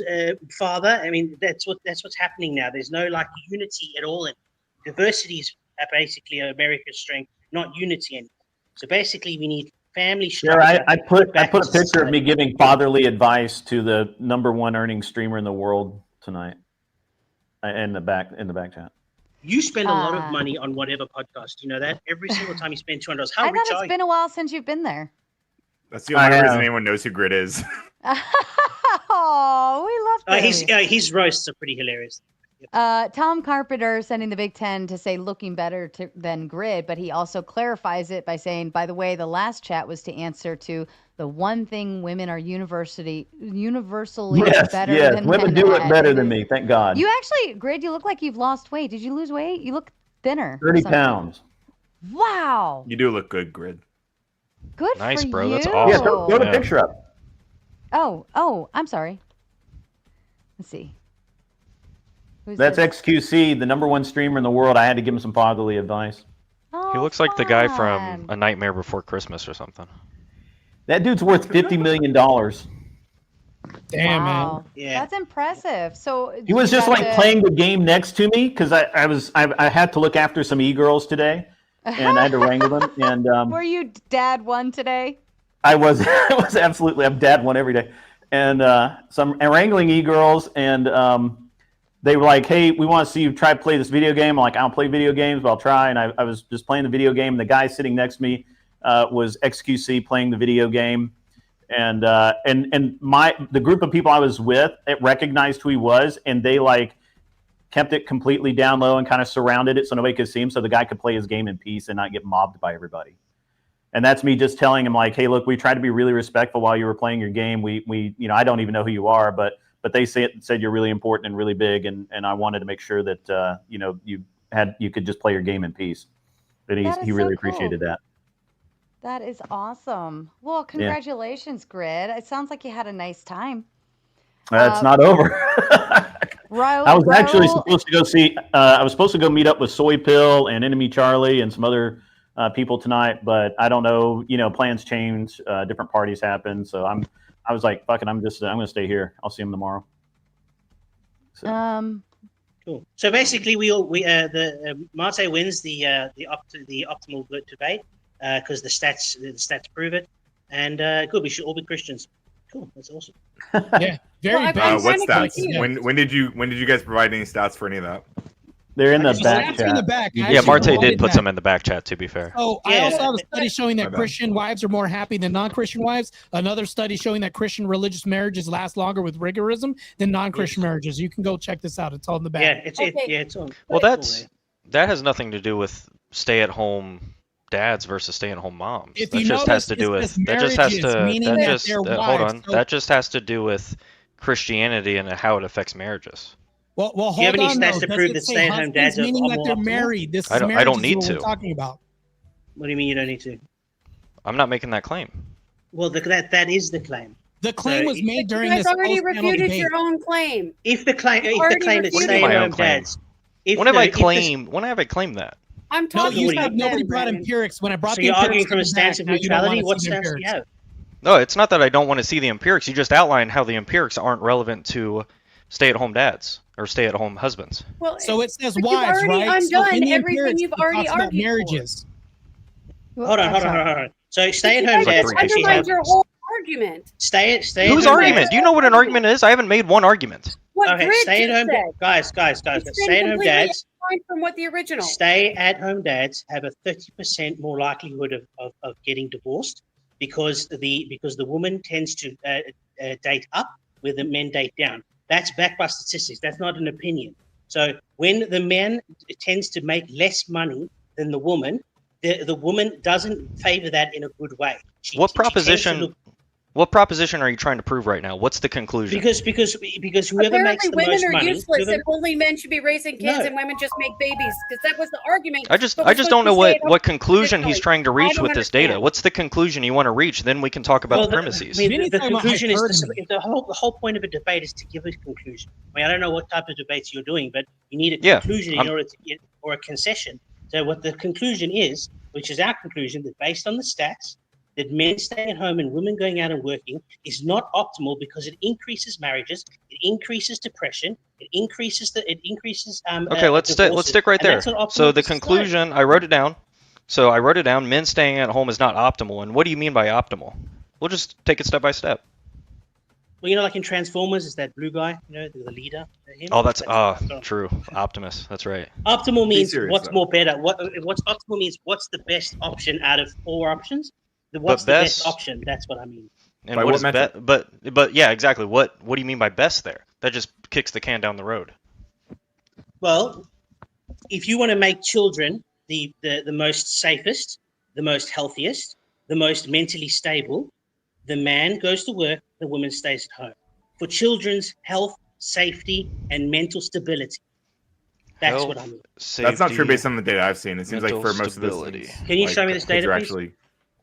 father. I mean, that's what's happening now. There's no like unity at all, and diversity is basically America's strength, not unity anymore. So basically, we need family structure. Sure, I put a picture of me giving fatherly advice to the #1 earning streamer in the world tonight, in the back chat. You spend a lot of money on whatever podcast. You know that every single time you spend $200. How I rich thought are it's been a while since you've been there. That's the only reason anyone knows who Grid is. Oh, we love that. His roasts are pretty hilarious. Tom Carpenter sending the Big Ten to say looking better than Grid, but he also clarifies it by saying, by the way, the last chat was to answer to the one thing women are universally better than women men do it at. better than me. Thank God. You actually, Grid, you look like you've lost weight. Did you lose weight? You look thinner. 30 pounds. Wow. You do look good, Grid. Good nice, for bro. you. That's awesome. Yeah, throw the picture up. Oh, I'm sorry. Let's see. That's XQC, the #1 streamer in the world. I had to give him some fatherly advice. He looks like the guy from A Nightmare Before Christmas or something. That dude's worth $50 million. Damn, Wow. man. Yeah. That's impressive. So He was you just got like to- playing the game next to me because I had to look after some e-girls today, and I had to wrangle them. And Were you dad one today? I was absolutely. I'm dad one every day, and so I'm wrangling e-girls, and they were like, "Hey, we want to see you try to play this video game." I'm like, "I don't play video games, but I'll try." And I was just playing the video game. And the guy sitting next to me was XQC playing the video game, and the group of people I was with, it recognized who he was, and they like kept it completely down low and kind of surrounded it so nobody could see him, so the guy could play his game in peace and not get mobbed by everybody. And that's me just telling him like, "Hey, look, we tried to be really respectful while you were playing your game. We I don't even know who you are, but they said you're really important and really big, and I wanted to make sure that you could just play your game in peace." And he really appreciated that. That is awesome. Well, congratulations, Grid. It sounds like you had a nice time. It's not over. I was actually supposed to go see. I was supposed to go meet up with Soy Pill and Enemy Charlie and some other people tonight, but I don't know. Plans change. Different parties happen, so I was like, "Fuck it, I'm gonna stay here. I'll see him tomorrow." So. Cool. So basically, Marte wins the optimal good debate because the stats prove it, and good. We should all be Christians. Cool. That's awesome. Yeah. Very bad. What stats? When did you guys provide any stats for any of that? They're in the Stats back are in the chat. back. I Yeah, actually Marte did provided put that. some in the back chat, to be fair. Oh, I also have a study showing that Christian wives are more happy than non-Christian wives. Another study showing that Christian religious marriages last longer with rigorism than non-Christian marriages. You can go check this out. It's all in the back. Yeah, it's on. Well, that has nothing to do with stay-at-home dads versus stay-at-home moms. If That you just notice, has to do it with says marriages, meaning that they're hold wives. on. So- That just has to do with Christianity and how it affects marriages. Well, Do you have hold any on. stats though. to Does prove it that say stay-at-home dads husbands, are meaning that more they're optimal? married? This I is don't marriages need is what to. we're talking about. What do you mean you don't need to? I'm not making that claim. Well, that is the claim. The claim was made You during guys this already post-panel refuted debate. your own claim. If the claim is What do you mean my stay-at-home own claim? dads, When have I claimed that? I'm No, talking you about said nobody them, brought Brandon. empirics. When I brought So the you're empirics arguing from a to the back, stance of now you don't neutrality. wanna What see the stance do you empirics. have? No, it's not that I don't want to see the empirics. You just outlined how the empirics aren't relevant to stay-at-home dads or stay-at-home husbands. Well, So it says but you've wives, already right? So undone in the everything empirics, you've it already talks about argued for. marriages. Hold on. So But stay-at-home you guys dads just actually have undermined your whole argument. stay-at-home Whose argument? Do you know what an argument is? I haven't made one argument. What Okay, Grid stay-at-home just said. guys. It's been Stay-at-home completely dads. defined from what the original. Stay-at-home dads have a 30% more likelihood of getting divorced because the woman tends to date up where the men date down. That's backed by statistics. That's not an opinion. So when the man tends to make less money than the woman doesn't favor that in a good way. What she tends to proposition? look- What proposition are you trying to prove right now? What's the conclusion? because whoever makes Apparently, the women most are money, useless. whoever- If only men should be raising kids No. and women just make babies, because that was the argument. I just but we're don't supposed know to say it what conclusion he's officially. trying to I reach don't with this data. understand. What's the conclusion you want to reach? Then we can talk about Well, the premises. the conclusion is the whole point of a debate is to give a conclusion. I mean, I don't know what type of debates you're doing, but you need a Yeah, conclusion in order to get or a concession. So what the conclusion is, which is our conclusion, that based on the stats, that men staying at home and women going out and working is not optimal because it increases marriages, it increases depression, it increases Okay, let's stick right and there. that's not optimal So the for society. conclusion, I wrote it down. So I wrote it down. Men staying at home is not optimal. And what do you mean by optimal? We'll just take it step by step. Well, you know, like in Transformers, is that blue guy, you know, the leader? Him? Oh, that's true. Optimus. That's right. Optimal means serious, what's though. more better. What's optimal means what's the best option out of 4 options. What's the best option? That's what I mean. And what is but yeah, exactly. What do you mean by best there? That just kicks the can down the road. Well, if you want to make children the most safest, the most healthiest, the most mentally stable, the man goes to work, the woman stays at home. For children's health, safety, and mental stability. That's what I mean. That's not true based on the data I've seen. It seems like for most of those things, Can you like, show me this kids data, are please? actually.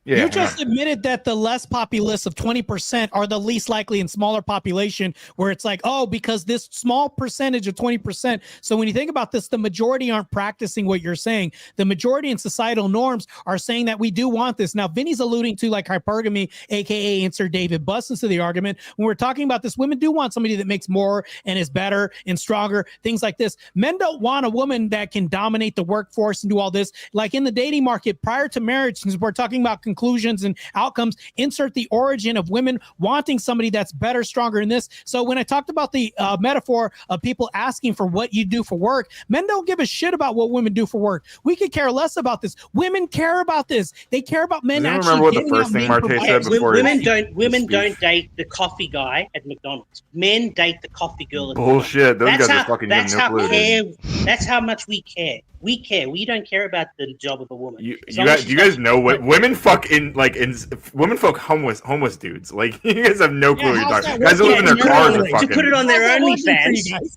You just admitted that the less populous of 20% are the least likely in smaller population, where it's like, oh, because this small percentage of 20%. So when you think about this, the majority aren't practicing what you're saying. The majority in societal norms are saying that we do want this. Now, Vinny's alluding to like hypergamy, aka insert David Buss into the argument. When we're talking about this, women do want somebody that makes more and is better and stronger, things like this. Men don't want a woman that can dominate the workforce and do all this. Like in the dating market prior to marriage, since we're talking about conclusions and outcomes, insert the origin of women wanting somebody that's better, stronger in this. So when I talked about the metaphor of people asking for what you do for work, men don't give a shit about what women do for work. We could care less about this. Women care about this. They care about men Does actually anyone remember what the getting first out thing and Marte being said providers. before Women don't date the coffee guy at McDonald's. Men date the coffee girl at Bullshit. Those McDonald's. guys are fucking That's how manipulated. That's how much we care. We care. We don't care about the job of a woman. Do you guys know what women fuck women fuck homeless dudes? Like you guys have no clue what you're talking. Guys who live in their cars are fucking. To put it on their OnlyFans.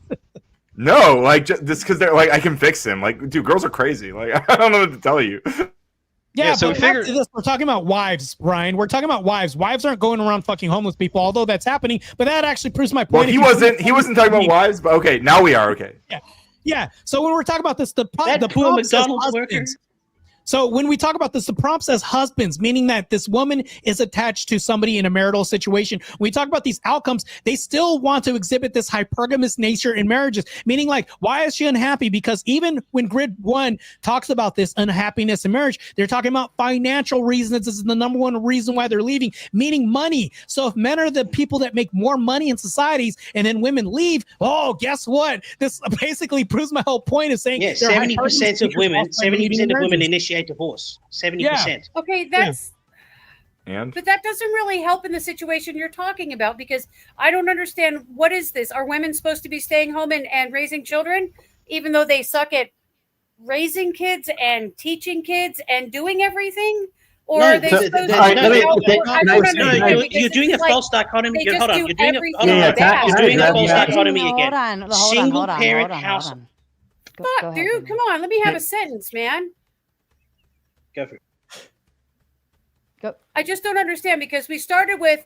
No, like just because they're like I can fix him. Like, dude, girls are crazy. Like I don't know what to tell you. Yeah, so but we figured we're talking about wives, Ryan. We're talking about wives. Wives aren't going around fucking homeless people, although that's happening. But that actually proves my point. Well, If he you- wasn't talking about wives, but okay, now we are okay. Yeah. So when we're talking about this, the poor prompt says McDonald's worker. husbands. So when we talk about this, the prompt says husbands, meaning that this woman is attached to somebody in a marital situation. When we talk about these outcomes, they still want to exhibit this hypergamous nature in marriages, meaning like, why is she unhappy? Because even when Grid 1 talks about this unhappiness in marriage, they're talking about financial reasons. This is the number one reason why they're leaving, meaning money. So if men are the people that make more money in societies and then women leave, oh, guess what? This basically proves my whole point of saying Yeah, 70% of women, 70% of women initiate divorce. 70%. Okay, that's And but that doesn't really help in the situation you're talking about, because I don't understand, what is this? Are women supposed to be staying home and raising children, even though they suck at raising kids and teaching kids and doing everything? Or No, are they so- supposed th- to? all right, let me- I th- don't no, understand because you're doing it's a false dichotomy. They Hold just on, do you're doing everything hold on, bad. you're doing a false dichotomy Hold again. on, hold on, Single hold on, parent hold on, house. hold on. Fuck, dude, come on. Let me have a sentence, man. Go for it. I just don't understand because we started with,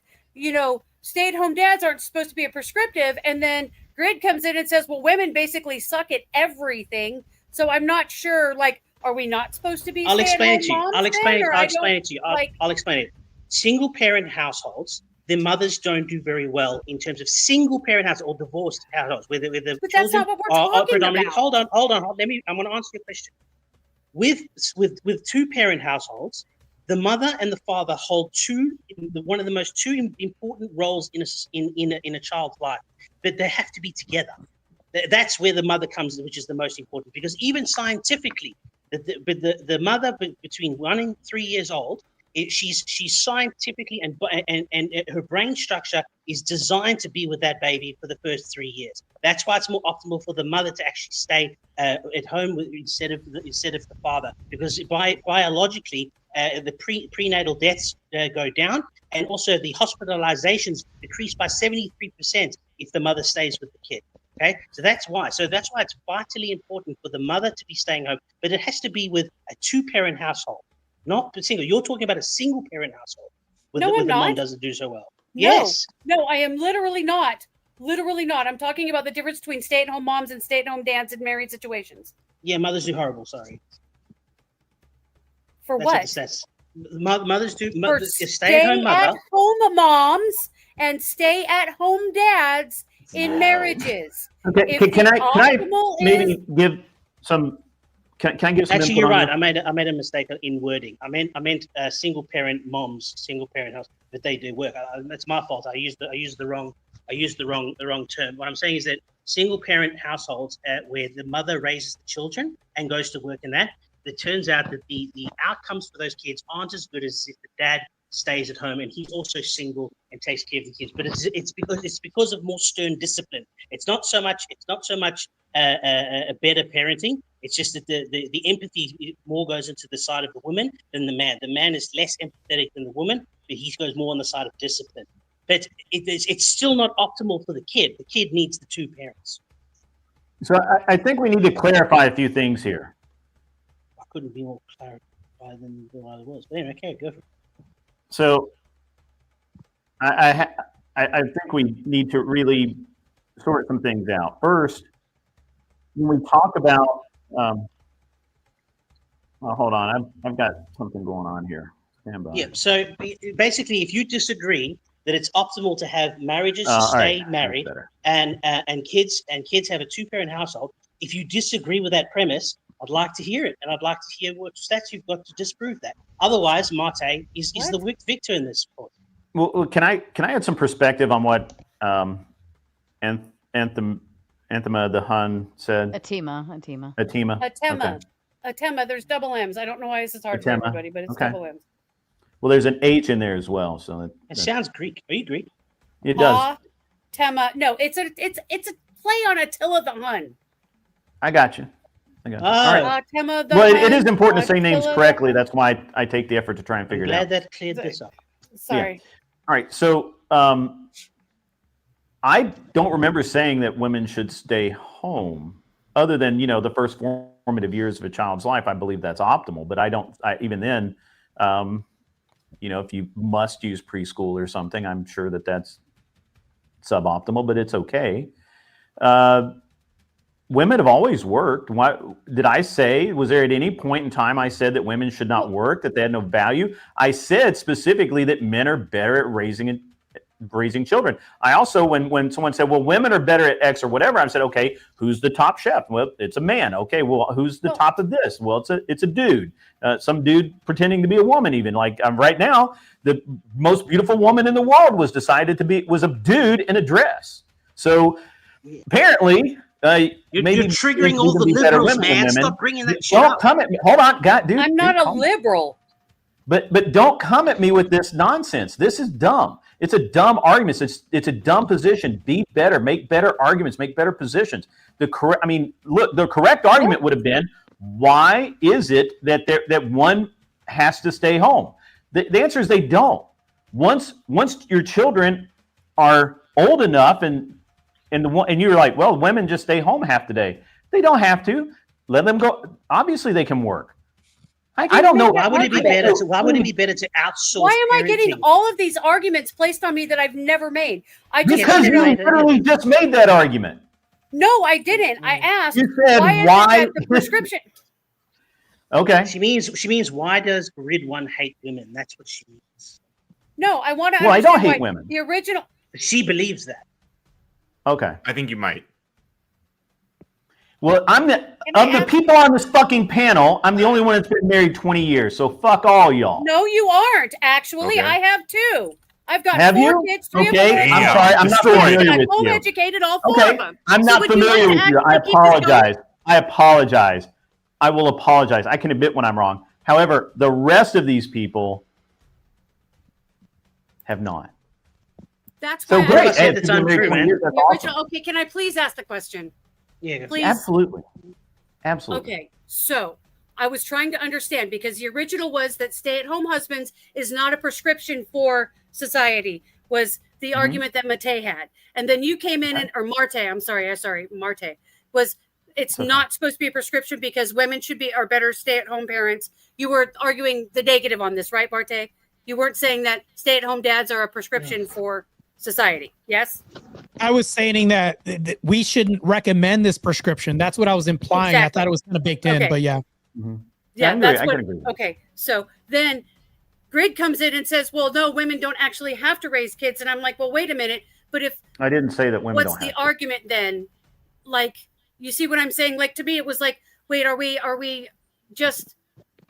stay-at-home dads aren't supposed to be a prescriptive, and then Grid comes in and says, well, women basically suck at everything. So I'm not sure, are we not supposed to be I'll explain it to stay-at-home you. moms I'll explain then, it. or I'll I explain don't- it to you. I'll explain it. Single parent households, the mothers don't do very well in terms of single parent households or divorced households, where the But that's children not what we're are talking predominantly. about. Hold on. I'm going to answer your question. With two parent households, the mother and the father hold one of the most important roles in a child's life, but they have to be together. That's where the mother comes in, which is the most important, because even scientifically, the mother between 1 and 3 years old, she's scientifically and her brain structure is designed to be with that baby for the first 3 years. That's why it's more optimal for the mother to actually stay at home instead of the father, because biologically the prenatal deaths go down, and also the hospitalizations decrease by 73% if the mother stays with the kid. Okay, so that's why it's vitally important for the mother to be staying home, but it has to be with a two-parent household, not single. You're talking about a single-parent household where No, I'm the mom not. doesn't do so well. No, Yes. No, I am literally not. Literally not. I'm talking about the difference between stay-at-home moms and stay-at-home dads in married situations. Yeah, mothers do horrible. Sorry. For That's what? Mothers do. For A stay-at-home mother. stay-at-home moms and stay-at-home dads in marriages. Okay, If can the I optimal maybe is- give some? Can I give some? Actually, input you're on right. this? I made a mistake in wording. I meant single parent moms, single parent house, but they do work. That's my fault. I used the wrong term. What I'm saying is that single parent households where the mother raises the children and goes to work in that, it turns out that the outcomes for those kids aren't as good as if the dad stays at home and he's also single and takes care of the kids. But it's because of more stern discipline. It's not so much a better parenting. It's just that the empathy more goes into the side of the woman than the man. The man is less empathetic than the woman, but he goes more on the side of discipline. But it's still not optimal for the kid. The kid needs the two parents. So I think we need to clarify a few things here. I couldn't be more clarified than what I was. But anyway, okay, go for it. So I think we need to really sort some things out. First, when we talk about, hold on, I've got something going on here. Stand by. Yeah. So basically, if you disagree that it's optimal to have marriages to all stay right, married that's better. and kids have a two-parent household, if you disagree with that premise, I'd like to hear it, and I'd like to hear what stats you've got to disprove that. Otherwise, Marte is the victor in this sport. Well, can I add some perspective on what Anthema the Hun said? Atima. Atima. Atema. There's double M's. I don't know why this is hard for Atema. everybody, but it's Okay. double M's. Well, there's an H in there as well, so It sounds Greek. Are you Greek? it does. Tema. No, it's a play on Attila the Hun. I got you. All right. Tema the Well, Hun. it is important to say names Attila the correctly. That's why I take the effort to try and figure it out. Glad that cleared this up. Sorry. All right. So I don't remember saying that women should stay home, other than the first formative years of a child's life. I believe that's optimal, but even then, if you must use preschool or something, I'm sure that's suboptimal, but it's okay. Women have always worked. What did I say? Was there at any point in time I said that women should not work, that they had no value? I said specifically that men are better at raising children. I also, when someone said, well, women are better at X or whatever, I said, okay, who's the top chef? Well, it's a man. Okay, well, who's the top of this? Well, it's a dude. Some dude pretending to be a woman even. Like right now, the most beautiful woman in the world was a dude in a dress. So apparently... You're maybe triggering we all can the be better liberals, women than man. women. Stop bringing that shit Don't up. come at me. Hold on, God, dude. I'm not a liberal. But don't come at me with this nonsense. This is dumb. It's a dumb argument. It's a dumb position. Be better. Make better arguments. Make better positions. The correct argument would have been, why is it that one has to stay home? The answer is they don't. Once your children are old enough and you're like, well, women just stay home half the day. They don't have to. Let them go. Obviously, they can work. I don't know. Why would it be better to outsource? Why am I getting parenting? all of these arguments placed on me that I've never made? Because you literally just made that argument. No, I didn't. I asked. You said why? why- Is it that the prescription? Okay. She means why does Grid One hate women? That's what she means. No, I want to. Well, I don't understand hate why women. The original. She believes that. Okay. I think you might. Well, the people on this fucking panel, I'm the only one that's been married 20 years. So fuck all y'all. No, you aren't. Actually, Okay. I have two. I've got Have 4 you? kids. 3 Okay, of them. I'm sorry. I'm not familiar I'm with home you. educated. All 4 Okay, of them. I'm So not would you familiar like with to you. I actually keep this going? apologize. I apologize. I will apologize. I can admit when I'm wrong. However, the rest of these people have not. That's So why great. I Hey, if you've been married 20 years, that's The awesome. original. Okay, can I please ask the question? Yeah, please. Absolutely. Absolutely. Okay, so I was trying to understand because the original was that stay-at-home husbands is not a prescription for society. Was the Mm-hmm. argument that Mate had, and then you came in and or Marte. I'm sorry, Marte was. It's not supposed to be a prescription because women are better stay-at-home parents. You were arguing the negative on this, right, Marte? You weren't saying that stay-at-home dads are a prescription for society. Yes. I was saying that we shouldn't recommend this prescription. That's what I was implying. I Exactly. thought it was kind of baked in, Okay. but yeah. Yeah, I can that's agree. I what. can agree with that. Okay, so then Grid comes in and says, "Well, no, women don't actually have to raise kids," and I'm like, "Well, wait a minute, but if I didn't say that women what's don't the have to. argument then? Like, you see what I'm saying? Like to me, it was like, wait, are we just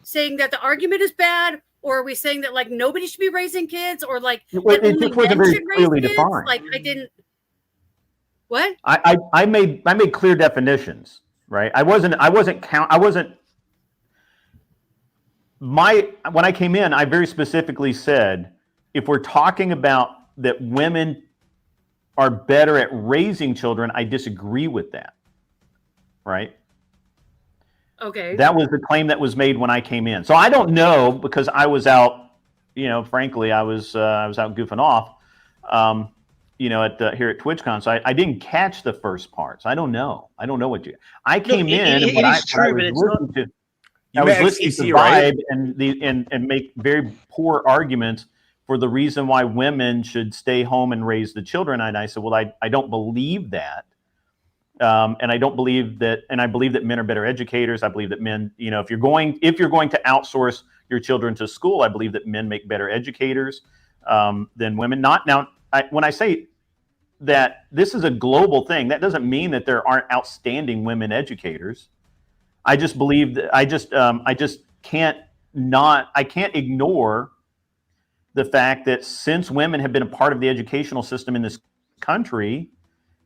saying that the argument is bad, or are we saying that like nobody should be raising kids, or like Well, that it only just wasn't men very should raise clearly kids? defined. Like I didn't. What? I made clear definitions, right? When I came in, I very specifically said, if we're talking about that women are better at raising children, I disagree with that, right? Okay. That was the claim that was made when I came in. So I don't know because I was out, frankly, I was out goofing off, here at TwitchCon. So I didn't catch the first part. So I don't know. I don't know what I came in and what I was listening to. I was listening to right? Vibe and make very poor arguments for the reason why women should stay home and raise the children. And I said, well, I don't believe that. And I don't believe that, and I believe that men are better educators. I believe that men, if you're going to outsource your children to school, I believe that men make better educators than women. When I say that this is a global thing, that doesn't mean that there aren't outstanding women educators. I just believe that I can't ignore the fact that since women have been a part of the educational system in this country,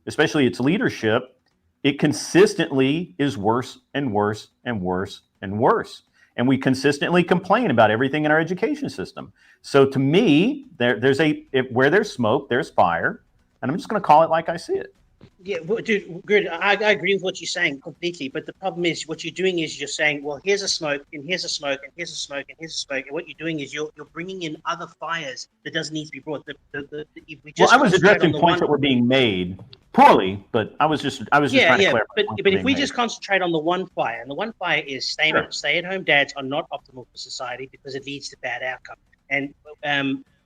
especially its leadership, it consistently is worse and worse and worse and worse. And we consistently complain about everything in our education system. So to me, where there's smoke, there's fire. And I'm just going to call it like I see it. Yeah, well, dude, good. I agree with what you're saying completely. But the problem is, what you're doing is you're saying, well, here's a smoke, and here's a smoke, and here's a smoke, and here's a smoke. And what you're doing is you're bringing in other fires that doesn't need to be brought. Well, I was addressing points that were being made poorly, but I was just trying to clarify. But if we just concentrate on the one fire, and the one fire is stay-at-home dads are not optimal for society because it leads to bad outcome. And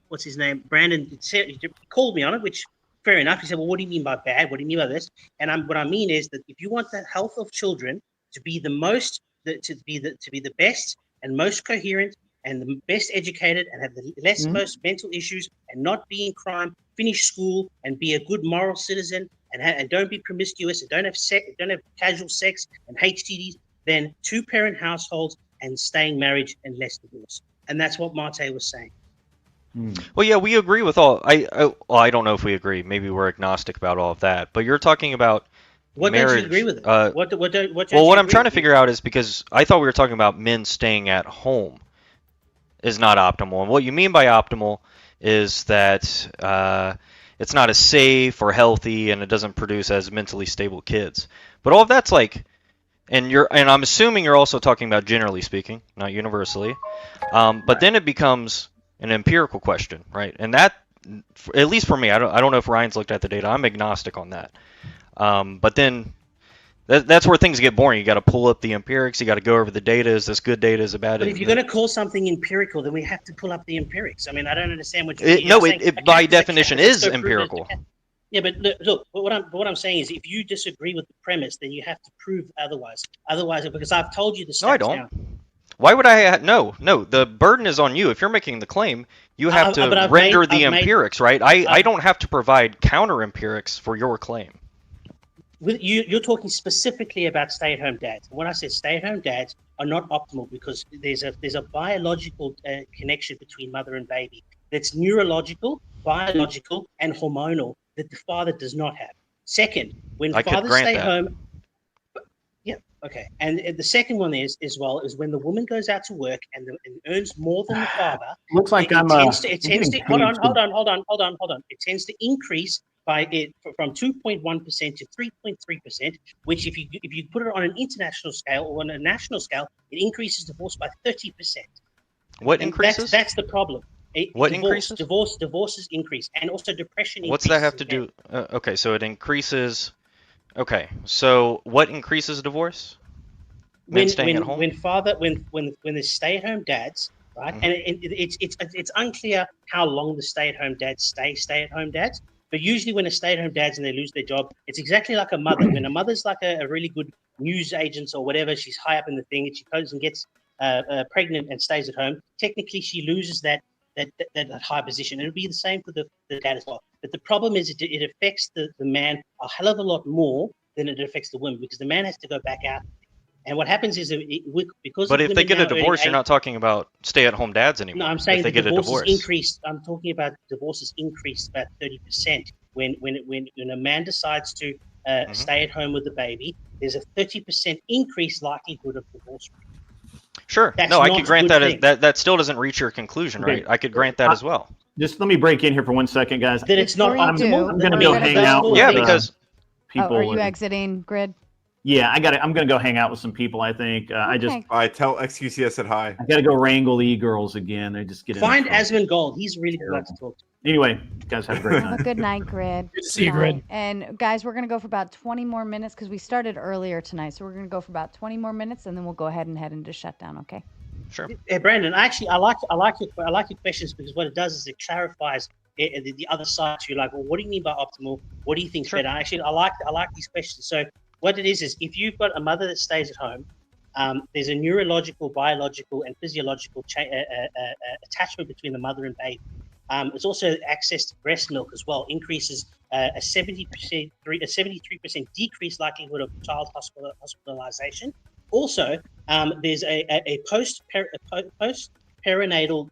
what's his name? Brandon he called me on it, which fair enough. He said, well, what do you mean by bad? What do you mean by this? And what I mean is that if you want the health of children to be the best and most coherent and the best educated and have the most mental issues and not be in crime, finish school and be a good moral citizen and don't be promiscuous and don't have casual sex and HTDs, then 2-parent households and staying marriage and less divorce. And that's what Marte was saying. Well, yeah, we agree with all. I don't know if we agree. Maybe we're agnostic about all of that. But you're talking about what marriage. Don't you agree with it? What I'm trying to figure out is because I thought we were talking about men staying at home is not optimal. And what you mean by optimal is that it's not as safe or healthy and it doesn't produce as mentally stable kids. But all of that's like, and I'm assuming you're also talking about generally speaking, not universally. But then it becomes an empirical question, right? And that, at least for me, I don't know if Ryan's looked at the data. I'm agnostic on that. But then that's where things get boring. You got to pull up the empirics. You got to go over the data. Is this good data? Is it bad? But if you're going to call something empirical, then we have to pull up the empirics. I mean, I don't understand what you're No, saying. it by definition is empirical. Yeah, but look, what I'm saying is, if you disagree with the premise, then you have to prove otherwise. Otherwise, because I've told you the stats. No, I don't. Now. Why would I? No. The burden is on you. If you're making the claim, you have to render the empirics, right? I don't have to provide counter empirics for your claim. You're talking specifically about stay-at-home dads. When I said stay-at-home dads are not optimal because there's a biological connection between mother and baby that's neurological, biological, and hormonal that the father does not have. Second, when fathers stay home, yeah, okay. And the second one is when the woman goes out to work and earns more than the father. Looks like hold on. It tends to increase from 2.1% to 3.3%, which if you put it on an international scale or on a national scale, it increases divorce by 30%. What increases? That's the problem. What increases? Divorces increase, and also depression increases. What's that have to do? Okay, so it increases. Okay, so what increases divorce? When the stay-at-home dads, right? Mm-hmm. And it's unclear how long the stay-at-home dads stay-at-home dads. But usually when a stay-at-home dads and they lose their job, it's exactly like a mother. When a mother's like a really good news agent or whatever, she's high up in the thing, and she goes and gets pregnant and stays at home. Technically, she loses that high position. It'll be the same for the dad as well. But the problem is it affects the man a hell of a lot more than it affects the woman, because the man has to go back out. And what happens is because. But if they get a divorce, you're not talking about stay-at-home dads anymore. No, I'm saying they get a divorce. Increased. I'm talking about divorces increased about 30% when a man decides to stay at home with the baby. There's a 30% increased likelihood of divorce. Sure. No, I could grant that still doesn't reach your conclusion, right? I could grant that as well. Just let me break in here for 1 second, guys. That it's not. I'm going to go hang out. Yeah, because people. Are you exiting Grid? Yeah, I'm gonna go hang out with some people. I think I tell XQC I said hi. I gotta go wrangle e-girls again. They just get find Asmund Gold. He's really good to talk to. Anyway, you guys have a great night. Have a good night, Grid. Good to see you, Grid. And guys, we're gonna go for about 20 more minutes because we started earlier tonight. So we're gonna go for about 20 more minutes, and then we'll go ahead and head into shutdown. Okay. Sure. Hey, Brandon, I like your questions, because what it does is it clarifies the other side to you. Like, well, what do you mean by optimal? What do you think's better? Actually, I like these questions. So what it is if you've got a mother that stays at home, there's a neurological, biological, and physiological attachment between the mother and baby. It's also access to breast milk as well, increases a 73% decreased likelihood of child hospitalization. Also, there's a post-perinatal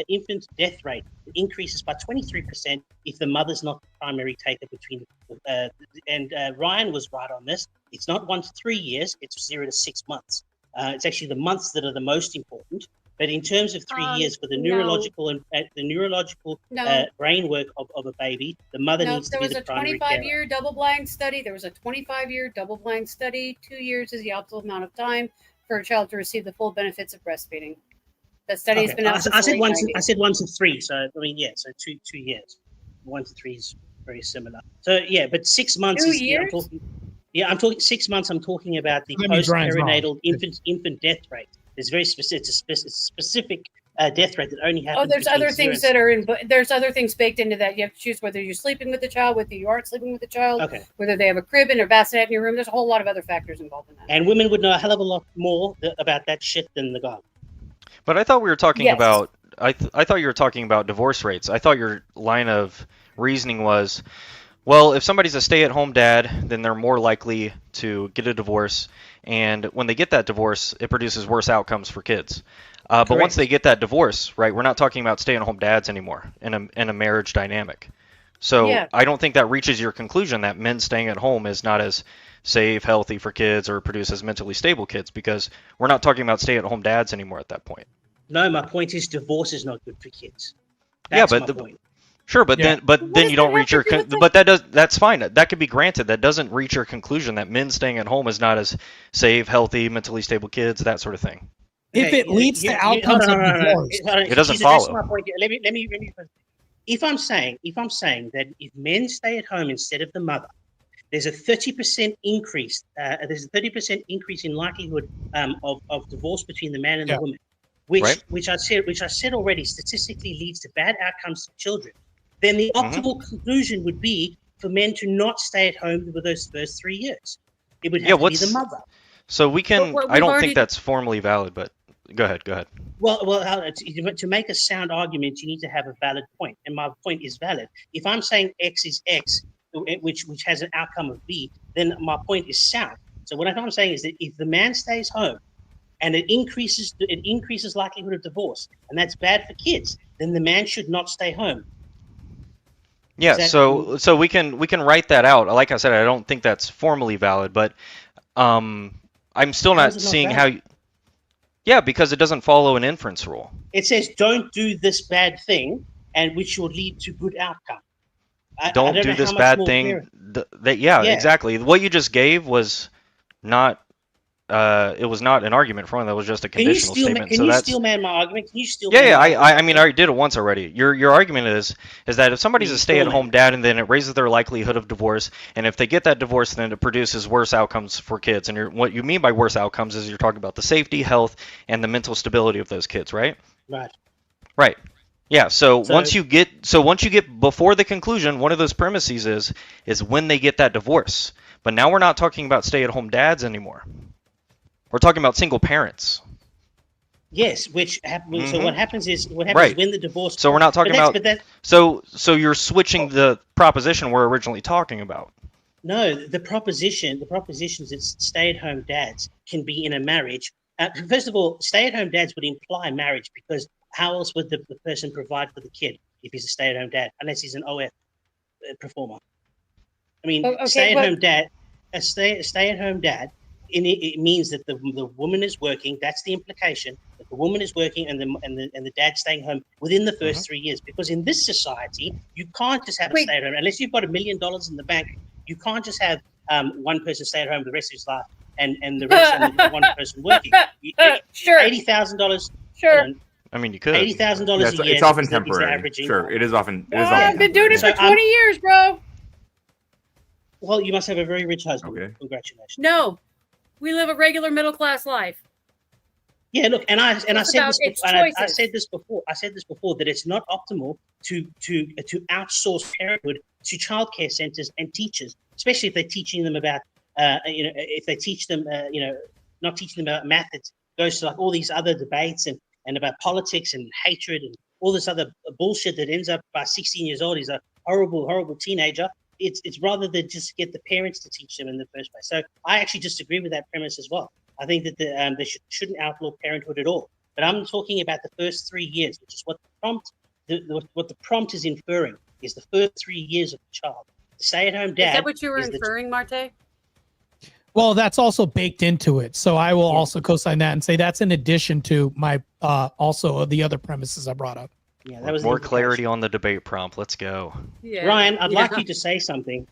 infant death rate that increases by 23% if the mother's not the primary taker between. And Ryan was right on this. It's not 1 to 3 years; it's 0 to 6 months. It's actually the months that are the most important. But in terms of 3 years for the neurological brain work of a baby, the mother needs to be the primary carer. There was a 25-year double-blind study. There was a 25-year double-blind study. 2 years is the optimal amount of time for a child to receive the full benefits of breastfeeding. That study has been out since I said 1 to 3. So I mean, yeah. So 2 years. 1 to 3 is very similar. So yeah, but 6 months. 2 years. I'm talking 6 months. I'm talking about the post-perinatal infant death rate. It's very specific. It's a specific death rate that only happens. Oh, there's other things that are there's other things baked into that. You have to choose whether you're sleeping with the child, whether you aren't sleeping with the child, whether they have a crib and a bassinet in your room. There's a whole lot of other factors involved in that. And women would know a hell of a lot more about that shit than the guy. But I thought we were talking about. I thought you were talking about divorce rates. I thought your line of reasoning was, well, if somebody's a stay-at-home dad, then they're more likely to get a divorce. And when they get that divorce, it produces worse outcomes for kids. But once they get that divorce, right, we're not talking about stay-at-home dads anymore in a marriage dynamic. So I don't think that reaches your conclusion that men staying at home is not as safe, healthy for kids or produces mentally stable kids, because we're not talking about stay-at-home dads anymore at that point. No, my point is divorce is not good for kids. That's my point. Sure, but then you don't reach your but that's fine. That could be granted. That doesn't reach your conclusion that men staying at home is not as safe, healthy, mentally stable kids, that sort of thing. if it leads to outcomes of divorce. It doesn't That's follow. my point. Let me. If I'm saying that if men stay at home instead of the mother, there's a 30% increase. There's a 30% increase in likelihood of divorce between the man and the woman, which I said already statistically leads to bad outcomes for children. Then the optimal conclusion would be for men to not stay at home for those first 3 years. It would have to be the mother. So we can. But I don't already- think that's formally valid, but go ahead. Go ahead. Well, to make a sound argument, you need to have a valid point, and my point is valid. If I'm saying X is X, which has an outcome of B, then my point is sound. So what I'm saying is that if the man stays home, and it increases likelihood of divorce, and that's bad for kids, then the man should not stay home. Yeah. Is that- So we can write that out. Like I said, I don't think that's formally valid, but I'm still How not is it not seeing valid? how. Yeah, because it doesn't follow an inference rule. It says don't do this bad thing, and which will lead to good outcome. I Don't know do how this much bad more thing. clear- Yeah, Yeah. exactly. What you just gave was not. It was not an argument from that was just a Can you conditional steal? statement. Can so you that's steal man my argument? Can you steal? yeah, man yeah. my argument? I mean, I already did it once already. Your argument is that if somebody's a stay-at-home dad and then it raises their likelihood of divorce, and if they get that divorce, then it produces worse outcomes for kids. And what you mean by worse outcomes is you're talking about the safety, health, and the mental stability of those kids, right? Right. Right. Yeah. So So- once you get before the conclusion, one of those premises is when they get that divorce. But now we're not talking about stay-at-home dads anymore. We're talking about single parents. Yes, which happens. So Mhm. what happens is Right. when the divorce. So we're not talking about. But that, So you're switching the proposition we're originally talking about. no, the propositions that stay-at-home dads can be in a marriage. First of all, stay-at-home dads would imply marriage because how else would the person provide for the kid if he's a stay-at-home dad, unless he's an OF performer? I mean, Okay, stay-at-home dad, a stay-at-home dad. It means that the woman is working. That's the implication, that the woman is working and the dad's staying home within the 1st 3 years. Because in this society, you can't just have a stay at home unless you've got $1 million in the bank. You can't just have one person stay at home the rest of his life and the rest and one person working. Sure. $80,000. Sure. I mean, you could. $80,000 a year. It's often is the temporary. average Sure, income. it is often. I've been doing it for 20 years, bro. Well, you must have a very rich husband. Okay. Congratulations. No, we live a regular middle class life. Yeah, look, and I It's said about this. its And I choices. said this before. I said this before that it's not optimal to outsource parenthood to childcare centers and teachers, especially if they're teaching them about if they teach them not teaching them about math. It goes to like all these other debates and about politics and hatred and all this other bullshit that ends up by 16 years old. He's a horrible teenager. It's rather than just get the parents to teach them in the first place. So I actually disagree with that premise as well. I think that they shouldn't outlaw parenthood at all. But I'm talking about the first 3 years, which is what the prompt is inferring is the first 3 years of the child. The stay-at-home dad. Is that what you were is the- inferring, Marte? Well, that's also baked into it. So I will also co-sign that and say that's in addition to my also the other premises I brought up. Yeah, that was More clarity on the debate prompt. Let's go. Yeah. Ryan, I'd like you to say something.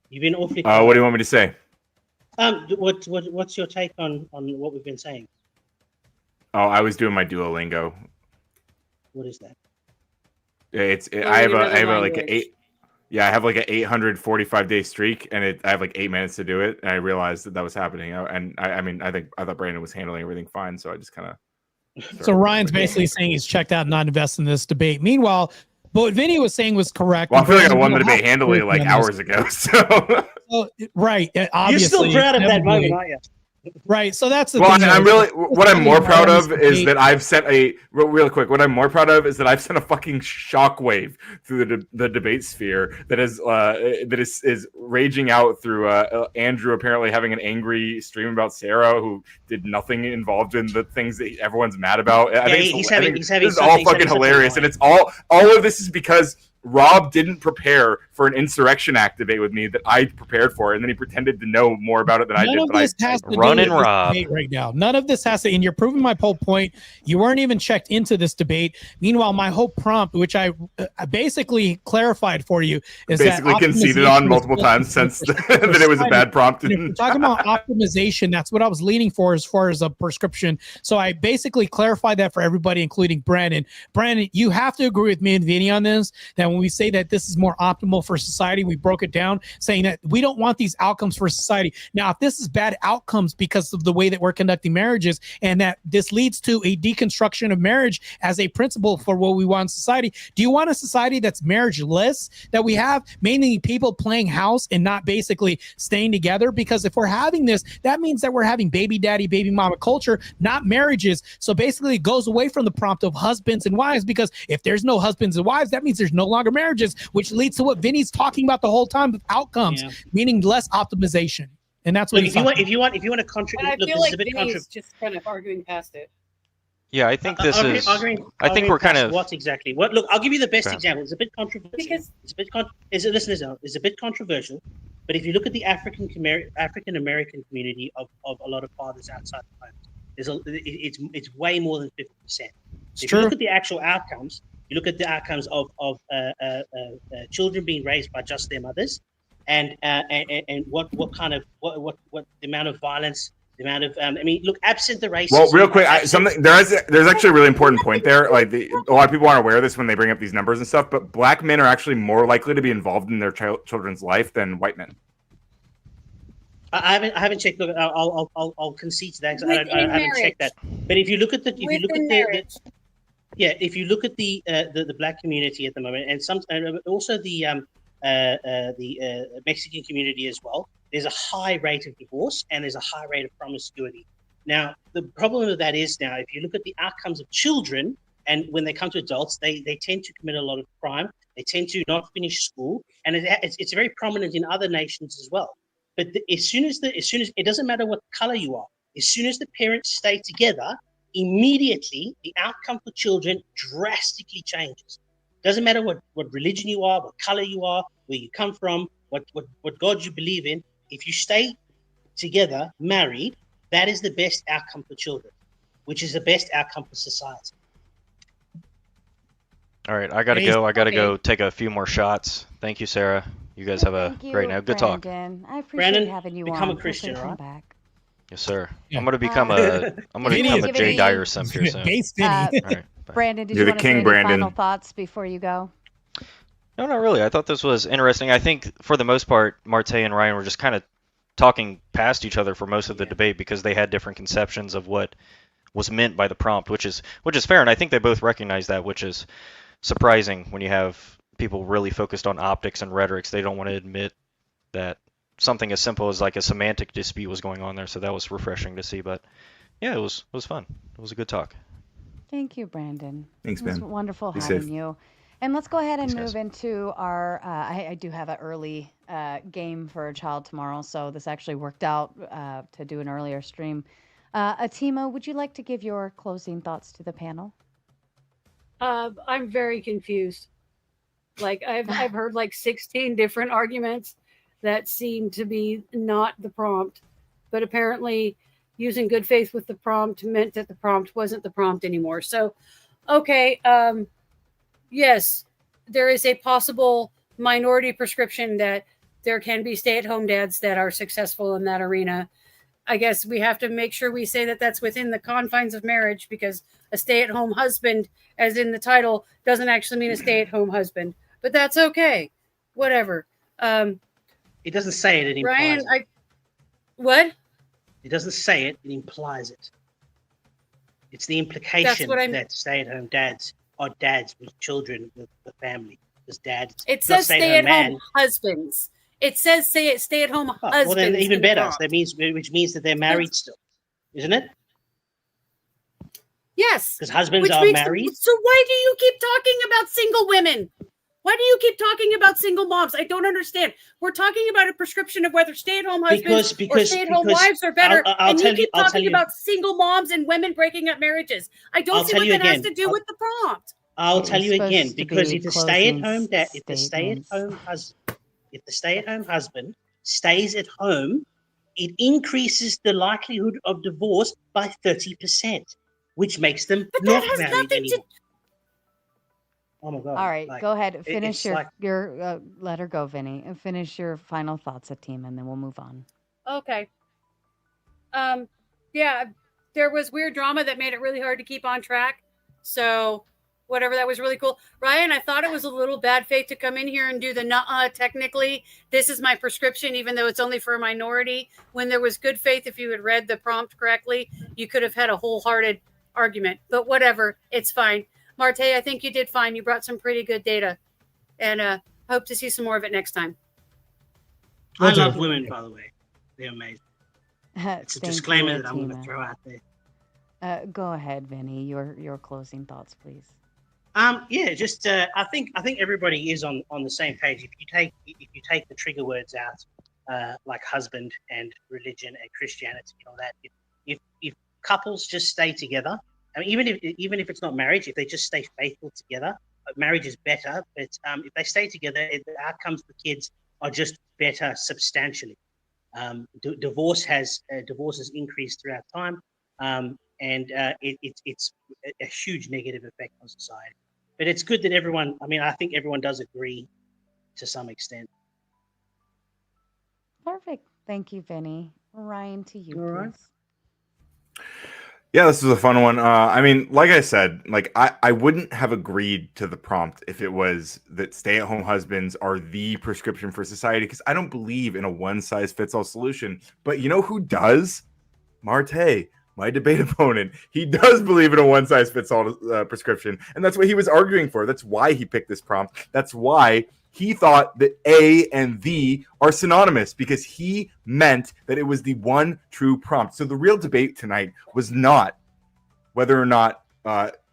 You've been awfully. What do you want me to say? What's your take on what we've been saying? Oh, I was doing my Duolingo. What is that? I have like an 8. Yeah, I have like an 845-day streak, and I have like 8 minutes to do it. And I realized that was happening. I thought Brandon was handling everything fine, so I just kind of. So Ryan's basically saying he's checked out and not invested in this debate. Meanwhile, what Vinny was saying was correct. Well, I feel like I Brandon, won the you debate have handily to like agree on hours this. ago. So. Well, right. Obviously, You're still proud of that moment, inevitably. aren't you? Right. So that's the Well, thing. I'm really. What I'm more proud of is debate. that I've sent real quick. What I'm more proud of is that I've sent a fucking shockwave through the debate sphere that is raging out through Andrew apparently having an angry stream about Sarah who did nothing involved in the things that everyone's mad about. I think he's having this is all fucking hilarious, and it's all of this is because Rob didn't prepare for an insurrection act debate with me that I prepared for, and then he pretended to know more about it than I did. None of But this has to do Run with and this Rob. debate right now. None of this has to, and you're proving my whole point. You weren't even checked into this debate. Meanwhile, my whole prompt, which I basically clarified for you, is basically that conceded on multiple times since that it was a bad prompt. And if we're talking about optimization, that's what I was leaning for as far as a prescription. So I basically clarified that for everybody, including Brandon. Brandon, you have to agree with me and Vinny on this, that when we say that this is more optimal for society, we broke it down saying that we don't want these outcomes for society. Now, if this is bad outcomes because of the way that we're conducting marriages, and that this leads to a deconstruction of marriage as a principle for what we want in society, do you want a society that's marriageless, that we have mainly people playing house and not basically staying together? Because if we're having this, that means that we're having baby daddy, baby mama culture, not marriages. So basically it goes away from the prompt of husbands and wives, because if there's no husbands and wives, that means there's no longer marriages, which leads to what Vinny's talking about the whole time with outcomes, meaning less optimization. And that's what Look, if you want to contribute, And I look, feel this is like a bit Vinny's just kind of arguing past it. Yeah, I think this is. I think we're kind of. What exactly? What? Look, I'll give you the best Okay. example. It's a bit controversial. It's a bit it's a bit controversial. But if you look at the African American community of a lot of fathers outside the home, it's way more than 50%. If you look at the actual outcomes, you look at the outcomes of children being raised by just their mothers, and what the amount of violence, the amount of I mean, look, absent the racism. Well, real quick, there's actually a really important point there. Like a lot of people aren't aware of this when they bring up these numbers and stuff, but black men are actually more likely to be involved in their children's life than white men. I haven't checked. Look, I'll concede to that. I haven't checked that. But if you look at the black community at the moment, and also the Mexican community as well, there's a high rate of divorce and there's a high rate of promiscuity. Now, the problem with that is now, if you look at the outcomes of children, and when they come to adults, they tend to commit a lot of crime. They tend to not finish school, and it's very prominent in other nations as well. But as soon as it doesn't matter what color you are, as soon as the parents stay together, immediately the outcome for children drastically changes. Doesn't matter what religion you are, what color you are, where you come from, what God you believe in. If you stay together, married, that is the best outcome for children, which is the best outcome for society. All right, I gotta go. I gotta go take a few more shots. Thank you, Sarah. You guys have a great night. Good talk. Brandon. I appreciate Brandon, having you become on. a Christian, Feel free to right? come back. Yes, sir. I'm gonna become a Jay Dyer simp here soon. All right, bye. Brandon, did You're you the want to king, say any Brandon. final thoughts before you go? No, not really. I thought this was interesting. I think for the most part, Marte and Ryan were just kind of talking past each other for most of the debate because they had different conceptions of what was meant by the prompt, which is fair, and I think they both recognize that, which is surprising when you have people really focused on optics and rhetorics. They don't want to admit that something as simple as like a semantic dispute was going on there. So that was refreshing to see. But yeah, it was fun. It was a good talk. Thank you, Brandon. Thanks, It was man. wonderful Be having safe. you. And let's go ahead and Thanks, move into our. I do have an early game for a child tomorrow, so this actually worked out to do an earlier stream. Atima, would you like to give your closing thoughts to the panel? I'm very confused. Like I've heard like 16 different arguments that seem to be not the prompt, but apparently using good faith with the prompt meant that the prompt wasn't the prompt anymore. So, okay, yes, there is a possible minority prescription that there can be stay-at-home dads that are successful in that arena. I guess we have to make sure we say that that's within the confines of marriage, because a stay-at-home husband, as in the title, doesn't actually mean a stay-at-home husband. But that's okay. Whatever. It doesn't say it. It implies Ryan, it. What? It doesn't say it. It implies it. It's the implication that stay-at-home dads are dads with children, with the family. Because dads. It says stay-at-home husbands. It says stay-at-home husbands. Well, then even in the better. prompt. Which means that they're married still, isn't it? Yes. Because husbands Which are means- married. So why do you keep talking about single women? Why do you keep talking about single moms? I don't understand. We're talking about a prescription of whether stay-at-home husbands or stay-at-home wives are better, and you keep talking about single moms and women breaking up marriages. I don't see what that has to do with the prompt. I'll It tell was you again, supposed to because be if the stay-at-home closing dad, if the stay-at-home husband stays at home, it increases the likelihood of divorce by 30%, which makes them But not that has married nothing anymore. Oh my god! All right, like, go ahead. it- Finish it's your like- let her go, Vinny, and finish your final thoughts, at team, and then we'll move on. Okay. Yeah, there was weird drama that made it really hard to keep on track. So whatever, that was really cool. Ryan, I thought it was a little bad faith to come in here and do the nuh-uh, technically, this is my prescription, even though it's only for a minority. When there was good faith, if you had read the prompt correctly, you could have had a wholehearted argument. But whatever, it's fine. Marte, I think you did fine. You brought some pretty good data. And hope to see some more of it next time. I love women, by the way. They're amazing. It's a Thank disclaimer you, that I'm going to Atima. throw out there. Go ahead, Vinny. Your closing thoughts, please. Yeah, just I think everybody is on the same page. If you take the trigger words out, like husband and religion and Christianity and all that, if couples just stay together, I mean, even if it's not marriage, if they just stay faithful together, marriage is better. But if they stay together, the outcomes for kids are just better substantially. Divorce has increased throughout time, and it's a huge negative effect on society. But it's good that everyone, I mean, I think everyone does agree to some extent. Perfect. Thank you, Vinny. Ryan, to you, All right. please. Yeah, this was a fun one. I mean, like I said, like I wouldn't have agreed to the prompt if it was that stay-at-home husbands are the prescription for society, because I don't believe in a one-size-fits-all solution. But you know who does? Marte, my debate opponent. He does believe in a one-size-fits-all prescription, and that's what he was arguing for. That's why he picked this prompt. That's why he thought that A and the are synonymous, because he meant that it was the one true prompt. So the real debate tonight was not whether or not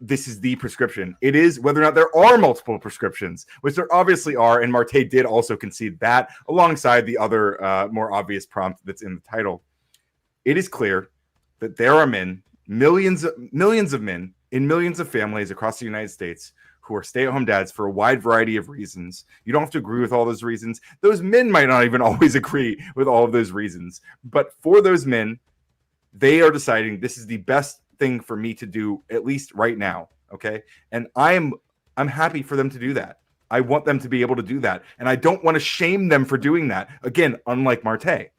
this is the prescription. It is whether or not there are multiple prescriptions, which there obviously are. And Marte did also concede that alongside the other more obvious prompt that's in the title. It is clear that there are men, millions of men in millions of families across the United States who are stay-at-home dads for a wide variety of reasons. You don't have to agree with all those reasons. Those men might not even always agree with all of those reasons. But for those men, they are deciding this is the best thing for me to do, at least right now. Okay. And I'm happy for them to do that. I want them to be able to do that. And I don't want to shame them for doing that. Again, unlike Marte.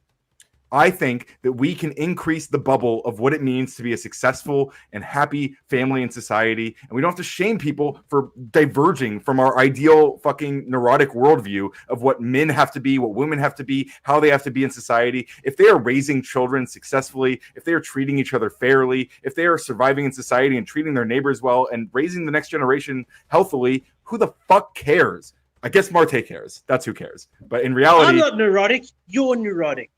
I think that we can increase the bubble of what it means to be a successful and happy family and society. And we don't have to shame people for diverging from our ideal fucking neurotic worldview of what men have to be, what women have to be, how they have to be in society. If they are raising children successfully, if they are treating each other fairly, if they are surviving in society and treating their neighbors well and raising the next generation healthily, who the fuck cares? I guess Marte cares. That's who cares. But in reality, I'm not neurotic. You're neurotic.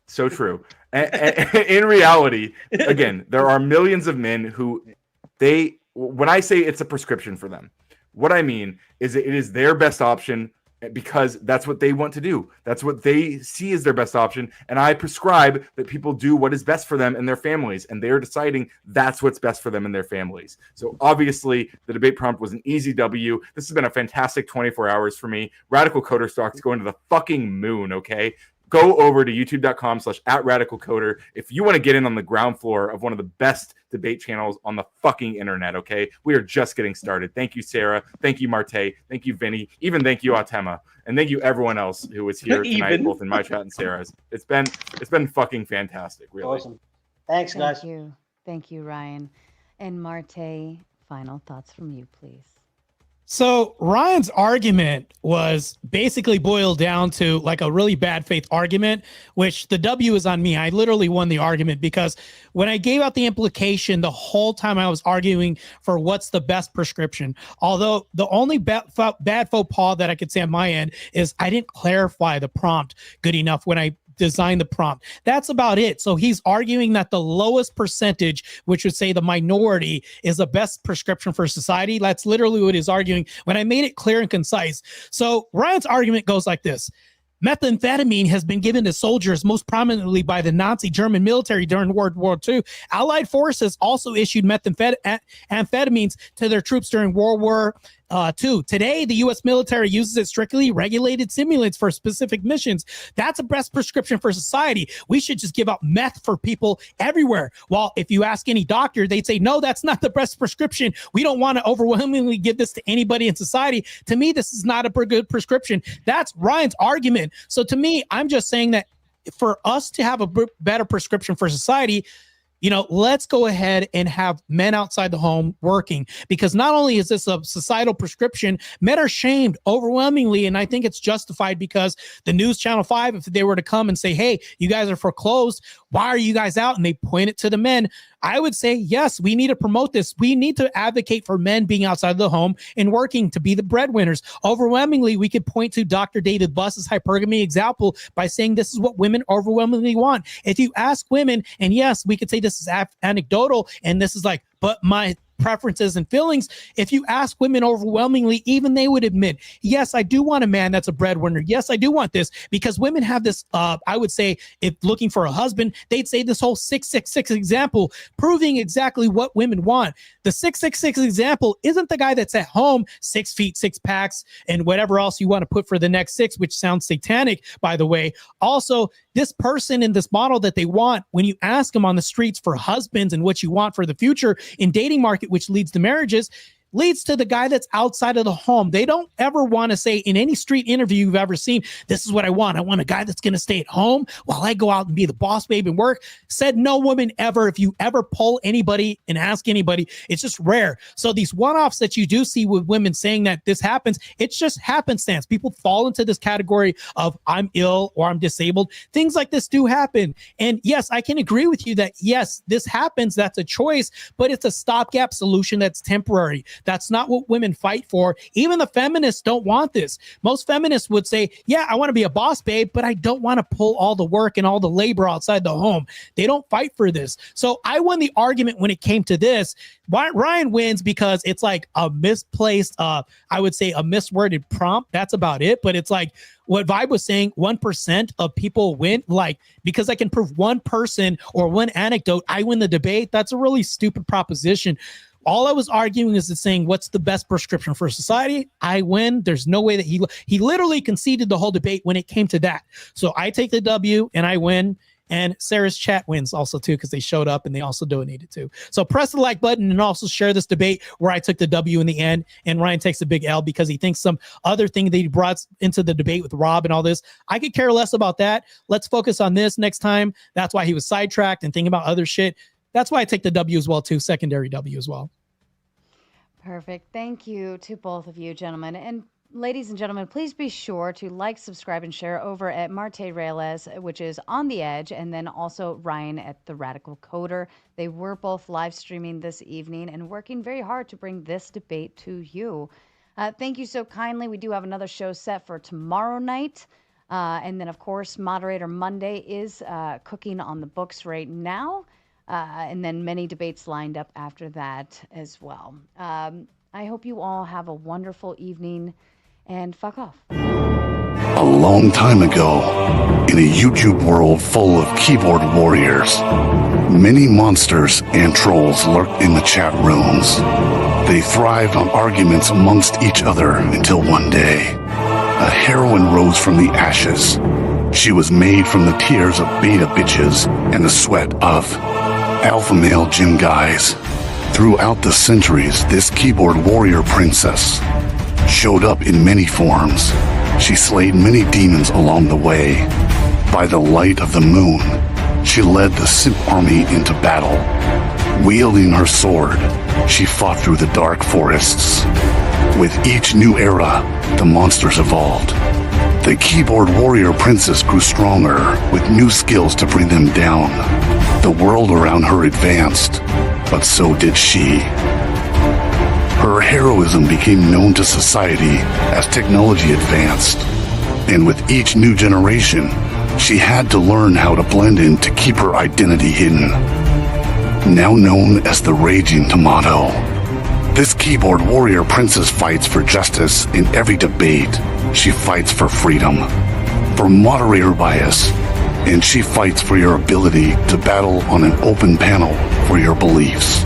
So true. And in reality, again, there are millions of men who when I say it's a prescription for them, what I mean is that it is their best option because that's what they want to do. That's what they see as their best option. And I prescribe that people do what is best for them and their families. And they're deciding that's what's best for them and their families. So obviously the debate prompt was an easy W. This has been a fantastic 24 hours for me. Radical Coder stocks going to the fucking moon. Okay. Go over to youtube.com/@radicalcoder if you want to get in on the ground floor of one of the best debate channels on the fucking internet, okay? We are just getting started. Thank you, Sarah. Thank you, Marte. Thank you, Vinny. Even thank you, Atema. And thank you, everyone else who was here tonight, both in my chat and Sarah's. It's been fucking fantastic, really. Awesome. Thanks, guys. Thank you, Ryan. And Marte, final thoughts from you, please. So Ryan's argument was basically boiled down to like a really bad faith argument, which the W is on me. I literally won the argument because when I gave out the implication the whole time I was arguing for what's the best prescription, although the only bad faux pas that I could say on my end is I didn't clarify the prompt good enough when I designed the prompt. That's about it. So he's arguing that the lowest percentage, which would say the minority, is the best prescription for society. That's literally what he's arguing when I made it clear and concise. So Ryan's argument goes like this. Methamphetamine has been given to soldiers most prominently by the Nazi German military during World War II. Allied forces also issued methamphetamines to their troops during World War II. Today, the U.S. military uses it strictly regulated stimulants for specific missions. That's a best prescription for society. We should just give out meth for people everywhere. While if you ask any doctor, they'd say, no, that's not the best prescription. We don't want to overwhelmingly give this to anybody in society. To me, this is not a good prescription. That's Ryan's argument. So to me, I'm just saying that for us to have a better prescription for society, let's go ahead and have men outside the home working, because not only is this a societal prescription, men are shamed overwhelmingly. And I think it's justified, because the news channel 5, if they were to come and say, hey, you guys are foreclosed, why are you guys out? And they point it to the men. I would say, yes, we need to promote this. We need to advocate for men being outside of the home and working to be the breadwinners. Overwhelmingly, we could point to Dr. David Buss's hypergamy example by saying this is what women overwhelmingly want. If you ask women, and yes, we could say this is anecdotal, and this is like, but my preferences and feelings. If you ask women overwhelmingly, even they would admit, yes, I do want a man that's a breadwinner. Yes, I do want this, because women have this, I would say, if looking for a husband, they'd say this whole 666 example, proving exactly what women want. The 666 example isn't the guy that's at home, 6 feet, 6 packs, and whatever else you want to put for the next 6, which sounds satanic, by the way. Also, this person in this model that they want, when you ask them on the streets for husbands and what you want for the future in dating market, which leads to marriages, leads to the guy that's outside of the home. They don't ever want to say in any street interview you've ever seen, this is what I want. I want a guy that's going to stay at home while I go out and be the boss babe and work. Said no woman ever. If you ever poll anybody and ask anybody, it's just rare. So these one-offs that you do see with women saying that this happens, it's just happenstance. People fall into this category of I'm ill or I'm disabled. Things like this do happen. And yes, I can agree with you that yes, this happens. That's a choice, but it's a stopgap solution that's temporary. That's not what women fight for. Even the feminists don't want this. Most feminists would say, yeah, I want to be a boss babe, but I don't want to pull all the work and all the labor outside the home. They don't fight for this. So I won the argument when it came to this. Ryan wins because it's like a misplaced, I would say a misworded prompt. That's about it. But it's like what Vibe was saying, 1% of people win. Like, because I can prove one person or one anecdote, I win the debate. That's a really stupid proposition. All I was arguing is saying, what's the best prescription for society? I win. There's no way that he literally conceded the whole debate when it came to that. So I take the W and I win. And Sarah's chat wins also too, because they showed up and they also donated too. So press the like button and also share this debate where I took the W in the end and Ryan takes a big L because he thinks some other thing that he brought into the debate with Rob and all this. I could care less about that. Let's focus on this next time. That's why he was sidetracked and thinking about other shit. That's why I take the W as well too, secondary W as well. Perfect. Thank you to both of you, gentlemen. And ladies and gentlemen, please be sure to like, subscribe, and share over at Marte Reyes, which is On the Edge, and then also Ryan at The Radical Coder. They were both live streaming this evening and working very hard to bring this debate to you. Thank you so kindly. We do have another show set for tomorrow night. And then, of course, Moderator Monday is cooking on the books right now. And then many debates lined up after that as well. I hope you all have a wonderful evening and fuck off. A long time ago, in a YouTube world full of keyboard warriors, many monsters and trolls lurked in the chat rooms. They thrived on arguments amongst each other until one day, a heroine rose from the ashes. She was made from the tears of beta bitches and the sweat of alpha male gym guys. Throughout the centuries, this keyboard warrior princess showed up in many forms. She slayed many demons along the way. By the light of the moon, she led the simp army into battle. Wielding her sword, she fought through the dark forests. With each new era, the monsters evolved. The keyboard warrior princess grew stronger, with new skills to bring them down. The world around her advanced, but so did she. Her heroism became known to society as technology advanced, and with each new generation, she had to learn how to blend in to keep her identity hidden. Now known as the Raging Tomato, this keyboard warrior princess fights for justice in every debate. She fights for freedom, for moderator bias, and she fights for your ability to battle on an open panel for your beliefs.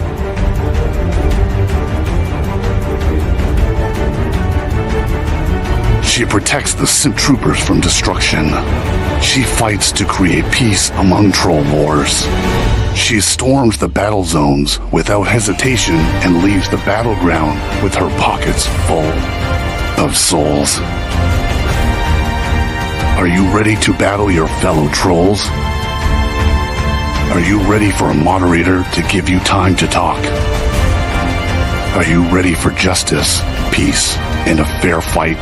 She protects the Sith troopers from destruction. She fights to create peace among troll wars. She storms the battle zones without hesitation and leaves the battleground with her pockets full of souls. Are you ready to battle your fellow trolls? Are you ready for a moderator to give you time to talk? Are you ready for justice, peace, and a fair fight?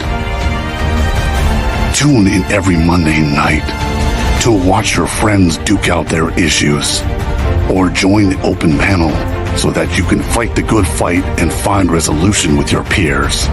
Tune in every Monday night to watch your friends duke out their issues, or join the open panel so that you can fight the good fight and find resolution with your peers.